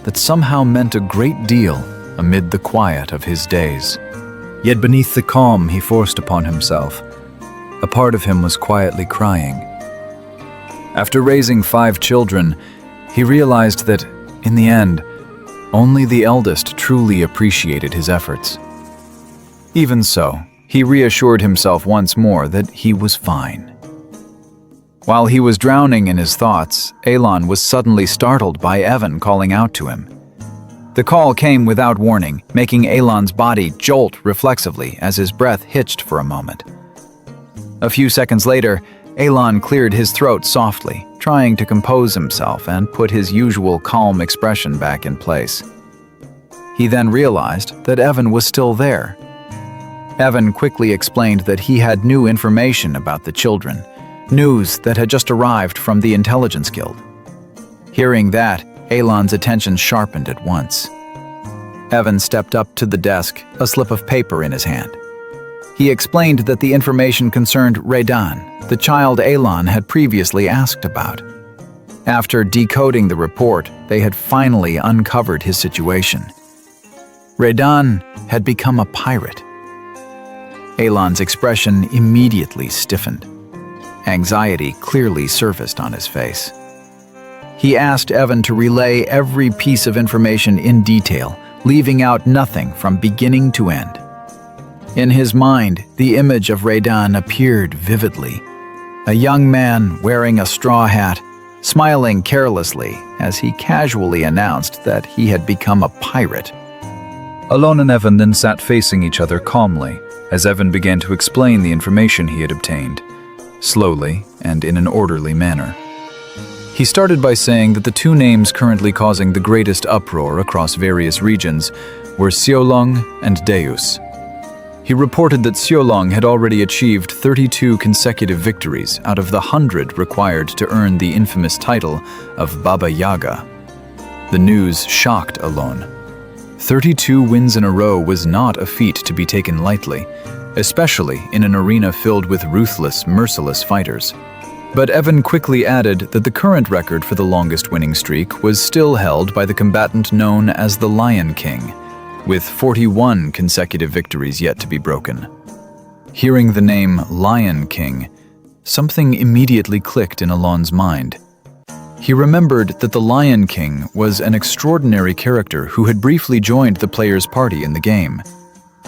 that somehow meant a great deal amid the quiet of his days. Yet beneath the calm he forced upon himself, a part of him was quietly crying. After raising 5 children, he realized that, in the end, only the eldest truly appreciated his efforts. Even so, he reassured himself once more that he was fine. While he was drowning in his thoughts, Elon was suddenly startled by Evan calling out to him. The call came without warning, making Elon's body jolt reflexively as his breath hitched for a moment. A few seconds later, Elon cleared his throat softly, trying to compose himself and put his usual calm expression back in place. He then realized that Evan was still there. Evan quickly explained that he had new information about the children, news that had just arrived from the Intelligence Guild. Hearing that, Elon's attention sharpened at once. Evan stepped up to the desk, a slip of paper in his hand. He explained that the information concerned Raydan, the child Elon had previously asked about. After decoding the report, they had finally uncovered his situation. Raydan had become a pirate. Elon's expression immediately stiffened. Anxiety clearly surfaced on his face. He asked Evan to relay every piece of information in detail, leaving out nothing from beginning to end. In his mind, the image of Raydan appeared vividly. A young man wearing a straw hat, smiling carelessly as he casually announced that he had become a pirate. Elon and Evan then sat facing each other calmly as Evan began to explain the information he had obtained, slowly and in an orderly manner. He started by saying that the 2 names currently causing the greatest uproar across various regions were Xiaolong and Deus. He reported that Xiaolong had already achieved 32 consecutive victories out of the 100 required to earn the infamous title of Baba Yaga. The news shocked Elon. 32 wins in a row was not a feat to be taken lightly, especially in an arena filled with ruthless, merciless fighters. But Evan quickly added that the current record for the longest winning streak was still held by the combatant known as the Lion King, with 41 consecutive victories yet to be broken. Hearing the name Lion King, something immediately clicked in Elon's mind. He remembered that the Lion King was an extraordinary character who had briefly joined the player's party in the game.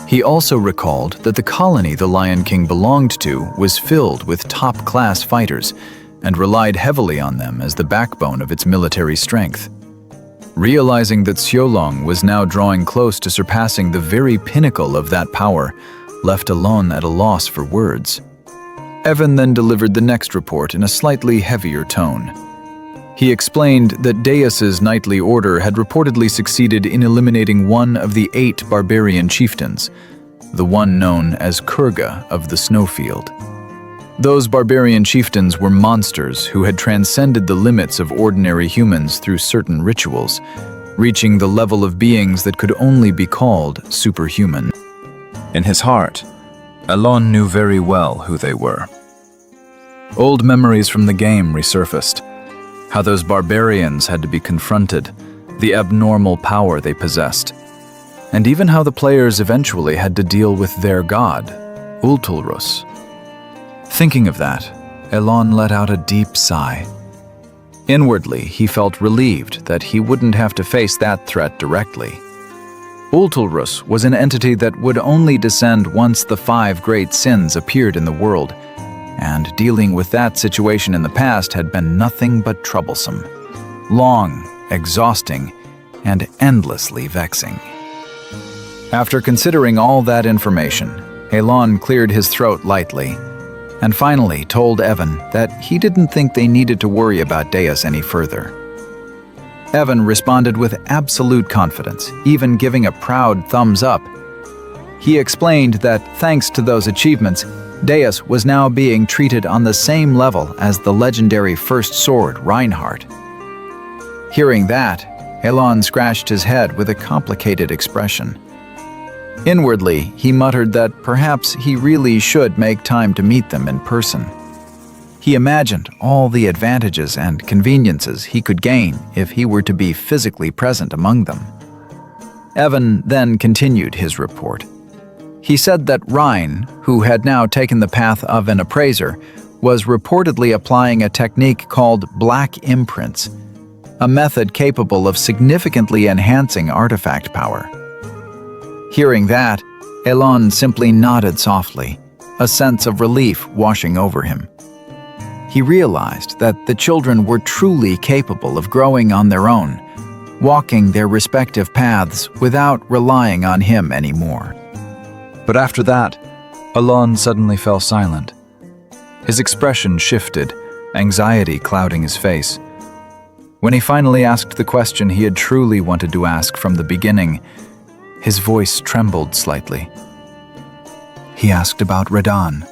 He also recalled that the colony the Lion King belonged to was filled with top-class fighters and relied heavily on them as the backbone of its military strength. Realizing that Xiolong was now drawing close to surpassing the very pinnacle of that power, left Alon at a loss for words. Evan then delivered the next report in a slightly heavier tone. He explained that Deus's knightly order had reportedly succeeded in eliminating one of the 8 barbarian chieftains, the one known as Kurga of the Snowfield. Those barbarian chieftains were monsters who had transcended the limits of ordinary humans through certain rituals, reaching the level of beings that could only be called superhuman. In his heart, Alon knew very well who they were. Old memories from the game resurfaced, how those barbarians had to be confronted, the abnormal power they possessed, and even how the players eventually had to deal with their god, Ultulrus. Thinking of that, Elon let out a deep sigh. Inwardly, he felt relieved that he wouldn't have to face that threat directly. Ultulrus was an entity that would only descend once the 5 great sins appeared in the world, and dealing with that situation in the past had been nothing but troublesome, long, exhausting, and endlessly vexing. After considering all that information, Elon cleared his throat lightly, and finally told Evan that he didn't think they needed to worry about Deus any further. Evan responded with absolute confidence, even giving a proud thumbs up. He explained that thanks to those achievements, Deus was now being treated on the same level as the legendary first sword Reinhardt. Hearing that, Elon scratched his head with a complicated expression. Inwardly, he muttered that perhaps he really should make time to meet them in person. He imagined all the advantages and conveniences he could gain if he were to be physically present among them. Evan then continued his report. He said that Rhine, who had now taken the path of an appraiser, was reportedly applying a technique called black imprints, a method capable of significantly enhancing artifact power. Hearing that, Elon simply nodded softly, a sense of relief washing over him. He realized that the children were truly capable of growing on their own, walking their respective paths without relying on him anymore. But after that, Alon suddenly fell silent. His expression shifted, anxiety clouding his face. When he finally asked the question he had truly wanted to ask from the beginning, his voice trembled slightly. He asked about Radon,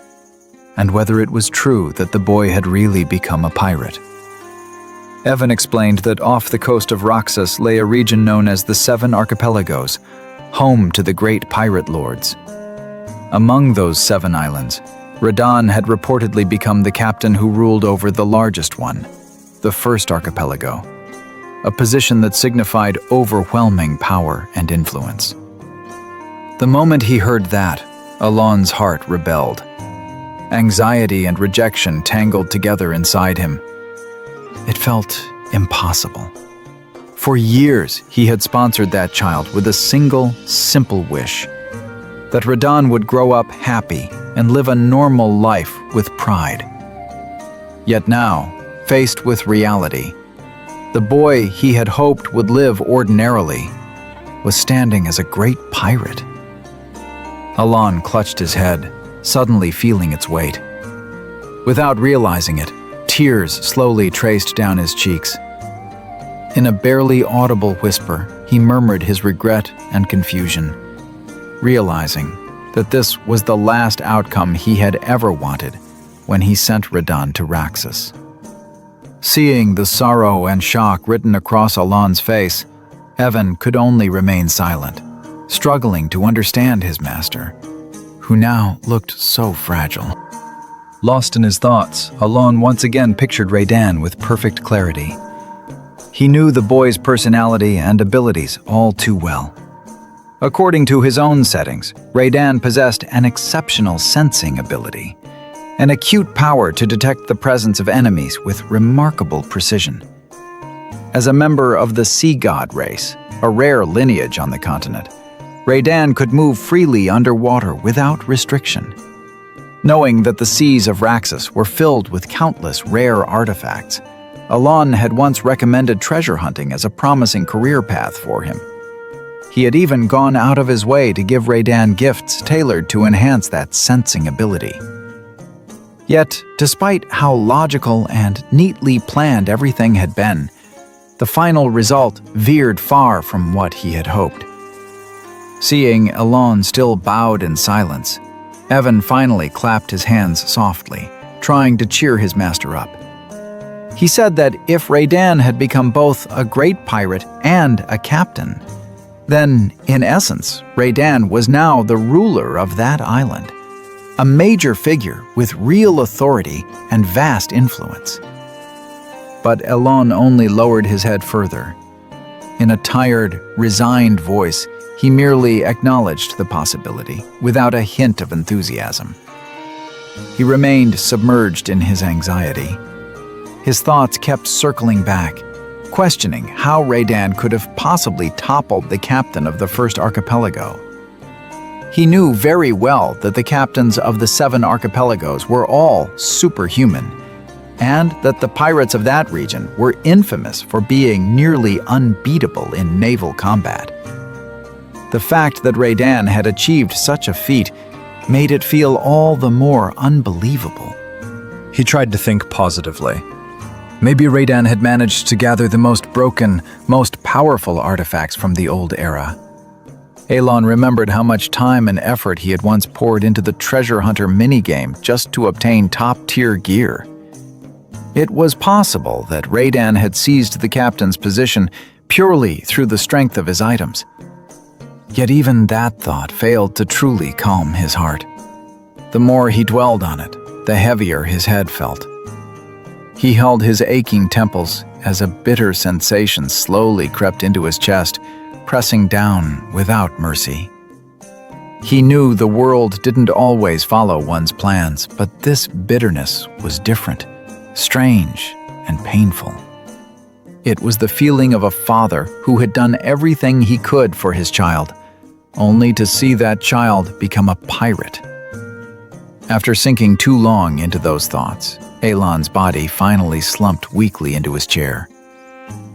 and whether it was true that the boy had really become a pirate. Evan explained that off the coast of Roxas lay a region known as the 7 Archipelagos, home to the great pirate lords. Among those 7 islands, Radon had reportedly become the captain who ruled over the largest one, the first archipelago, a position that signified overwhelming power and influence. The moment he heard that, Alon's heart rebelled. Anxiety and rejection tangled together inside him. It felt impossible. For years, he had sponsored that child with a single, simple wish: that Radon would grow up happy and live a normal life with pride. Yet now, faced with reality, the boy he had hoped would live ordinarily was standing as a great pirate. Alon clutched his head, suddenly feeling its weight. Without realizing it, tears slowly traced down his cheeks. In a barely audible whisper, he murmured his regret and confusion, realizing that this was the last outcome he had ever wanted when he sent Radon to Raxus. Seeing the sorrow and shock written across Alon's face, Evan could only remain silent, struggling to understand his master, who now looked so fragile. Lost in his thoughts, Alon once again pictured Radon with perfect clarity. He knew the boy's personality and abilities all too well. According to his own settings, Radon possessed an exceptional sensing ability, an acute power to detect the presence of enemies with remarkable precision. As a member of the Sea God race, a rare lineage on the continent, Radon could move freely underwater without restriction. Knowing that the seas of Raxus were filled with countless rare artifacts, Alon had once recommended treasure hunting as a promising career path for him. He had even gone out of his way to give Raydan gifts tailored to enhance that sensing ability. Yet, despite how logical and neatly planned everything had been, the final result veered far from what he had hoped. Seeing Alon still bowed in silence, Evan finally clapped his hands softly, trying to cheer his master up. He said that if Raydan had become both a great pirate and a captain, then, in essence, Raydan was now the ruler of that island, a major figure with real authority and vast influence. But Elon only lowered his head further. In a tired, resigned voice, he merely acknowledged the possibility, without a hint of enthusiasm. He remained submerged in his anxiety. His thoughts kept circling back, questioning how Raydan could have possibly toppled the captain of the first archipelago. He knew very well that the captains of the 7 archipelagos were all superhuman, and that the pirates of that region were infamous for being nearly unbeatable in naval combat. The fact that Raydan had achieved such a feat made it feel all the more unbelievable. He tried to think positively. Maybe Raydan had managed to gather the most broken, most powerful artifacts from the old era. Elon remembered how much time and effort he had once poured into the treasure hunter minigame just to obtain top-tier gear. It was possible that Raydan had seized the captain's position purely through the strength of his items. Yet even that thought failed to truly calm his heart. The more he dwelled on it, the heavier his head felt. He held his aching temples as a bitter sensation slowly crept into his chest, pressing down without mercy. He knew the world didn't always follow one's plans, but this bitterness was different, strange, and painful. It was the feeling of a father who had done everything he could for his child, only to see that child become a pirate. After sinking too long into those thoughts, Elon's body finally slumped weakly into his chair.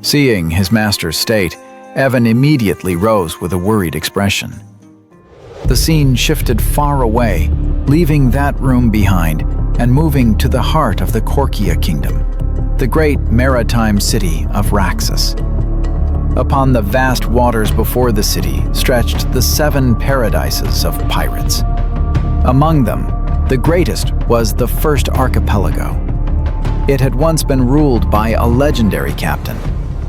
Seeing his master's state, Evan immediately rose with a worried expression. The scene shifted far away, leaving that room behind and moving to the heart of the Korkia kingdom, the great maritime city of Raxus. Upon the vast waters before the city stretched the 7 paradises of pirates. Among them, the greatest was the first archipelago. It had once been ruled by a legendary captain,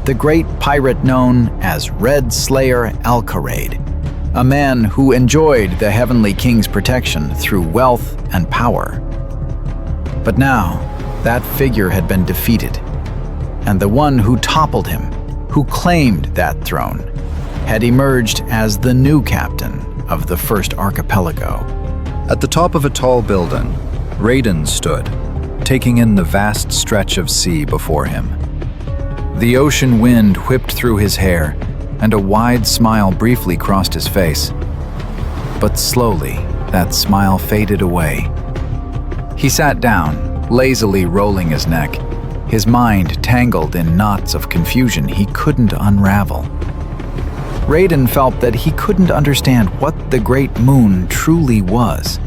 the great pirate known as Red Slayer Alcarade, a man who enjoyed the Heavenly King's protection through wealth and power. But now, that figure had been defeated, and the one who toppled him, who claimed that throne, had emerged as the new captain of the first archipelago. At the top of a tall building, Raydan stood, taking in the vast stretch of sea before him. The ocean wind whipped through his hair, and a wide smile briefly crossed his face. But slowly, that smile faded away. He sat down, lazily rolling his neck, his mind tangled in knots of confusion he couldn't unravel. Raydan felt that he couldn't understand what the Great Moon truly was.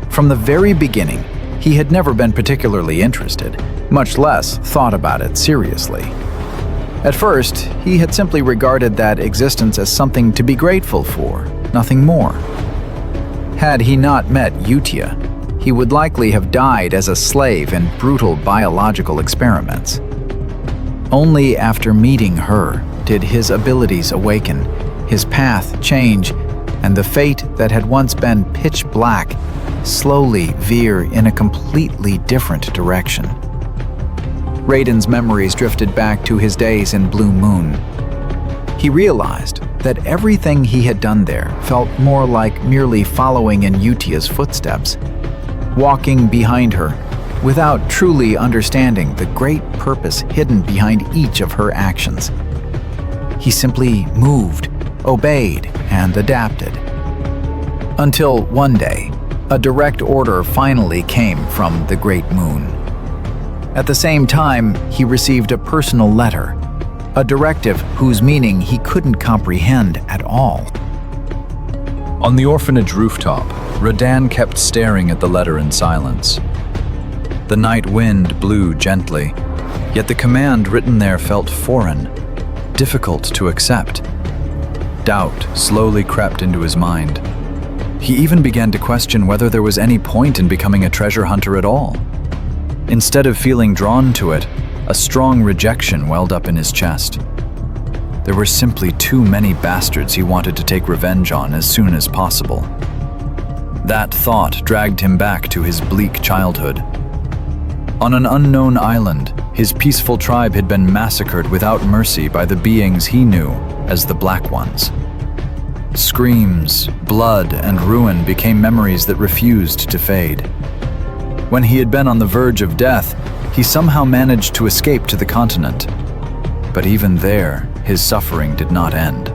From the very beginning, he had never been particularly interested, much less thought about it seriously. At first, he had simply regarded that existence as something to be grateful for, nothing more. Had he not met Utia, he would likely have died as a slave in brutal biological experiments. Only after meeting her did his abilities awaken, his path change, and the fate that had once been pitch black slowly veer in a completely different direction. Raydan's memories drifted back to his days in Blue Moon. He realized that everything he had done there felt more like merely following in Utia's footsteps, walking behind her without truly understanding the great purpose hidden behind each of her actions. He simply moved, obeyed, and adapted. Until one day, a direct order finally came from the Great Moon. At the same time, he received a personal letter, a directive whose meaning he couldn't comprehend at all. On the orphanage rooftop, Radan kept staring at the letter in silence. The night wind blew gently, yet the command written there felt foreign, difficult to accept. Doubt slowly crept into his mind. He even began to question whether there was any point in becoming a treasure hunter at all. Instead of feeling drawn to it, a strong rejection welled up in his chest. There were simply too many bastards he wanted to take revenge on as soon as possible. That thought dragged him back to his bleak childhood. On an unknown island, his peaceful tribe had been massacred without mercy by the beings he knew as the Black Ones. Screams, blood, and ruin became memories that refused to fade. When he had been on the verge of death, he somehow managed to escape to the continent. But even there, his suffering did not end.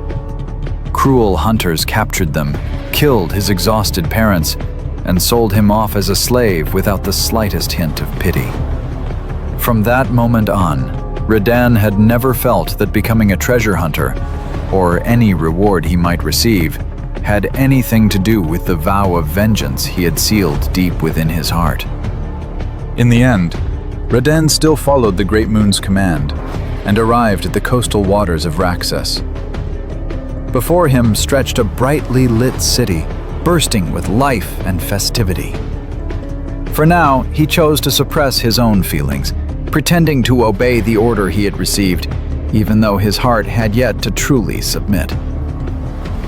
Cruel hunters captured them, killed his exhausted parents, and sold him off as a slave without the slightest hint of pity. From that moment on, Radan had never felt that becoming a treasure hunter, or any reward he might receive, had anything to do with the vow of vengeance he had sealed deep within his heart. In the end, Radan still followed the Great Moon's command and arrived at the coastal waters of Raxus. Before him stretched a brightly lit city, bursting with life and festivity. For now, he chose to suppress his own feelings, pretending to obey the order he had received, even though his heart had yet to truly submit.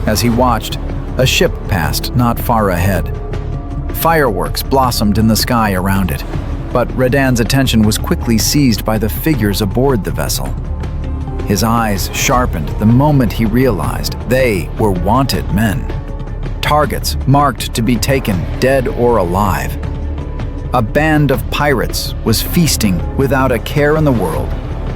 As he watched, a ship passed not far ahead. Fireworks blossomed in the sky around it, but Radan's attention was quickly seized by the figures aboard the vessel. His eyes sharpened the moment he realized they were wanted men. Targets marked to be taken dead or alive. A band of pirates was feasting without a care in the world,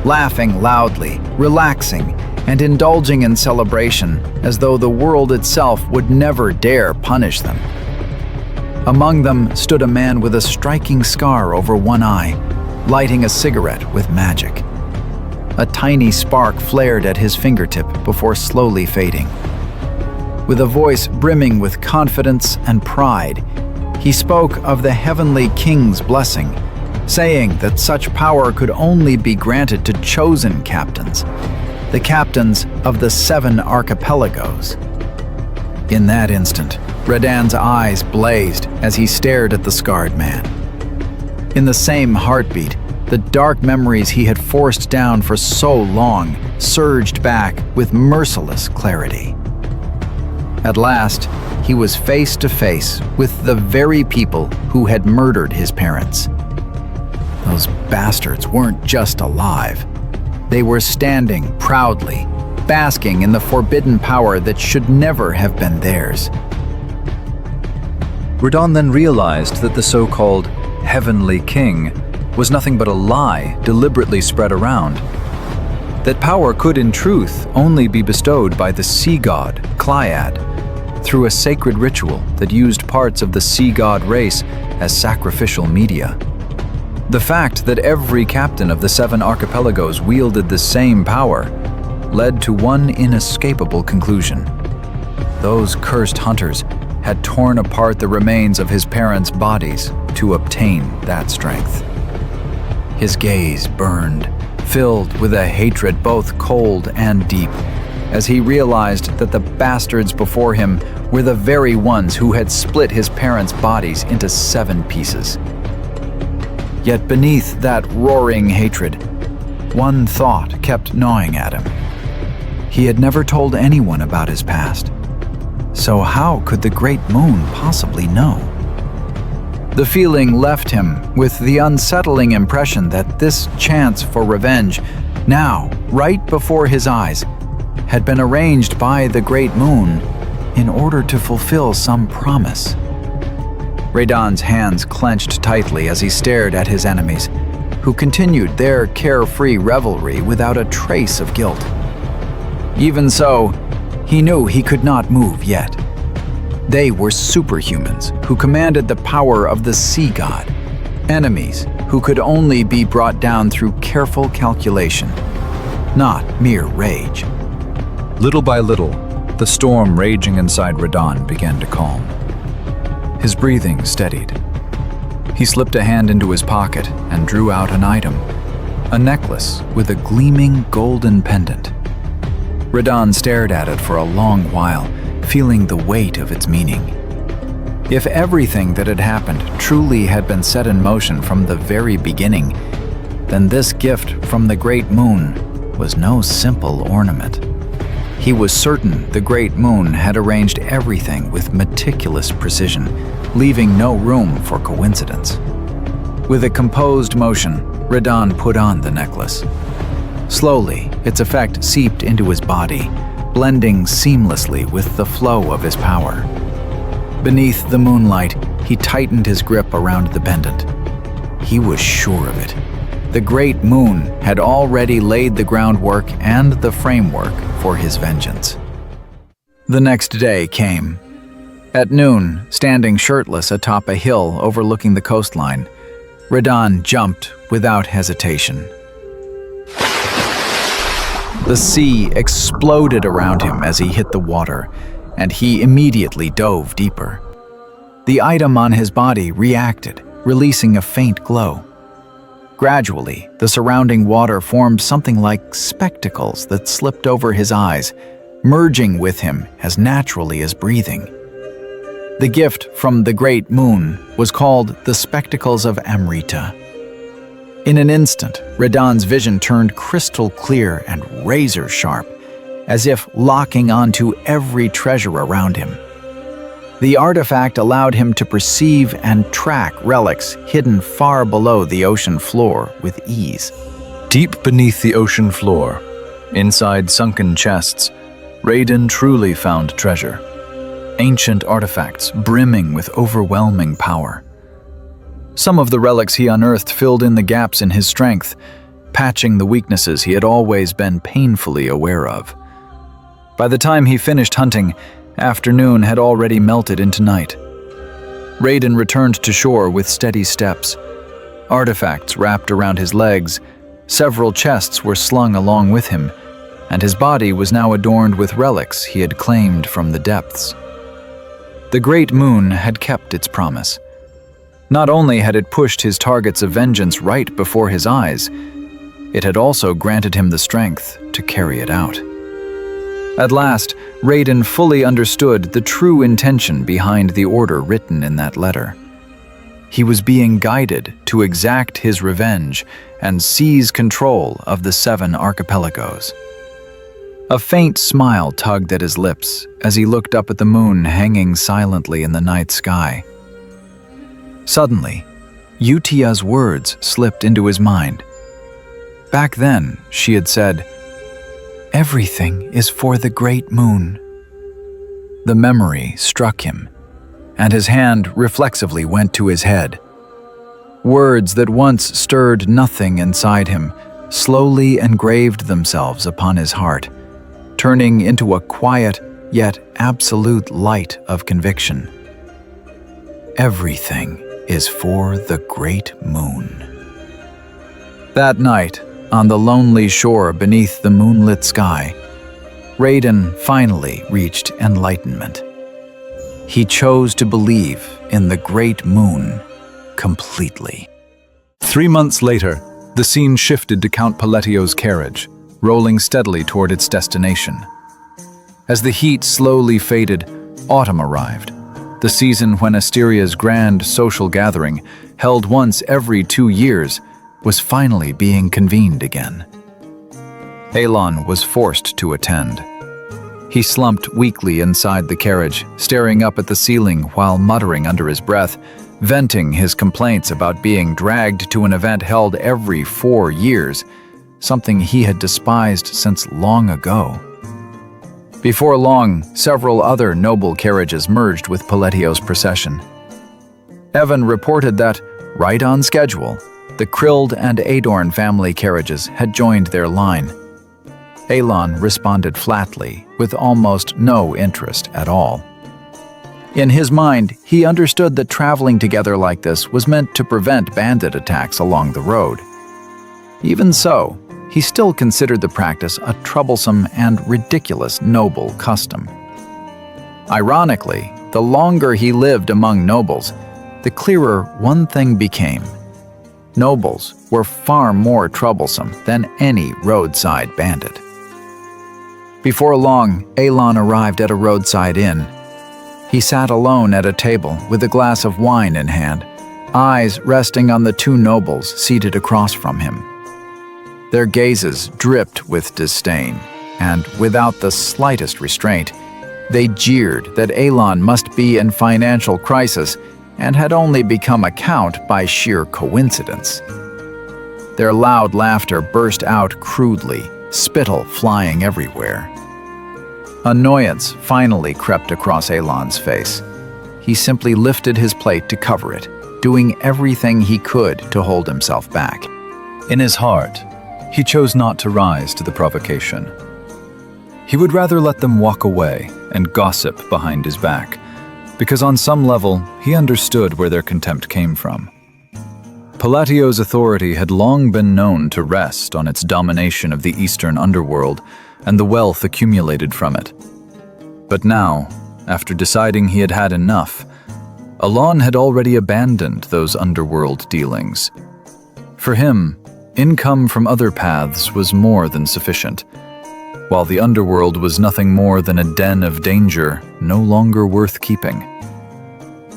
laughing loudly, relaxing, and indulging in celebration as though the world itself would never dare punish them. Among them stood a man with a striking scar over one eye, lighting a cigarette with magic. A tiny spark flared at his fingertip before slowly fading. With a voice brimming with confidence and pride, he spoke of the heavenly king's blessing, saying that such power could only be granted to chosen captains, the captains of the 7 archipelagos. In that instant, Radan's eyes blazed as he stared at the scarred man. In the same heartbeat, the dark memories he had forced down for so long surged back with merciless clarity. At last, he was face to face with the very people who had murdered his parents. Those bastards weren't just alive. They were standing proudly, basking in the forbidden power that should never have been theirs. Radan then realized that the so-called Heavenly King was nothing but a lie deliberately spread around. That power could in truth only be bestowed by the sea god, Clyad, through a sacred ritual that used parts of the sea god race as sacrificial media. The fact that every captain of the 7 archipelagos wielded the same power led to one inescapable conclusion. Those cursed hunters had torn apart the remains of his parents' bodies to obtain that strength. His gaze burned, filled with a hatred both cold and deep, as he realized that the bastards before him were the very ones who had split his parents' bodies into 7 pieces. Yet beneath that roaring hatred, one thought kept gnawing at him. He had never told anyone about his past. So how could the Great Moon possibly know? The feeling left him with the unsettling impression that this chance for revenge, now, right before his eyes, had been arranged by the Great Moon in order to fulfill some promise. Radan's hands clenched tightly as he stared at his enemies, who continued their carefree revelry without a trace of guilt. Even so, he knew he could not move yet. They were superhumans who commanded the power of the sea god, enemies who could only be brought down through careful calculation, not mere rage. Little by little, the storm raging inside Radon began to calm. His breathing steadied. He slipped a hand into his pocket and drew out an item, a necklace with a gleaming golden pendant. Radon stared at it for a long while, feeling the weight of its meaning. If everything that had happened truly had been set in motion from the very beginning, then this gift from the Great Moon was no simple ornament. He was certain the Great Moon had arranged everything with meticulous precision, leaving no room for coincidence. With a composed motion, Radon put on the necklace. Slowly, its effect seeped into his body, blending seamlessly with the flow of his power. Beneath the moonlight, he tightened his grip around the pendant. He was sure of it. The Great Moon had already laid the groundwork and the framework for his vengeance. The next day came. At noon, standing shirtless atop a hill overlooking the coastline, Radon jumped without hesitation. The sea exploded around him as he hit the water, and he immediately dove deeper. The item on his body reacted, releasing a faint glow. Gradually, the surrounding water formed something like spectacles that slipped over his eyes, merging with him as naturally as breathing. The gift from the Great Moon was called the Spectacles of Amrita. In an instant, Radon's vision turned crystal clear and razor sharp, as if locking onto every treasure around him. The artifact allowed him to perceive and track relics hidden far below the ocean floor with ease. Deep beneath the ocean floor, inside sunken chests, Raiden truly found treasure. Ancient artifacts brimming with overwhelming power. Some of the relics he unearthed filled in the gaps in his strength, patching the weaknesses he had always been painfully aware of. By the time he finished hunting, afternoon had already melted into night. Raiden returned to shore with steady steps. Artifacts wrapped around his legs, several chests were slung along with him, and his body was now adorned with relics he had claimed from the depths. The Great Moon had kept its promise. Not only had it pushed his targets of vengeance right before his eyes, it had also granted him the strength to carry it out. At last, Raiden fully understood the true intention behind the order written in that letter. He was being guided to exact his revenge and seize control of the 7 archipelagos. A faint smile tugged at his lips as he looked up at the moon hanging silently in the night sky. Suddenly, Utia's words slipped into his mind. Back then, she had said, "Everything is for the Great Moon." The memory struck him, and his hand reflexively went to his head. Words that once stirred nothing inside him slowly engraved themselves upon his heart, turning into a quiet yet absolute light of conviction. Everything is for the Great Moon. That night, on the lonely shore beneath the moonlit sky, Raiden finally reached enlightenment. He chose to believe in the Great Moon completely. 3 months later, the scene shifted to Count Paletio's carriage, rolling steadily toward its destination. As the heat slowly faded, autumn arrived, the season when Asteria's grand social gathering, held once every 2 years, was finally being convened again. Alon was forced to attend. He slumped weakly inside the carriage, staring up at the ceiling while muttering under his breath, venting his complaints about being dragged to an event held every 4 years, something he had despised since long ago. Before long, several other noble carriages merged with Paletio's procession. Evan reported that, right on schedule, the Krild and Adorn family carriages had joined their line. Alon responded flatly, with almost no interest at all. In his mind, he understood that traveling together like this was meant to prevent bandit attacks along the road. Even so, he still considered the practice a troublesome and ridiculous noble custom. Ironically, the longer he lived among nobles, the clearer one thing became. Nobles were far more troublesome than any roadside bandit. Before long, Elon arrived at a roadside inn. He sat alone at a table with a glass of wine in hand, eyes resting on the two nobles seated across from him. Their gazes dripped with disdain, and without the slightest restraint, they jeered that Elon must be in financial crisis and had only become a count by sheer coincidence. Their loud laughter burst out crudely, spittle flying everywhere. Annoyance finally crept across Elon's face. He simply lifted his plate to cover it, doing everything he could to hold himself back. In his heart, he chose not to rise to the provocation. He would rather let them walk away and gossip behind his back, because on some level, he understood where their contempt came from. Palatio's authority had long been known to rest on its domination of the eastern underworld and the wealth accumulated from it. But now, after deciding he had had enough, Elon had already abandoned those underworld dealings. For him, income from other paths was more than sufficient, while the underworld was nothing more than a den of danger no longer worth keeping.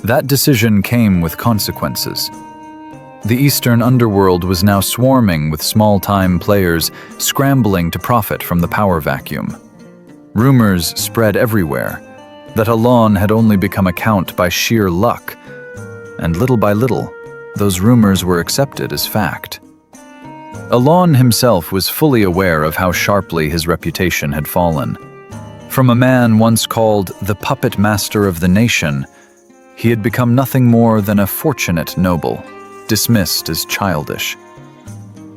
That decision came with consequences. The eastern underworld was now swarming with small-time players scrambling to profit from the power vacuum. Rumors spread everywhere that Elon had only become a count by sheer luck, and little by little, those rumors were accepted as fact. Elon himself was fully aware of how sharply his reputation had fallen. From a man once called the puppet master of the nation, he had become nothing more than a fortunate noble, dismissed as childish.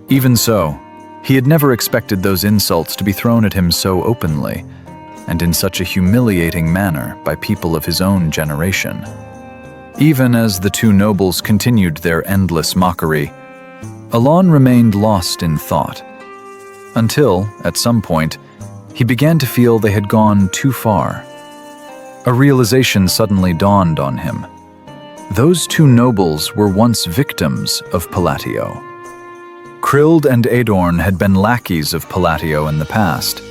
Even so, he had never expected those insults to be thrown at him so openly, and in such a humiliating manner by people of his own generation. Even as the two nobles continued their endless mockery, Elon remained lost in thought, until, at some point, he began to feel they had gone too far. A realization suddenly dawned on him. Those two nobles were once victims of Palatio. Krild and Adorn had been lackeys of Palatio in the past,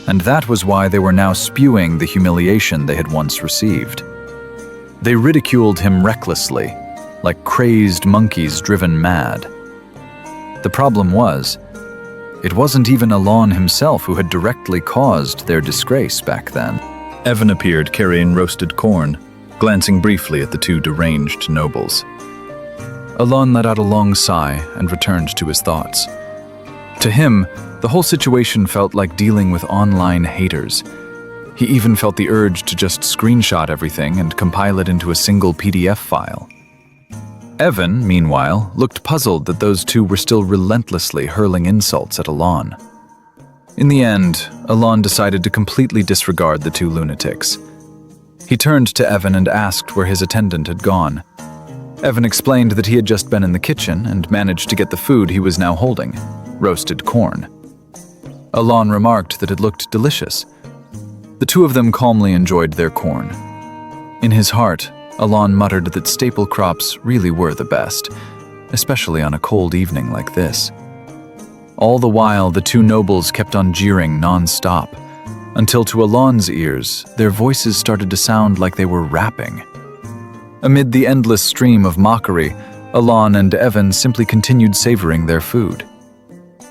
and that was why they were now spewing the humiliation they had once received. They ridiculed him recklessly, like crazed monkeys driven mad. The problem was, it wasn't even Elon himself who had directly caused their disgrace back then. Evan appeared carrying roasted corn, glancing briefly at the two deranged nobles. Elon let out a long sigh and returned to his thoughts. To him, the whole situation felt like dealing with online haters. He even felt the urge to just screenshot everything and compile it into a single PDF file. Evan, meanwhile, looked puzzled that those two were still relentlessly hurling insults at Elon. In the end, Elon decided to completely disregard the two lunatics. He turned to Evan and asked where his attendant had gone. Evan explained that he had just been in the kitchen and managed to get the food he was now holding, roasted corn. Elon remarked that it looked delicious. The two of them calmly enjoyed their corn. In his heart, Elon muttered that staple crops really were the best, especially on a cold evening like this. All the while, the two nobles kept on jeering non-stop, until to Elon's ears, their voices started to sound like they were rapping. Amid the endless stream of mockery, Elon and Evan simply continued savoring their food.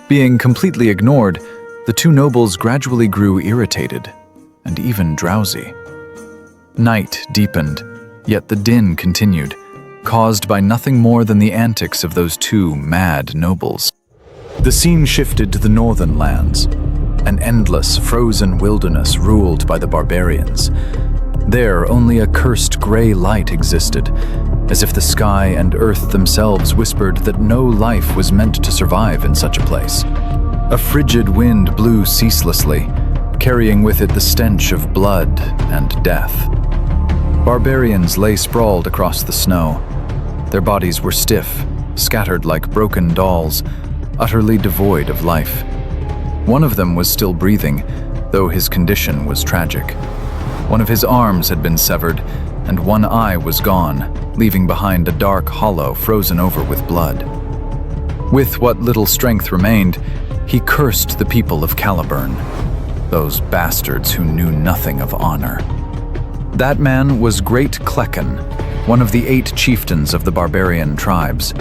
Being completely ignored, the two nobles gradually grew irritated and even drowsy. Night deepened, yet the din continued, caused by nothing more than the antics of those two mad nobles. The scene shifted to the northern lands, an endless, frozen wilderness ruled by the barbarians. There, only a cursed gray light existed, as if the sky and earth themselves whispered that no life was meant to survive in such a place. A frigid wind blew ceaselessly, carrying with it the stench of blood and death. Barbarians lay sprawled across the snow. Their bodies were stiff, scattered like broken dolls, utterly devoid of life. One of them was still breathing, though his condition was tragic. One of his arms had been severed, and one eye was gone, leaving behind a dark hollow frozen over with blood. With what little strength remained, he cursed the people of Caliburn, those bastards who knew nothing of honor. That man was Great Klecken, one of the 8 chieftains of the barbarian tribes.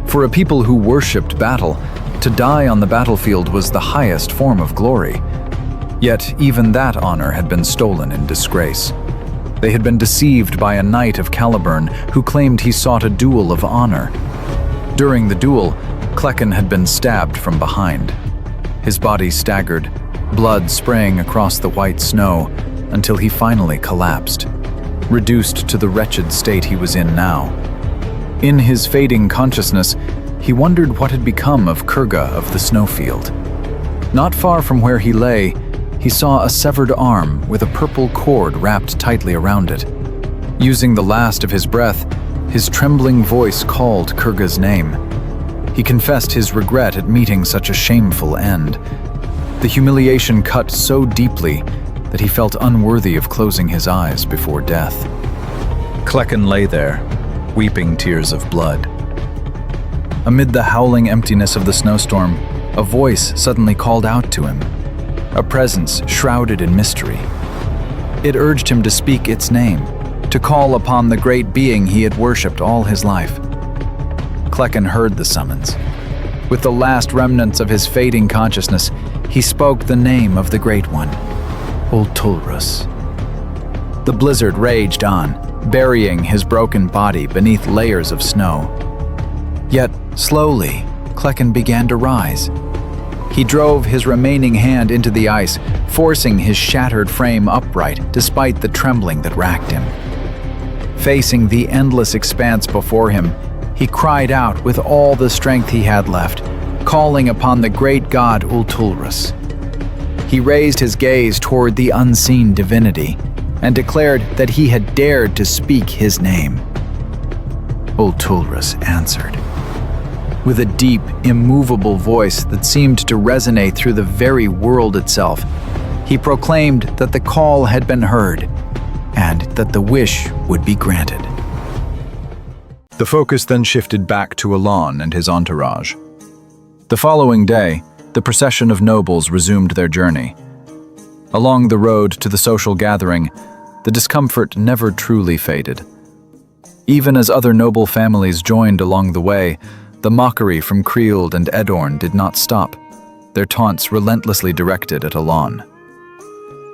For a people who worshipped battle, to die on the battlefield was the highest form of glory. Yet even that honor had been stolen in disgrace. They had been deceived by a knight of Caliburn who claimed he sought a duel of honor. During the duel, Klecken had been stabbed from behind. His body staggered, blood spraying across the white snow, until he finally collapsed, reduced to the wretched state he was in now. In his fading consciousness, he wondered what had become of Kurga of the snowfield. Not far from where he lay, he saw a severed arm with a purple cord wrapped tightly around it. Using the last of his breath, his trembling voice called Kurga's name. He confessed his regret at meeting such a shameful end. The humiliation cut so deeply that he felt unworthy of closing his eyes before death. Klecken lay there, weeping tears of blood. Amid the howling emptiness of the snowstorm, a voice suddenly called out to him, a presence shrouded in mystery. It urged him to speak its name, to call upon the great being he had worshipped all his life. Klecken heard the summons. With the last remnants of his fading consciousness, he spoke the name of the Great One, Ultulrus. The blizzard raged on, burying his broken body beneath layers of snow. Yet, slowly, Klecken began to rise. He drove his remaining hand into the ice, forcing his shattered frame upright despite the trembling that racked him. Facing the endless expanse before him, he cried out with all the strength he had left, calling upon the great god Ultulrus. He raised his gaze toward the unseen divinity and declared that he had dared to speak his name. Ultulrus answered. With a deep, immovable voice that seemed to resonate through the very world itself, he proclaimed that the call had been heard and that the wish would be granted. The focus then shifted back to Alon and his entourage. The following day, the procession of nobles resumed their journey. Along the road to the social gathering, the discomfort never truly faded. Even as other noble families joined along the way, the mockery from Krield and Edorn did not stop, their taunts relentlessly directed at Alon.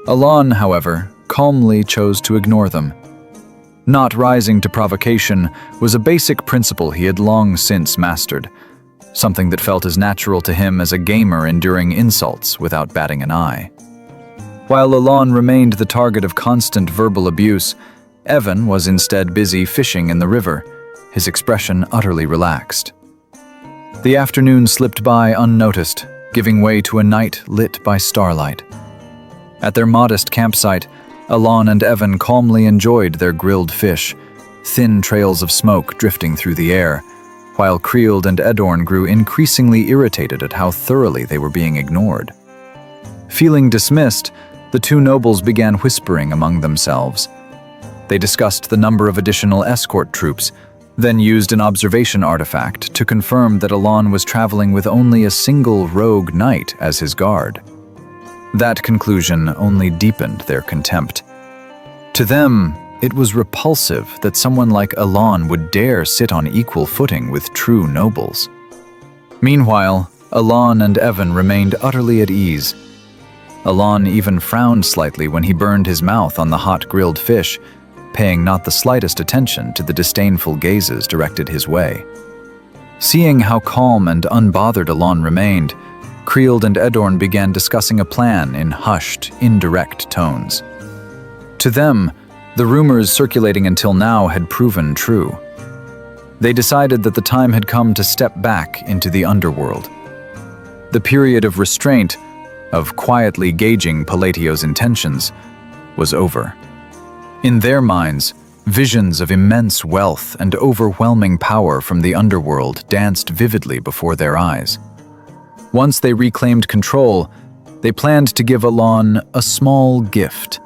Alon, however, calmly chose to ignore them. Not rising to provocation was a basic principle he had long since mastered, something that felt as natural to him as a gamer enduring insults without batting an eye. While Alon remained the target of constant verbal abuse, Evan was instead busy fishing in the river, his expression utterly relaxed. The afternoon slipped by unnoticed, giving way to a night lit by starlight. At their modest campsite, Alon and Evan calmly enjoyed their grilled fish, thin trails of smoke drifting through the air, while Krield and Edorn grew increasingly irritated at how thoroughly they were being ignored. Feeling dismissed, the two nobles began whispering among themselves. They discussed the number of additional escort troops, then used an observation artifact to confirm that Alon was traveling with only a single rogue knight as his guard. That conclusion only deepened their contempt. To them, it was repulsive that someone like Alon would dare sit on equal footing with true nobles. Meanwhile, Alon and Evan remained utterly at ease. Alon even frowned slightly when he burned his mouth on the hot grilled fish, paying not the slightest attention to the disdainful gazes directed his way. Seeing how calm and unbothered Alon remained, Krield and Edorn began discussing a plan in hushed, indirect tones. To them, the rumors circulating until now had proven true. They decided that the time had come to step back into the underworld. The period of restraint, of quietly gauging Palatio's intentions, was over. In their minds, Visions of immense wealth and overwhelming power from the underworld danced vividly before their eyes. Once they reclaimed control, they planned to give Alon a small gift,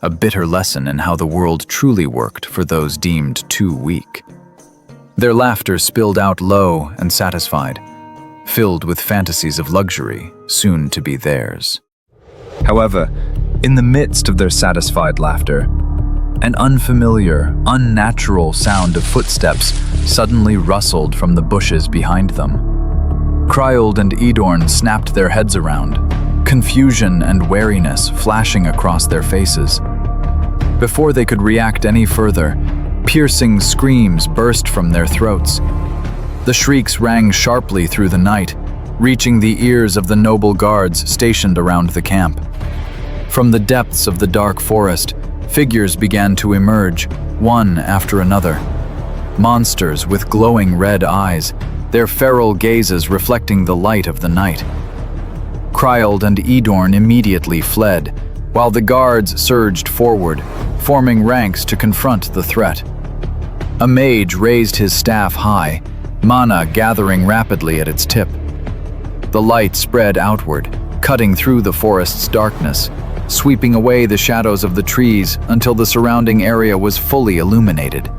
a bitter lesson in how the world truly worked for those deemed too weak. Their laughter spilled out low and satisfied, filled with fantasies of luxury soon to be theirs. However, in the midst of their satisfied laughter, an unfamiliar, unnatural sound of footsteps suddenly rustled from the bushes behind them. Kryold and Edorn snapped their heads around, confusion and wariness flashing across their faces. Before they could react any further, piercing screams burst from their throats. The shrieks rang sharply through the night, reaching the ears of the noble guards stationed around the camp. From the depths of the dark forest, figures began to emerge, one after another. Monsters with glowing red eyes, their feral gazes reflecting the light of the night. Kryold and Edorn immediately fled, while the guards surged forward, forming ranks to confront the threat. A mage raised his staff high, mana gathering rapidly at its tip. The light spread outward, cutting through the forest's darkness, sweeping away the shadows of the trees until the surrounding area was fully illuminated.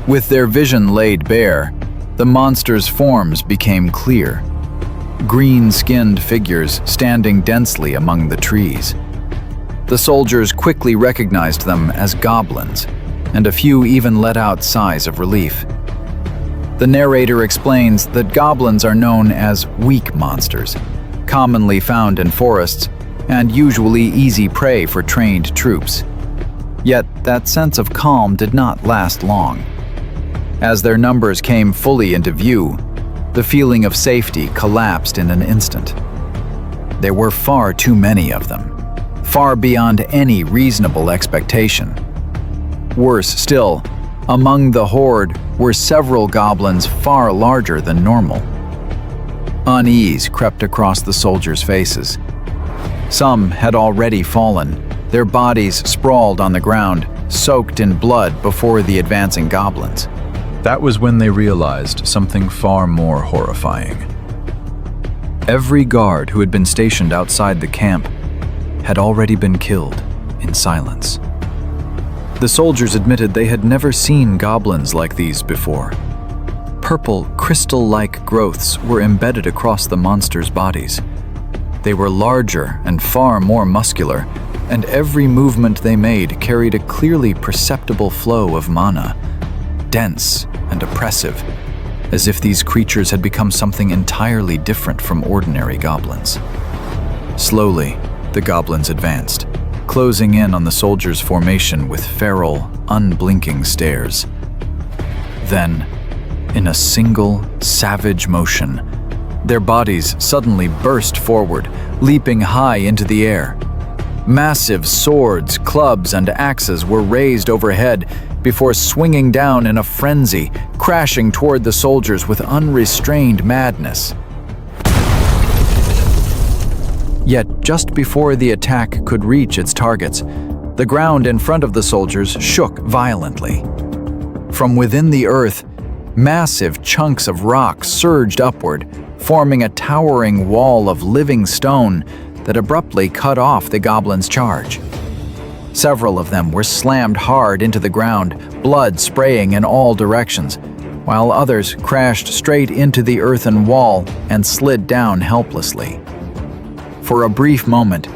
With their vision laid bare, the monsters' forms became clear. Green-skinned figures standing densely among the trees. The soldiers quickly recognized them as goblins, and a few even let out sighs of relief. The narrator explains that goblins are known as weak monsters, commonly found in forests and usually easy prey for trained troops. Yet that sense of calm did not last long. As their numbers came fully into view, the feeling of safety collapsed in an instant. There were far too many of them, far beyond any reasonable expectation. Worse still, among the horde were several goblins far larger than normal. Unease crept across the soldiers' faces. Some had already fallen, their bodies sprawled on the ground, soaked in blood before the advancing goblins. That was when they realized something far more horrifying. Every guard who had been stationed outside the camp had already been killed in silence. The soldiers admitted they had never seen goblins like these before. Purple, crystal-like growths were embedded across the monsters' bodies. They were larger and far more muscular, and every movement they made carried a clearly perceptible flow of mana, dense and oppressive, as if these creatures had become something entirely different from ordinary goblins. Slowly, the goblins advanced, closing in on the soldiers' formation with feral, unblinking stares. Then, in a single, savage motion, their bodies suddenly burst forward, leaping high into the air. Massive swords, clubs, and axes were raised overhead before swinging down in a frenzy, crashing toward the soldiers with unrestrained madness. Yet, just before the attack could reach its targets, the ground in front of the soldiers shook violently. From within the earth, massive chunks of rock surged upward, forming a towering wall of living stone that abruptly cut off the goblins' charge. Several of them were slammed hard into the ground, blood spraying in all directions, while others crashed straight into the earthen wall and slid down helplessly. For a brief moment,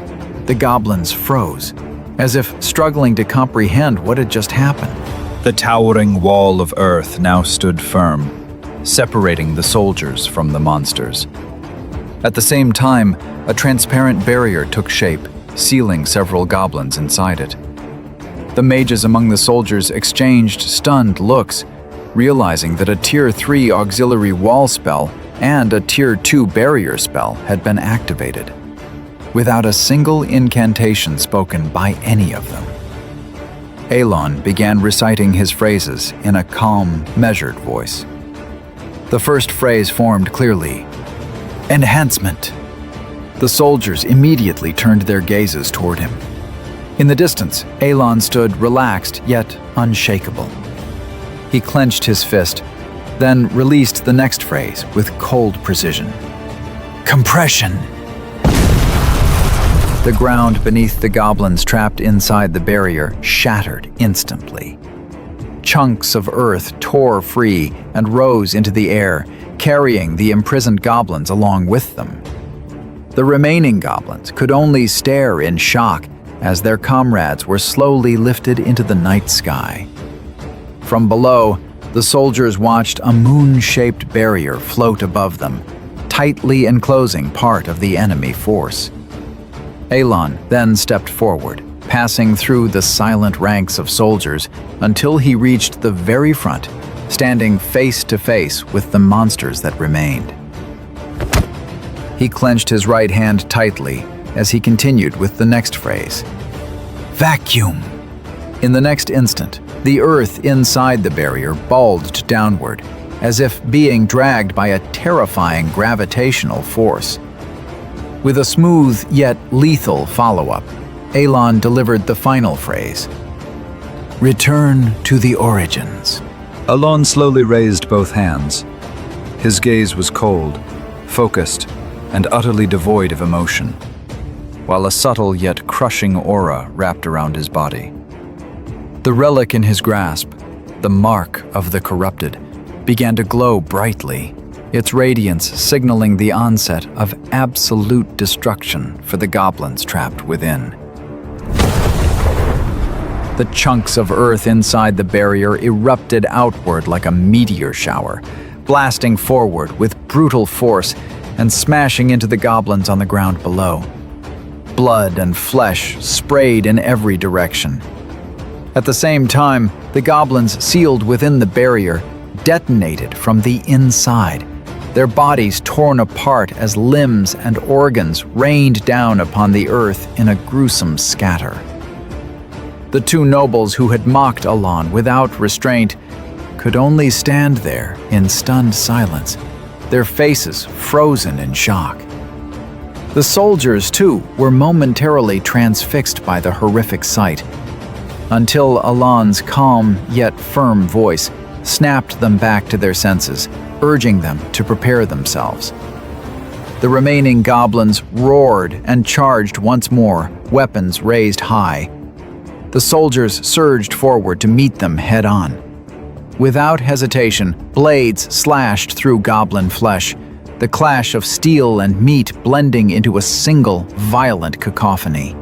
the goblins froze, as if struggling to comprehend what had just happened. The towering wall of earth now stood firm, separating the soldiers from the monsters. At the same time, a transparent barrier took shape, sealing several goblins inside it. The mages among the soldiers exchanged stunned looks, realizing that a Tier 3 auxiliary wall spell and a Tier 2 barrier spell had been activated, without a single incantation spoken by any of them. Alon began reciting his phrases in a calm, measured voice. The first phrase formed clearly: "Enhancement." The soldiers immediately turned their gazes toward him. In the distance, Elon stood relaxed yet unshakable. He clenched his fist, then released the next phrase with cold precision. Compression! The ground beneath the goblins trapped inside the barrier shattered instantly. Chunks of earth tore free and rose into the air, carrying the imprisoned goblins along with them. The remaining goblins could only stare in shock as their comrades were slowly lifted into the night sky. From below, the soldiers watched a moon-shaped barrier float above them, tightly enclosing part of the enemy force. Elon then stepped forward, passing through the silent ranks of soldiers until he reached the very front, standing face to face with the monsters that remained. He clenched his right hand tightly as he continued with the next phrase. Vacuum! In the next instant, the earth inside the barrier bulged downward, as if being dragged by a terrifying gravitational force. With a smooth yet lethal follow-up, Elon delivered the final phrase. Return to the origins. Elon slowly raised both hands. His gaze was cold, focused, and utterly devoid of emotion, while a subtle yet crushing aura wrapped around his body. The relic in his grasp, the mark of the corrupted, began to glow brightly, its radiance signaling the onset of absolute destruction for the goblins trapped within. The chunks of earth inside the barrier erupted outward like a meteor shower, blasting forward with brutal force and smashing into the goblins on the ground below. Blood and flesh sprayed in every direction. At the same time, the goblins sealed within the barrier detonated from the inside, their bodies torn apart as limbs and organs rained down upon the earth in a gruesome scatter. The two nobles who had mocked Elon without restraint could only stand there in stunned silence, their faces frozen in shock. The soldiers, too, were momentarily transfixed by the horrific sight, until Elon's calm yet firm voice snapped them back to their senses, urging them to prepare themselves. The remaining goblins roared and charged once more, weapons raised high. The soldiers surged forward to meet them head-on. Without hesitation, blades slashed through goblin flesh, the clash of steel and meat blending into a single, violent cacophony.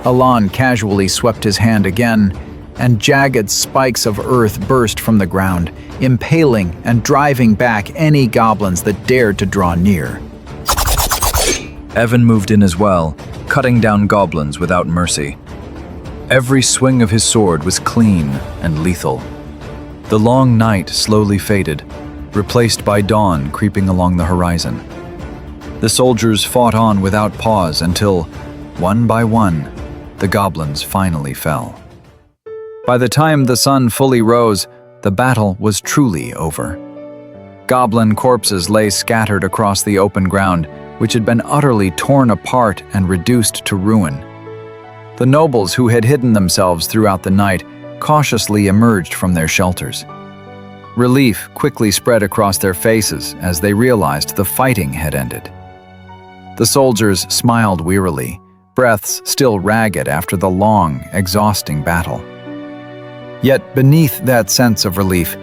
Elon casually swept his hand again, and jagged spikes of earth burst from the ground, impaling and driving back any goblins that dared to draw near. Evan moved in as well, cutting down goblins without mercy. Every swing of his sword was clean and lethal. The long night slowly faded, replaced by dawn creeping along the horizon. The soldiers fought on without pause until, one by one, the goblins finally fell. By the time the sun fully rose, the battle was truly over. Goblin corpses lay scattered across the open ground, which had been utterly torn apart and reduced to ruin. The nobles who had hidden themselves throughout the night cautiously emerged from their shelters. Relief quickly spread across their faces as they realized the fighting had ended. The soldiers smiled wearily, breaths still ragged after the long, exhausting battle. Yet beneath that sense of relief,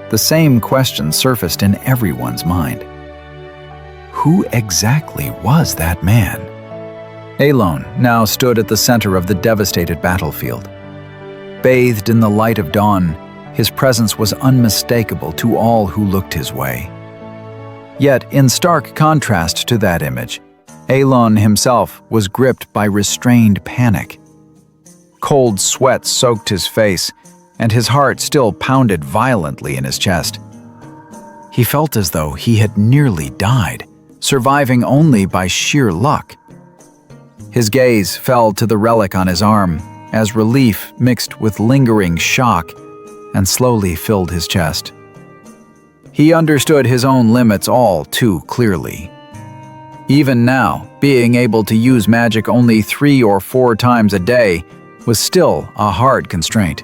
the same question surfaced in everyone's mind. Who exactly was that man? Elon now stood at the center of the devastated battlefield. Bathed in the light of dawn, his presence was unmistakable to all who looked his way. Yet, in stark contrast to that image, Elon himself was gripped by restrained panic. Cold sweat soaked his face, and his heart still pounded violently in his chest. He felt as though he had nearly died, surviving only by sheer luck. His gaze fell to the relic on his arm, as relief mixed with lingering shock and slowly filled his chest. He understood his own limits all too clearly. Even now, being able to use magic only 3 or 4 times a day was still a hard constraint.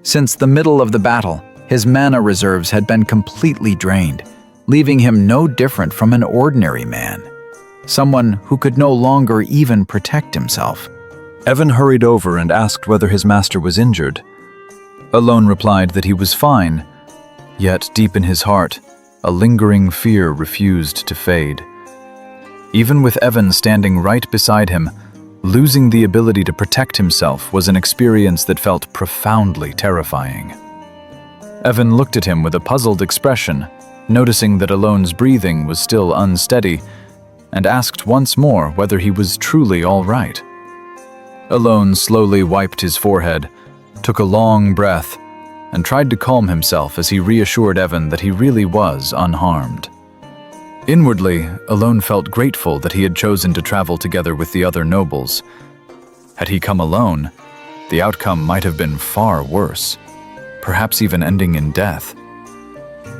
Since the middle of the battle, his mana reserves had been completely drained, leaving him no different from an ordinary man, someone who could no longer even protect himself. Evan hurried over and asked whether his master was injured. Alone replied that he was fine, yet deep in his heart, a lingering fear refused to fade. Even with Evan standing right beside him, losing the ability to protect himself was an experience that felt profoundly terrifying. Evan looked at him with a puzzled expression, noticing that Alone's breathing was still unsteady, and asked once more whether he was truly all right. Alone slowly wiped his forehead, took a long breath, and tried to calm himself as he reassured Evan that he really was unharmed. Inwardly, Alone felt grateful that he had chosen to travel together with the other nobles. Had he come alone, the outcome might have been far worse, perhaps even ending in death.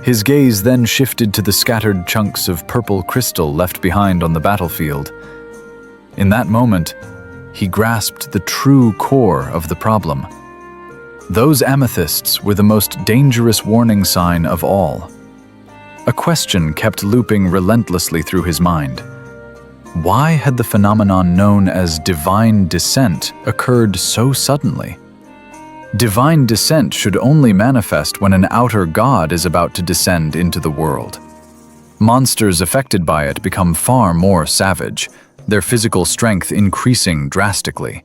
His gaze then shifted to the scattered chunks of purple crystal left behind on the battlefield. In that moment, he grasped the true core of the problem. Those amethysts were the most dangerous warning sign of all. A question kept looping relentlessly through his mind. Why had the phenomenon known as divine descent occurred so suddenly? Divine descent should only manifest when an outer god is about to descend into the world. Monsters affected by it become far more savage, their physical strength increasing drastically.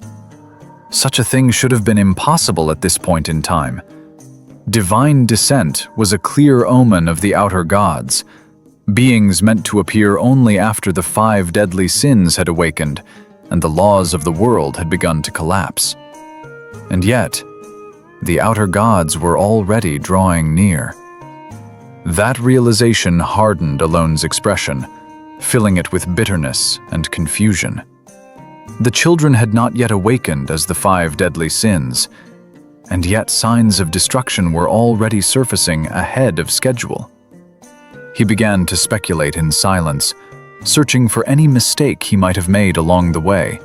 Such a thing should have been impossible at this point in time. Divine descent was a clear omen of the outer gods, beings meant to appear only after the 5 deadly sins had awakened and the laws of the world had begun to collapse. And yet, the outer gods were already drawing near. That realization hardened Alone's expression, filling it with bitterness and confusion. The children had not yet awakened as the 5 deadly sins, and yet signs of destruction were already surfacing ahead of schedule. He began to speculate in silence, searching for any mistake he might have made along the way.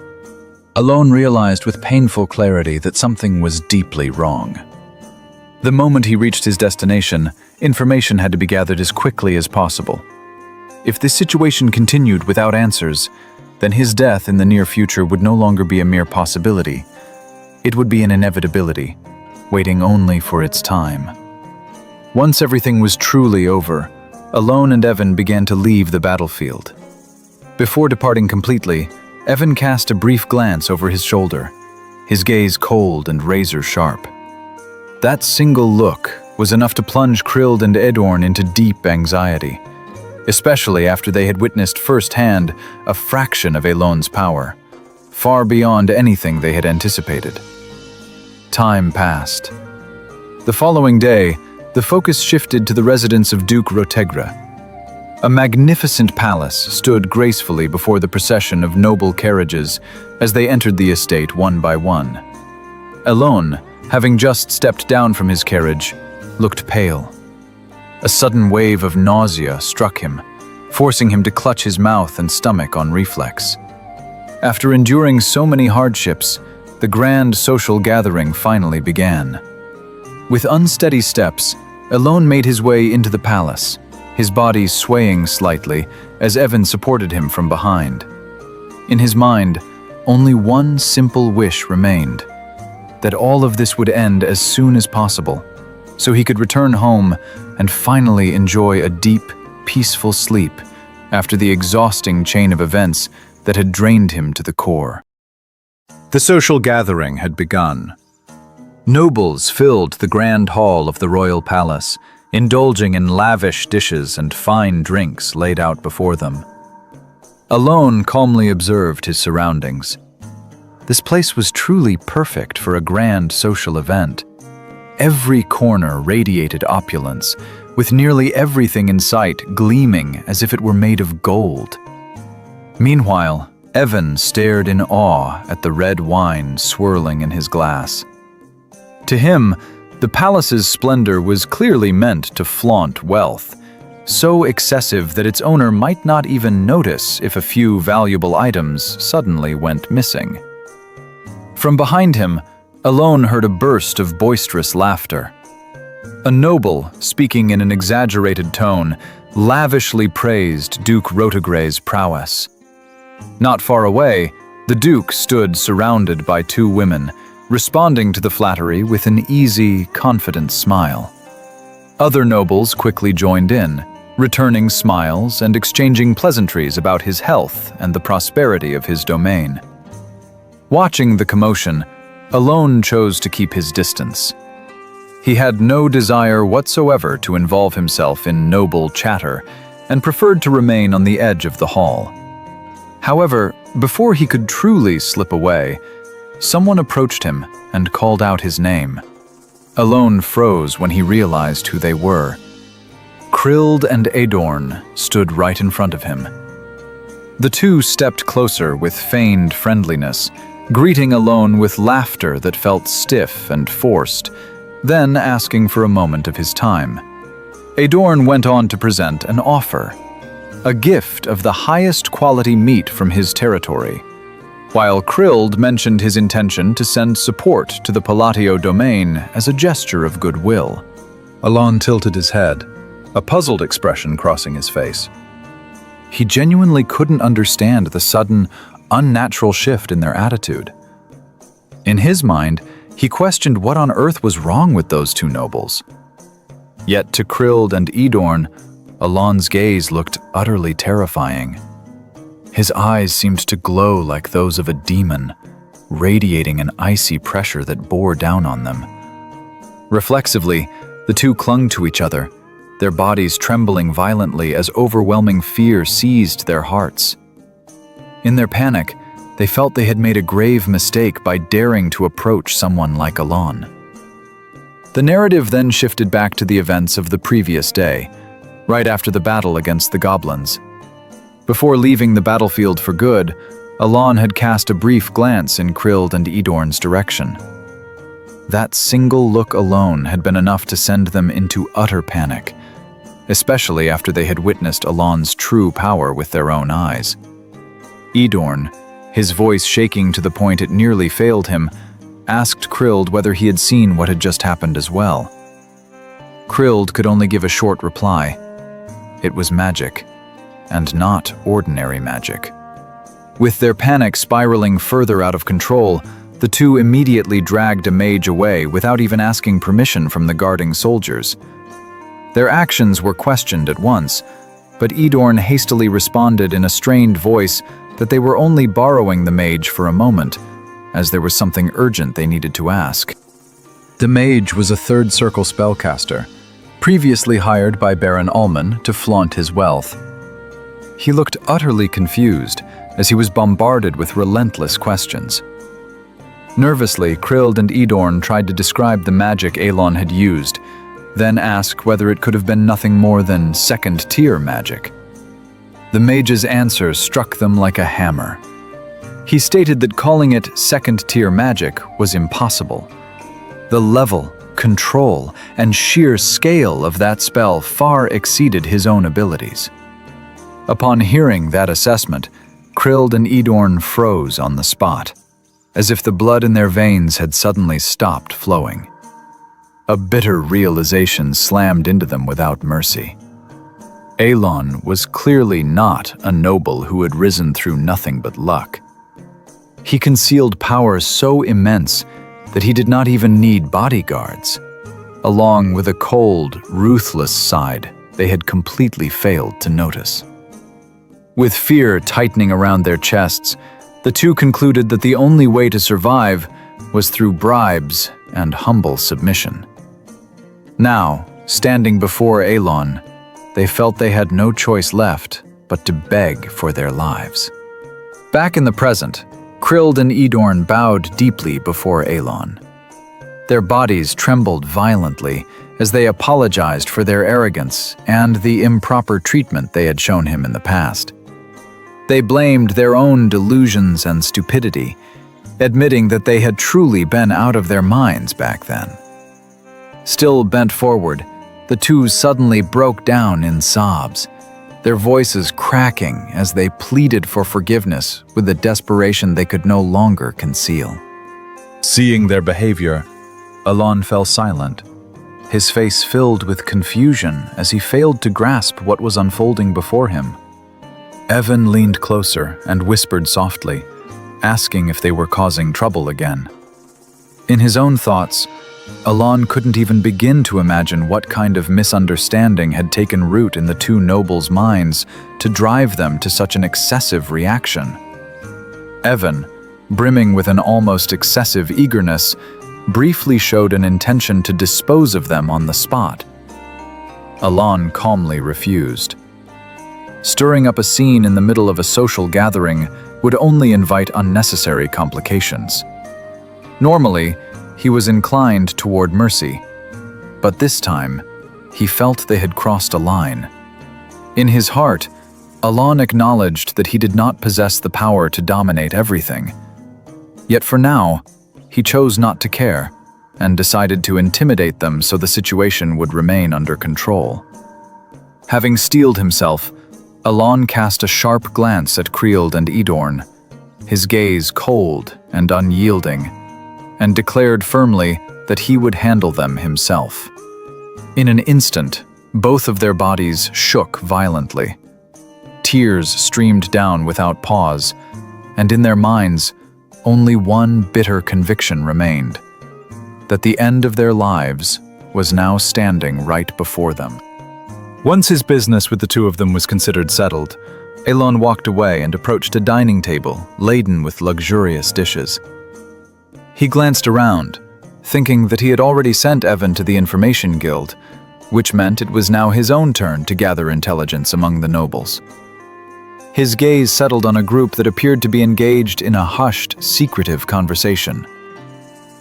Alone realized with painful clarity that something was deeply wrong. The moment he reached his destination, information had to be gathered as quickly as possible. If this situation continued without answers, then his death in the near future would no longer be a mere possibility. It would be an inevitability, waiting only for its time. Once everything was truly over, Alone and Evan began to leave the battlefield. Before departing completely, Evan cast a brief glance over his shoulder, his gaze cold and razor-sharp. That single look was enough to plunge Krild and Edorn into deep anxiety, especially after they had witnessed firsthand a fraction of Alone's power, far beyond anything they had anticipated. Time passed. The following day, the focus shifted to the residence of Duke Rotegra. A magnificent palace stood gracefully before the procession of noble carriages as they entered the estate one by one. Alone, having just stepped down from his carriage, looked pale. A sudden wave of nausea struck him, forcing him to clutch his mouth and stomach on reflex. After enduring so many hardships, the grand social gathering finally began. With unsteady steps, Alone made his way into the palace, his body swaying slightly as Evan supported him from behind. In his mind, only one simple wish remained: that all of this would end as soon as possible, so he could return home and finally enjoy a deep, peaceful sleep after the exhausting chain of events that had drained him to the core. The social gathering had begun. Nobles filled the grand hall of the royal palace, indulging in lavish dishes and fine drinks laid out before them. Alone calmly observed his surroundings. This place was truly perfect for a grand social event. Every corner radiated opulence, with nearly everything in sight gleaming as if it were made of gold. Meanwhile, Evan stared in awe at the red wine swirling in his glass. To him, the palace's splendor was clearly meant to flaunt wealth, so excessive that its owner might not even notice if a few valuable items suddenly went missing. From behind him, Alone heard a burst of boisterous laughter. A noble, speaking in an exaggerated tone, lavishly praised Duke Rotogray's prowess. Not far away, the Duke stood surrounded by two women, responding to the flattery with an easy, confident smile. Other nobles quickly joined in, returning smiles and exchanging pleasantries about his health and the prosperity of his domain. Watching the commotion, Alone chose to keep his distance. He had no desire whatsoever to involve himself in noble chatter and preferred to remain on the edge of the hall. However, before he could truly slip away, someone approached him and called out his name. Alone froze when he realized who they were. Krild and Adorn stood right in front of him. The two stepped closer with feigned friendliness, greeting Alone with laughter that felt stiff and forced, then asking for a moment of his time. Adorn went on to present an offer, a gift of the highest quality meat from his territory, while Krild mentioned his intention to send support to the Palatio domain as a gesture of goodwill. Alon tilted his head, a puzzled expression crossing his face. He genuinely couldn't understand the sudden, unnatural shift in their attitude. In his mind, he questioned what on earth was wrong with those two nobles. Yet to Krild and Edorn, Alon's gaze looked utterly terrifying. His eyes seemed to glow like those of a demon, radiating an icy pressure that bore down on them. Reflexively, the two clung to each other, their bodies trembling violently as overwhelming fear seized their hearts. In their panic, they felt they had made a grave mistake by daring to approach someone like Alon. The narrative then shifted back to the events of the previous day, right after the battle against the goblins. Before leaving the battlefield for good, Alon had cast a brief glance in Krild and Edorn's direction. That single look alone had been enough to send them into utter panic, especially after they had witnessed Alon's true power with their own eyes. Edorn, his voice shaking to the point it nearly failed him, asked Krild whether he had seen what had just happened as well. Krild could only give a short reply. It was magic, and not ordinary magic. With their panic spiraling further out of control, the two immediately dragged a mage away without even asking permission from the guarding soldiers. Their actions were questioned at once, but Edorn hastily responded in a strained voice that they were only borrowing the mage for a moment, as there was something urgent they needed to ask. The mage was a third circle spellcaster, previously hired by Baron Ullman to flaunt his wealth. He looked utterly confused as he was bombarded with relentless questions. Nervously, Krild and Edorn tried to describe the magic Alon had used, then ask whether it could have been nothing more than second-tier magic. The mage's answer struck them like a hammer. He stated that calling it second-tier magic was impossible. The level, control, and sheer scale of that spell far exceeded his own abilities. Upon hearing that assessment, Krild and Edorn froze on the spot, as if the blood in their veins had suddenly stopped flowing. A bitter realization slammed into them without mercy. Alon was clearly not a noble who had risen through nothing but luck. He concealed power so immense that he did not even need bodyguards, along with a cold, ruthless side they had completely failed to notice. With fear tightening around their chests, the two concluded that the only way to survive was through bribes and humble submission. Now, standing before Alon, they felt they had no choice left but to beg for their lives. Back in the present, Krild and Edorn bowed deeply before Alon. Their bodies trembled violently as they apologized for their arrogance and the improper treatment they had shown him in the past. They blamed their own delusions and stupidity, admitting that they had truly been out of their minds back then. Still bent forward, The two suddenly broke down in sobs, their voices cracking as they pleaded for forgiveness with a desperation they could no longer conceal. Seeing their behavior, Alon fell silent, his face filled with confusion as he failed to grasp what was unfolding before him. Evan leaned closer and whispered softly, asking if they were causing trouble again. In his own thoughts, Alon couldn't even begin to imagine what kind of misunderstanding had taken root in the two nobles' minds to drive them to such an excessive reaction. Evan, brimming with an almost excessive eagerness, briefly showed an intention to dispose of them on the spot. Alon calmly refused. Stirring up a scene in the middle of a social gathering would only invite unnecessary complications. Normally, he was inclined toward mercy, but this time, he felt they had crossed a line. In his heart, Alon acknowledged that he did not possess the power to dominate everything. Yet for now, he chose not to care and decided to intimidate them so the situation would remain under control. Having steeled himself, Alon cast a sharp glance at Krield and Idorn, his gaze cold and unyielding, and declared firmly that he would handle them himself. In an instant, both of their bodies shook violently. Tears streamed down without pause, and in their minds, only one bitter conviction remained, that the end of their lives was now standing right before them. Once his business with the two of them was considered settled, Alon walked away and approached a dining table laden with luxurious dishes. He glanced around, thinking that he had already sent Evan to the Information Guild, which meant it was now his own turn to gather intelligence among the nobles. His gaze settled on a group that appeared to be engaged in a hushed, secretive conversation.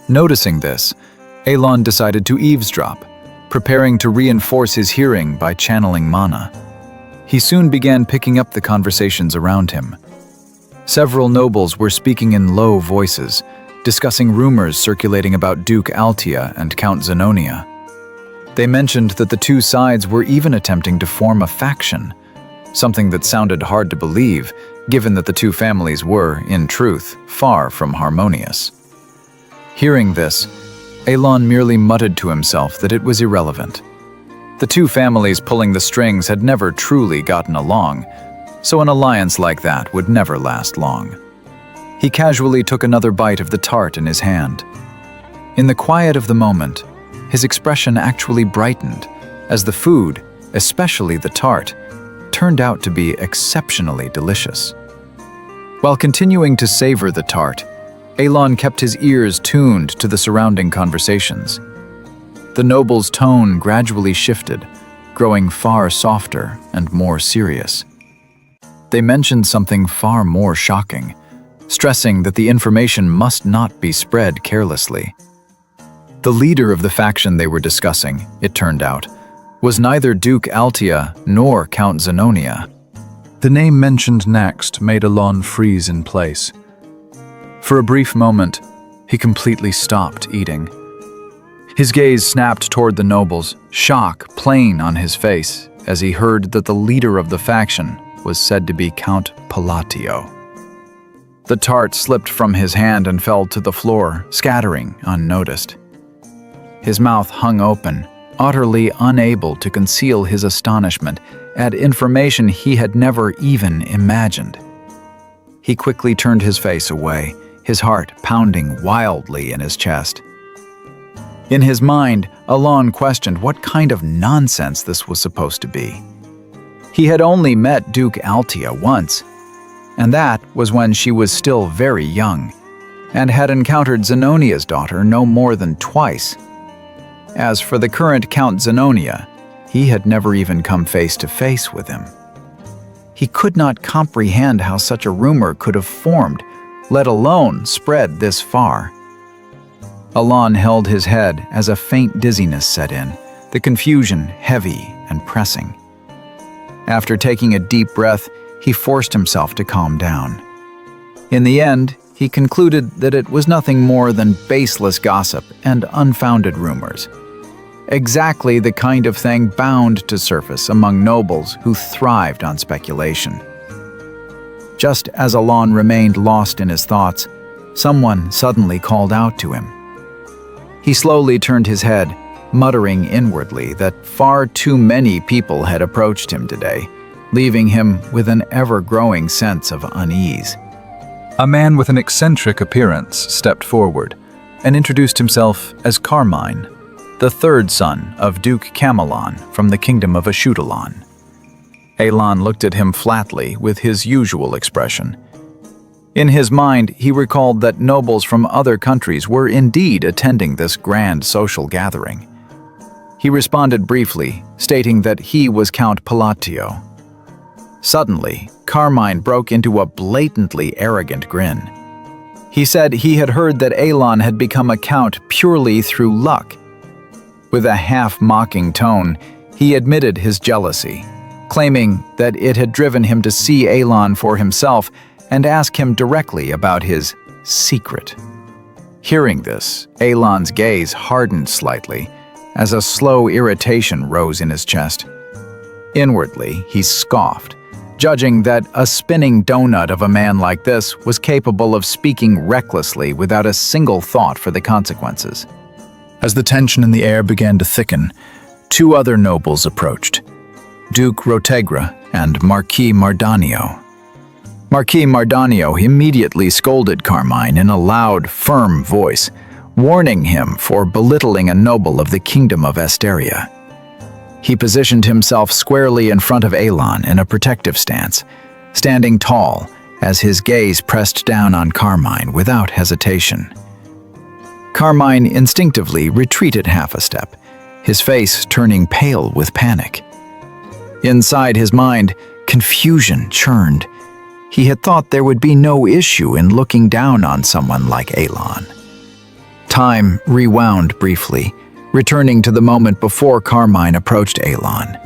Noticing this, Alon decided to eavesdrop, preparing to reinforce his hearing by channeling mana. He soon began picking up the conversations around him. Several nobles were speaking in low voices, discussing rumors circulating about Duke Altia and Count Zenonia. They mentioned that the two sides were even attempting to form a faction, something that sounded hard to believe, given that the two families were, in truth, far from harmonious. Hearing this, Alon merely muttered to himself that it was irrelevant. The two families pulling the strings had never truly gotten along, so an alliance like that would never last long. He casually took another bite of the tart in his hand. In the quiet of the moment, his expression actually brightened, as the food, especially the tart, turned out to be exceptionally delicious. While continuing to savor the tart, Alon kept his ears tuned to the surrounding conversations. The noble's tone gradually shifted, growing far softer and more serious. They mentioned something far more shocking, stressing that the information must not be spread carelessly. The leader of the faction they were discussing, it turned out, was neither Duke Altia nor Count Zenonia. The name mentioned next made Alon freeze in place. For a brief moment, he completely stopped eating. His gaze snapped toward the nobles, shock plain on his face as he heard that the leader of the faction was said to be Count Palatio. The tart slipped from his hand and fell to the floor, scattering unnoticed. His mouth hung open, utterly unable to conceal his astonishment at information he had never even imagined. He quickly turned his face away, his heart pounding wildly in his chest. In his mind, Alon questioned what kind of nonsense this was supposed to be. He had only met Duke Altia once, and that was when she was still very young, and had encountered Zenonia's daughter no more than twice. As for the current Count Zenonia, he had never even come face to face with him. He could not comprehend how such a rumor could have formed, let alone spread this far. Alon held his head as a faint dizziness set in, the confusion heavy and pressing. After taking a deep breath, he forced himself to calm down. In the end, he concluded that it was nothing more than baseless gossip and unfounded rumors. exactly the kind of thing bound to surface among nobles who thrived on speculation. Just as Alon remained lost in his thoughts, someone suddenly called out to him. He slowly turned his head, muttering inwardly that far too many people had approached him today, leaving him with an ever-growing sense of unease. A man with an eccentric appearance stepped forward and introduced himself as Carmine, the third son of Duke Camelon from the kingdom of Ashutalon. Elon looked at him flatly with his usual expression. In his mind, he recalled that nobles from other countries were indeed attending this grand social gathering. He responded briefly, stating that he was Count Palatio. Suddenly, Carmine broke into a blatantly arrogant grin. He said he had heard that Elon had become a count purely through luck. With a half-mocking tone, he admitted his jealousy, claiming that it had driven him to see Elon for himself and ask him directly about his secret. Hearing this, Elon's gaze hardened slightly as a slow irritation rose in his chest. Inwardly, he scoffed, judging that a spinning donut of a man like this was capable of speaking recklessly without a single thought for the consequences. As the tension in the air began to thicken, two other nobles approached, Duke Rotegra and Marquis Mardanio. Marquis Mardanio immediately scolded Carmine in a loud, firm voice, warning him for belittling a noble of the kingdom of Asteria. He positioned himself squarely in front of Elon in a protective stance, standing tall as his gaze pressed down on Carmine without hesitation. Carmine instinctively retreated half a step, his face turning pale with panic. Inside his mind, confusion churned. He had thought there would be no issue in looking down on someone like Elon. Time rewound briefly, returning to the moment before Carmine approached Elon.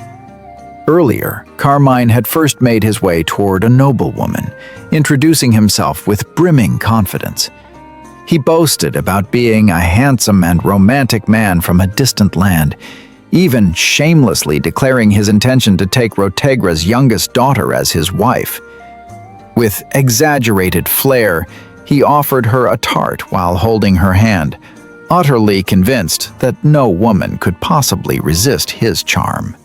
Earlier, Carmine had first made his way toward a noblewoman, introducing himself with brimming confidence. He boasted about being a handsome and romantic man from a distant land, even shamelessly declaring his intention to take Rotegra's youngest daughter as his wife. With exaggerated flair, he offered her a tart while holding her hand, utterly convinced that no woman could possibly resist his charm.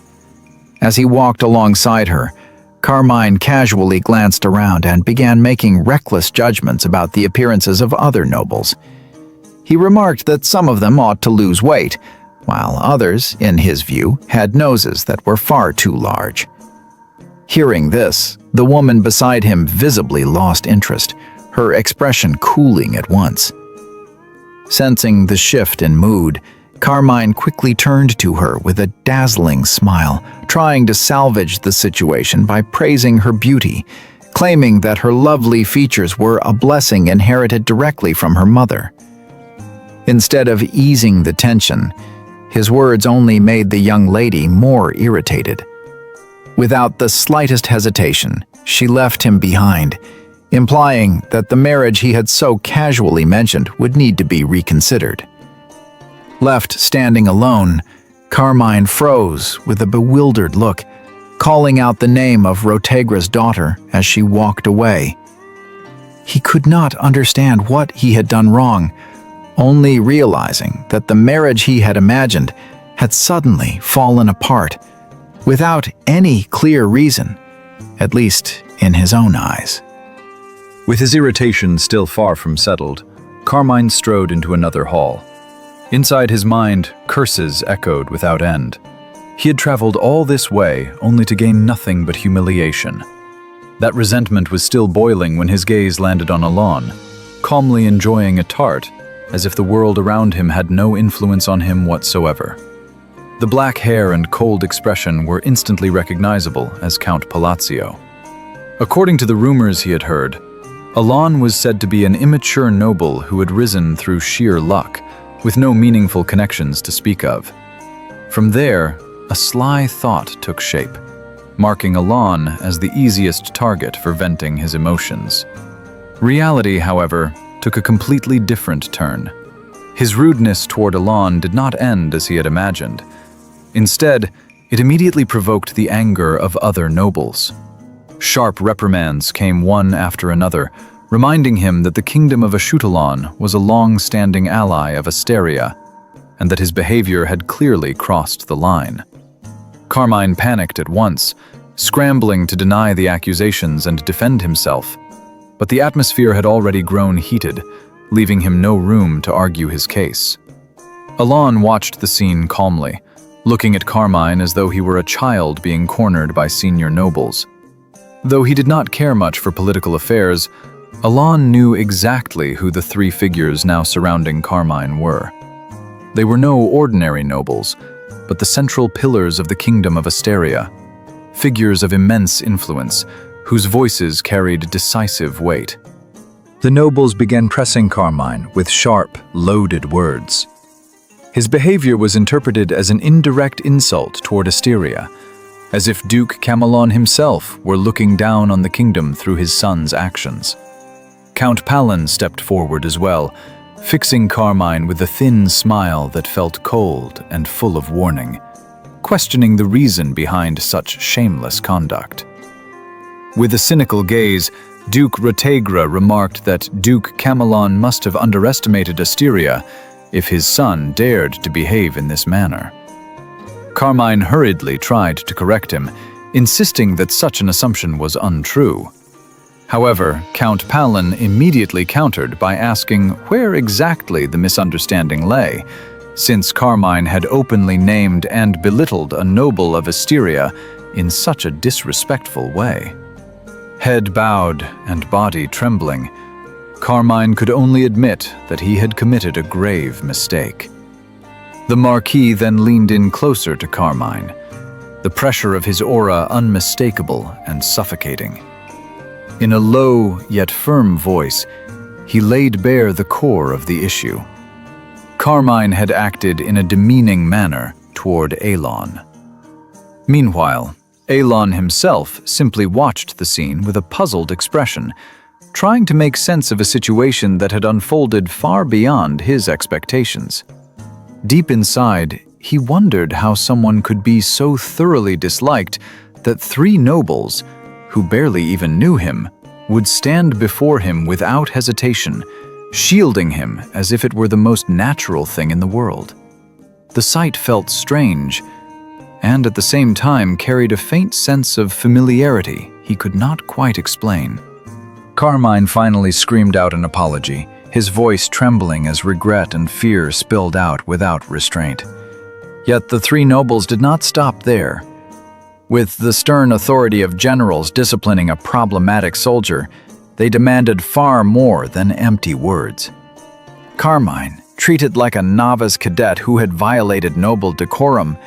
As he walked alongside her, Carmine casually glanced around and began making reckless judgments about the appearances of other nobles. He remarked that some of them ought to lose weight, while others, in his view, had noses that were far too large. Hearing this, the woman beside him visibly lost interest, her expression cooling at once. Sensing the shift in mood, Carmine quickly turned to her with a dazzling smile, trying to salvage the situation by praising her beauty, claiming that her lovely features were a blessing inherited directly from her mother. Instead of easing the tension, his words only made the young lady more irritated. Without the slightest hesitation, she left him behind, implying that the marriage he had so casually mentioned would need to be reconsidered. Left standing alone, Carmine froze with a bewildered look, calling out the name of Rotegra's daughter as she walked away. He could not understand what he had done wrong, only realizing that the marriage he had imagined had suddenly fallen apart, without any clear reason, at least in his own eyes. With his irritation still far from settled, Carmine strode into another hall. Inside his mind, curses echoed without end. He had traveled all this way only to gain nothing but humiliation. That resentment was still boiling when his gaze landed on Alon, calmly enjoying a tart, as if the world around him had no influence on him whatsoever. The black hair and cold expression were instantly recognizable as Count Palatio. According to the rumors he had heard, Alon was said to be an immature noble who had risen through sheer luck, with no meaningful connections to speak of. From there, a sly thought took shape, marking Alon as the easiest target for venting his emotions. Reality, however, took a completely different turn. His rudeness toward Elon did not end as he had imagined. Instead, it immediately provoked the anger of other nobles. Sharp reprimands came one after another, reminding him that the kingdom of Ashutalon was a long-standing ally of Asteria, and that his behavior had clearly crossed the line. Carmine panicked at once, scrambling to deny the accusations and defend himself, but the atmosphere had already grown heated, leaving him no room to argue his case. Elon watched the scene calmly, looking at Carmine as though he were a child being cornered by senior nobles. Though he did not care much for political affairs, Elon knew exactly who the three figures now surrounding Carmine were. They were no ordinary nobles, but the central pillars of the kingdom of Asteria, figures of immense influence, whose voices carried decisive weight. The nobles began pressing Carmine with sharp, loaded words. His behavior was interpreted as an indirect insult toward Asteria, as if Duke Camelon himself were looking down on the kingdom through his son's actions. Count Palin stepped forward as well, fixing Carmine with a thin smile that felt cold and full of warning, questioning the reason behind such shameless conduct. With a cynical gaze, Duke Rotegra remarked that Duke Camelon must have underestimated Asteria if his son dared to behave in this manner. Carmine hurriedly tried to correct him, insisting that such an assumption was untrue. However, Count Palin immediately countered by asking where exactly the misunderstanding lay, since Carmine had openly named and belittled a noble of Asteria in such a disrespectful way. Head bowed and body trembling, Carmine could only admit that he had committed a grave mistake. The Marquis then leaned in closer to Carmine, the pressure of his aura unmistakable and suffocating. In a low yet firm voice, he laid bare the core of the issue. Carmine had acted in a demeaning manner toward Elon. Meanwhile, Elon himself simply watched the scene with a puzzled expression, trying to make sense of a situation that had unfolded far beyond his expectations. Deep inside, he wondered how someone could be so thoroughly disliked that three nobles, who barely even knew him, would stand before him without hesitation, shielding him as if it were the most natural thing in the world. The sight felt strange, and at the same time carried a faint sense of familiarity he could not quite explain. Carmine finally screamed out an apology, his voice trembling as regret and fear spilled out without restraint. Yet the three nobles did not stop there. With the stern authority of generals disciplining a problematic soldier, they demanded far more than empty words. Carmine, treated like a novice cadet who had violated noble decorum,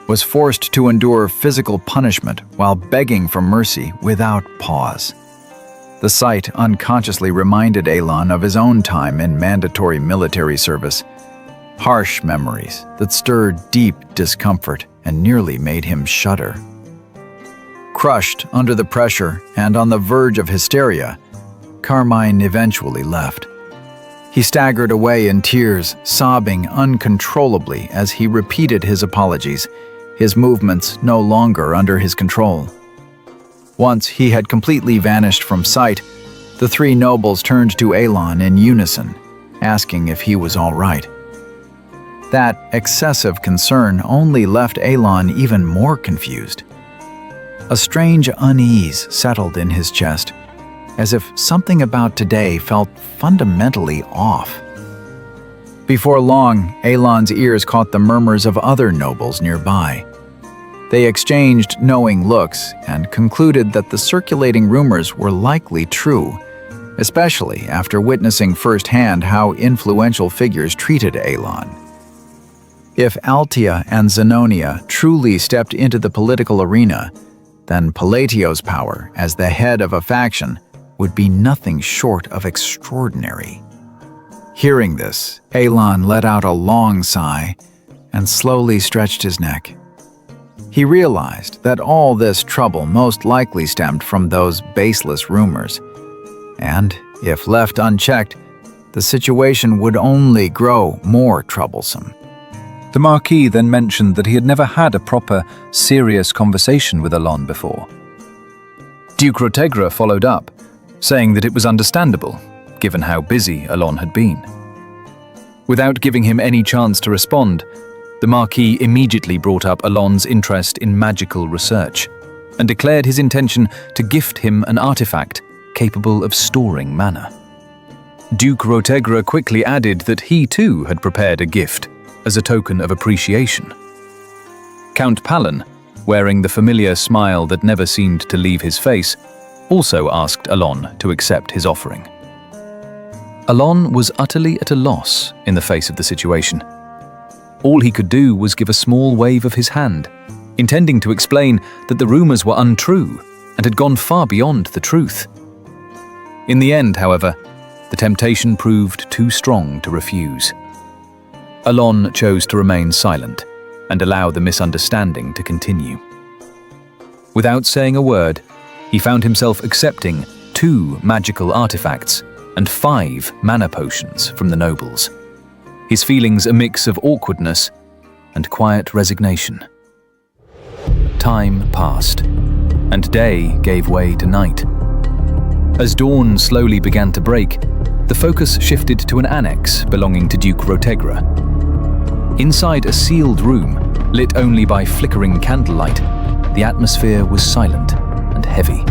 was forced to endure physical punishment while begging for mercy without pause. The sight unconsciously reminded Elon of his own time in mandatory military service, harsh memories that stirred deep discomfort and nearly made him shudder. Crushed under the pressure and on the verge of hysteria, Carmine eventually left. He staggered away in tears, sobbing uncontrollably as he repeated his apologies, his movements no longer under his control. Once he had completely vanished from sight, the three nobles turned to Elon in unison, asking if he was all right. That excessive concern only left Elon even more confused. A strange unease settled in his chest, as if something about today felt fundamentally off. Before long, Elon's ears caught the murmurs of other nobles nearby. They exchanged knowing looks and concluded that the circulating rumors were likely true, especially after witnessing firsthand how influential figures treated Elon. If Altia and Zenonia truly stepped into the political arena, then Palatio's power as the head of a faction would be nothing short of extraordinary. Hearing this, Elon let out a long sigh and slowly stretched his neck. He realized that all this trouble most likely stemmed from those baseless rumors, and, if left unchecked, the situation would only grow more troublesome. The Marquis then mentioned that he had never had a proper, serious conversation with Alon before. Duke Rotegra followed up, saying that it was understandable, given how busy Alon had been. Without giving him any chance to respond, the Marquis immediately brought up Alon's interest in magical research and declared his intention to gift him an artifact capable of storing mana. Duke Rotegra quickly added that he too had prepared a gift as a token of appreciation. Count Palin, wearing the familiar smile that never seemed to leave his face, also asked Alon to accept his offering. Alon was utterly at a loss in the face of the situation. All he could do was give a small wave of his hand, intending to explain that the rumors were untrue and had gone far beyond the truth. In the end, however, the temptation proved too strong to refuse. Alon chose to remain silent and allow the misunderstanding to continue. Without saying a word, he found himself accepting 2 magical artifacts and 5 mana potions from the nobles, his feelings a mix of awkwardness and quiet resignation. Time passed, and day gave way to night. As dawn slowly began to break, the focus shifted to an annex belonging to Duke Rotegra. Inside a sealed room, lit only by flickering candlelight, the atmosphere was silent and heavy.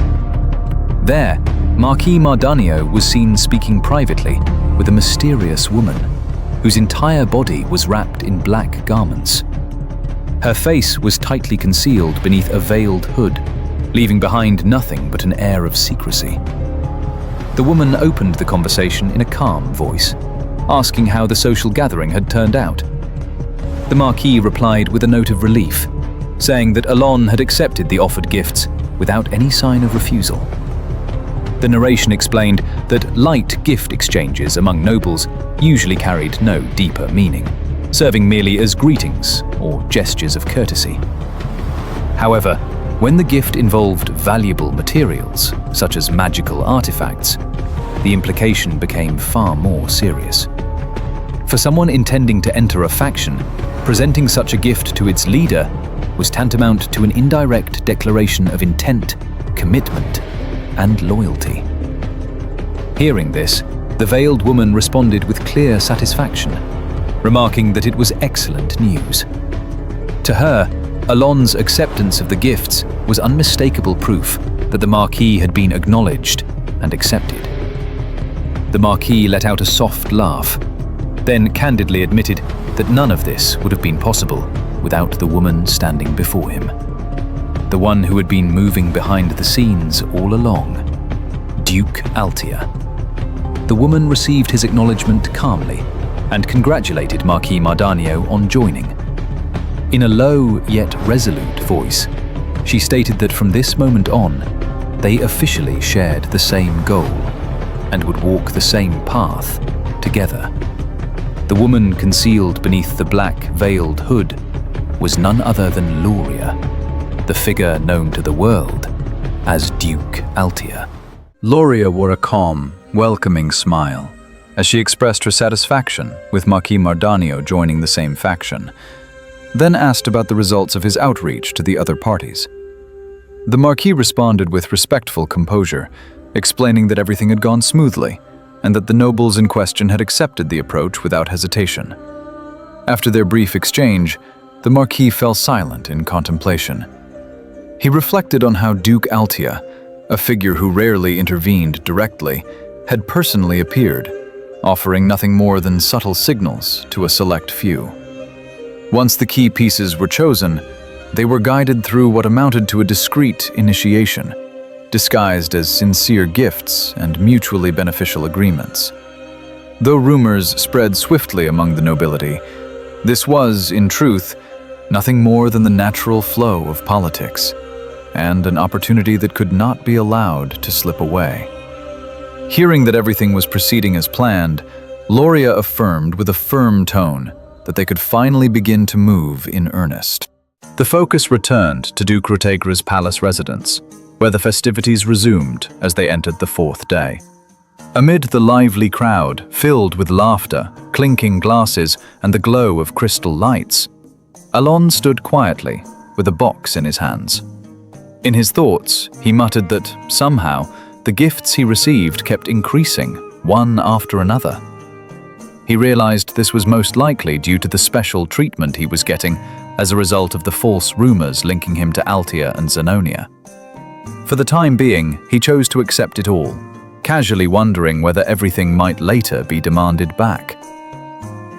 There, Marquis Mardanio was seen speaking privately with a mysterious woman, whose entire body was wrapped in black garments. Her face was tightly concealed beneath a veiled hood, leaving behind nothing but an air of secrecy. The woman opened the conversation in a calm voice, asking how the social gathering had turned out. The Marquis replied with a note of relief, saying that Alon had accepted the offered gifts without any sign of refusal. The narration explained that light gift exchanges among nobles usually carried no deeper meaning, serving merely as greetings or gestures of courtesy. However, when the gift involved valuable materials, such as magical artifacts, the implication became far more serious. For someone intending to enter a faction, presenting such a gift to its leader was tantamount to an indirect declaration of intent, commitment, and loyalty. Hearing this, the veiled woman responded with clear satisfaction, remarking that it was excellent news. To her, Alon's acceptance of the gifts was unmistakable proof that the Marquis had been acknowledged and accepted. The Marquis let out a soft laugh, then candidly admitted that none of this would have been possible without the woman standing before him. The one who had been moving behind the scenes all along, Duke Altia. The woman received his acknowledgement calmly and congratulated Marquis Mardanio on joining. In a low yet resolute voice, she stated that from this moment on, they officially shared the same goal and would walk the same path together. The woman concealed beneath the black veiled hood was none other than Loria, the figure known to the world as Duke Altia. Loria wore a calm, welcoming smile as she expressed her satisfaction with Marquis Mardanio joining the same faction, then asked about the results of his outreach to the other parties. The Marquis responded with respectful composure, explaining that everything had gone smoothly and that the nobles in question had accepted the approach without hesitation. After their brief exchange, the Marquis fell silent in contemplation. He reflected on how Duke Altia, a figure who rarely intervened directly, had personally appeared, offering nothing more than subtle signals to a select few. Once the key pieces were chosen, they were guided through what amounted to a discreet initiation, disguised as sincere gifts and mutually beneficial agreements. Though rumors spread swiftly among the nobility, this was, in truth, nothing more than the natural flow of politics, and an opportunity that could not be allowed to slip away. Hearing that everything was proceeding as planned, Loria affirmed with a firm tone that they could finally begin to move in earnest. The focus returned to Duke Rotegra's palace residence, where the festivities resumed as they entered the 4th day. Amid the lively crowd, filled with laughter, clinking glasses, and the glow of crystal lights, Alon stood quietly, with a box in his hands. In his thoughts, he muttered that, somehow, the gifts he received kept increasing, one after another. He realized this was most likely due to the special treatment he was getting as a result of the false rumors linking him to Altia and Zenonia. For the time being, he chose to accept it all, casually wondering whether everything might later be demanded back.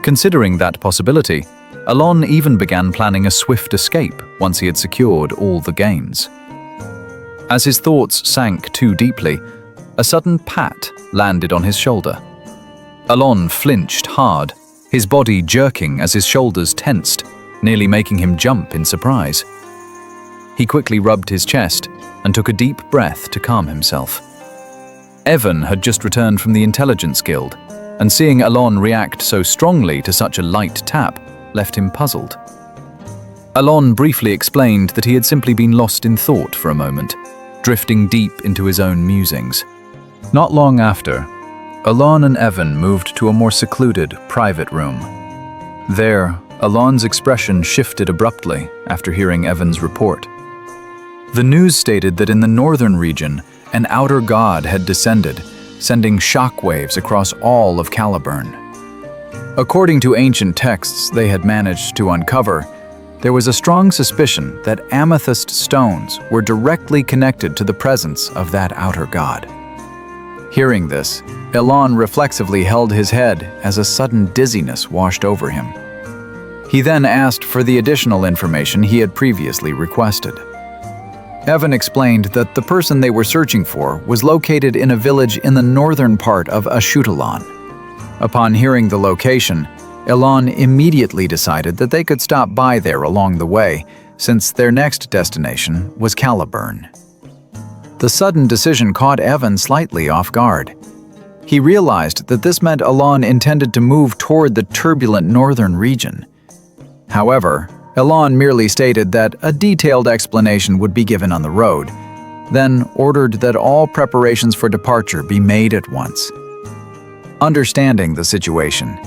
Considering that possibility, Alon even began planning a swift escape once he had secured all the gains. As his thoughts sank too deeply, a sudden pat landed on his shoulder. Alon flinched hard, his body jerking as his shoulders tensed, nearly making him jump in surprise. He quickly rubbed his chest and took a deep breath to calm himself. Evan had just returned from the Intelligence Guild, and seeing Alon react so strongly to such a light tap left him puzzled. Alon briefly explained that he had simply been lost in thought for a moment, drifting deep into his own musings. Not long after, Alon and Evan moved to a more secluded, private room. There, Alon's expression shifted abruptly after hearing Evan's report. The news stated that in the northern region, an outer god had descended, sending shockwaves across all of Caliburn. According to ancient texts they had managed to uncover, there was a strong suspicion that amethyst stones were directly connected to the presence of that outer god. Hearing this, Alon reflexively held his head as a sudden dizziness washed over him. He then asked for the additional information he had previously requested. Evan explained that the person they were searching for was located in a village in the northern part of Ashutalon. Upon hearing the location, Alon immediately decided that they could stop by there along the way, since their next destination was Caliburn. The sudden decision caught Evan slightly off guard. He realized that this meant Alon intended to move toward the turbulent northern region. However, Alon merely stated that a detailed explanation would be given on the road, then ordered that all preparations for departure be made at once. Understanding the situation,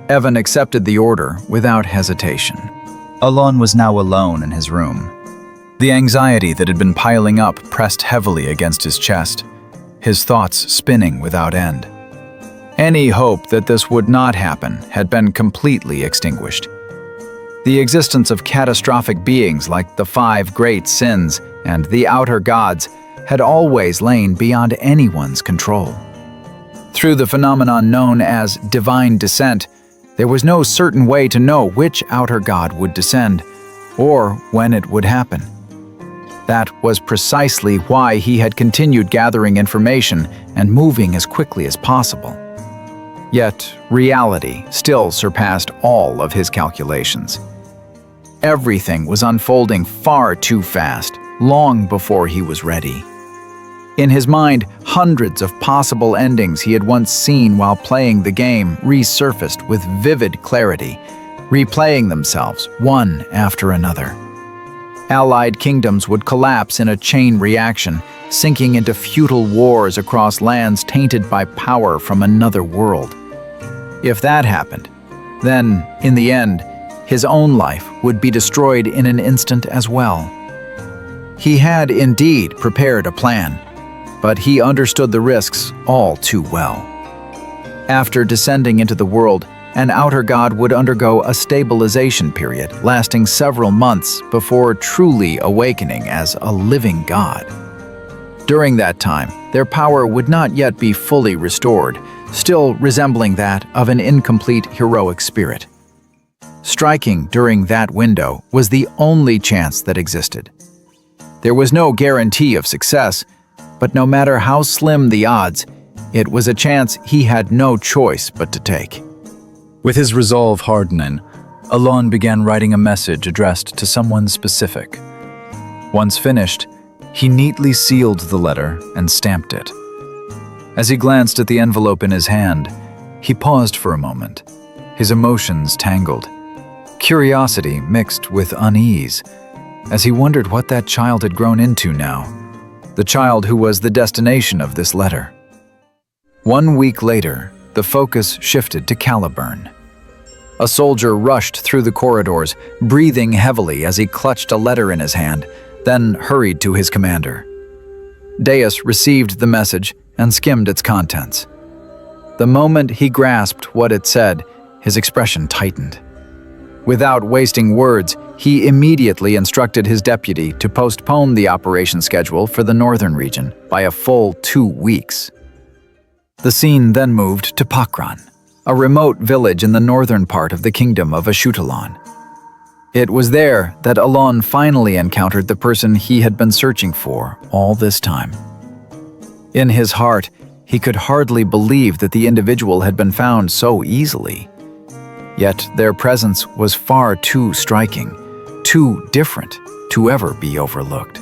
Evan accepted the order without hesitation. Alon was now alone in his room. The anxiety that had been piling up pressed heavily against his chest, his thoughts spinning without end. Any hope that this would not happen had been completely extinguished. The existence of catastrophic beings like the 5 great sins and the outer gods had always lain beyond anyone's control. Through the phenomenon known as divine descent, there was no certain way to know which outer god would descend, or when it would happen. That was precisely why he had continued gathering information and moving as quickly as possible. Yet, reality still surpassed all of his calculations. Everything was unfolding far too fast, long before he was ready. In his mind, hundreds of possible endings he had once seen while playing the game resurfaced with vivid clarity, replaying themselves one after another. Allied kingdoms would collapse in a chain reaction, sinking into futile wars across lands tainted by power from another world. If that happened, then, in the end, his own life would be destroyed in an instant as well. He had indeed prepared a plan, but he understood the risks all too well. After descending into the world, an outer god would undergo a stabilization period lasting several months before truly awakening as a living god. During that time, their power would not yet be fully restored, still resembling that of an incomplete heroic spirit. Striking during that window was the only chance that existed. There was no guarantee of success, but no matter how slim the odds, it was a chance he had no choice but to take. With his resolve hardening, Alon began writing a message addressed to someone specific. Once finished, he neatly sealed the letter and stamped it. As he glanced at the envelope in his hand, he paused for a moment, his emotions tangled. Curiosity mixed with unease, as he wondered what that child had grown into now, the child who was the destination of this letter. 1 week later, the focus shifted to Caliburn. A soldier rushed through the corridors, breathing heavily as he clutched a letter in his hand, then hurried to his commander. Deus received the message and skimmed its contents. The moment he grasped what it said, his expression tightened. Without wasting words, he immediately instructed his deputy to postpone the operation schedule for the northern region by a full 2 weeks. The scene then moved to Pakran, a remote village in the northern part of the kingdom of Ashutalon. It was there that Alon finally encountered the person he had been searching for all this time. In his heart, he could hardly believe that the individual had been found so easily. Yet their presence was far too striking, too different to ever be overlooked.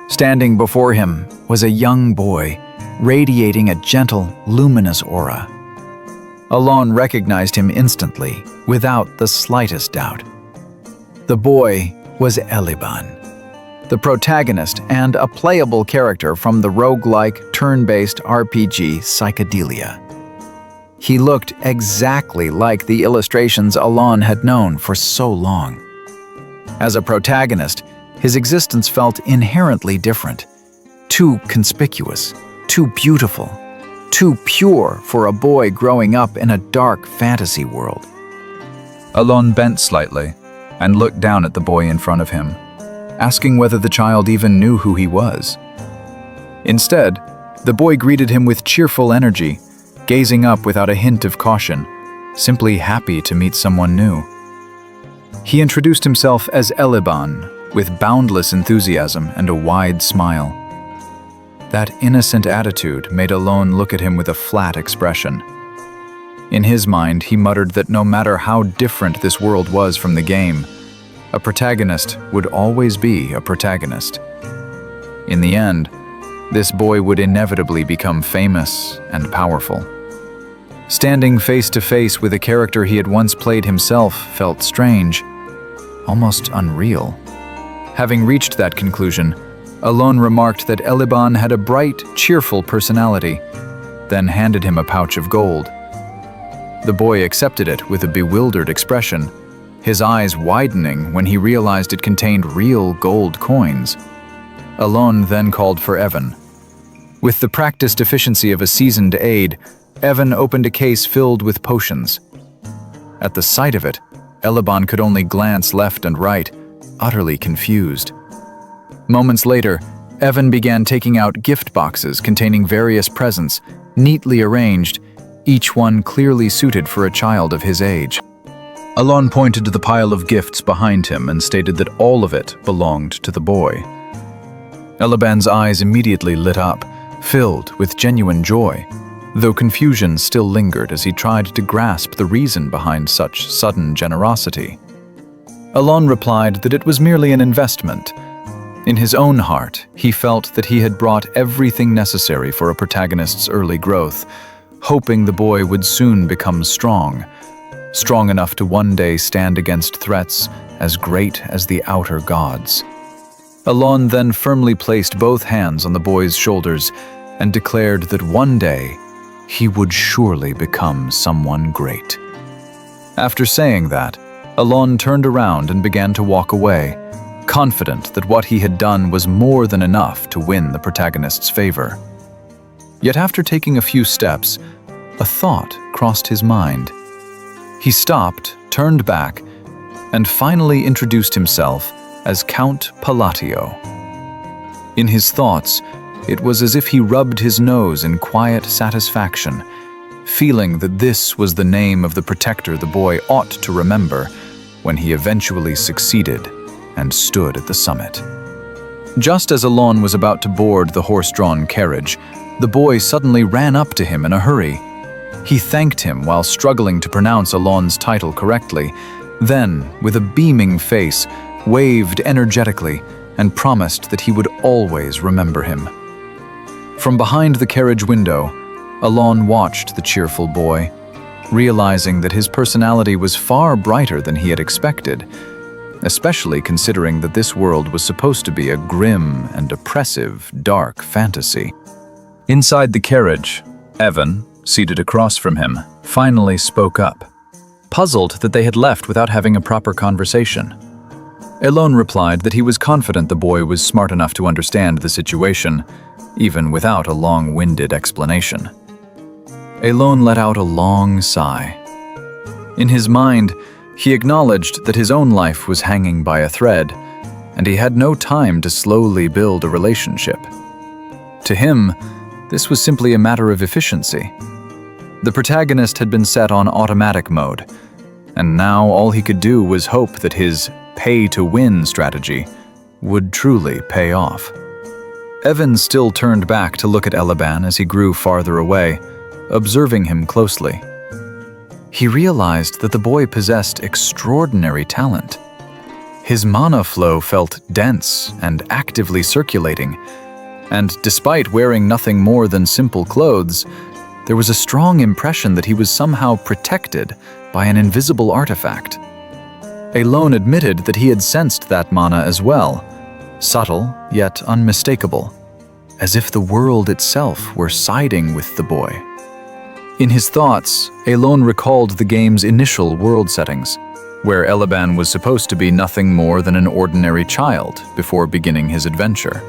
Standing before him was a young boy, radiating a gentle, luminous aura. Alon recognized him instantly, without the slightest doubt. The boy was Eliban, the protagonist and a playable character from the roguelike, turn-based RPG Psychedelia. He looked exactly like the illustrations Alon had known for so long. As a protagonist, his existence felt inherently different, too conspicuous, too beautiful, too pure for a boy growing up in a dark fantasy world. Alon bent slightly and looked down at the boy in front of him, asking whether the child even knew who he was. Instead, the boy greeted him with cheerful energy, gazing up without a hint of caution, simply happy to meet someone new. He introduced himself as Eliban, with boundless enthusiasm and a wide smile. That innocent attitude made Alon look at him with a flat expression. In his mind, he muttered that no matter how different this world was from the game, a protagonist would always be a protagonist. In the end, this boy would inevitably become famous and powerful. Standing face to face with a character he had once played himself felt strange, almost unreal. Having reached that conclusion, Alon remarked that Eliban had a bright, cheerful personality, then handed him a pouch of gold. The boy accepted it with a bewildered expression, his eyes widening when he realized it contained real gold coins. Alon then called for Evan. With the practiced efficiency of a seasoned aide, Evan opened a case filled with potions. At the sight of it, Eliban could only glance left and right, utterly confused. Moments later, Evan began taking out gift boxes containing various presents, neatly arranged, each one clearly suited for a child of his age. Alon pointed to the pile of gifts behind him and stated that all of it belonged to the boy. Eliban's eyes immediately lit up, filled with genuine joy, though confusion still lingered as he tried to grasp the reason behind such sudden generosity. Alon replied that it was merely an investment. In his own heart, he felt that he had brought everything necessary for a protagonist's early growth, hoping the boy would soon become strong enough to one day stand against threats as great as the outer gods. Alon then firmly placed both hands on the boy's shoulders and declared that one day he would surely become someone great. After saying that, Alon turned around and began to walk away, confident that what he had done was more than enough to win the protagonist's favor. Yet after taking a few steps, a thought crossed his mind. He stopped, turned back, and finally introduced himself as Count Palatio. In his thoughts, it was as if he rubbed his nose in quiet satisfaction, feeling that this was the name of the protector the boy ought to remember when he eventually succeeded and stood at the summit. Just as Alon was about to board the horse-drawn carriage, the boy suddenly ran up to him in a hurry. He thanked him while struggling to pronounce Alon's title correctly, then, with a beaming face, waved energetically and promised that he would always remember him. From behind the carriage window, Alon watched the cheerful boy, realizing that his personality was far brighter than he had expected, especially considering that this world was supposed to be a grim and oppressive, dark fantasy. Inside the carriage, Evan, seated across from him, finally spoke up, puzzled that they had left without having a proper conversation. Elon replied that he was confident the boy was smart enough to understand the situation, even without a long-winded explanation. Elon let out a long sigh. In his mind, he acknowledged that his own life was hanging by a thread, and he had no time to slowly build a relationship. To him, this was simply a matter of efficiency. The protagonist had been set on automatic mode, and now all he could do was hope that his pay-to-win strategy would truly pay off. Evan still turned back to look at Elaban as he grew farther away, observing him closely. He realized that the boy possessed extraordinary talent. His mana flow felt dense and actively circulating, and despite wearing nothing more than simple clothes, there was a strong impression that he was somehow protected by an invisible artifact. Elon admitted that he had sensed that mana as well, subtle yet unmistakable, as if the world itself were siding with the boy. In his thoughts, Elon recalled the game's initial world settings, where Elaban was supposed to be nothing more than an ordinary child before beginning his adventure.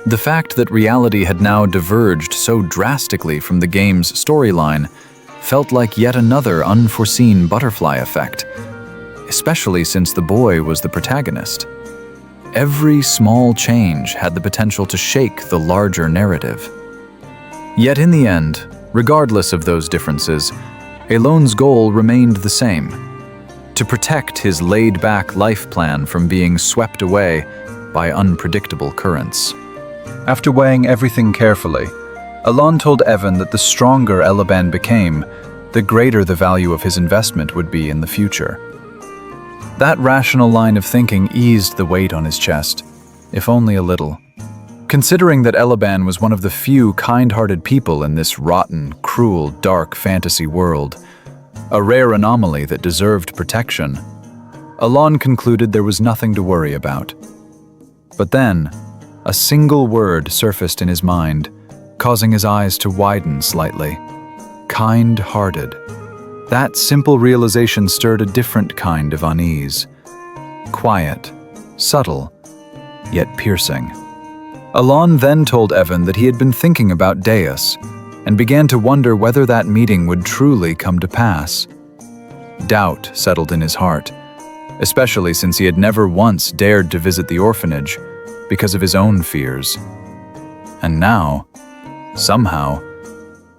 The fact that reality had now diverged so drastically from the game's storyline felt like yet another unforeseen butterfly effect, especially since the boy was the protagonist. Every small change had the potential to shake the larger narrative. Yet in the end, regardless of those differences, Elon's goal remained the same: to protect his laid-back life plan from being swept away by unpredictable currents. After weighing everything carefully, Elon told Evan that the stronger Elaban became, the greater the value of his investment would be in the future. That rational line of thinking eased the weight on his chest, if only a little. Considering that Elaban was one of the few kind-hearted people in this rotten, cruel, dark fantasy world, a rare anomaly that deserved protection, Elon concluded there was nothing to worry about. But then, a single word surfaced in his mind, causing his eyes to widen slightly. Kind-hearted. That simple realization stirred a different kind of unease. Quiet, subtle, yet piercing. Elon then told Evan that he had been thinking about Deus, and began to wonder whether that meeting would truly come to pass. Doubt settled in his heart, especially since he had never once dared to visit the orphanage because of his own fears. And now, somehow,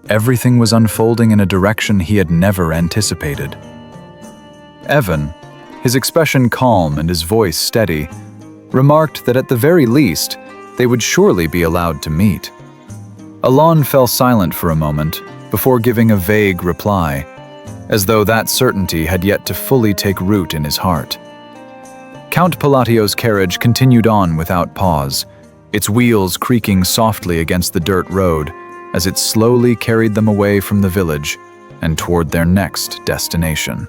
everything was unfolding in a direction he had never anticipated. Evan, his expression calm and his voice steady, remarked that at the very least, they would surely be allowed to meet. Elon fell silent for a moment before giving a vague reply, as though that certainty had yet to fully take root in his heart. Count Palatio's carriage continued on without pause, its wheels creaking softly against the dirt road as it slowly carried them away from the village and toward their next destination.